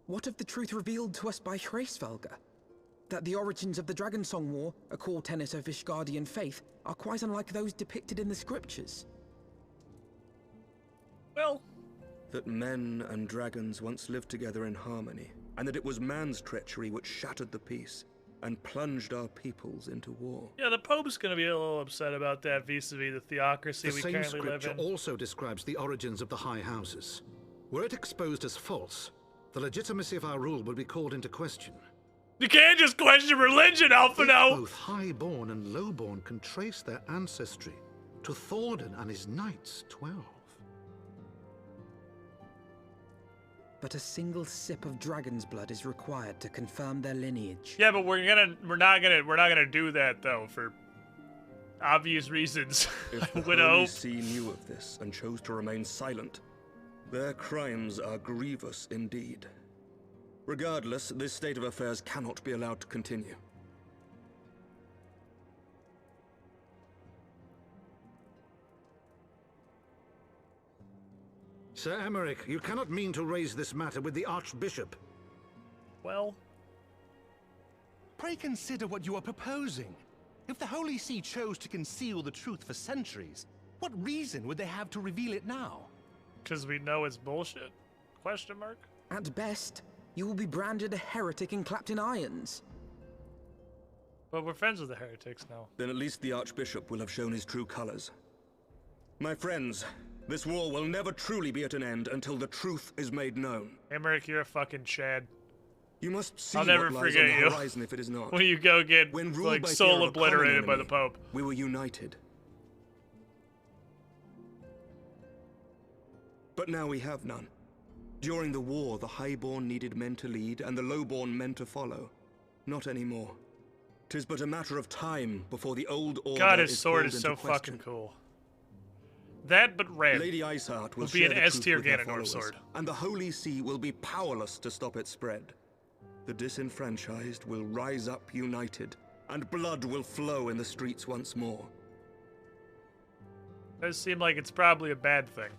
What of the truth revealed to us by Hraesvelga? That the origins of the Dragonsong War, a core tenet of Ishgardian faith, are quite unlike those depicted in the scriptures. Well, that men and dragons once lived together in harmony, and that it was man's treachery which shattered the peace. and plunged our peoples into war. Yeah, the Pope's going to be a little upset about that vis-a-vis the theocracy The we same currently live scripture in. also describes the origins of the High Houses. Were it exposed as false, the legitimacy of our rule would be called into question. You can't just question religion, Alphino! Both highborn and lowborn can trace their ancestry to Thordan and his knights 12. But a single sip of dragon's blood is required to confirm their lineage. Yeah, but we're not gonna do that though for obvious reasons. If the Holy See knew of this and chose to remain silent, their crimes are grievous indeed. Regardless, this state of affairs cannot be allowed to continue. Sir Emmerich, you cannot mean to raise this matter with the Archbishop. Well... Pray consider what you are proposing. If the Holy See chose to conceal the truth for centuries, what reason would they have to reveal it now? Because we know it's bullshit? Question mark? At best, you will be branded a heretic and clapped in irons. But we're friends with the heretics now. Then at least the Archbishop will have shown his true colors. My friends, this war will never truly be at an end until the truth is made known. Emmerich, you're a fucking Chad. You must see I'll never what lies forget on the you. horizon if it is not. When you go get when ruled like by soul fear of a common obliterated by enemy, the Pope. We were united. But now we have none. During the war, the highborn needed men to lead and the lowborn men to follow. Not anymore. 'Tis but a matter of time before the old order God, his is sword called is so into question. fucking cool. That, but red. Lady Iceheart will be share an the S truth tier with her Ganondorf followers, sword. and the Holy See will be powerless to stop its spread. The disenfranchised will rise up united, and blood will flow in the streets once more. Does seem like it's probably a bad thing.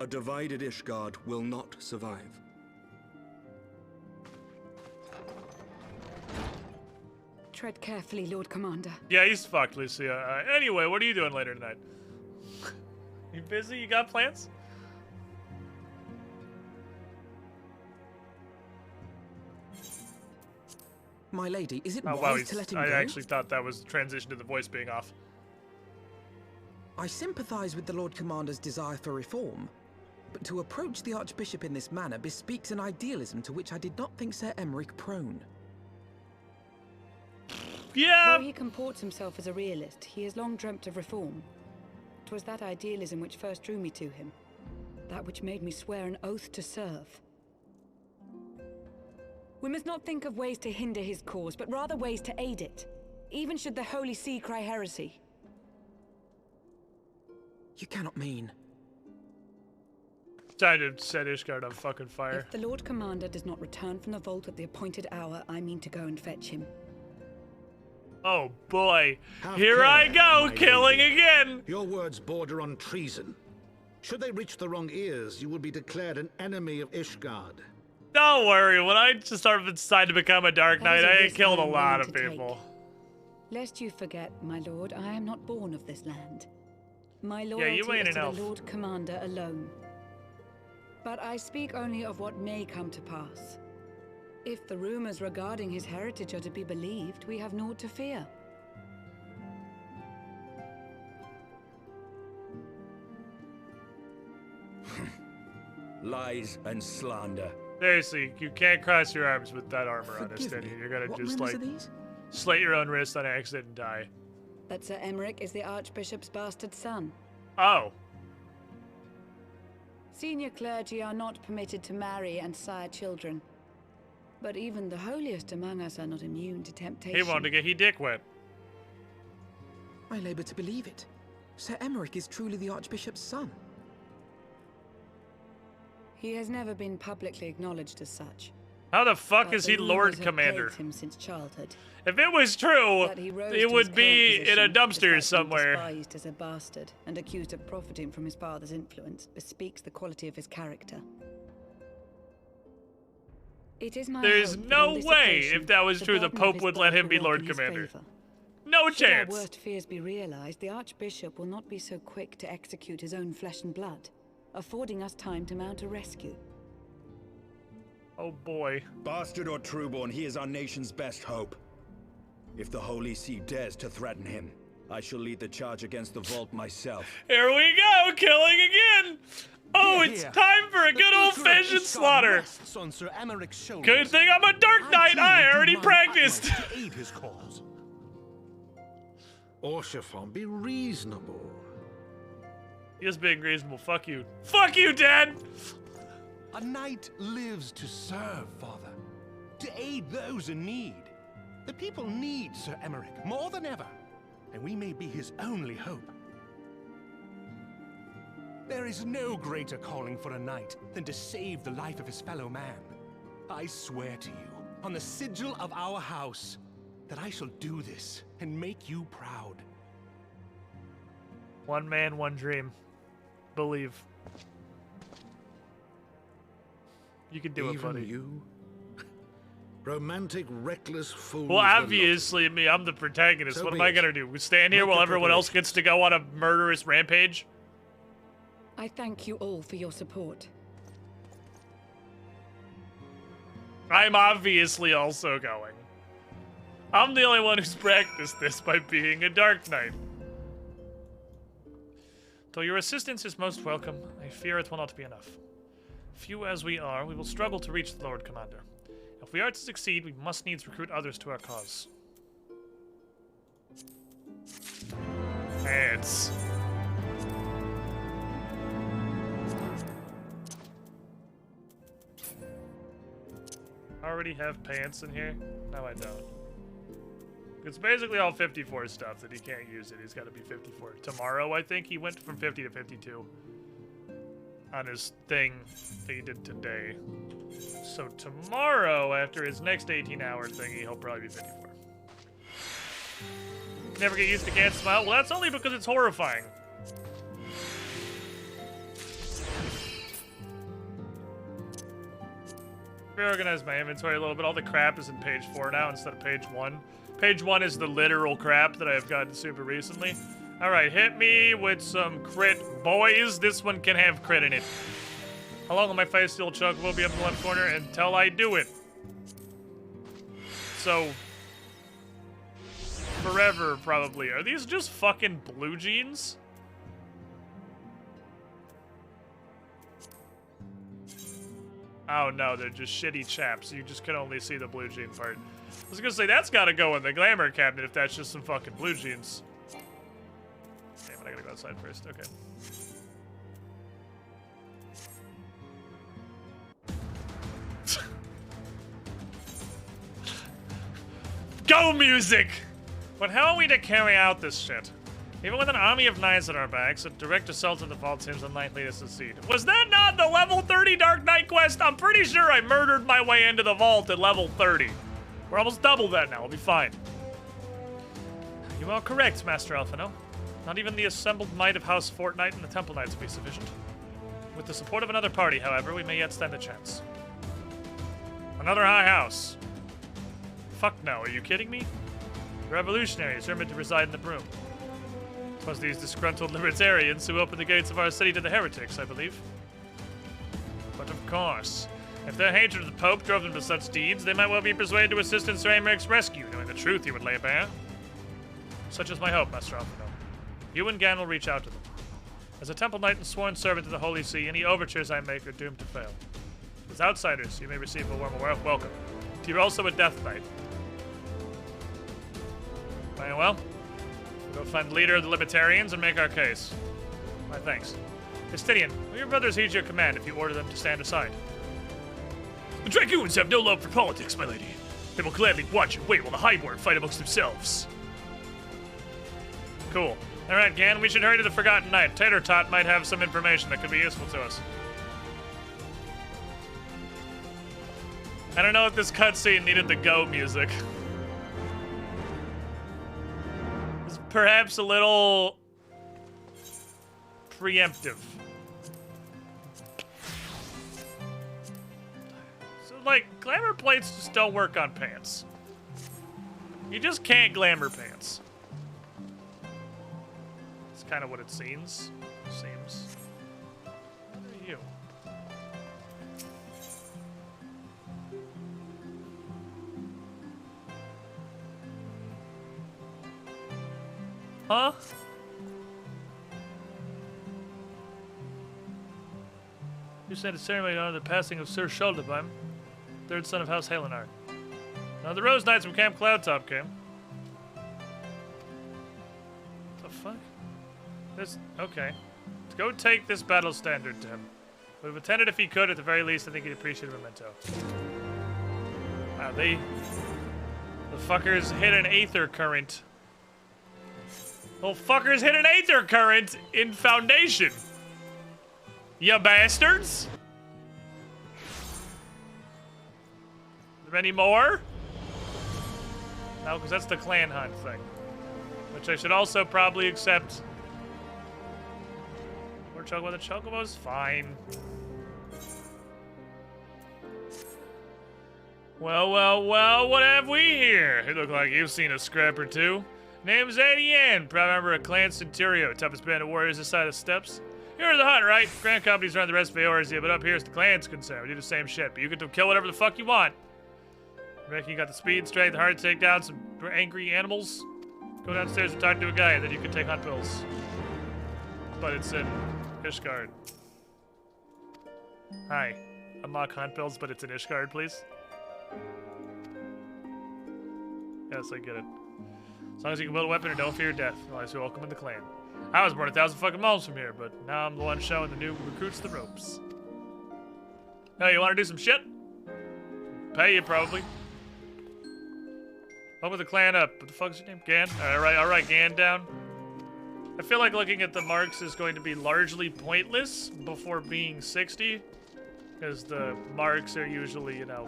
A divided Ishgard will not survive. Tread carefully, Lord Commander. Yeah, he's fucked, Lucia. Anyway, what are you doing later tonight? You busy? You got plans? My lady, is it Oh, wise wow, to let him I go? actually thought that was the transition to the voice being off. I sympathize with the Lord Commander's desire for reform, but to approach the Archbishop in this manner bespeaks an idealism to which I did not think Sir Emmerich prone. Yeah! Though he comports himself as a realist, he has long dreamt of reform. 'Twas that idealism which first drew me to him, that which made me swear an oath to serve. We must not think of ways to hinder his cause, but rather ways to aid it, even should the Holy See cry heresy. You cannot mean... Time to set Ishgard on fucking fire. If the Lord Commander does not return from the vault at the appointed hour, I mean to go and fetch him. Oh boy, Have here care, I go, my killing lady. again! Your words border on treason. Should they reach the wrong ears, you will be declared an enemy of Ishgard. Don't worry, when I just decided to become a Dark Knight, That is a I risk killed a I am lot willing of to people. Lest you forget, my lord, I am not born of this land. My Yeah, loyalty you ain't is an to elf. the Lord Commander alone. But I speak only of what may come to pass. If the rumors regarding his heritage are to be believed, we have naught to fear. Lies and slander. Seriously, you can't cross your arms with that armor on, Forgive Estenia. me, You're gonna what just, rumors like, are these? slit your own wrist on accident and die. That Sir Emmerich is the Archbishop's bastard son. Oh. Senior clergy are not permitted to marry and sire children. But even the holiest among us are not immune to temptation. He wanted to get he dick wet. I labor to believe it. Sir Emmerich is truly the Archbishop's son. He has never been publicly acknowledged as such. How the fuck But is the he Lord rumors have Commander? plagued him since childhood. If it was true, That he rose it to his would be current in a position, dumpster despite being somewhere. Despised as a bastard and accused of profiting from his father's influence, bespeaks the quality of his character. It is my There's hope that no on this way, occasion, if that was the true, the burden of Pope his would let birth him be will work Lord in his Commander. favor. No Should our chance. worst fears be realized, the Archbishop will not be so quick to execute his own flesh and blood, affording us time to mount a rescue. Oh boy. Bastard or trueborn, he is our nation's best hope. If the Holy See dares to threaten him, I shall lead the charge against the vault myself. Here we go, killing again! Oh, it's time for a good old-fashioned slaughter! Good thing I'm a Dark Knight, I already practiced! To aid his cause. Orshafon, be reasonable. Just being reasonable, fuck you. Fuck you, Dad! A knight lives to serve, Father. To aid those in need. The people need Sir Emmerich more than ever, and we may be his only hope. There is no greater calling for a knight than to save the life of his fellow man. I swear to you, on the sigil of our house, that I shall do this and make you proud. One man, one dream. Believe. You can do it, buddy. You? Romantic, reckless fool. Well, obviously, I'm the protagonist. So what am be I it. gonna do? Stand here Make while the everyone else gets to go on a murderous rampage? I thank you all for your support. I'm obviously also going. I'm the only one who's practiced this by being a Dark Knight. Though your assistance is most welcome, I fear it will not be enough. Few as we are, we will struggle to reach the Lord Commander. If we are to succeed, we must needs recruit others to our cause. Pants. Already have pants in here? No, I don't. It's basically all 54 stuff that he can't use it. He's got to be 54. Tomorrow, I think, he went from 50 to 52 on his thing that he did today. So tomorrow, after his next 18-hour thingy, he'll probably be 54. Never get used to Can't Smile? Well, that's only because it's horrifying. Reorganize my inventory a little bit. All the crap is in page 4 now instead of page 1. Page 1 is the literal crap that I've gotten super recently. Alright, hit me with some crit, boys. This one can have crit in it. How long will my face still choke? Will be up in the left corner until I do it. So, forever, probably. Are these just fucking blue jeans? Oh no, they're just shitty chaps. You just can only see the blue jean part. I was gonna say, that's gotta go in the glamour cabinet if that's just some fucking blue jeans. Damn it, I gotta go outside first. Okay. Go, music! But how are we to carry out this shit? Even with an army of knights at our backs, a direct assault on the vault seems unlikely to succeed. Was that not the level 30 Dark Knight quest? I'm pretty sure I murdered my way into the vault at level 30. We're almost double that now, we'll be fine. You are correct, Master Alphino. Not even the assembled might of House Fortnite and the Temple Knights will be sufficient. With the support of another party, however, we may yet stand a chance. Another high house. Fuck no, are you kidding me? The revolutionaries are meant to reside in the Broom. It was these disgruntled libertarians who opened the gates of our city to the heretics, I believe. But of course, if their hatred of the Pope drove them to such deeds, they might well be persuaded to assist in Sir Aymerich's rescue, knowing the truth he would lay bare. Such is my hope, Master Alphino. You and Gan will reach out to them. As a Temple Knight and sworn servant to the Holy See, any overtures I make are doomed to fail. As outsiders, you may receive a warm welcome. You're also a Death Knight. Very well. We'll go find the leader of the Libertarians and make our case. My thanks. Justinian, will your brothers heed your command if you order them to stand aside? The Dragoons have no love for politics, my lady. They will gladly watch and wait while the Highborn fight amongst themselves. Cool. Alright, Gan, we should hurry to the Forgotten Knight. Tater Tot might have some information that could be useful to us. I don't know if this cutscene needed the go music. It's perhaps a little preemptive. So, like, glamour plates just don't work on pants. You just can't glamour pants. It's kind of what it seems. What are you? Huh? You said a ceremony to honor the passing of Sir Shuldabheim, third son of House Halenar. Now the Rose Knights from Camp Cloudtop came. What the fuck? This, okay. Let's go take this battle standard to him. Would have attended if he could, at the very least. I think he'd appreciate a memento. Wow, the fuckers hit an aether current. Well, fuckers hit an aether current in Foundation. Ya bastards! Are there any more? No, because that's the clan hunt thing. Which I should also probably accept. Or chocobo, the chocobo's fine. Well, well, well, what have we here? It look like you've seen a scrap or two. Name's Adienne, proud member of Clan Centurio, toughest band of warriors this side of steps. You're the hunt, right? Grand companies run the rest of Eorzea, but up here as the clan's concerned, we do the same shit, but you get to kill whatever the fuck you want. You reckon you got the speed, strength, heart to take down some angry animals? Go downstairs and talk to a guy, and then you can take hunt pills. But it's in Ishgard. Hi. Unlock hunt pills, but it's in Ishgard, please. Yes, I get it. As long as you can build a weapon and don't fear death, otherwise you're welcome in the clan. I was born 1,000 fucking miles from here, but now I'm the one showing the new recruits the ropes. Hey, you want to do some shit? Pay you, probably. Open the clan up. What the fuck's your name? Gan? Alright, Gan down. I feel like looking at the marks is going to be largely pointless before being 60. Because the marks are usually, you know,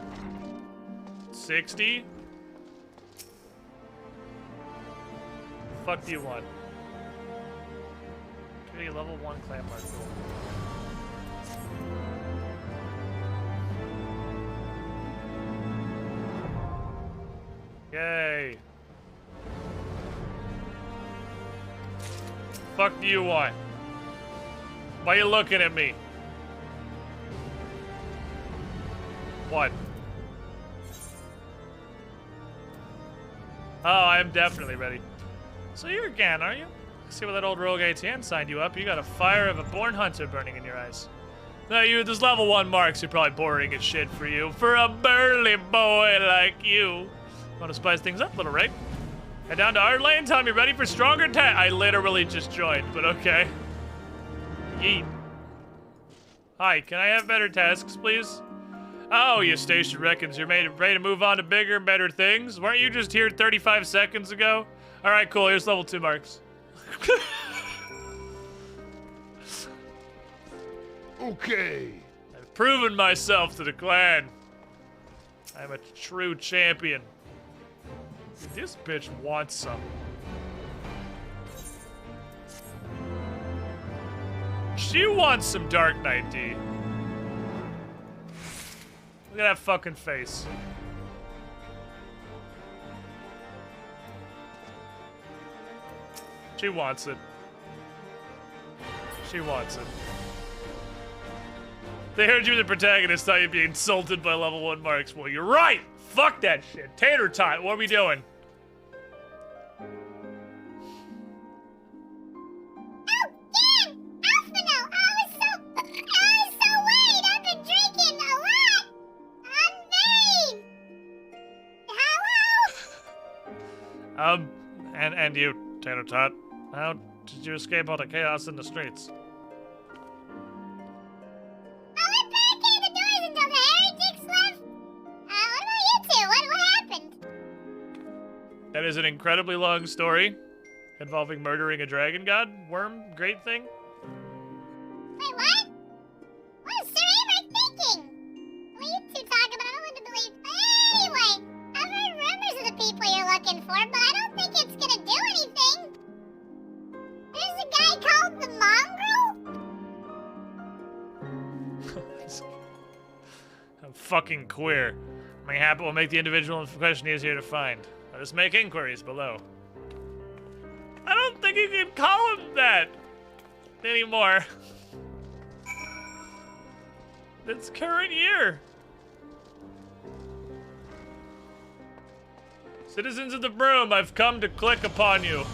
60. Fuck do you want? Give me a level 1 clan mark. Yay. Fuck do you want? Why are you looking at me? What? Oh, I'm definitely ready. So you're Gan, are you? See where that old rogue ATN signed you up. You got a fire of a born hunter burning in your eyes. Now you with those level 1 marks, you're probably boring as shit for you. For a burly boy like you. Want to spice things up, little Rig? Head down to our lane, tell me you're ready for stronger attack. I literally just joined, but okay. Yeet. Hi, can I have better tasks, please? Oh, your station reckons you're ready to move on to bigger and better things? Weren't you just here 35 seconds ago? Alright, cool, here's level 2 marks. Okay. I've proven myself to the clan. I'm a true champion. This bitch wants some. She wants some Dark Knight D. Look at that fucking face. She wants it. She wants it. They heard you were the protagonist, thought you'd be insulted by level 1 marks. Well, you're right! Fuck that shit. Tater tot, what are we doing? And you, Tater Tot, how did you escape all the chaos in the streets? I went barricade the doors until the heretics left. What about you two? What happened? That is an incredibly long story involving murdering a dragon god worm great thing. Wait, what? What is Sir Amer thinking? What you two talk about, I don't want to believe. Anyway, I've heard rumors of the people you're looking for, but I don't think it's gonna do anything. There's a guy called the Mongrel? I'm fucking queer. Mayhap will make the individual in question easier to find. Let us make inquiries below. I don't think you can call him that anymore. It's current year. Citizens of the Broom, I've come to click upon you.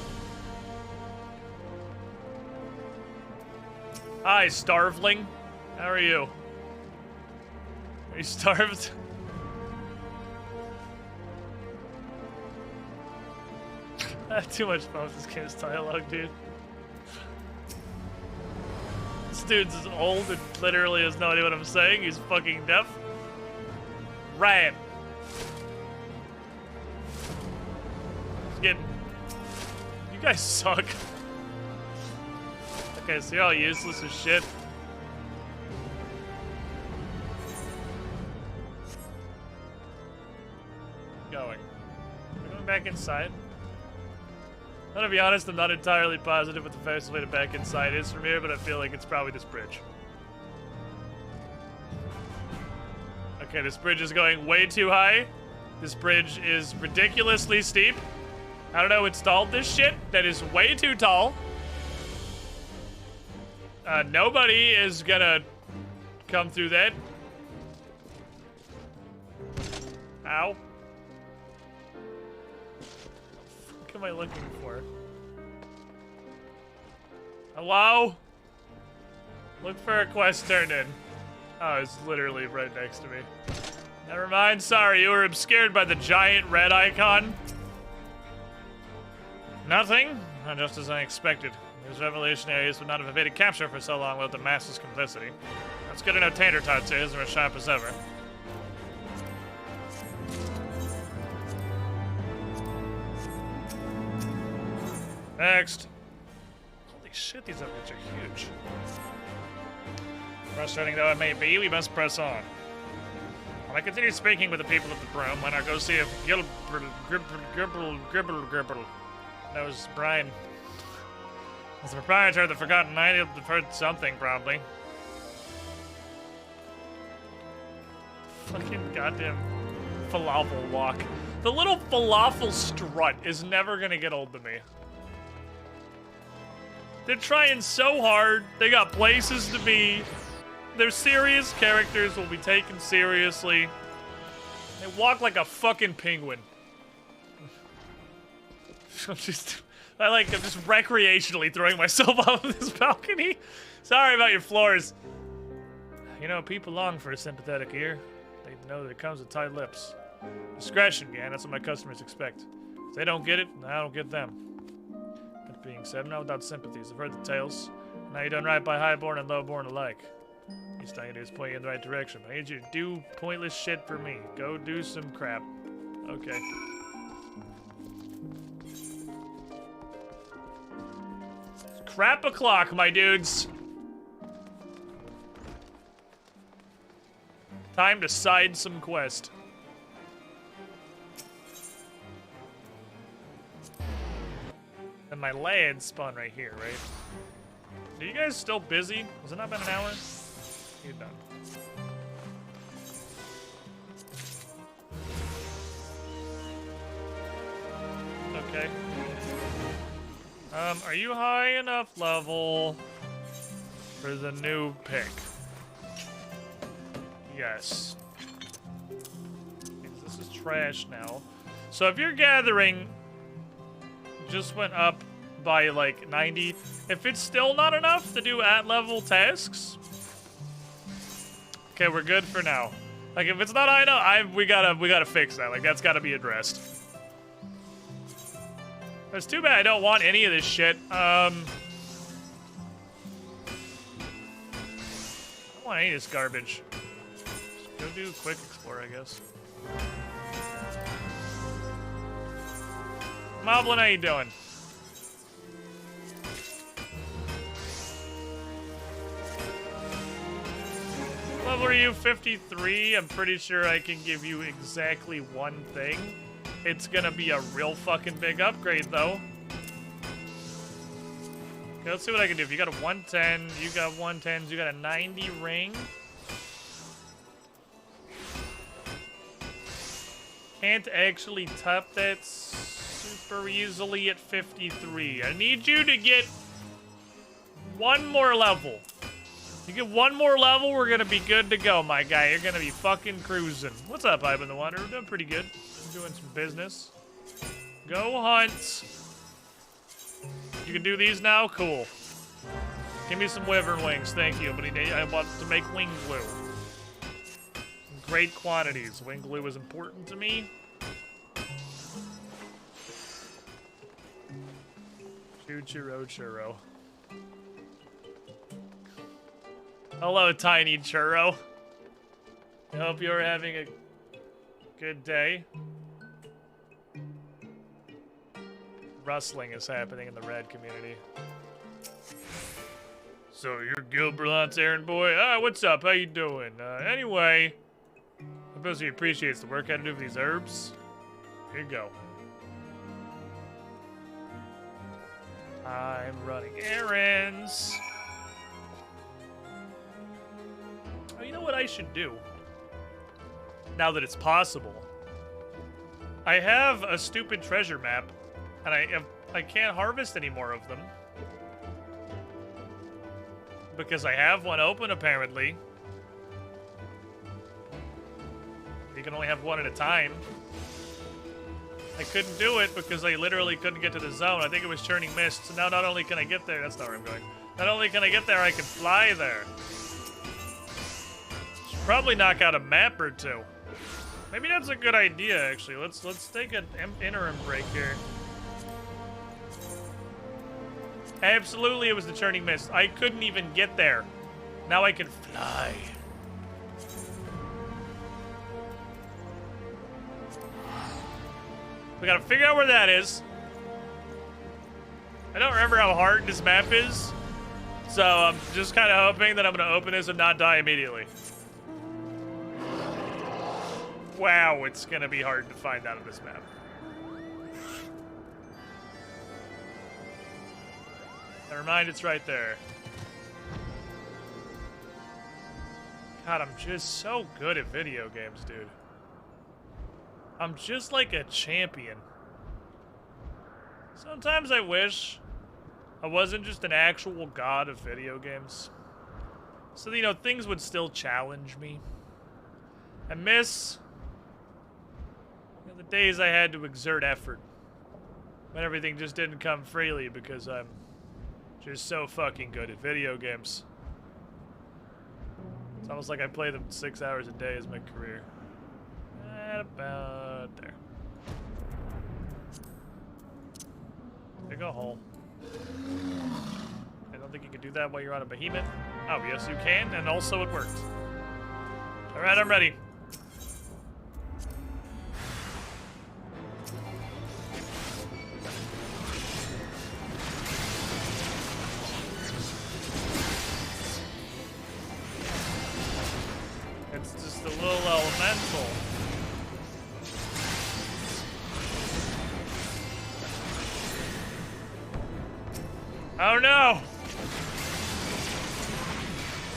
Hi, starveling. How are you? Are you starved? I have too much fun with this game's dialogue, dude. This dude's is old and literally has no idea what I'm saying. He's fucking deaf. Right. He's getting... You guys suck. Okay, so you're all useless as shit. Going. We're going back inside. I'm gonna be honest, I'm not entirely positive what the fastest way to back inside is from here, but I feel like it's probably this bridge. Okay, this bridge is going way too high. This bridge is ridiculously steep. I don't know who installed this shit. That is way too tall. Nobody is gonna come through that. Ow. What am I looking for? Hello? Look for a quest turned in. Oh, it's literally right next to me. Never mind, sorry, you were obscured by the giant red icon. Nothing, just as I expected. These revolutionaries would not have evaded capture for so long without the masses' complicity. That's good to know tater tots is, and we're sharp as ever. Next. Holy shit, these upgrades are huge. Frustrating though it may be, we must press on. While I continue speaking with the people of the Bryn, why not go see if Gribble knows Bryn. As the proprietor of the Forgotten Knight, he'll have heard something, probably. Fucking goddamn falafel walk. The little falafel strut is never gonna get old to me. They're trying so hard. They got places to be. They're serious characters, will be taken seriously. They walk like a fucking penguin. I'm just recreationally throwing myself off of this balcony. Sorry about your floors. You know, people long for a sympathetic ear. They know that it comes with tight lips. Discretion, yeah, that's what my customers expect. If they don't get it, I don't get them. That being said, I'm not without sympathies. I've heard the tales. Now you've done right by highborn and lowborn alike. Least I can do is point you in the right direction. But I need you to do pointless shit for me. Go do some crap. Okay. It's crap o'clock, my dudes. Time to side some quest. And my lads spawn right here, right? Are you guys still busy? Has it not been an hour? You're done. Okay. Are you high enough level for the new pick? Yes. Because this is trash now. So if your gathering just went up by like 90, if it's still not enough to do at-level tasks, okay, we're good for now. Like, if it's not high enough, we gotta fix that. Like, that's gotta be addressed. It's too bad I don't want any of this shit. I don't want any of this garbage. Just go do quick explore, I guess. Moblin, how you doing? Level are you? 53? I'm pretty sure I can give you exactly one thing. It's gonna be a real fucking big upgrade, though. Okay, let's see what I can do. If you got a 110, you got 110s, you got a 90 ring. Can't actually top that super easily at 53. I need you to get one more level. You get one more level, we're gonna be good to go, my guy. You're gonna be fucking cruising. What's up, Ivan the Wanderer? We're doing pretty good. We're doing some business. Go hunt. You can do these now? Cool. Give me some wyvern wings, thank you. But I want to make wing glue. In great quantities. Wing glue is important to me. Choo-churro churro. Hello, tiny churro. I hope you're having a good day. Rustling is happening in the red community. So you're Gilbert's errand boy? Ah, what's up? How you doing? Anyway, I suppose he appreciates the work I do with these herbs. Here you go. I'm running errands. Oh, you know what I should do? Now that it's possible. I have a stupid treasure map, and I can't harvest any more of them. Because I have one open, apparently. You can only have one at a time. I couldn't do it because I literally couldn't get to the zone. I think it was Churning Mist, so now not only can I get there, that's not where I'm going. Not only can I get there, I can fly there. Should probably knock out a map or two. Maybe that's a good idea, actually. Let's take an interim break here. Absolutely, it was the Churning Mist. I couldn't even get there. Now I can fly. We gotta figure out where that is. I don't remember how hard this map is, so I'm just kind of hoping that I'm gonna open this and not die immediately. Wow, it's gonna be hard to find out of this map. Never mind, it's right there. God, I'm just so good at video games, dude. I'm just like a champion. Sometimes I wish I wasn't just an actual god of video games. So, you know, things would still challenge me. I miss the days I had to exert effort. When everything just didn't come freely because I'm just so fucking good at video games. It's almost like I play them 6 hours a day as my career. At about there. Dig a hole. I don't think you can do that while you're on a behemoth. Oh, yes you can, and also it worked. Alright, I'm ready. It's just a little elemental. Oh no!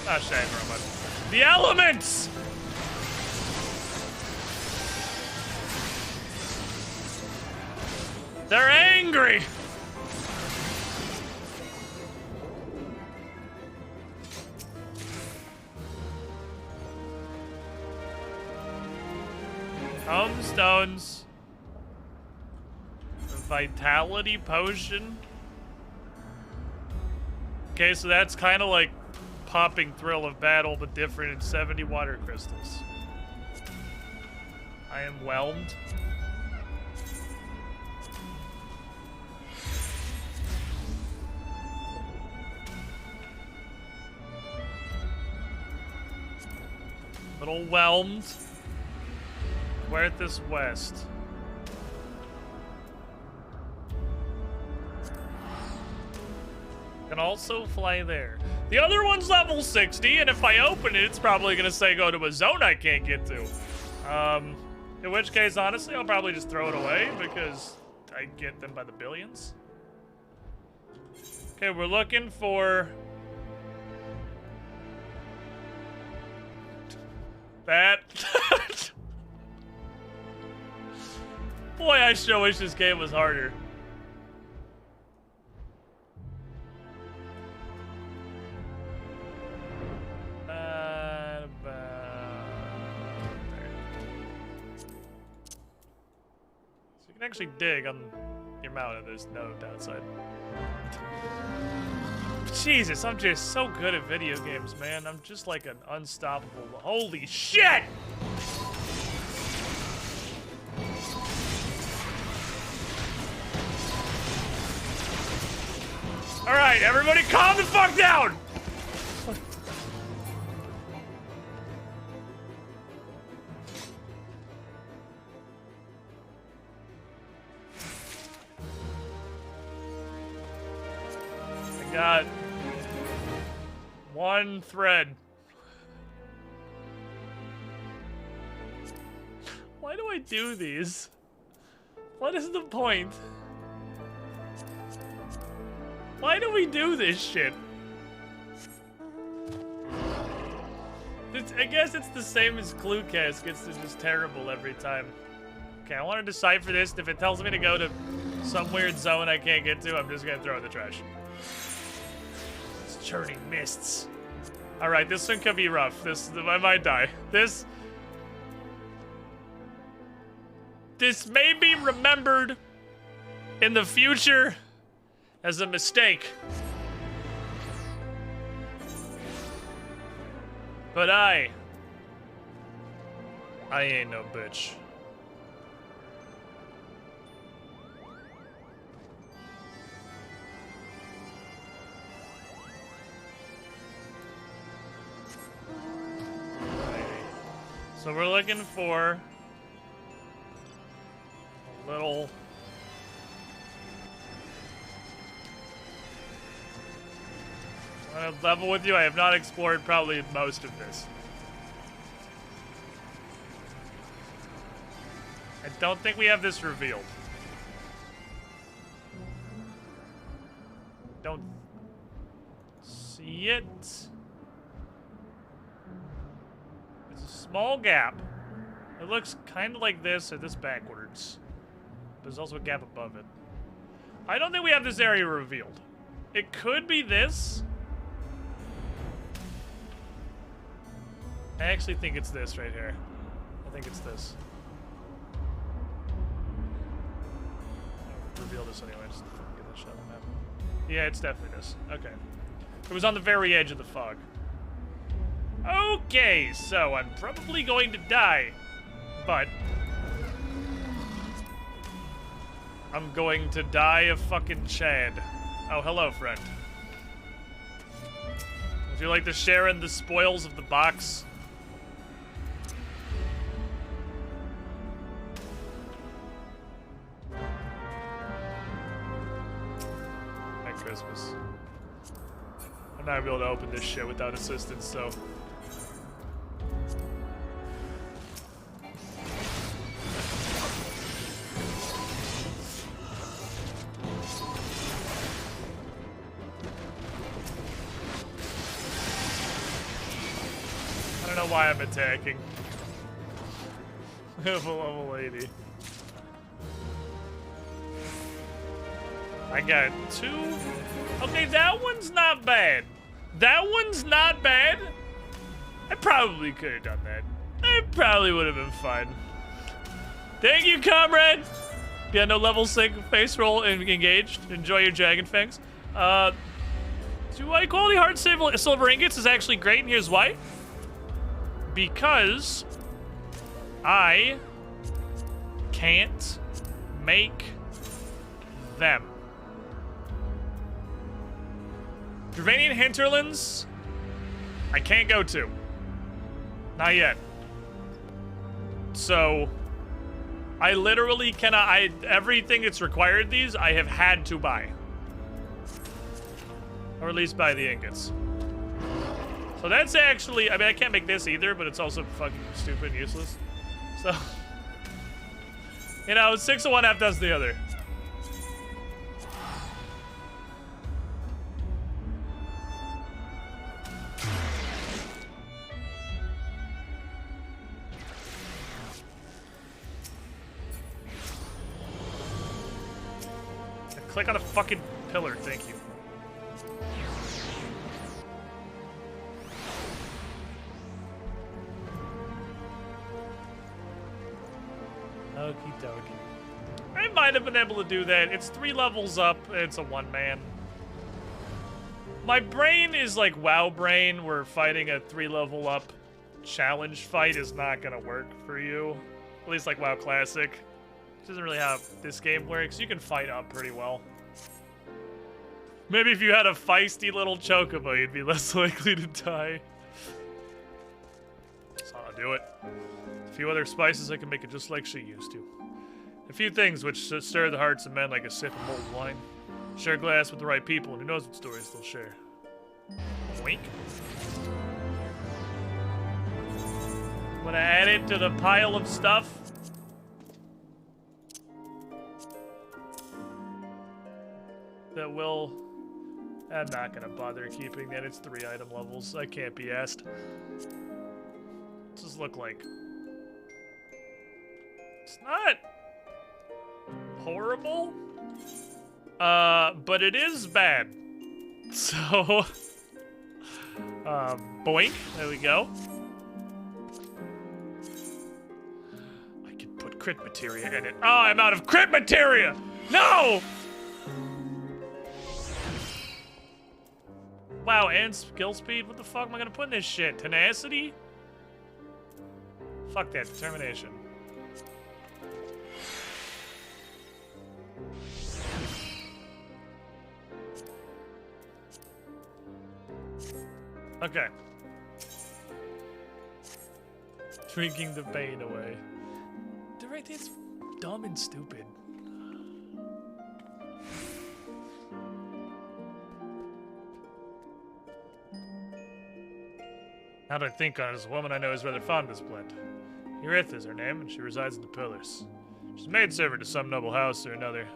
Oh shit, wrong button. The elements! They're angry! Tombstones. A vitality potion. Okay, so that's kind of like popping Thrill of Battle, but different in 70 water crystals. I am whelmed. Little whelmed. Where at this west? Can also fly there. The other one's level 60, and if I open it, it's probably gonna say go to a zone I can't get to. In which case, honestly, I'll probably just throw it away because I get them by the billions. Okay, we're looking for that. Boy, I sure wish this game was harder. You can actually dig on your mountain. There's no downside. Jesus, I'm just so good at video games, man. I'm just like an unstoppable. Holy shit! Alright, everybody calm the fuck down! I got one thread. Why do I do these? What is the point? Why do we do this shit? I guess it's the same as Clue Caskets, it's just terrible every time. Okay, I want to decipher this, and if it tells me to go to some weird zone I can't get to, I'm just gonna throw it in the trash. It's churning mists. Alright, this one could be rough. I might die. This may be remembered in the future as a mistake. But I ain't no bitch. So we're looking for a little I'm gonna level with you. I have not explored probably most of this. I don't think we have this revealed. Don't see it. There's a small gap. It looks kind of like this or this backwards. But there's also a gap above it. I don't think we have this area revealed. It could be this. I actually think it's this right here. I think it's this. I'll reveal this anyway, just get this shot on the map. Yeah, it's definitely this. Okay. It was on the very edge of the fog. Okay, so I'm probably going to die. But I'm going to die of fucking Chad. Oh, hello, friend. Would you like to share in the spoils of the box? Christmas. I'm not gonna be able to open this shit without assistance, so. I don't know why I'm attacking. I have a level 80. I got 2. Okay, that one's not bad. That one's not bad. I probably could have done that. It probably would have been fun. Thank you, comrade. Yeah, no level 6 face roll and engaged. Enjoy your dragon fangs. 2 high quality hard silver ingots is actually great, and here's why. Because I can't make them. Dravanian hinterlands, I can't go to. Not yet. So, I literally cannot, everything that's required these, I have had to buy. Or at least buy the ingots. So that's actually, I mean, I can't make this either, but it's also fucking stupid and useless. So, you know, 6 of one, half does the other. Click on a fucking pillar, thank you. Okie dokie. I might have been able to do that. It's 3 levels up, it's a 1-man. My brain is like WoW brain, where fighting a 3-level up challenge fight is not gonna work for you. At least like WoW Classic. It doesn't really how this game works. You can fight up pretty well. Maybe if you had a feisty little chocobo, you'd be less likely to die. That's how I do it. A few other spices, I can make it just like she used to. A few things which stir the hearts of men like a sip of mulled wine. Share a glass with the right people, and who knows what stories they'll share. Wink. I'm gonna add it to the pile of stuff. That will... I'm not gonna bother keeping that. It's 3 item levels. I can't be asked. What's this look like? It's not horrible. But it is bad. So, boink. There we go. I can put crit materia in it. Oh, I'm out of crit materia! No! Wow, and skill speed? What the fuck am I gonna put in this shit? Tenacity? Fuck that, determination. Okay. Drinking the pain away. Right, it's dumb and stupid. Now that I think on it, as a woman I know is rather fond of this blend. Eurith is her name, and she resides in the Pillars. She's a maidservant to some noble house or another.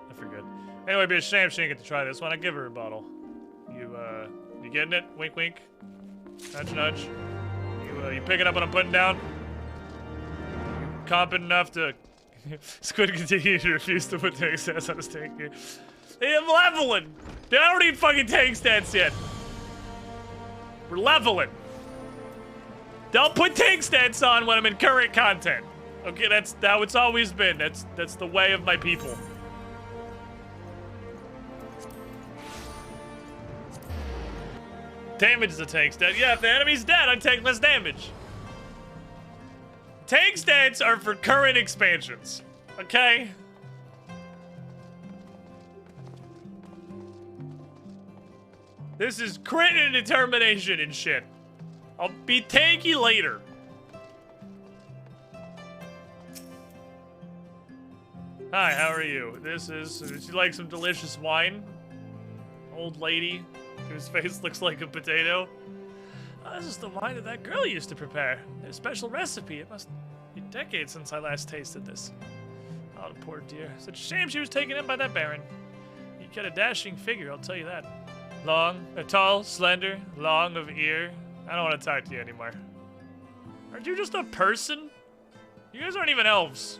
I forget. Anyway, it'd be a shame she didn't get to try this one. I'd give her a bottle. You getting it? Wink, wink. Nudge, nudge. You picking up what I'm putting down? Competent enough to... Squid continue to refuse to put tank stats on his tank gear. They have leveling! They don't need fucking tank stats yet. We're leveling. Don't put tank stats on when I'm in current content. Okay, that's how it's always been. That's the way of my people. Damage is a tank stat. Yeah, if the enemy's dead, I take less damage. Tank stats are for current expansions. Okay? This is crit and determination and shit. I'll be tanky later. Hi, how are you? Would you like some delicious wine? Old lady whose face looks like a potato. Oh, this is the wine that girl used to prepare. A special recipe. It must be decades since I last tasted this. Oh, the poor dear. Such a shame she was taken in by that baron. You get a dashing figure, I'll tell you that. Tall, slender, long of ear. I don't want to talk to you anymore. Aren't you just a person? You guys aren't even elves.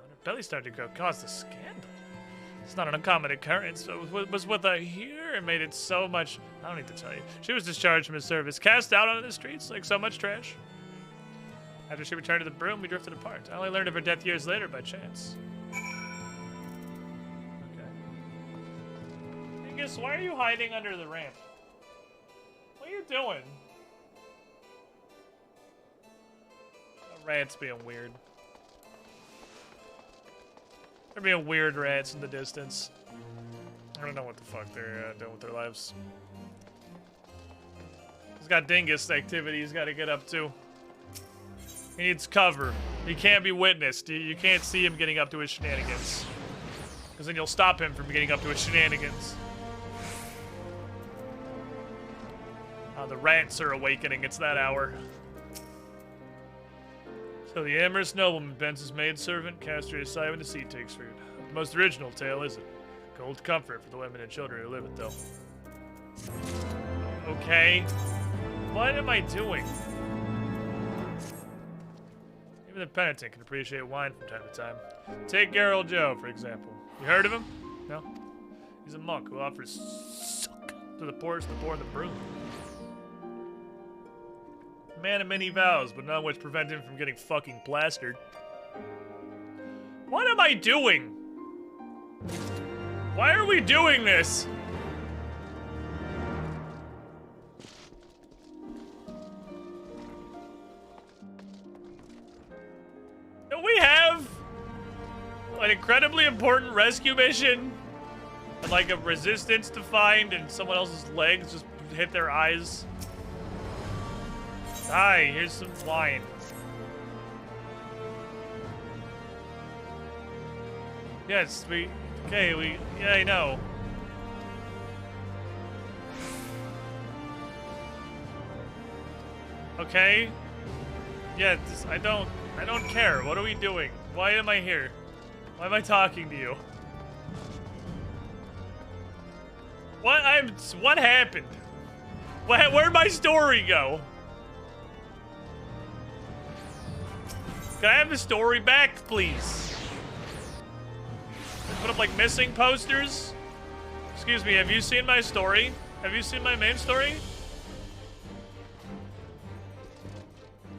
Her belly started to grow, caused a scandal. It's not an uncommon occurrence, but it was what I hear and made it so much... I don't need to tell you. She was discharged from his service, cast out onto the streets like so much trash. After she returned to the broom, we drifted apart. I only learned of her death years later by chance. Dingus, why are you hiding under the ramp? What are you doing? The rat's being weird. They're being weird rats in the distance. I don't know what the fuck they're doing with their lives. He's got dingus activity he's got to get up to. He needs cover. He can't be witnessed. You can't see him getting up to his shenanigans. Because then you'll stop him from getting up to his shenanigans. The rats are awakening. It's that hour. So the amorous nobleman bends his maidservant, casts her aside when the sea takes root. The most original tale, is it? Cold comfort for the women and children who live it, though. Okay. What am I doing? Even the penitent can appreciate wine from time to time. Take Geralt Joe, for example. You heard of him? No? He's a monk who offers suck to the poorest, the poor, and the broom. Man of many vows, but none which prevent him from getting fucking plastered. What am I doing? Why are we doing this? Don't we have an incredibly important rescue mission? And like a resistance to find and someone else's legs just hit their eyes? Hi, here's some wine. Yes, yeah, I know. Okay. Yeah, I don't care. What are we doing? Why am I here? Why am I talking to you? What happened? Where'd my story go? Can I have the story back, please? Put up like missing posters? Excuse me, have you seen my story? Have you seen my main story?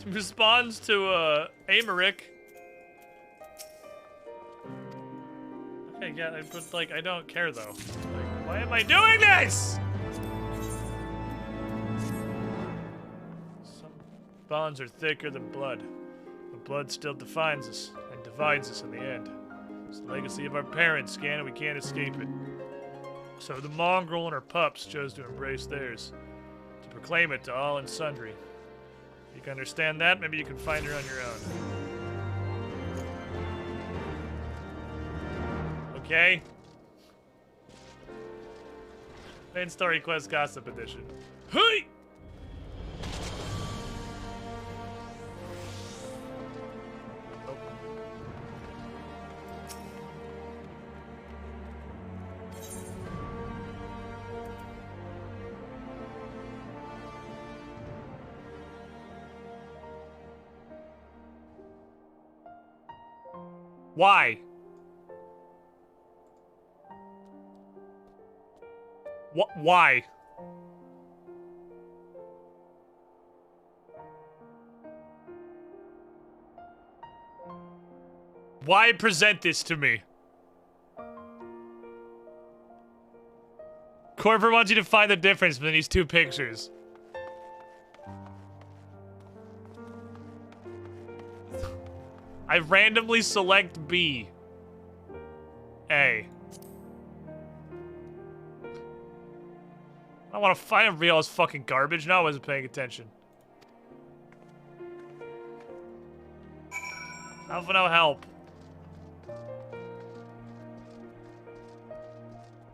Responds to Americ. Okay, yeah, but like I don't care though. Like, why am I doing this? Some bonds are thicker than blood. But blood still defines us and divides us in the end. It's the legacy of our parents, Scan, and we can't escape it. So the mongrel and her pups chose to embrace theirs, to proclaim it to all and sundry. You can understand that, maybe you can find her on your own. Okay. Main story quest gossip edition. Hey! Why? Why? Why present this to me? Corver wants you to find the difference between these two pictures. I randomly select B. A. I want to find real as fucking garbage. No, I wasn't paying attention. Alpha, no help.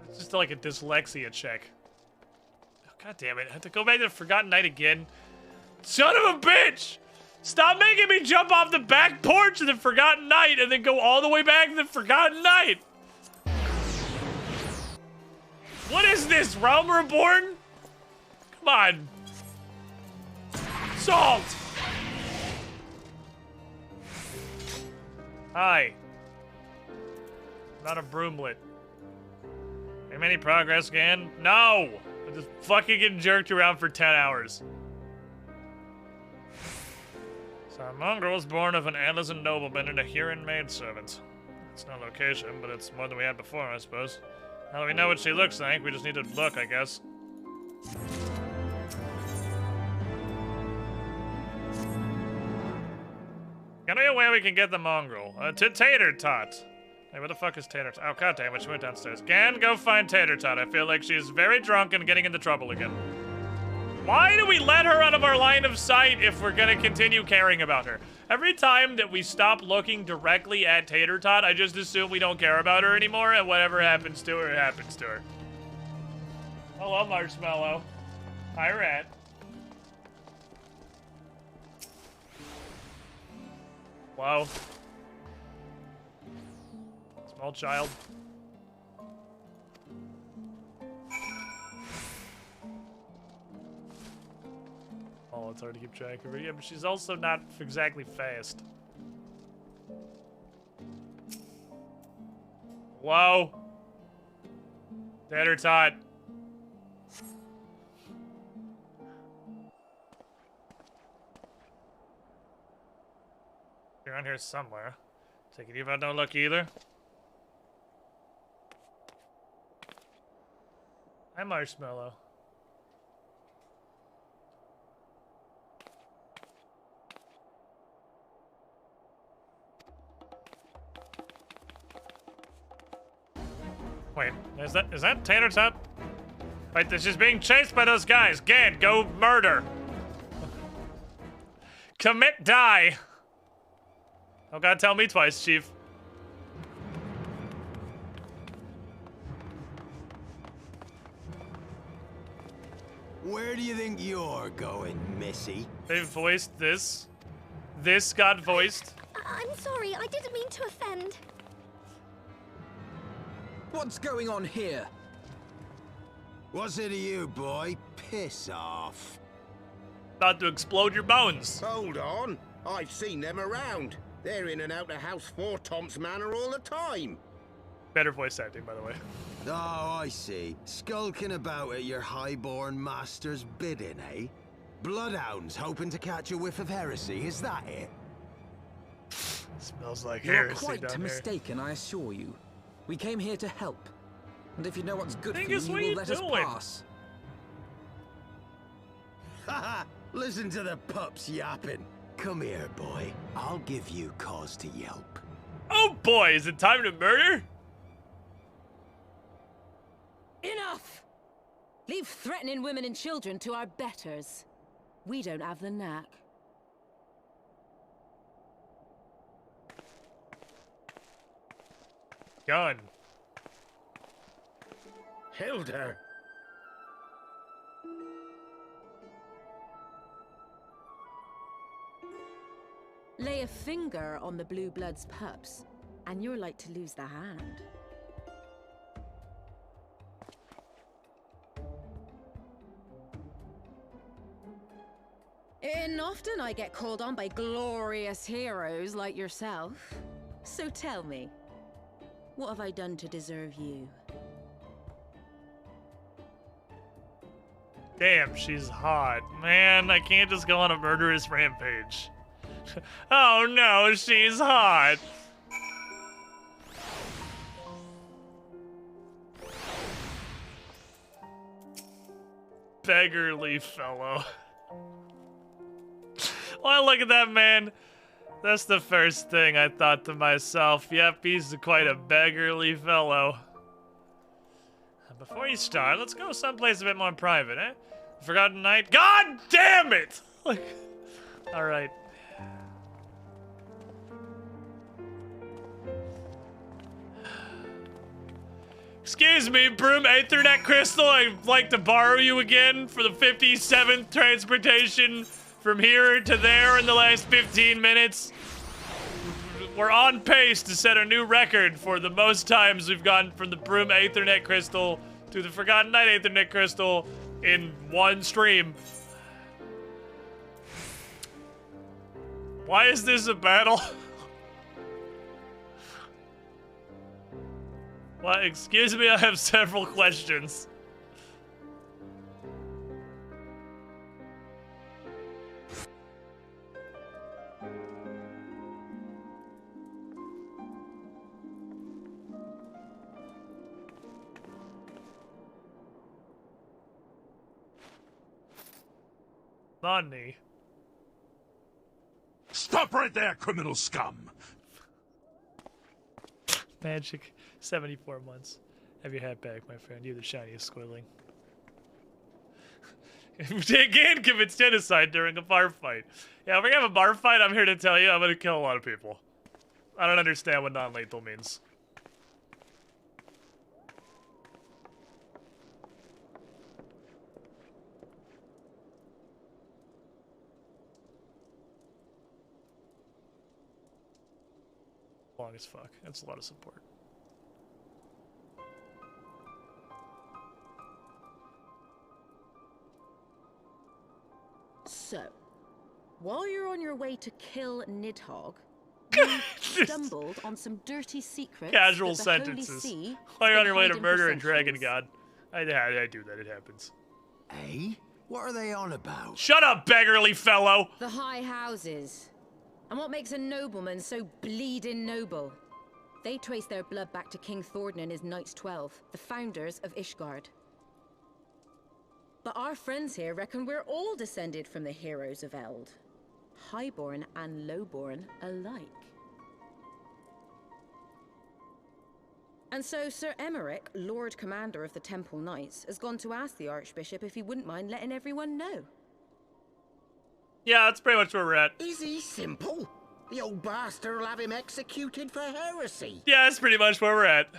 It's just like a dyslexia check. Oh, God damn it. I have to go back to the Forgotten Night again. Son of a bitch! Stop making me jump off the back porch of the Forgotten Night and then go all the way back to the Forgotten Night! What is this, Realm Reborn? Come on. Salt! Hi. Not a broomlet. Ain't any progress, Gan? No! I'm just fucking getting jerked around for 10 hours. So a mongrel was born of an Amazon nobleman and a Huron maidservant. It's no location, but it's more than we had before, I suppose. Now that we know what she looks like, we just need to look, I guess. Anywhere we can get the mongrel. To Tater Tot. Hey, where the fuck is Tater Tot? Oh, god damn it, she went downstairs. Gan, go find Tater Tot. I feel like she's very drunk and getting into trouble again. Why do we let her out of our line of sight if we're gonna continue caring about her? Every time that we stop looking directly at Tater Tot, I just assume we don't care about her anymore, and whatever happens to her, happens to her. Hello, Marshmallow. Hi, Rat. Wow. Small child. Oh, it's hard to keep track of her. Yeah, but she's also not exactly fast. Whoa. Tater Tot. You're around here somewhere. Take it you've had no luck either. Hi, Marshmallow. Wait, is that Tater Tot? Wait, this is being chased by those guys. Gad, go murder. Commit die. Oh god, tell me twice, Chief. Where do you think you're going, Missy? They voiced this. This got voiced. I'm sorry, I didn't mean to offend. What's going on here? What's it to you, boy? Piss off. About to explode your bones. Hold on. I've seen them around. They're in and out of House 4 Tom's Manor all the time. Better voice acting, by the way. Oh, I see. Skulking about at your highborn master's bidding, eh? Bloodhounds hoping to catch a whiff of heresy, is that it? Smells like You're heresy quite down here. mistaken, I assure you. We came here to help. And if you know what's good for you, Dingus, you what are will you let doing? us pass. Haha! Listen to the pups yapping. Come here, boy. I'll give you cause to yelp. Oh boy, is it time to murder? Enough! Leave threatening women and children to our betters. We don't have the knack. Gun. Hilda. Lay a finger on the Blue Blood's pups, and you're like to lose the hand. And often I get called on by glorious heroes like yourself. So tell me, what have I done to deserve you? Damn, she's hot. Man, I can't just go on a murderous rampage. Oh no, she's hot. Beggarly fellow. When I look at that man, that's the first thing I thought to myself. Yep, he's quite a beggarly fellow. Before you start, let's go someplace a bit more private, eh? Forgotten Night. God damn it! Alright. Excuse me, Broom Aethernet Crystal. I'd like to borrow you again for the 57th transportation from here to there in the last 15 minutes. We're on pace to set a new record for the most times we've gone from the Broom Aethernet Crystal to the Forgotten Night Aethernet Crystal in one stream. Why is this a battle? What? Excuse me, I have several questions. Money. Stop right there, criminal scum! Magic. 74 months. Have your hat back, my friend. You're the shiniest squilling. Again commits genocide during a bar fight. Yeah, if we have a bar fight, I'm here to tell you I'm gonna kill a lot of people. I don't understand what non-lethal means. Long as fuck. That's a lot of support. So, while you're on your way to kill Nidhogg, you stumbled on some dirty secrets. Casual that the Holy sentences. See While you're on your way to hidden murder for a dragon centuries. god. I do that, it happens. Eh? What are they on about? Shut up, beggarly fellow! The high houses. And what makes a nobleman so bleeding noble? They trace their blood back to King Thordan and his Knights 12, the founders of Ishgard. But our friends here reckon we're all descended from the heroes of Eld. Highborn and lowborn alike. And so Sir Emmerich, Lord Commander of the Temple Knights, has gone to ask the Archbishop if he wouldn't mind letting everyone know. Yeah, that's pretty much where we're at. Is he simple? The old bastard will have him executed for heresy. Yeah, that's pretty much where we're at.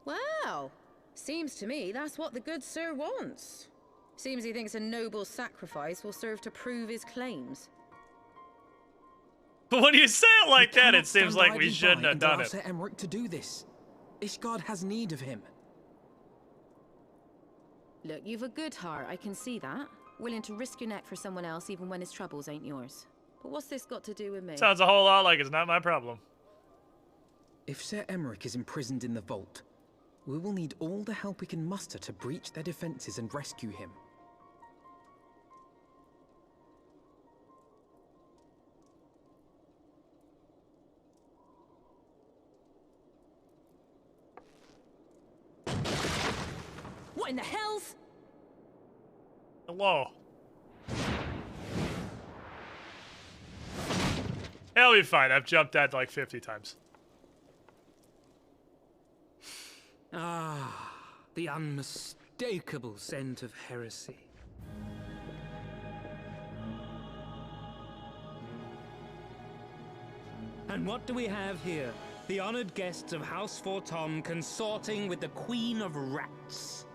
Wow. Seems to me that's what the good sir wants. Seems he thinks a noble sacrifice will serve to prove his claims. But when you say it like that, it seems like we shouldn't have done it. Sir Emmerich to do this. Ishgard has need of him. Look, you've a good heart, I can see that. Willing to risk your neck for someone else even when his troubles ain't yours. But what's this got to do with me? Sounds a whole lot like it's not my problem. If Sir Emmerich is imprisoned in the vault, we will need all the help we can muster to breach their defenses and rescue him. What in the hell's? Hello. It'll be fine. I've jumped that like 50 times. Ah, the unmistakable scent of heresy. And what do we have here? The honored guests of House Fortom consorting with the Queen of Rats.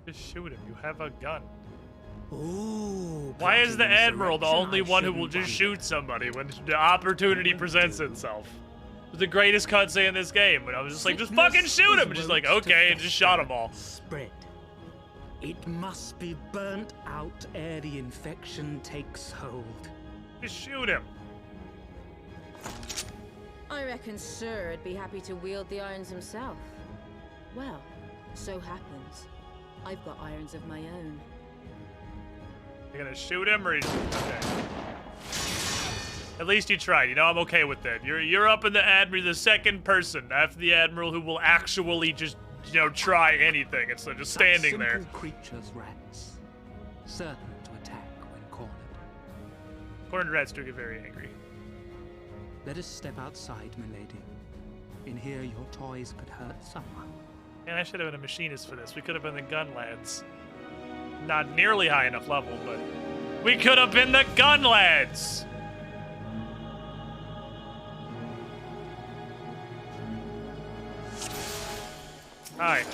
Just shoot him. You have a gun. Ooh. Why is the Admiral the only one who will shouldn't just wonder. shoot somebody when the opportunity presents itself? It was the greatest cutscene in this game, but I was just like, just fucking shoot him! And just like, okay, and just shot them all. Spread. It must be burnt out ere the infection takes hold. Just shoot him. I reckon Sir'd be happy to wield the irons himself. Well, so happens. I've got irons of my own. You're gonna shoot him, or okay? At least you tried. You know, I'm okay with that. You're up in the Admiral, the second person after the Admiral who will actually just, you know, try anything instead of just standing there. Simple creatures, rats, certain to attack when cornered. Cornered rats do get very angry. Let us step outside, milady. In here, your toys could hurt someone. Man, I should have been a machinist for this. We could have been the gun lads. Not nearly high enough level, but we could have been the gun lads. Hi.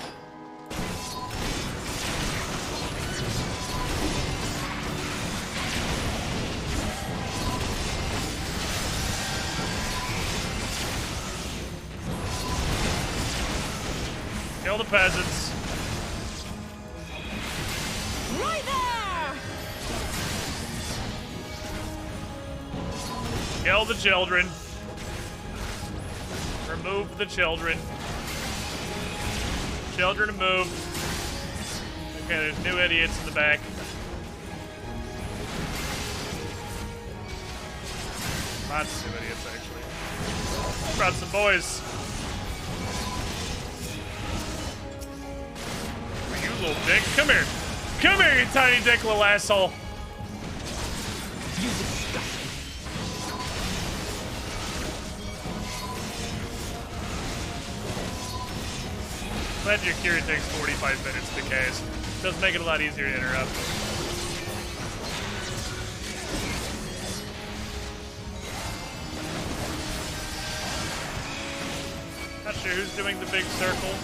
Kill the peasants. Right there! Kill the children. Remove the children. Children move. Okay, there's new idiots in the back. Lots of new idiots, actually. Brought some boys. You little dick. Come here. Come here, you tiny dick little asshole. Glad your cure takes 45 minutes to cast. Does make it a lot easier to interrupt. Not sure who's doing the big circle.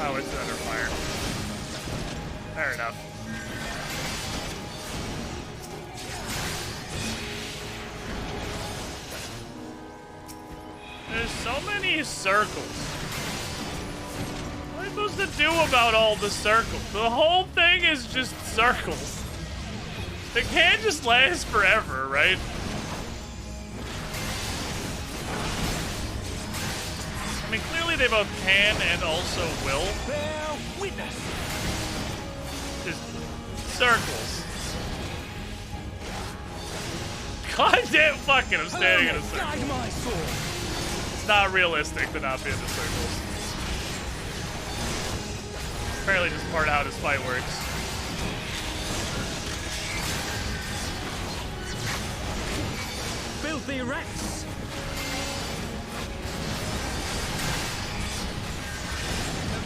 Oh, it's under fire. Fair enough. There's so many circles. What am I supposed to do about all the circles? The whole thing is just circles. They can't just last forever, right? I mean, clearly they both can and also will. Bear witness. Just circles. God damn, fuck it, I'm standing in a circle. It's not realistic to not be in the circles. Apparently just part of how this fight works. Filthy Rex!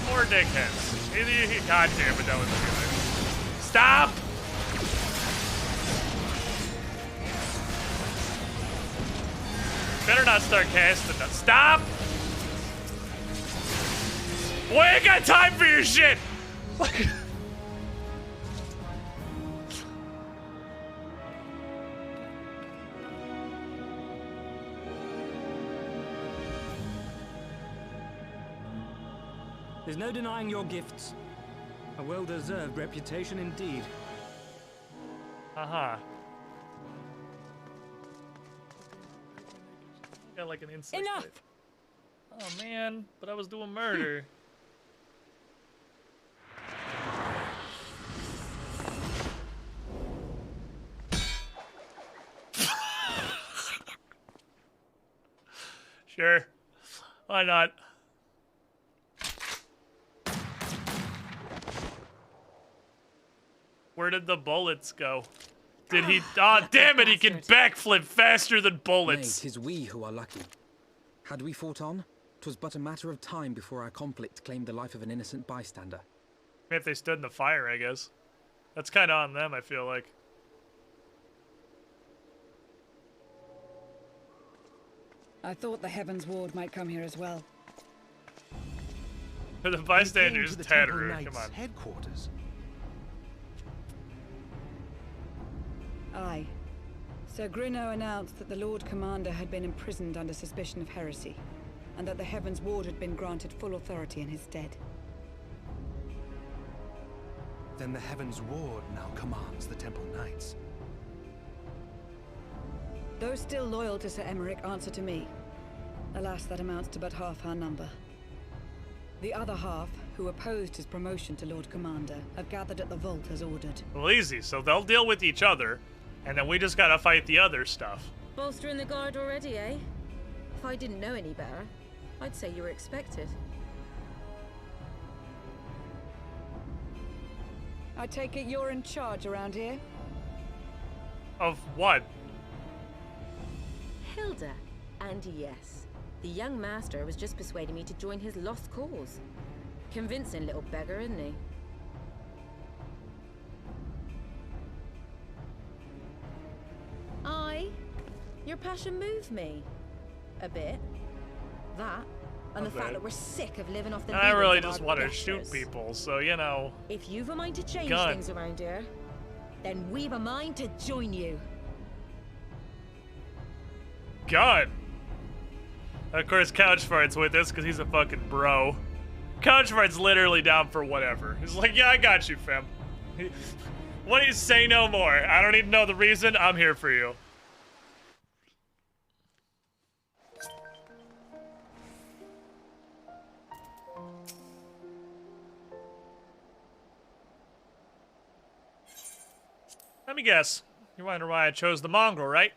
More dickheads. Either you, God damn it, that was good. Stop! Better not start casting that. Stop! Boy, I ain't got time for your shit! There's no denying your gifts. A well-deserved reputation indeed. Uh-huh. Got like an insect. Enough! Bite. Oh man, but I was doing murder. Sure. Why not? Where did the bullets go? Did he? Ah, damn it! He can backflip faster than bullets. Nay, 'tis we who are lucky. Had we fought on, 'twas but a matter of time before our conflict claimed the life of an innocent bystander. If they stood in the fire, I guess. That's kind of on them, I feel like. I thought the Heavens Ward might come here as well. The bystanders the tattered Temple her. Knights' Come on. headquarters. Aye. Sir Grinno announced that the Lord Commander had been imprisoned under suspicion of heresy, and that the Heavens Ward had been granted full authority in his stead. Then the Heavens Ward now commands the Temple Knights. Those still loyal to Sir Emmerich answer to me. Alas, that amounts to but half our number. The other half, who opposed his promotion to Lord Commander, have gathered at the vault as ordered. Well, easy. So they'll deal with each other, and then we just gotta fight the other stuff. Bolstering the guard already, eh? If I didn't know any better, I'd say you were expected. I take it you're in charge around here? Of what? Hilda. And yes, the young master was just persuading me to join his lost cause. Convincing little beggar, isn't he? Your passion moved me. A bit. That, and the fact that we're sick of living off the I really of just our want to debtors. shoot people, so you know. If you've a mind to change Gun. things around here, then we've a mind to join you. God. Of course, Couch Fart's with us because he's a fucking bro. Couch Fart's literally down for whatever. He's like, yeah, I got you, fam. Why don't you say no more? I don't need to know the reason. I'm here for you. Let me guess. You wonder why I chose the mongrel, right?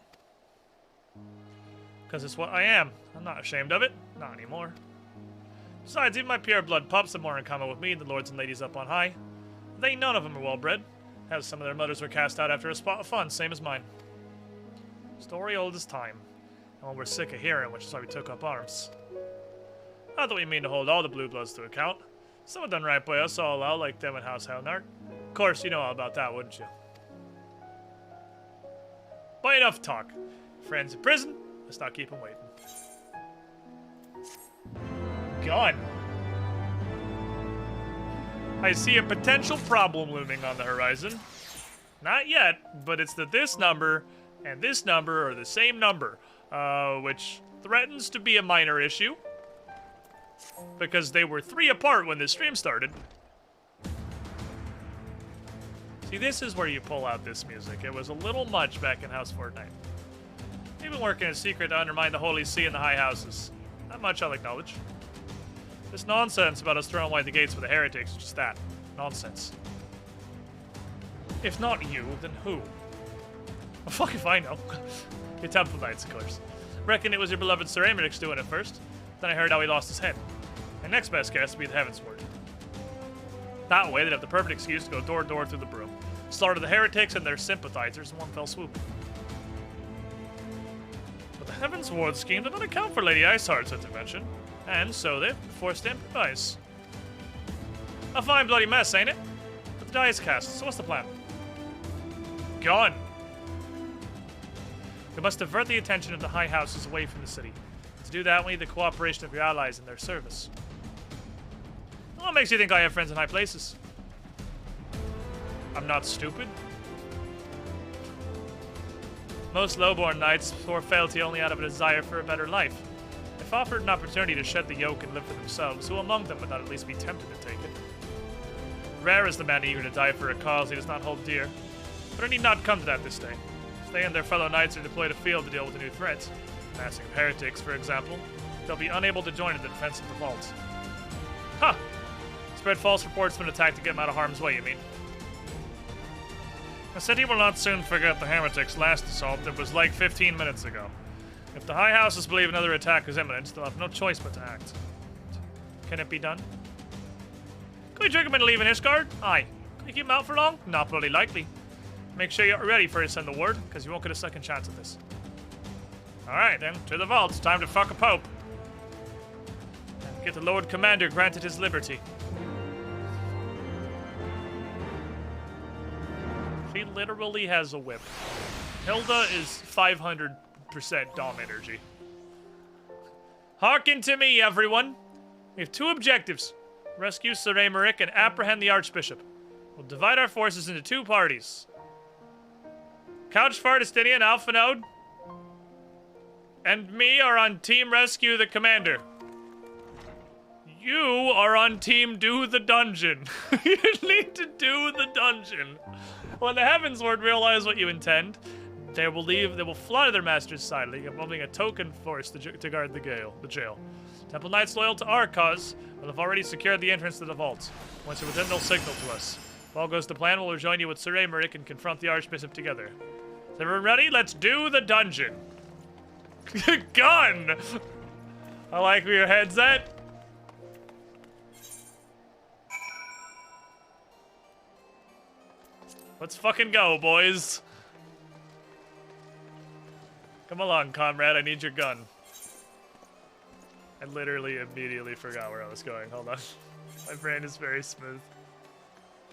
Because it's what I am. I'm not ashamed of it. Not anymore. Besides, even my pure blood pups have more in common with me than the lords and ladies up on high. They none of them are well bred. As some of their mothers were cast out after a spot of fun, same as mine. Story old as time. And one we're sick of hearing, which is why we took up arms. Not that we mean to hold all the blue bloods to account. Someone done right by us all out, like them in House Helnart. Of course, you know all about that, wouldn't you? But enough talk. Friends in prison, let's not keep them waiting. Gun. I see a potential problem looming on the horizon. Not yet, but it's that this number and this number are the same number, which threatens to be a minor issue. Because they were 3 apart when this stream started. See, this is where you pull out this music. It was a little much back in House Fortnite. They've been working in secret to undermine the Holy See and the High Houses. Not much, I'll acknowledge. This nonsense about us throwing wide the gates for the heretics is just that. Nonsense. If not you, then who? Well, fuck if I know. Your temple knights, of course. Reckon it was your beloved Sir Americ's doing it first. Then I heard how he lost his head. My next best guess would be the Heavensward. That way, they'd have the perfect excuse to go door to door through the broom. Slaughter the heretics and their sympathizers in one fell swoop. But the Heavensward scheme did not account for Lady Iceheart's intervention, and so they've been forced to improvise. A fine bloody mess, ain't it? But the die is cast, so what's the plan? Gone! We must divert the attention of the high houses away from the city. To do that, we need the cooperation of your allies in their service. What makes you think I have friends in high places? I'm not stupid. Most lowborn knights pour fealty only out of a desire for a better life. If offered an opportunity to shed the yoke and live for themselves, who among them would not at least be tempted to take it? Rare is the man eager to die for a cause he does not hold dear. But it need not come to that this day. If they and their fellow knights are deployed afield to deal with a new threat, massing of heretics, for example, they'll be unable to join in the defense of the vault. Huh! Spread false reports of an attack to get him out of harm's way, you mean? The city will not soon forget the heretics' last assault that was like 15 minutes ago. If the high houses believe another attack is imminent, they'll have no choice but to act. Can it be done? Can we trick him into leaving Ishgard? Aye. Can we keep him out for long? Not bloody likely. Make sure you're ready for us to send the word, because you won't get a second chance at this. Alright then, to the vault. Time to fuck a pope. And get the Lord Commander granted his liberty. She literally has a whip. Hilda is 500% Dom energy. Hearken to me, everyone. We have two objectives. Rescue Sir Aymeric and apprehend the Archbishop. We'll divide our forces into two parties. Couchfart, Estinian, Alphanode, and me are on Team Rescue the Commander. You are on Team Do the Dungeon. You need to do the dungeon. When the Heavensward realize what you intend, they will fly to their master's side, involving a token force to guard the jail. Temple Knights loyal to our cause will have already secured the entrance to the vault. Once you're within, they'll signal to us. If all goes to plan, we'll rejoin you with Sir Aymeric and confront the Archbishop together. Is everyone ready? Let's do the dungeon. Gun! I like where your head's at. Let's fucking go, boys. Come along, comrade. I need your gun. I literally immediately forgot where I was going. Hold on. My brain is very smooth.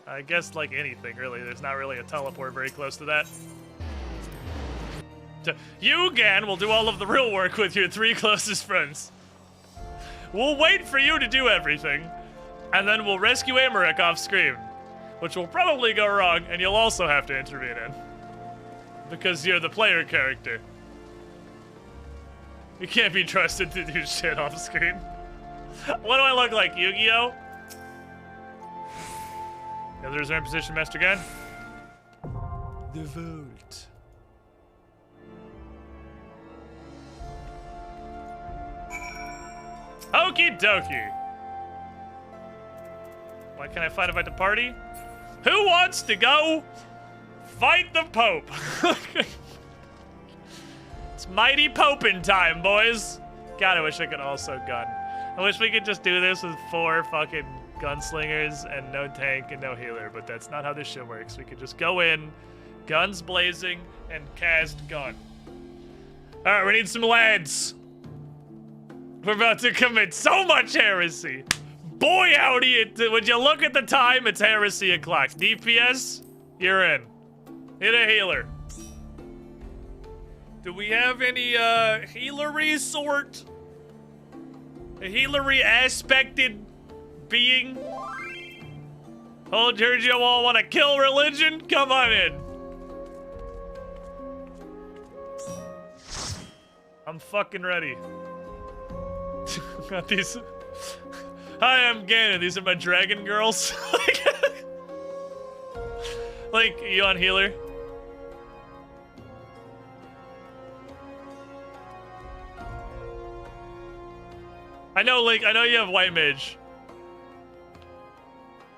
I guess like anything, really. There's not really a teleport very close to that. You, Gan, will do all of the real work with your three closest friends. We'll wait for you to do everything, and then we'll rescue Aymeric off screen, which will probably go wrong, and you'll also have to intervene in. Because you're the player character. You can't be trusted to do shit off screen. What do I look like, Yu-Gi-Oh? The others are in position, Master Gan. The vault. Okie dokie. Why can't I fight the party? Who wants to go fight the Pope? It's mighty popin' time, boys. God, I wish I could also gun. I wish we could just do this with 4 fucking gunslingers and no tank and no healer, but that's not how this shit works. We could just go in, guns blazing, and cast gun. Alright, we need some lads. We're about to commit so much heresy. Boy, howdy, would you look at the time, it's heresy o'clock. DPS, you're in. Hit a healer. Do we have any, healery sort? A healery aspected being? Oh, Giorgio all want to kill religion? Come on in. I'm fucking ready. Got these. Hi, I'm Ganon. These are my dragon girls. Like, you on healer? I know, Link. I know you have white mage.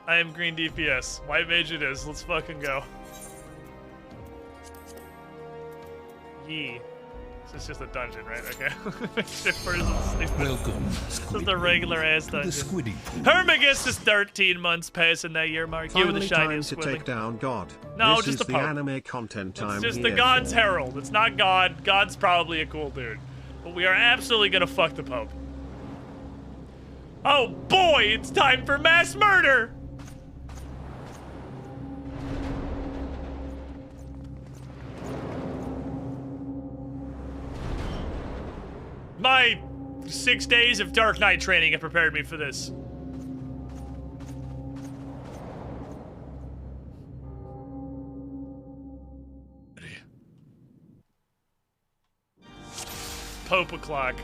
I am green DPS. White mage it is. Let's fucking go. Yee. It's just a dungeon, right? Okay. Shit person stupid. Welcome, Just a regular ass dungeon. Squiddy pool. Hermagus is 13 months passing that year mark. You with the Finally shiny time to squidly. take down God. No, this just is the the Pope. anime content It's I'm just here the God's for. Herald. It's not God. God's probably a cool dude. But we are absolutely gonna fuck the Pope. Oh boy, it's time for mass murder! My 6 days of Dark Knight training have prepared me for this. Pope o'clock.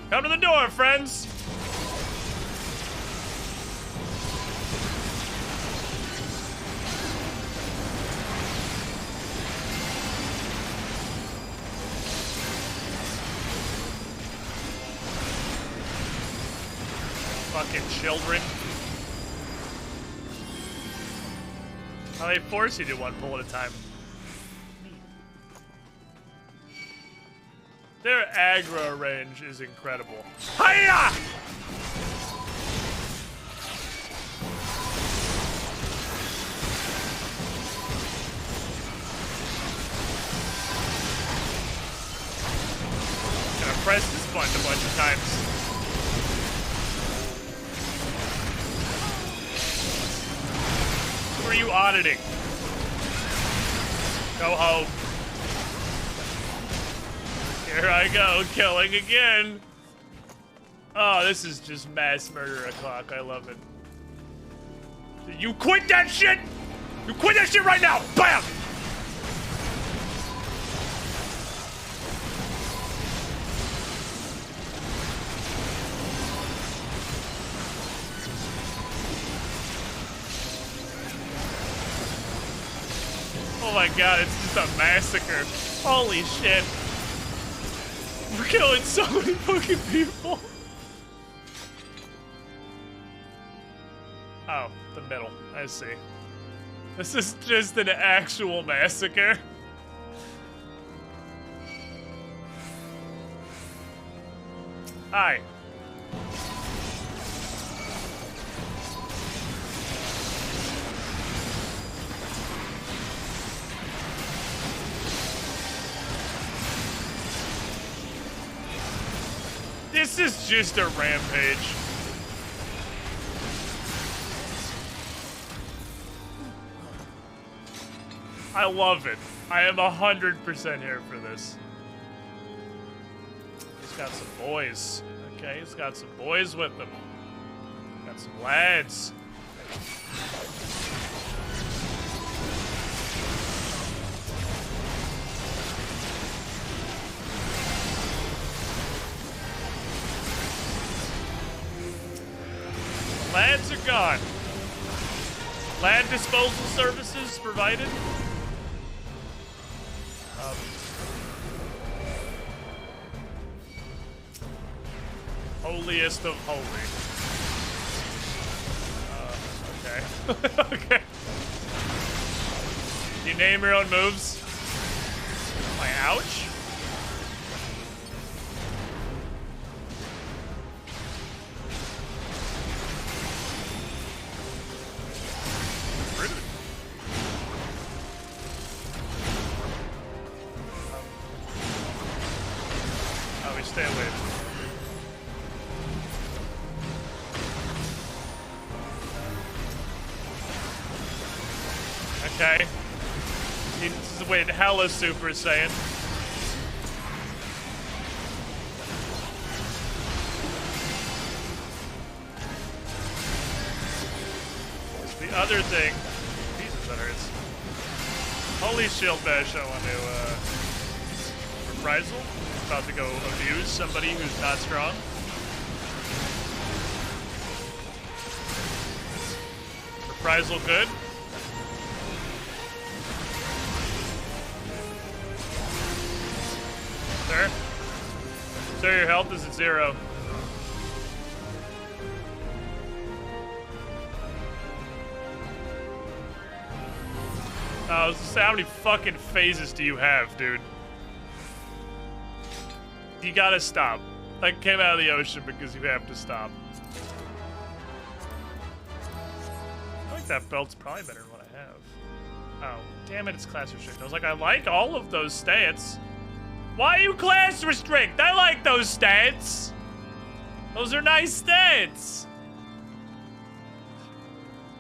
Come to the door, friends! Fucking children. How they force you to do one pull at a time. Their aggro range is incredible. Hiya! Gonna press this button a bunch of times. Who are you auditing? Go home. Here I go, killing again. Oh, this is just mass murder o'clock. I love it. You quit that shit! You quit that shit right now! Bam! Oh my god, it's just a massacre. Holy shit. We're killing so many fucking people. Oh, the middle. I see. This is just an actual massacre. Hi. This is just a rampage. I love it. I am 100% here for this. He's got some boys. Okay, he's got some boys with him. Got some lads. Lads are gone. Lad disposal services provided. Holiest of holy. Okay. Okay. You name your own moves? My ouch? Rude. Oh, we stay away. Okay. This is wait, hella Super Saiyan. The other thing. Jesus, that hurts. Holy shield bash, I want to, reprisal. About to go abuse somebody who's not strong. Reprisal good. Sir? Sir, your health is at 0. I was gonna say, how many fucking phases do you have, dude? You gotta stop. I came out of the ocean because you have to stop. I think that belt's probably better than what I have. Oh, damn it, it's class restrict. I was like, I like all of those stats. Why are you class restrict? I like those stats. Those are nice stats.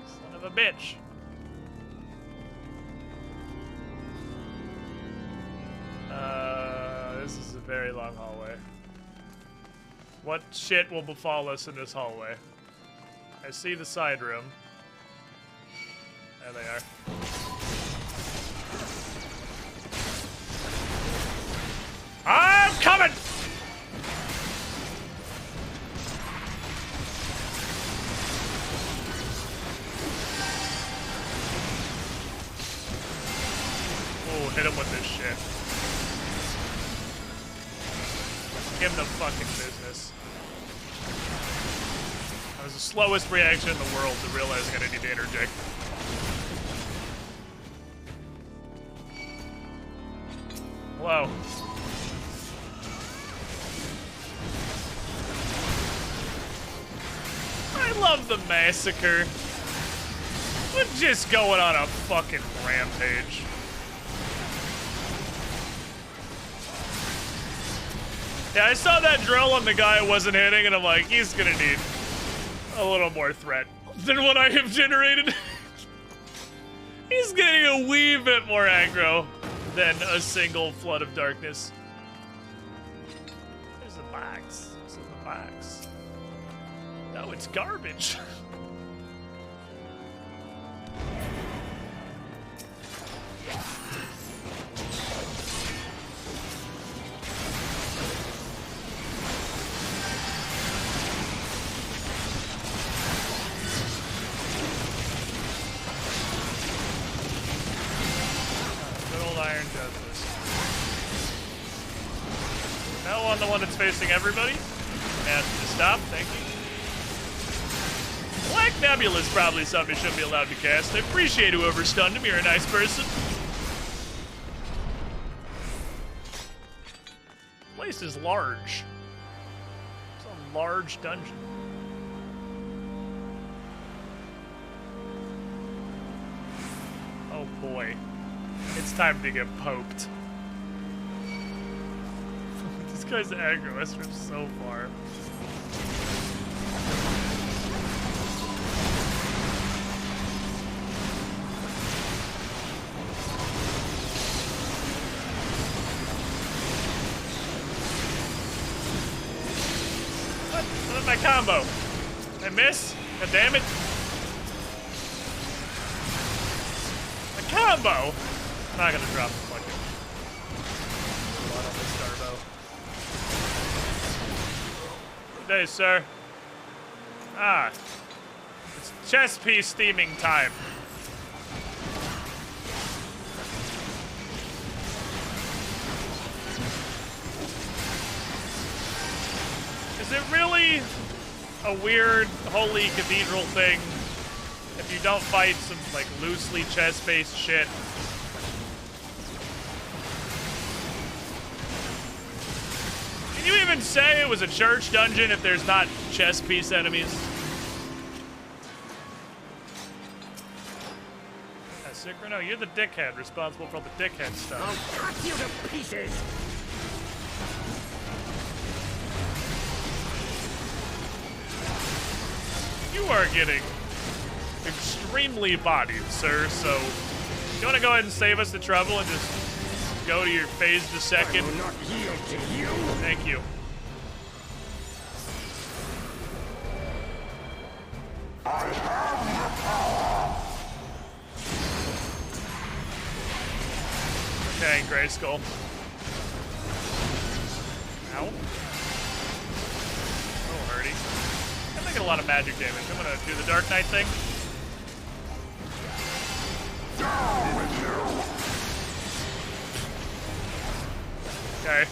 Son of a bitch. This is a very long hallway. What shit will befall us in this hallway? I see the side room. There they are. I'm coming! Oh, hit him with this shit. Give him the fucking business. That was the slowest reaction in the world to realizing I didn't need to interject. Hello. I love the massacre. We're just going on a fucking rampage. Yeah, I saw that drill and the guy wasn't hitting, and I'm like, he's gonna need a little more threat than what I have generated. He's getting a wee bit more aggro than a single flood of darkness. There's a box. This is a box. No, it's garbage. On the one that's facing everybody. Ask to stop, thank you. Black Nebula's probably something you shouldn't be allowed to cast. I appreciate whoever stunned him, you're a nice person. The place is large. It's a large dungeon. Oh boy. It's time to get poked. This guy's aggro us from so far. What is my combo? I miss? God damn it. My combo? I'm not gonna drop the fucking blood on this Starbo. Good day, sir. Ah. It's chess piece steaming time. Is it really a weird holy cathedral thing if you don't fight some like loosely chess-based shit? Can you even say it was a church dungeon if there's not chess piece enemies? No, you're the dickhead responsible for all the dickhead stuff. I'll cut you to pieces! You are getting extremely bodied, sir, so you want to go ahead and save us the trouble and just go to your phase the second? I will not yield to you! Thank you. I have the power! Okay, Gray Skull. Ow. Oh, hurty. I'm making a lot of magic damage. I'm gonna do the Dark Knight thing. Down with you! Okay.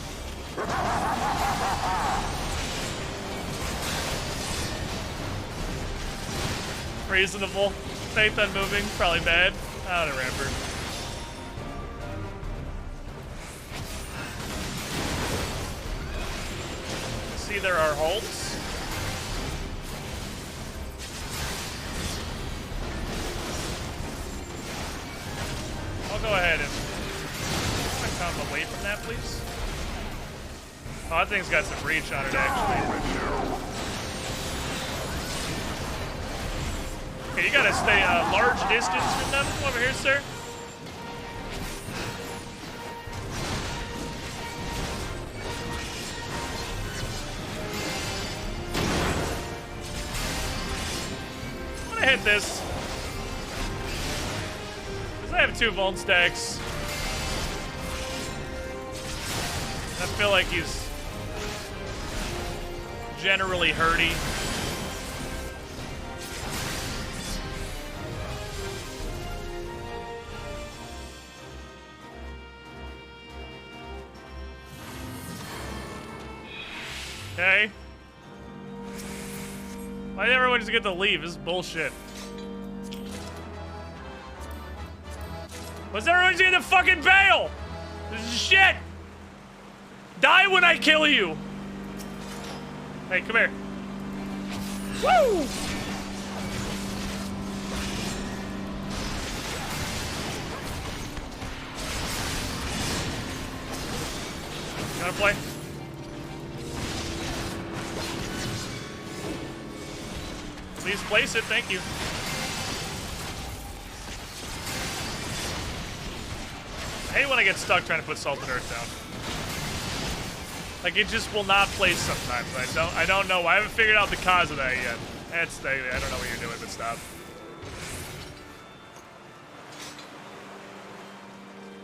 Reasonable. Faith unmoving, probably bad. I don't remember. see there are halts. I'll go ahead and come away from that, please. Oh, that thing's got some reach on it, actually. Okay, you gotta stay a large distance from them. Come over here, sir. I'm gonna hit this. Because I have 2 Vuln stacks. I feel like he's generally hurty. Okay. Why did everyone just get to leave? This is bullshit. Why's everyone just get to fucking bail? This is shit! Die when I kill you! Hey, come here. Woo! You wanna play? Please place it, thank you. I hate when I get stuck trying to put Salt and Earth down. Like, it just will not place sometimes. I don't know. I haven't figured out the cause of that yet. I don't know what you're doing, but stop.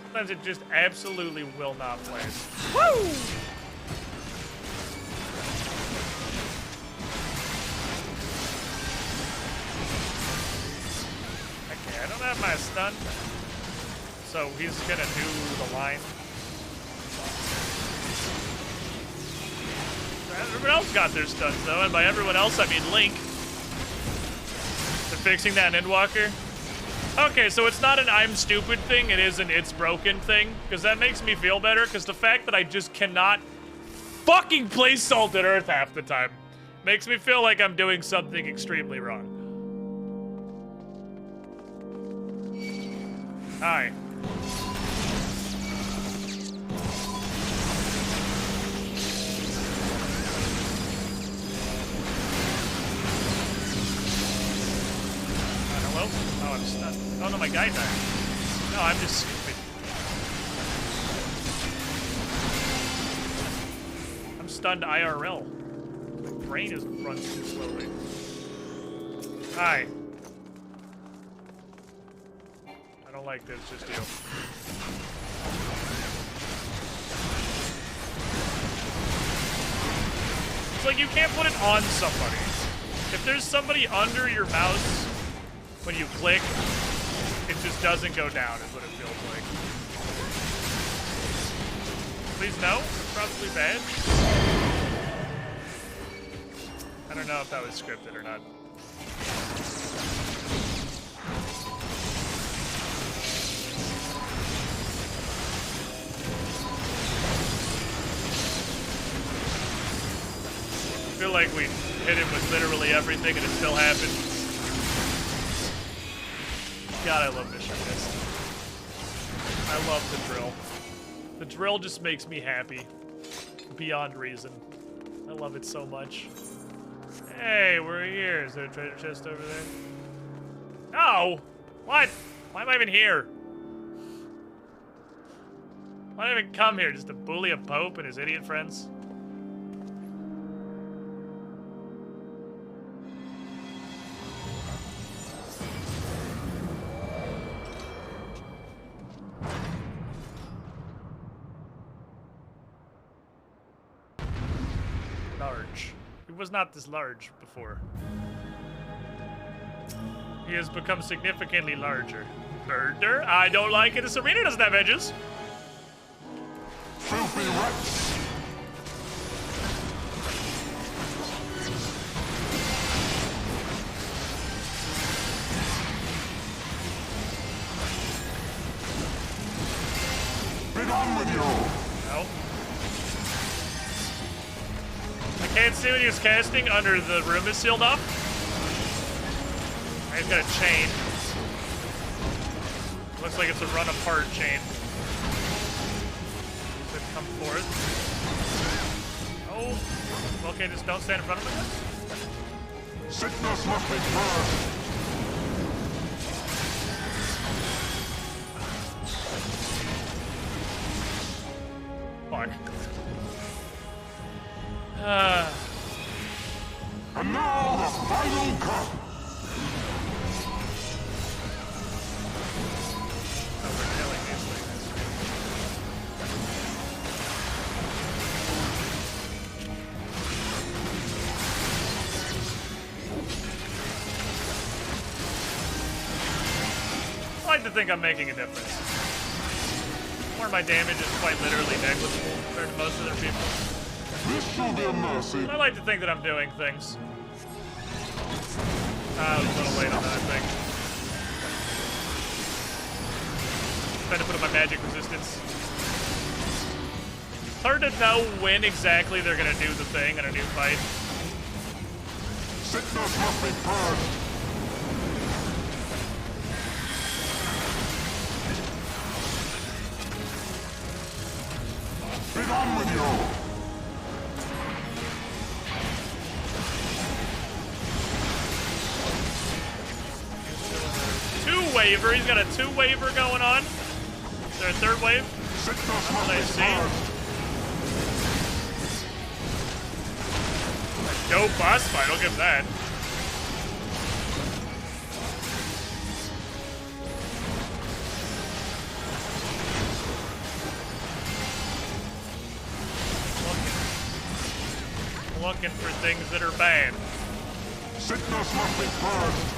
Sometimes it just absolutely will not place. Woo! Okay, I don't have my stun. So he's gonna do the line. Everyone else got their stuns, though, and by everyone else, I mean Link. They're fixing that in Endwalker. Okay, so it's not an I'm stupid thing, it is an it's broken thing, because that makes me feel better, because the fact that I just cannot fucking place Salt and Earth half the time makes me feel like I'm doing something extremely wrong. Hi. Oh, I'm stunned. Oh no, my guy died. No, I'm just stupid. I'm stunned IRL. My brain is runs too slowly. Hi. I don't like this, just you. It's like you can't put it on somebody. If there's somebody under your mouse, when you click, it just doesn't go down, is what it feels like. Please no? That's probably bad. I don't know if that was scripted or not. I feel like we hit him with literally everything and it still happened. God, I love Mission Mist. I love the drill. The drill just makes me happy. Beyond reason. I love it so much. Hey, we're here. Is there a treasure chest over there? No! What? Why am I even here? Why did I even come here? Just to bully a pope and his idiot friends? Large. He was not this large before. He has become significantly larger. Murder? I don't like it. This arena doesn't have edges. Filthy rats! Be done with you! No. I Can't see what he was casting under the room is sealed off. He's got a chain. Looks like it's a run apart chain. Should come forth. Oh, okay, just don't stand in front of him. Sickness must be cured. Fuck. And now the final cut. Oh, we're killing these things. I like to think I'm making a difference. Or my damage is quite literally negligible compared to most other people. This shall be a mercy. I like to think that I'm doing things. I was a little late on that, I think. Trying to put up my magic resistance. It's hard to know when exactly they're gonna do the thing in a new fight. Sickness must be purged. Be done with you! Two-waver, he's got a two-waver going on. Is there a third wave? That's what I see. Dope boss fight, I'll give that. Looking for things that are bad. Sickness must be purged.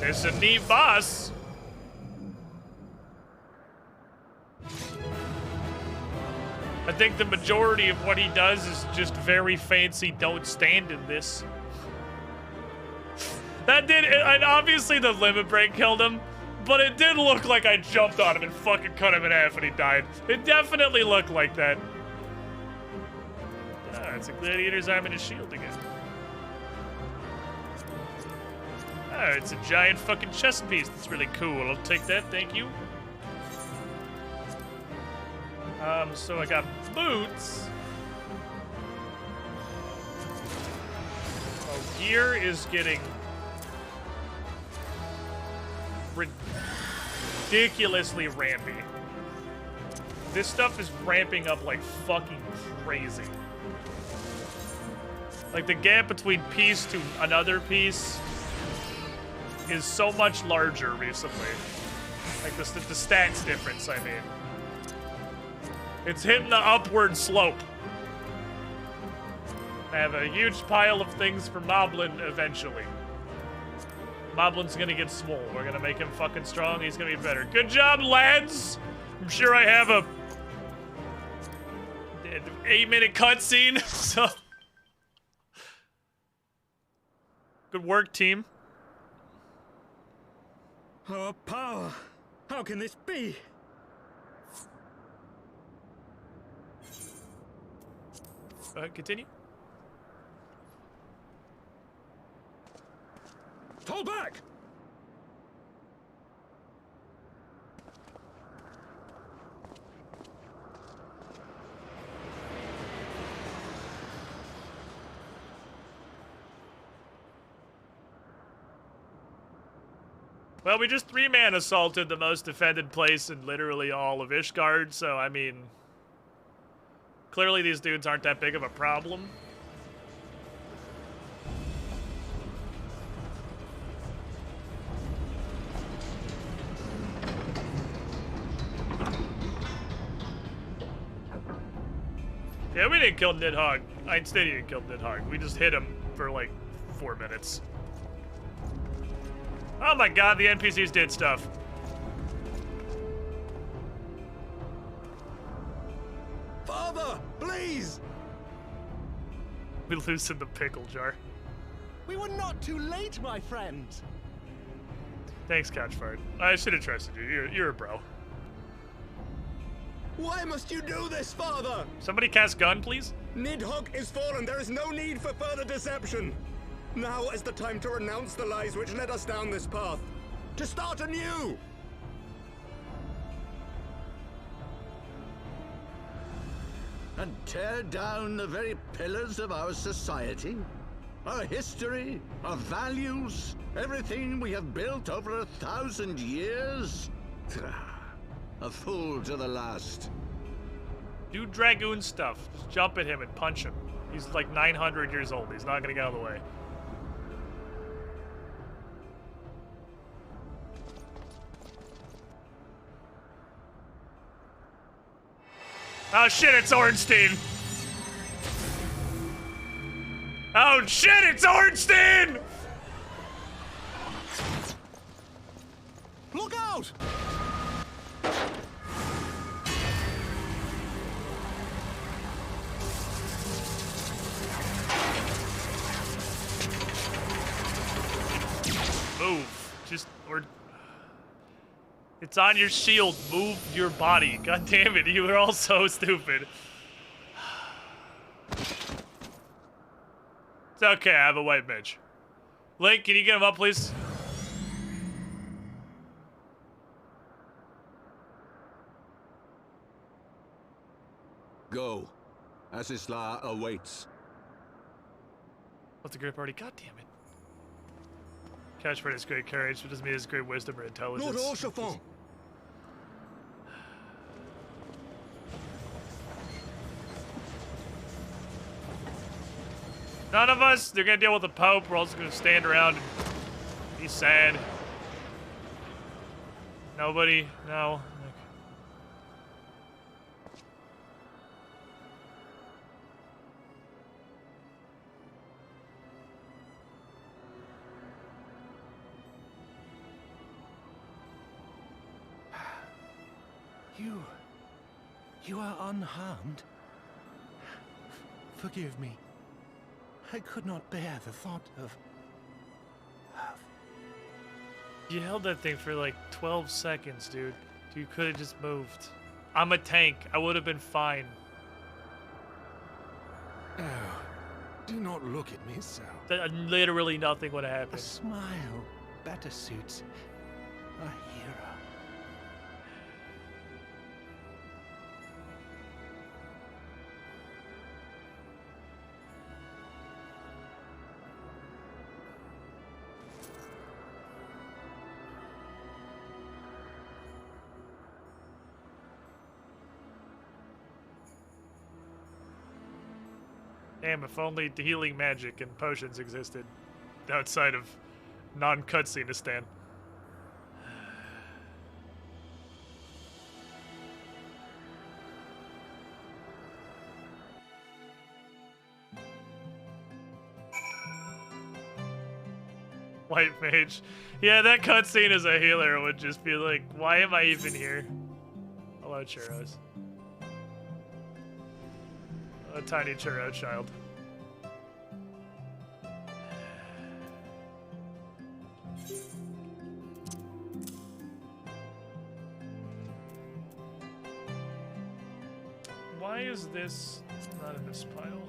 There's a neat boss. I think the majority of what he does is just very fancy, don't stand in this. That did, and obviously the limit break killed him, but it did look like I jumped on him and fucking cut him in half and he died. It definitely looked like that. Ah, it's a gladiator's arm and a shield again. Ah, it's a giant fucking chest piece. That's really cool. I'll take that, thank you. So I got boots. Oh, gear is getting ridiculously rampy. This stuff is ramping up like fucking crazy. Like the gap between piece to another piece is so much larger recently. Like the stats difference, I mean. It's hitting the upward slope. I have a huge pile of things for Moblin eventually. Moblin's gonna get swole. We're gonna make him fucking strong. He's gonna be better. Good job, lads! I'm sure I have a 8-minute cutscene, so... Good work, team. Our power! How can this be? Continue. Fall back! Well, we just 3-man assaulted the most defended place in literally all of Ishgard, so I mean... Clearly these dudes aren't that big of a problem. Yeah, we didn't kill Nidhogg. Instead, didn't kill Nidhogg. We just hit him for like 4 minutes. Oh my god, the NPCs did stuff. Father, please! We loosened the pickle jar. We were not too late, my friend. Thanks, Catchfart. I should have trusted you. You're a bro. Why must you do this, Father? Somebody cast gun, please. Nidhogg is fallen. There is no need for further deception. Now is the time to renounce the lies which led us down this path. To start anew. And tear down the very pillars of our society? Our history, our values, everything we have built over 1,000 years? A fool to the last. Do Dragoon stuff. Just jump at him and punch him. He's like 900 years old. He's not gonna get out of the way. Oh shit, it's Ornstein! Oh shit, it's Ornstein! Look out! Move. Just, it's on your shield. Move your body. God damn it, you are all so stupid. It's okay, I have a white mage. Link, can you get him up, please? Go. Asisla awaits. What's a great party? God damn it. Catchford has great courage, but doesn't mean his great wisdom or intelligence. Lord Orchefort. None of us, they're gonna deal with the Pope. We're all just gonna stand around and be sad. Nobody, no. You are unharmed. Forgive me. I could not bear the thought of... You held that thing for like 12 seconds, dude. You could have just moved. I'm a tank. I would have been fine. Oh, do not look at me so. Literally nothing would have A happened. smile better suits a hero. Damn, if only the healing magic and potions existed outside of non-cutscene-istan. White mage. Yeah, that cutscene as a healer would just be like, why am I even here? Hello, churros. A tiny churro child. Why is this not in this pile?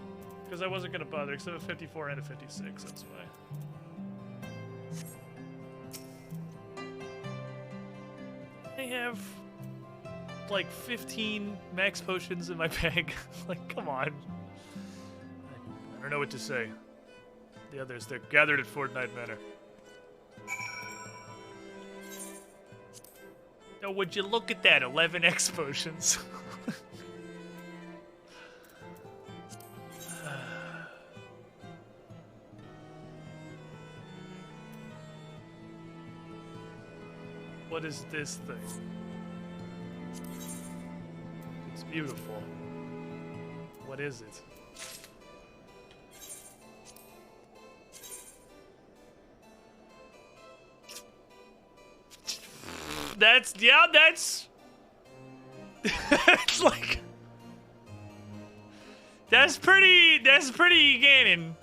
Because I wasn't gonna bother, because I have a 54 and a 56, that's why. I have like 15 max potions in my bag. Like, come on. I don't know what to say. The others, they're gathered at Fortnite Manor. Oh, would you look at that? 11 X potions. What is this thing? It's beautiful. What is it? That's, yeah, that's... it's like... That's pretty Ganon.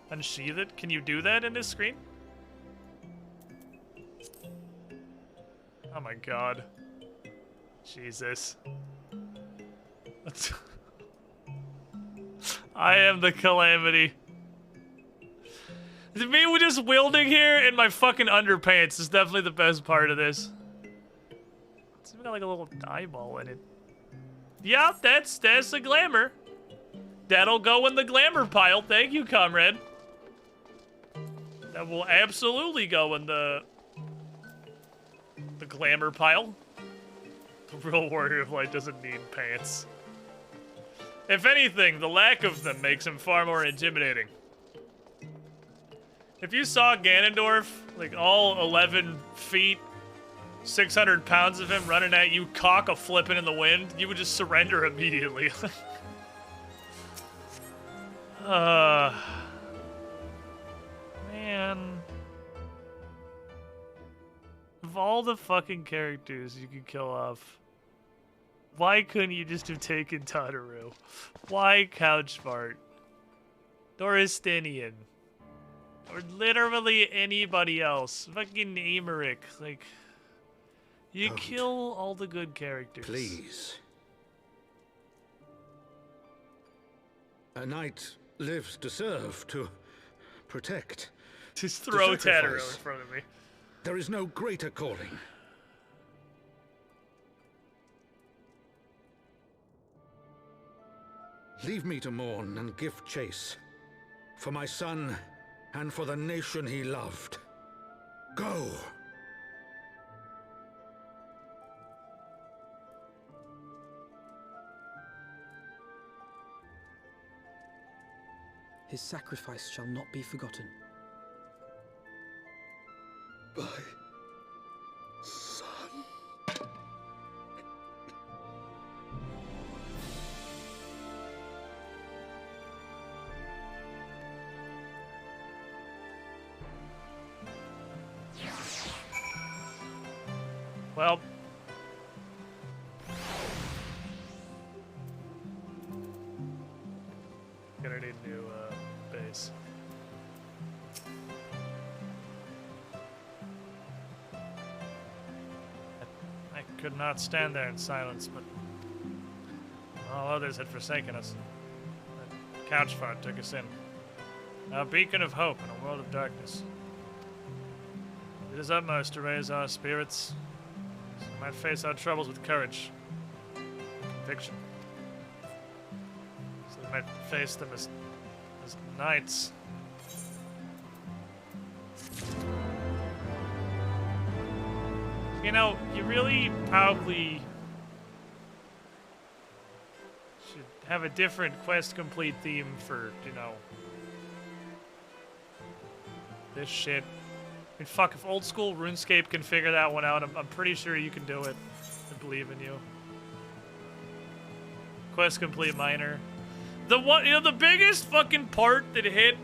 Unsheath it? Can you do that in this screen? Oh my god. Jesus. I am the calamity. Me just wielding here in my fucking underpants is definitely the best part of this. It's even got like a little eyeball in it. Yeah, that's a glamour. That'll go in the glamour pile. Thank you, comrade. That will absolutely go in the glamour pile. The real warrior of light doesn't need pants. If anything, the lack of them makes him far more intimidating. If you saw Ganondorf, like all 11 feet, 600 pounds of him running at you, cock a flipping in the wind, you would just surrender immediately. Man. Of all the fucking characters you could kill off, why couldn't you just have taken Tataru? Why Couchfart? Doristinian? Or literally anybody else? Fucking Emmerich, like... You Don't. kill all the good characters. Please. A knight lives to serve, to protect. Just throw to Tataru in sacrifice. front of me. There is no greater calling. Leave me to mourn and give chase. For my son, and for the nation he loved. Go! His sacrifice shall not be forgotten. My son. Well. Gonna need new base. I could not stand there in silence, but all others had forsaken us. That couchfart took us in. A beacon of hope in a world of darkness. It is utmost to raise our spirits, so we might face our troubles with courage, conviction. So we might face them as knights. You know, you really probably should have a different quest complete theme for, you know, this shit. I mean, fuck, if old school RuneScape can figure that one out, I'm pretty sure you can do it. I believe in you. Quest complete minor. The one, you know, the biggest fucking part that hit,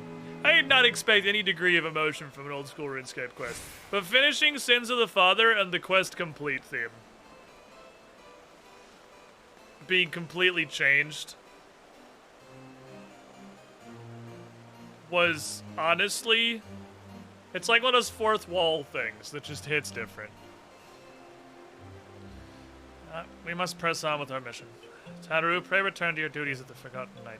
I did not expect any degree of emotion from an old school RuneScape quest. But finishing Sins of the Father and the quest complete theme being completely changed was honestly, it's like one of those fourth wall things that just hits different. We must press on with our mission. Tataru, pray return to your duties at the Forgotten Night.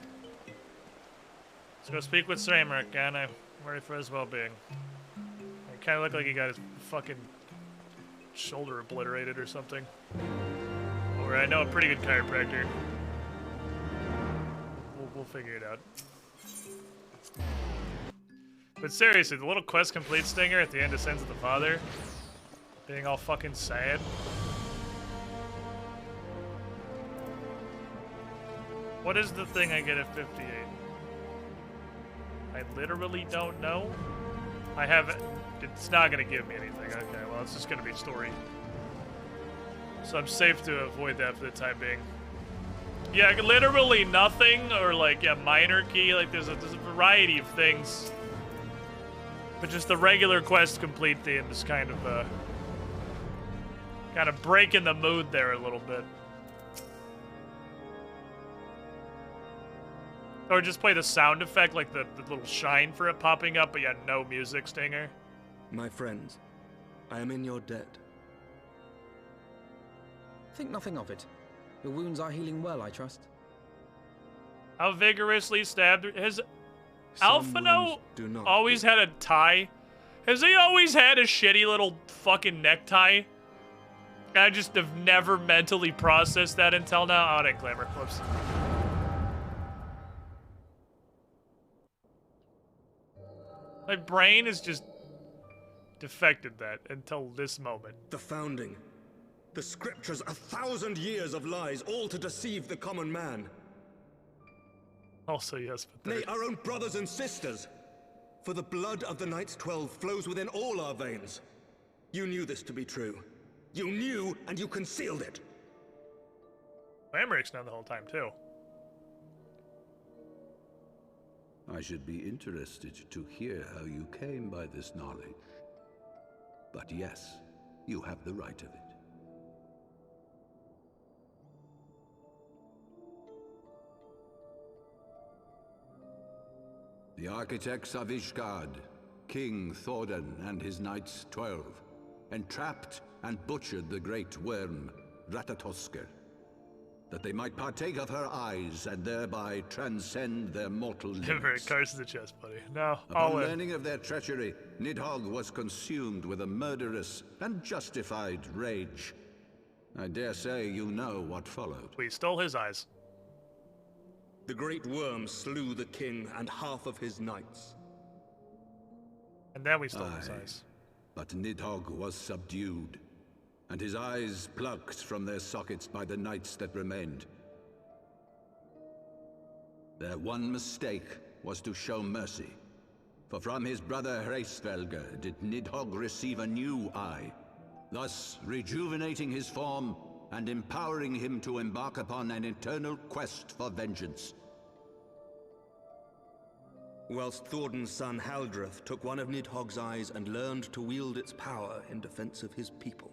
Let's go speak with Sir Aymeric again. I worry for his well-being. It kind of looked like he got his fucking shoulder obliterated or something. Or I know a pretty good chiropractor. We'll figure it out. But seriously, the little quest complete stinger at the end of Sins of the Father, being all fucking sad. What is the thing I get at 58? I literally don't know. I haven't. It's not gonna give me anything. Okay, well, it's just gonna be story. So I'm safe to avoid that for the time being. Yeah, literally nothing, or like, yeah, minor key. Like, there's a variety of things. But just the regular quest complete theme is kind of breaking the mood there a little bit. Or just play the sound effect, like the little shine for it popping up, but yeah, no music stinger. My friends, I am in your debt. Think nothing of it. Your wounds are healing well, I trust. How vigorously stabbed. Has Some Alphino wounds do not always had a tie? Has he always had a shitty little fucking necktie? I just have never mentally processed that until now. Oh, I didn't glamour. Whoops. My brain is just defected that until this moment. The founding. The scriptures, 1,000 years of lies, all to deceive the common man. Also, yes, but Nay, our own brothers and sisters. For the blood of the Knights 12 flows within all our veins. You knew this to be true. You knew, and you concealed it. Glamour's known the whole time, too. I should be interested to hear how you came by this knowledge. But yes, you have the right of it. The architects of Ishgard, King Thordan and his Knights 12, entrapped and butchered the great worm, Ratatoskr, that they might partake of her eyes and thereby transcend their mortal limits. Cards in the chest, buddy. No, Upon learning of their treachery, Nidhogg was consumed with a murderous and justified rage. I dare say you know what followed. We stole his eyes. The great worm slew the king and half of his knights. And then we stole his eyes. But Nidhogg was subdued, and his eyes plucked from their sockets by the knights that remained. Their one mistake was to show mercy, for from his brother Hreysvelgr did Nidhogg receive a new eye, thus rejuvenating his form and empowering him to embark upon an eternal quest for vengeance. Whilst Thordan's son Haldreth took one of Nidhogg's eyes and learned to wield its power in defense of his people.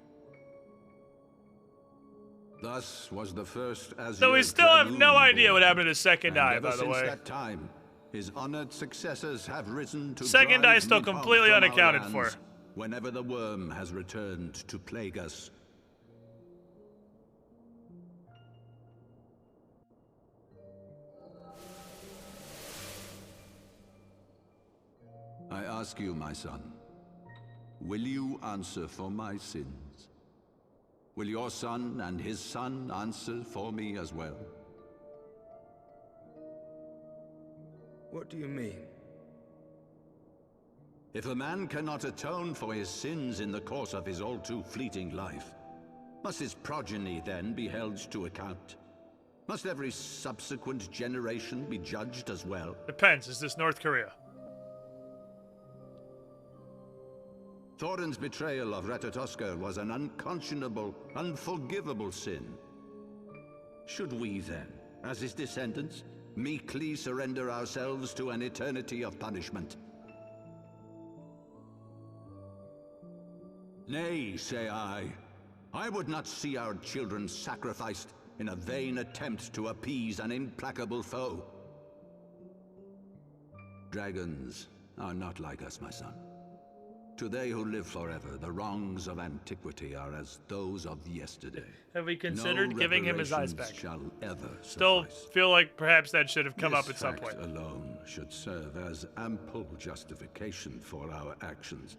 Thus was the first as So we still have no idea what happened to his second eye, by the way. Since that time, his honored successors have risen to second eye is still completely unaccounted for. Whenever the worm has returned to plague us. I ask you, my son, will you answer for my sins? Will your son and his son answer for me as well? What do you mean? If a man cannot atone for his sins in the course of his all-too-fleeting life, must his progeny then be held to account? Must every subsequent generation be judged as well? Depends. Is this North Korea? Thorin's betrayal of Ratatoskr was an unconscionable, unforgivable sin. Should we then, as his descendants, meekly surrender ourselves to an eternity of punishment? Nay, say I. I would not see our children sacrificed in a vain attempt to appease an implacable foe. Dragons are not like us, my son. To they who live forever, the wrongs of antiquity are as those of yesterday. Have we considered giving him his eyes back? Shall ever Still suffice. feel like perhaps that should have come up at some This point. fact alone should serve as ample justification for our actions.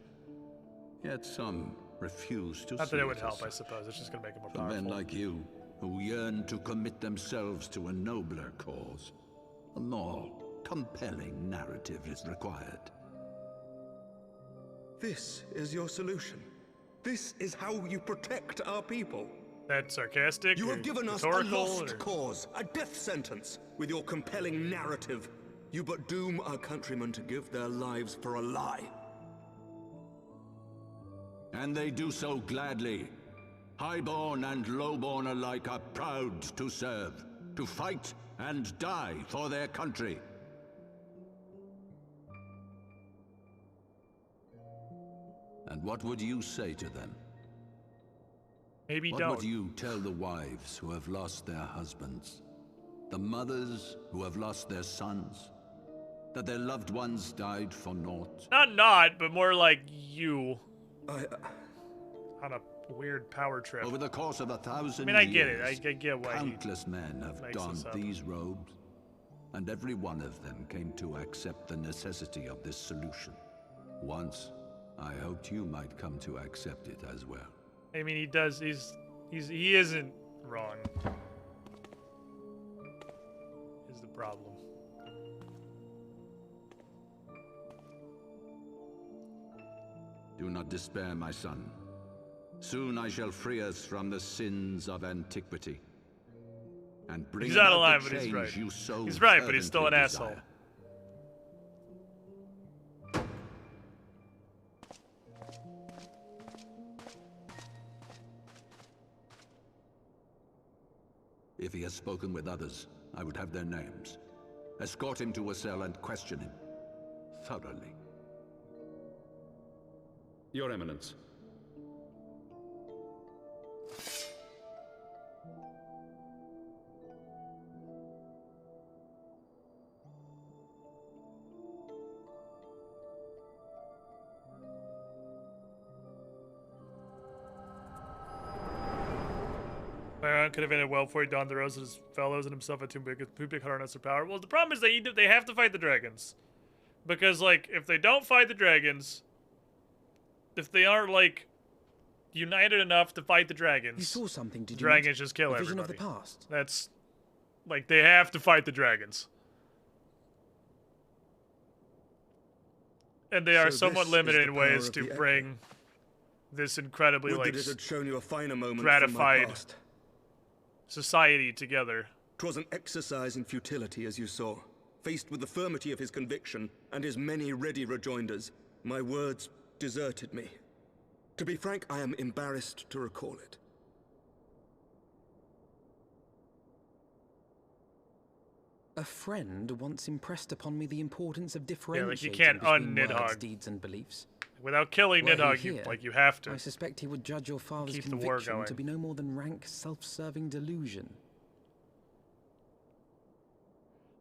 Yet some refuse to Not see that it would as help, I such. suppose. It's just going to make him more For powerful. men like you, who yearn to commit themselves to a nobler cause, a more compelling narrative is required. This is your solution. This is how you protect our people. That's sarcastic. You or have given us a rhetorical, lost or- cause, a death sentence. With your compelling narrative, you but doom our countrymen to give their lives for a lie. And they do so gladly. Highborn and lowborn alike are proud to serve, to fight and die for their country. And what would you say to them? Maybe What don't. would you tell the wives who have lost their husbands? The mothers who have lost their sons? That their loved ones died for naught? Not, but more like you. on a weird power trip. Over the course of 1,000 I mean, I get years, it. I get why countless men have makes donned this up. these robes, and every one of them came to accept the necessity of this solution. Once, I hoped you might come to accept it as well. I mean, he does. He isn't wrong. Is the problem? Do not despair, my son. Soon I shall free us from the sins of antiquity, and bring He's out of about line, the but he's right. change you so He's right, but he's still an fervently asshole. desire. If he has spoken with others, I would have their names. Escort him to a cell and question him thoroughly. Your Eminence. Baron could have ended well before he donned the rose of his fellows and himself had too big harness of power. Well, the problem is they have to fight the dragons. Because, like, if they don't fight the dragons, if they aren't, like, united enough to fight the dragons, You saw something, did you? dragons just kill A vision everybody. of the past. That's, like, they have to fight the dragons. And they are So somewhat this is limited the in power ways of to the bring this incredibly, Would like, that it had shown you a finer moment from my gratified past. society together. 'Twas an exercise in futility, as you saw. Faced with the firmity of his conviction and his many ready rejoinders, my words deserted me. To be frank, I am embarrassed to recall it. A friend once impressed upon me the importance of Yeah, differentiating like you can't between words, un-Nidhogg. deeds, and beliefs. Without killing Were he Nidhogg, here, you have to. I suspect he would judge your father's keep the war conviction going. to be no more than rank, self-serving delusion.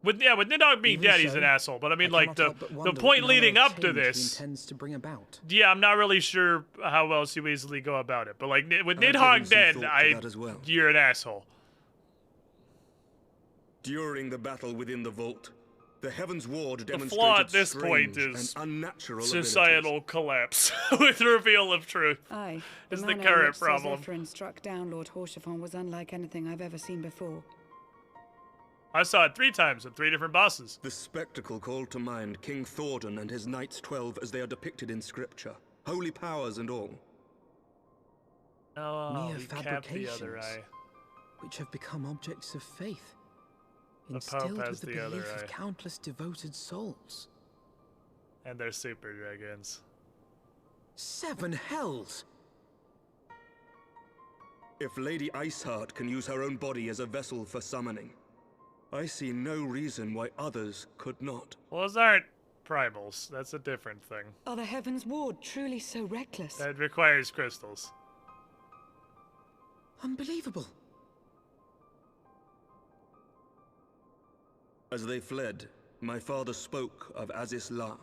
With Nidhogg being Even dead, he's so, an asshole. But I mean, I like, cannot the help but wonder point what leading manner of up to change he this, intends to bring about. yeah, I'm not really sure how else you easily go about it. But like, with I've given Nidhogg some dead, thought to that as well. you're an asshole. During the battle within the vault, the Heaven's Ward The demonstrated flaw at this point strange is and unnatural societal collapse with reveal of truth. Aye, is the manner in current which Sir problem. Zephyrin struck down Lord Horschiffon was unlike anything I've ever seen before. I saw it 3 times with 3 different bosses. The spectacle called to mind King Thordan and his Knights 12 as they are depicted in scripture. Holy powers and all. Oh, Mere he capped the fabrications, other eye. which have become objects of faith, The instilled Pope has with the the other belief eye. of countless devoted souls. And they're super dragons. 7 hells! If Lady Iceheart can use her own body as a vessel for summoning, I see no reason why others could not. Well, those aren't primals. That's a different thing. Are the Heaven's Ward truly so reckless? That requires crystals. Unbelievable. As they fled, my father spoke of Aziz La.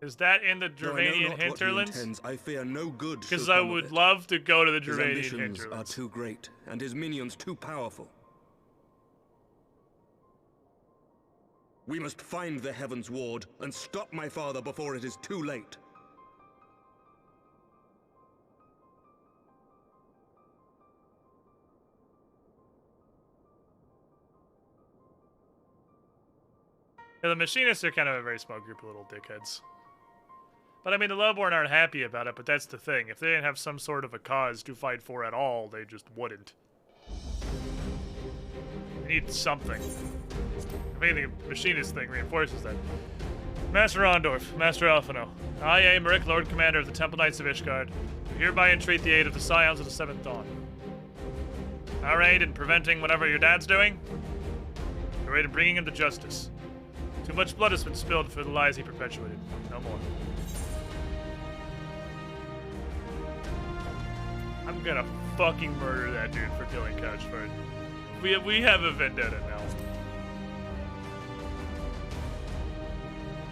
Is that in the Though I know Germanian not what he hinterlands? intends, I fear no good shall Because I come of would it. love to go to the His Germanian ambitions hinterlands. are too great, and his minions too powerful. We must find the Heaven's Ward and stop my father before it is too late. Yeah, the machinists are kind of a very small group of little dickheads. But I mean, the Lowborn aren't happy about it, but that's the thing. If they didn't have some sort of a cause to fight for at all, they just wouldn't. They need something. If anything, the machinist thing reinforces that. Master Rondorf, Master Alphino, I, Aymeric, Lord Commander of the Temple Knights of Ishgard, hereby entreat the aid of the Scions of the Seventh Dawn. Our aid in preventing whatever your dad's doing, your aid in bringing him to justice. Too much blood has been spilled for the lies he perpetuated. No more. I'm gonna fucking murder that dude for killing Couchford. We have a vendetta now.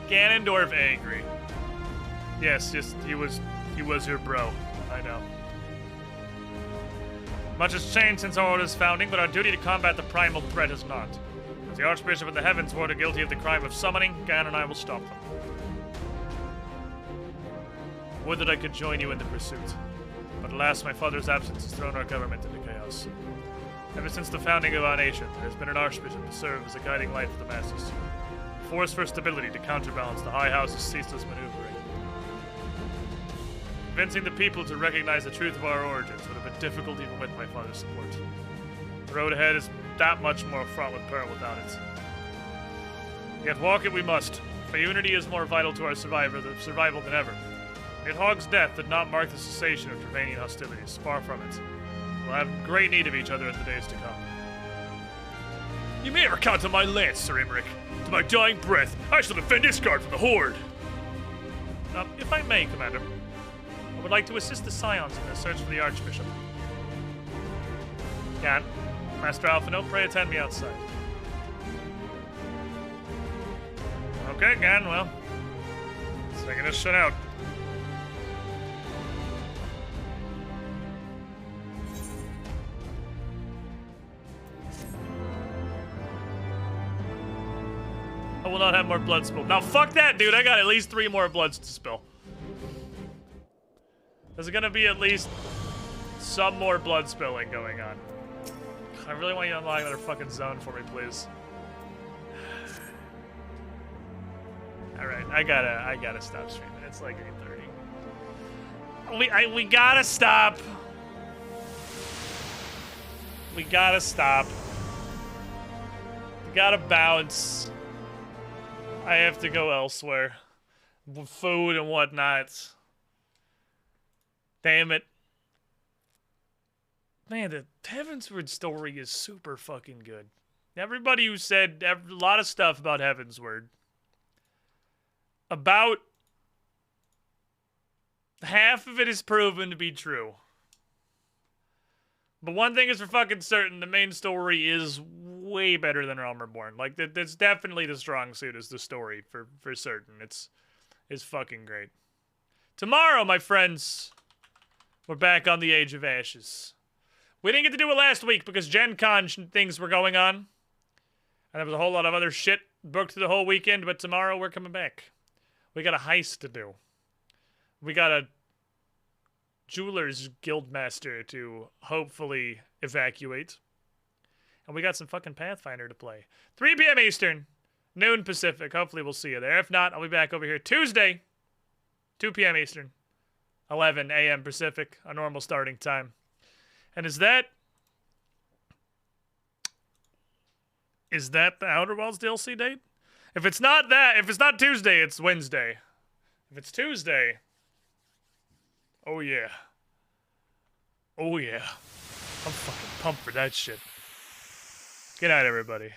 Ganondorf angry. Yes, he was your bro. I know. Much has changed since our order's founding, but our duty to combat the primal threat has not. As the Archbishop of the Heavens Ward are guilty of the crime of summoning, Gan and I will stop them. Would that I could join you in the pursuit. But alas, my father's absence has thrown our government into chaos. Ever since the founding of our nation, there has been an Archbishop to serve as a guiding light for the masses. A force for stability to counterbalance the High House's ceaseless maneuvering. Convincing the people to recognize the truth of our origins would have been difficult even with my father's support. The road ahead is that much more fraught with peril without it. Yet walk it we must, for unity is more vital to our survival than ever. Nidhogg's death did not mark the cessation of Trevanian hostilities, far from it. We'll have great need of each other in the days to come. You may ever count on my lance, Sir Imric. To my dying breath, I shall defend Isgard from the Horde. If I may, Commander, I would like to assist the Scions in their search for the Archbishop. Gan, Master Alphino, pray attend me outside. Okay, Gan, well, let's figure this shit out. I will not have more blood spill. Now, fuck that, dude. I got at least 3 more bloods to spill. There's gonna be at least some more blood spilling going on. I really want you to unlock another fucking zone for me, please. Alright, I gotta stop streaming. It's like 8:30. We gotta stop. We gotta stop. We gotta bounce. I have to go elsewhere. With food and whatnot. Damn it. Man, the Heavensward story is super fucking good. Everybody who said a lot of stuff about Heavensward. About half of it is proven to be true. But one thing is for fucking certain, the main story is way better than Realm Reborn. Like, that's definitely the strong suit is the story, for certain. It's fucking great. Tomorrow, my friends, we're back on the Age of Ashes. We didn't get to do it last week because Gen Con things were going on. And there was a whole lot of other shit booked the whole weekend, but tomorrow we're coming back. We got a heist to do. We got a Jeweler's Guildmaster to hopefully evacuate. And we got some fucking Pathfinder to play. 3 p.m. Eastern, noon Pacific. Hopefully we'll see you there. If not, I'll be back over here Tuesday, 2 p.m. Eastern, 11 a.m. Pacific, a normal starting time. And is that the Outer Worlds DLC date? If it's not Tuesday, it's Wednesday. If it's Tuesday, oh yeah. Oh yeah. I'm fucking pumped for that shit. Good night, everybody.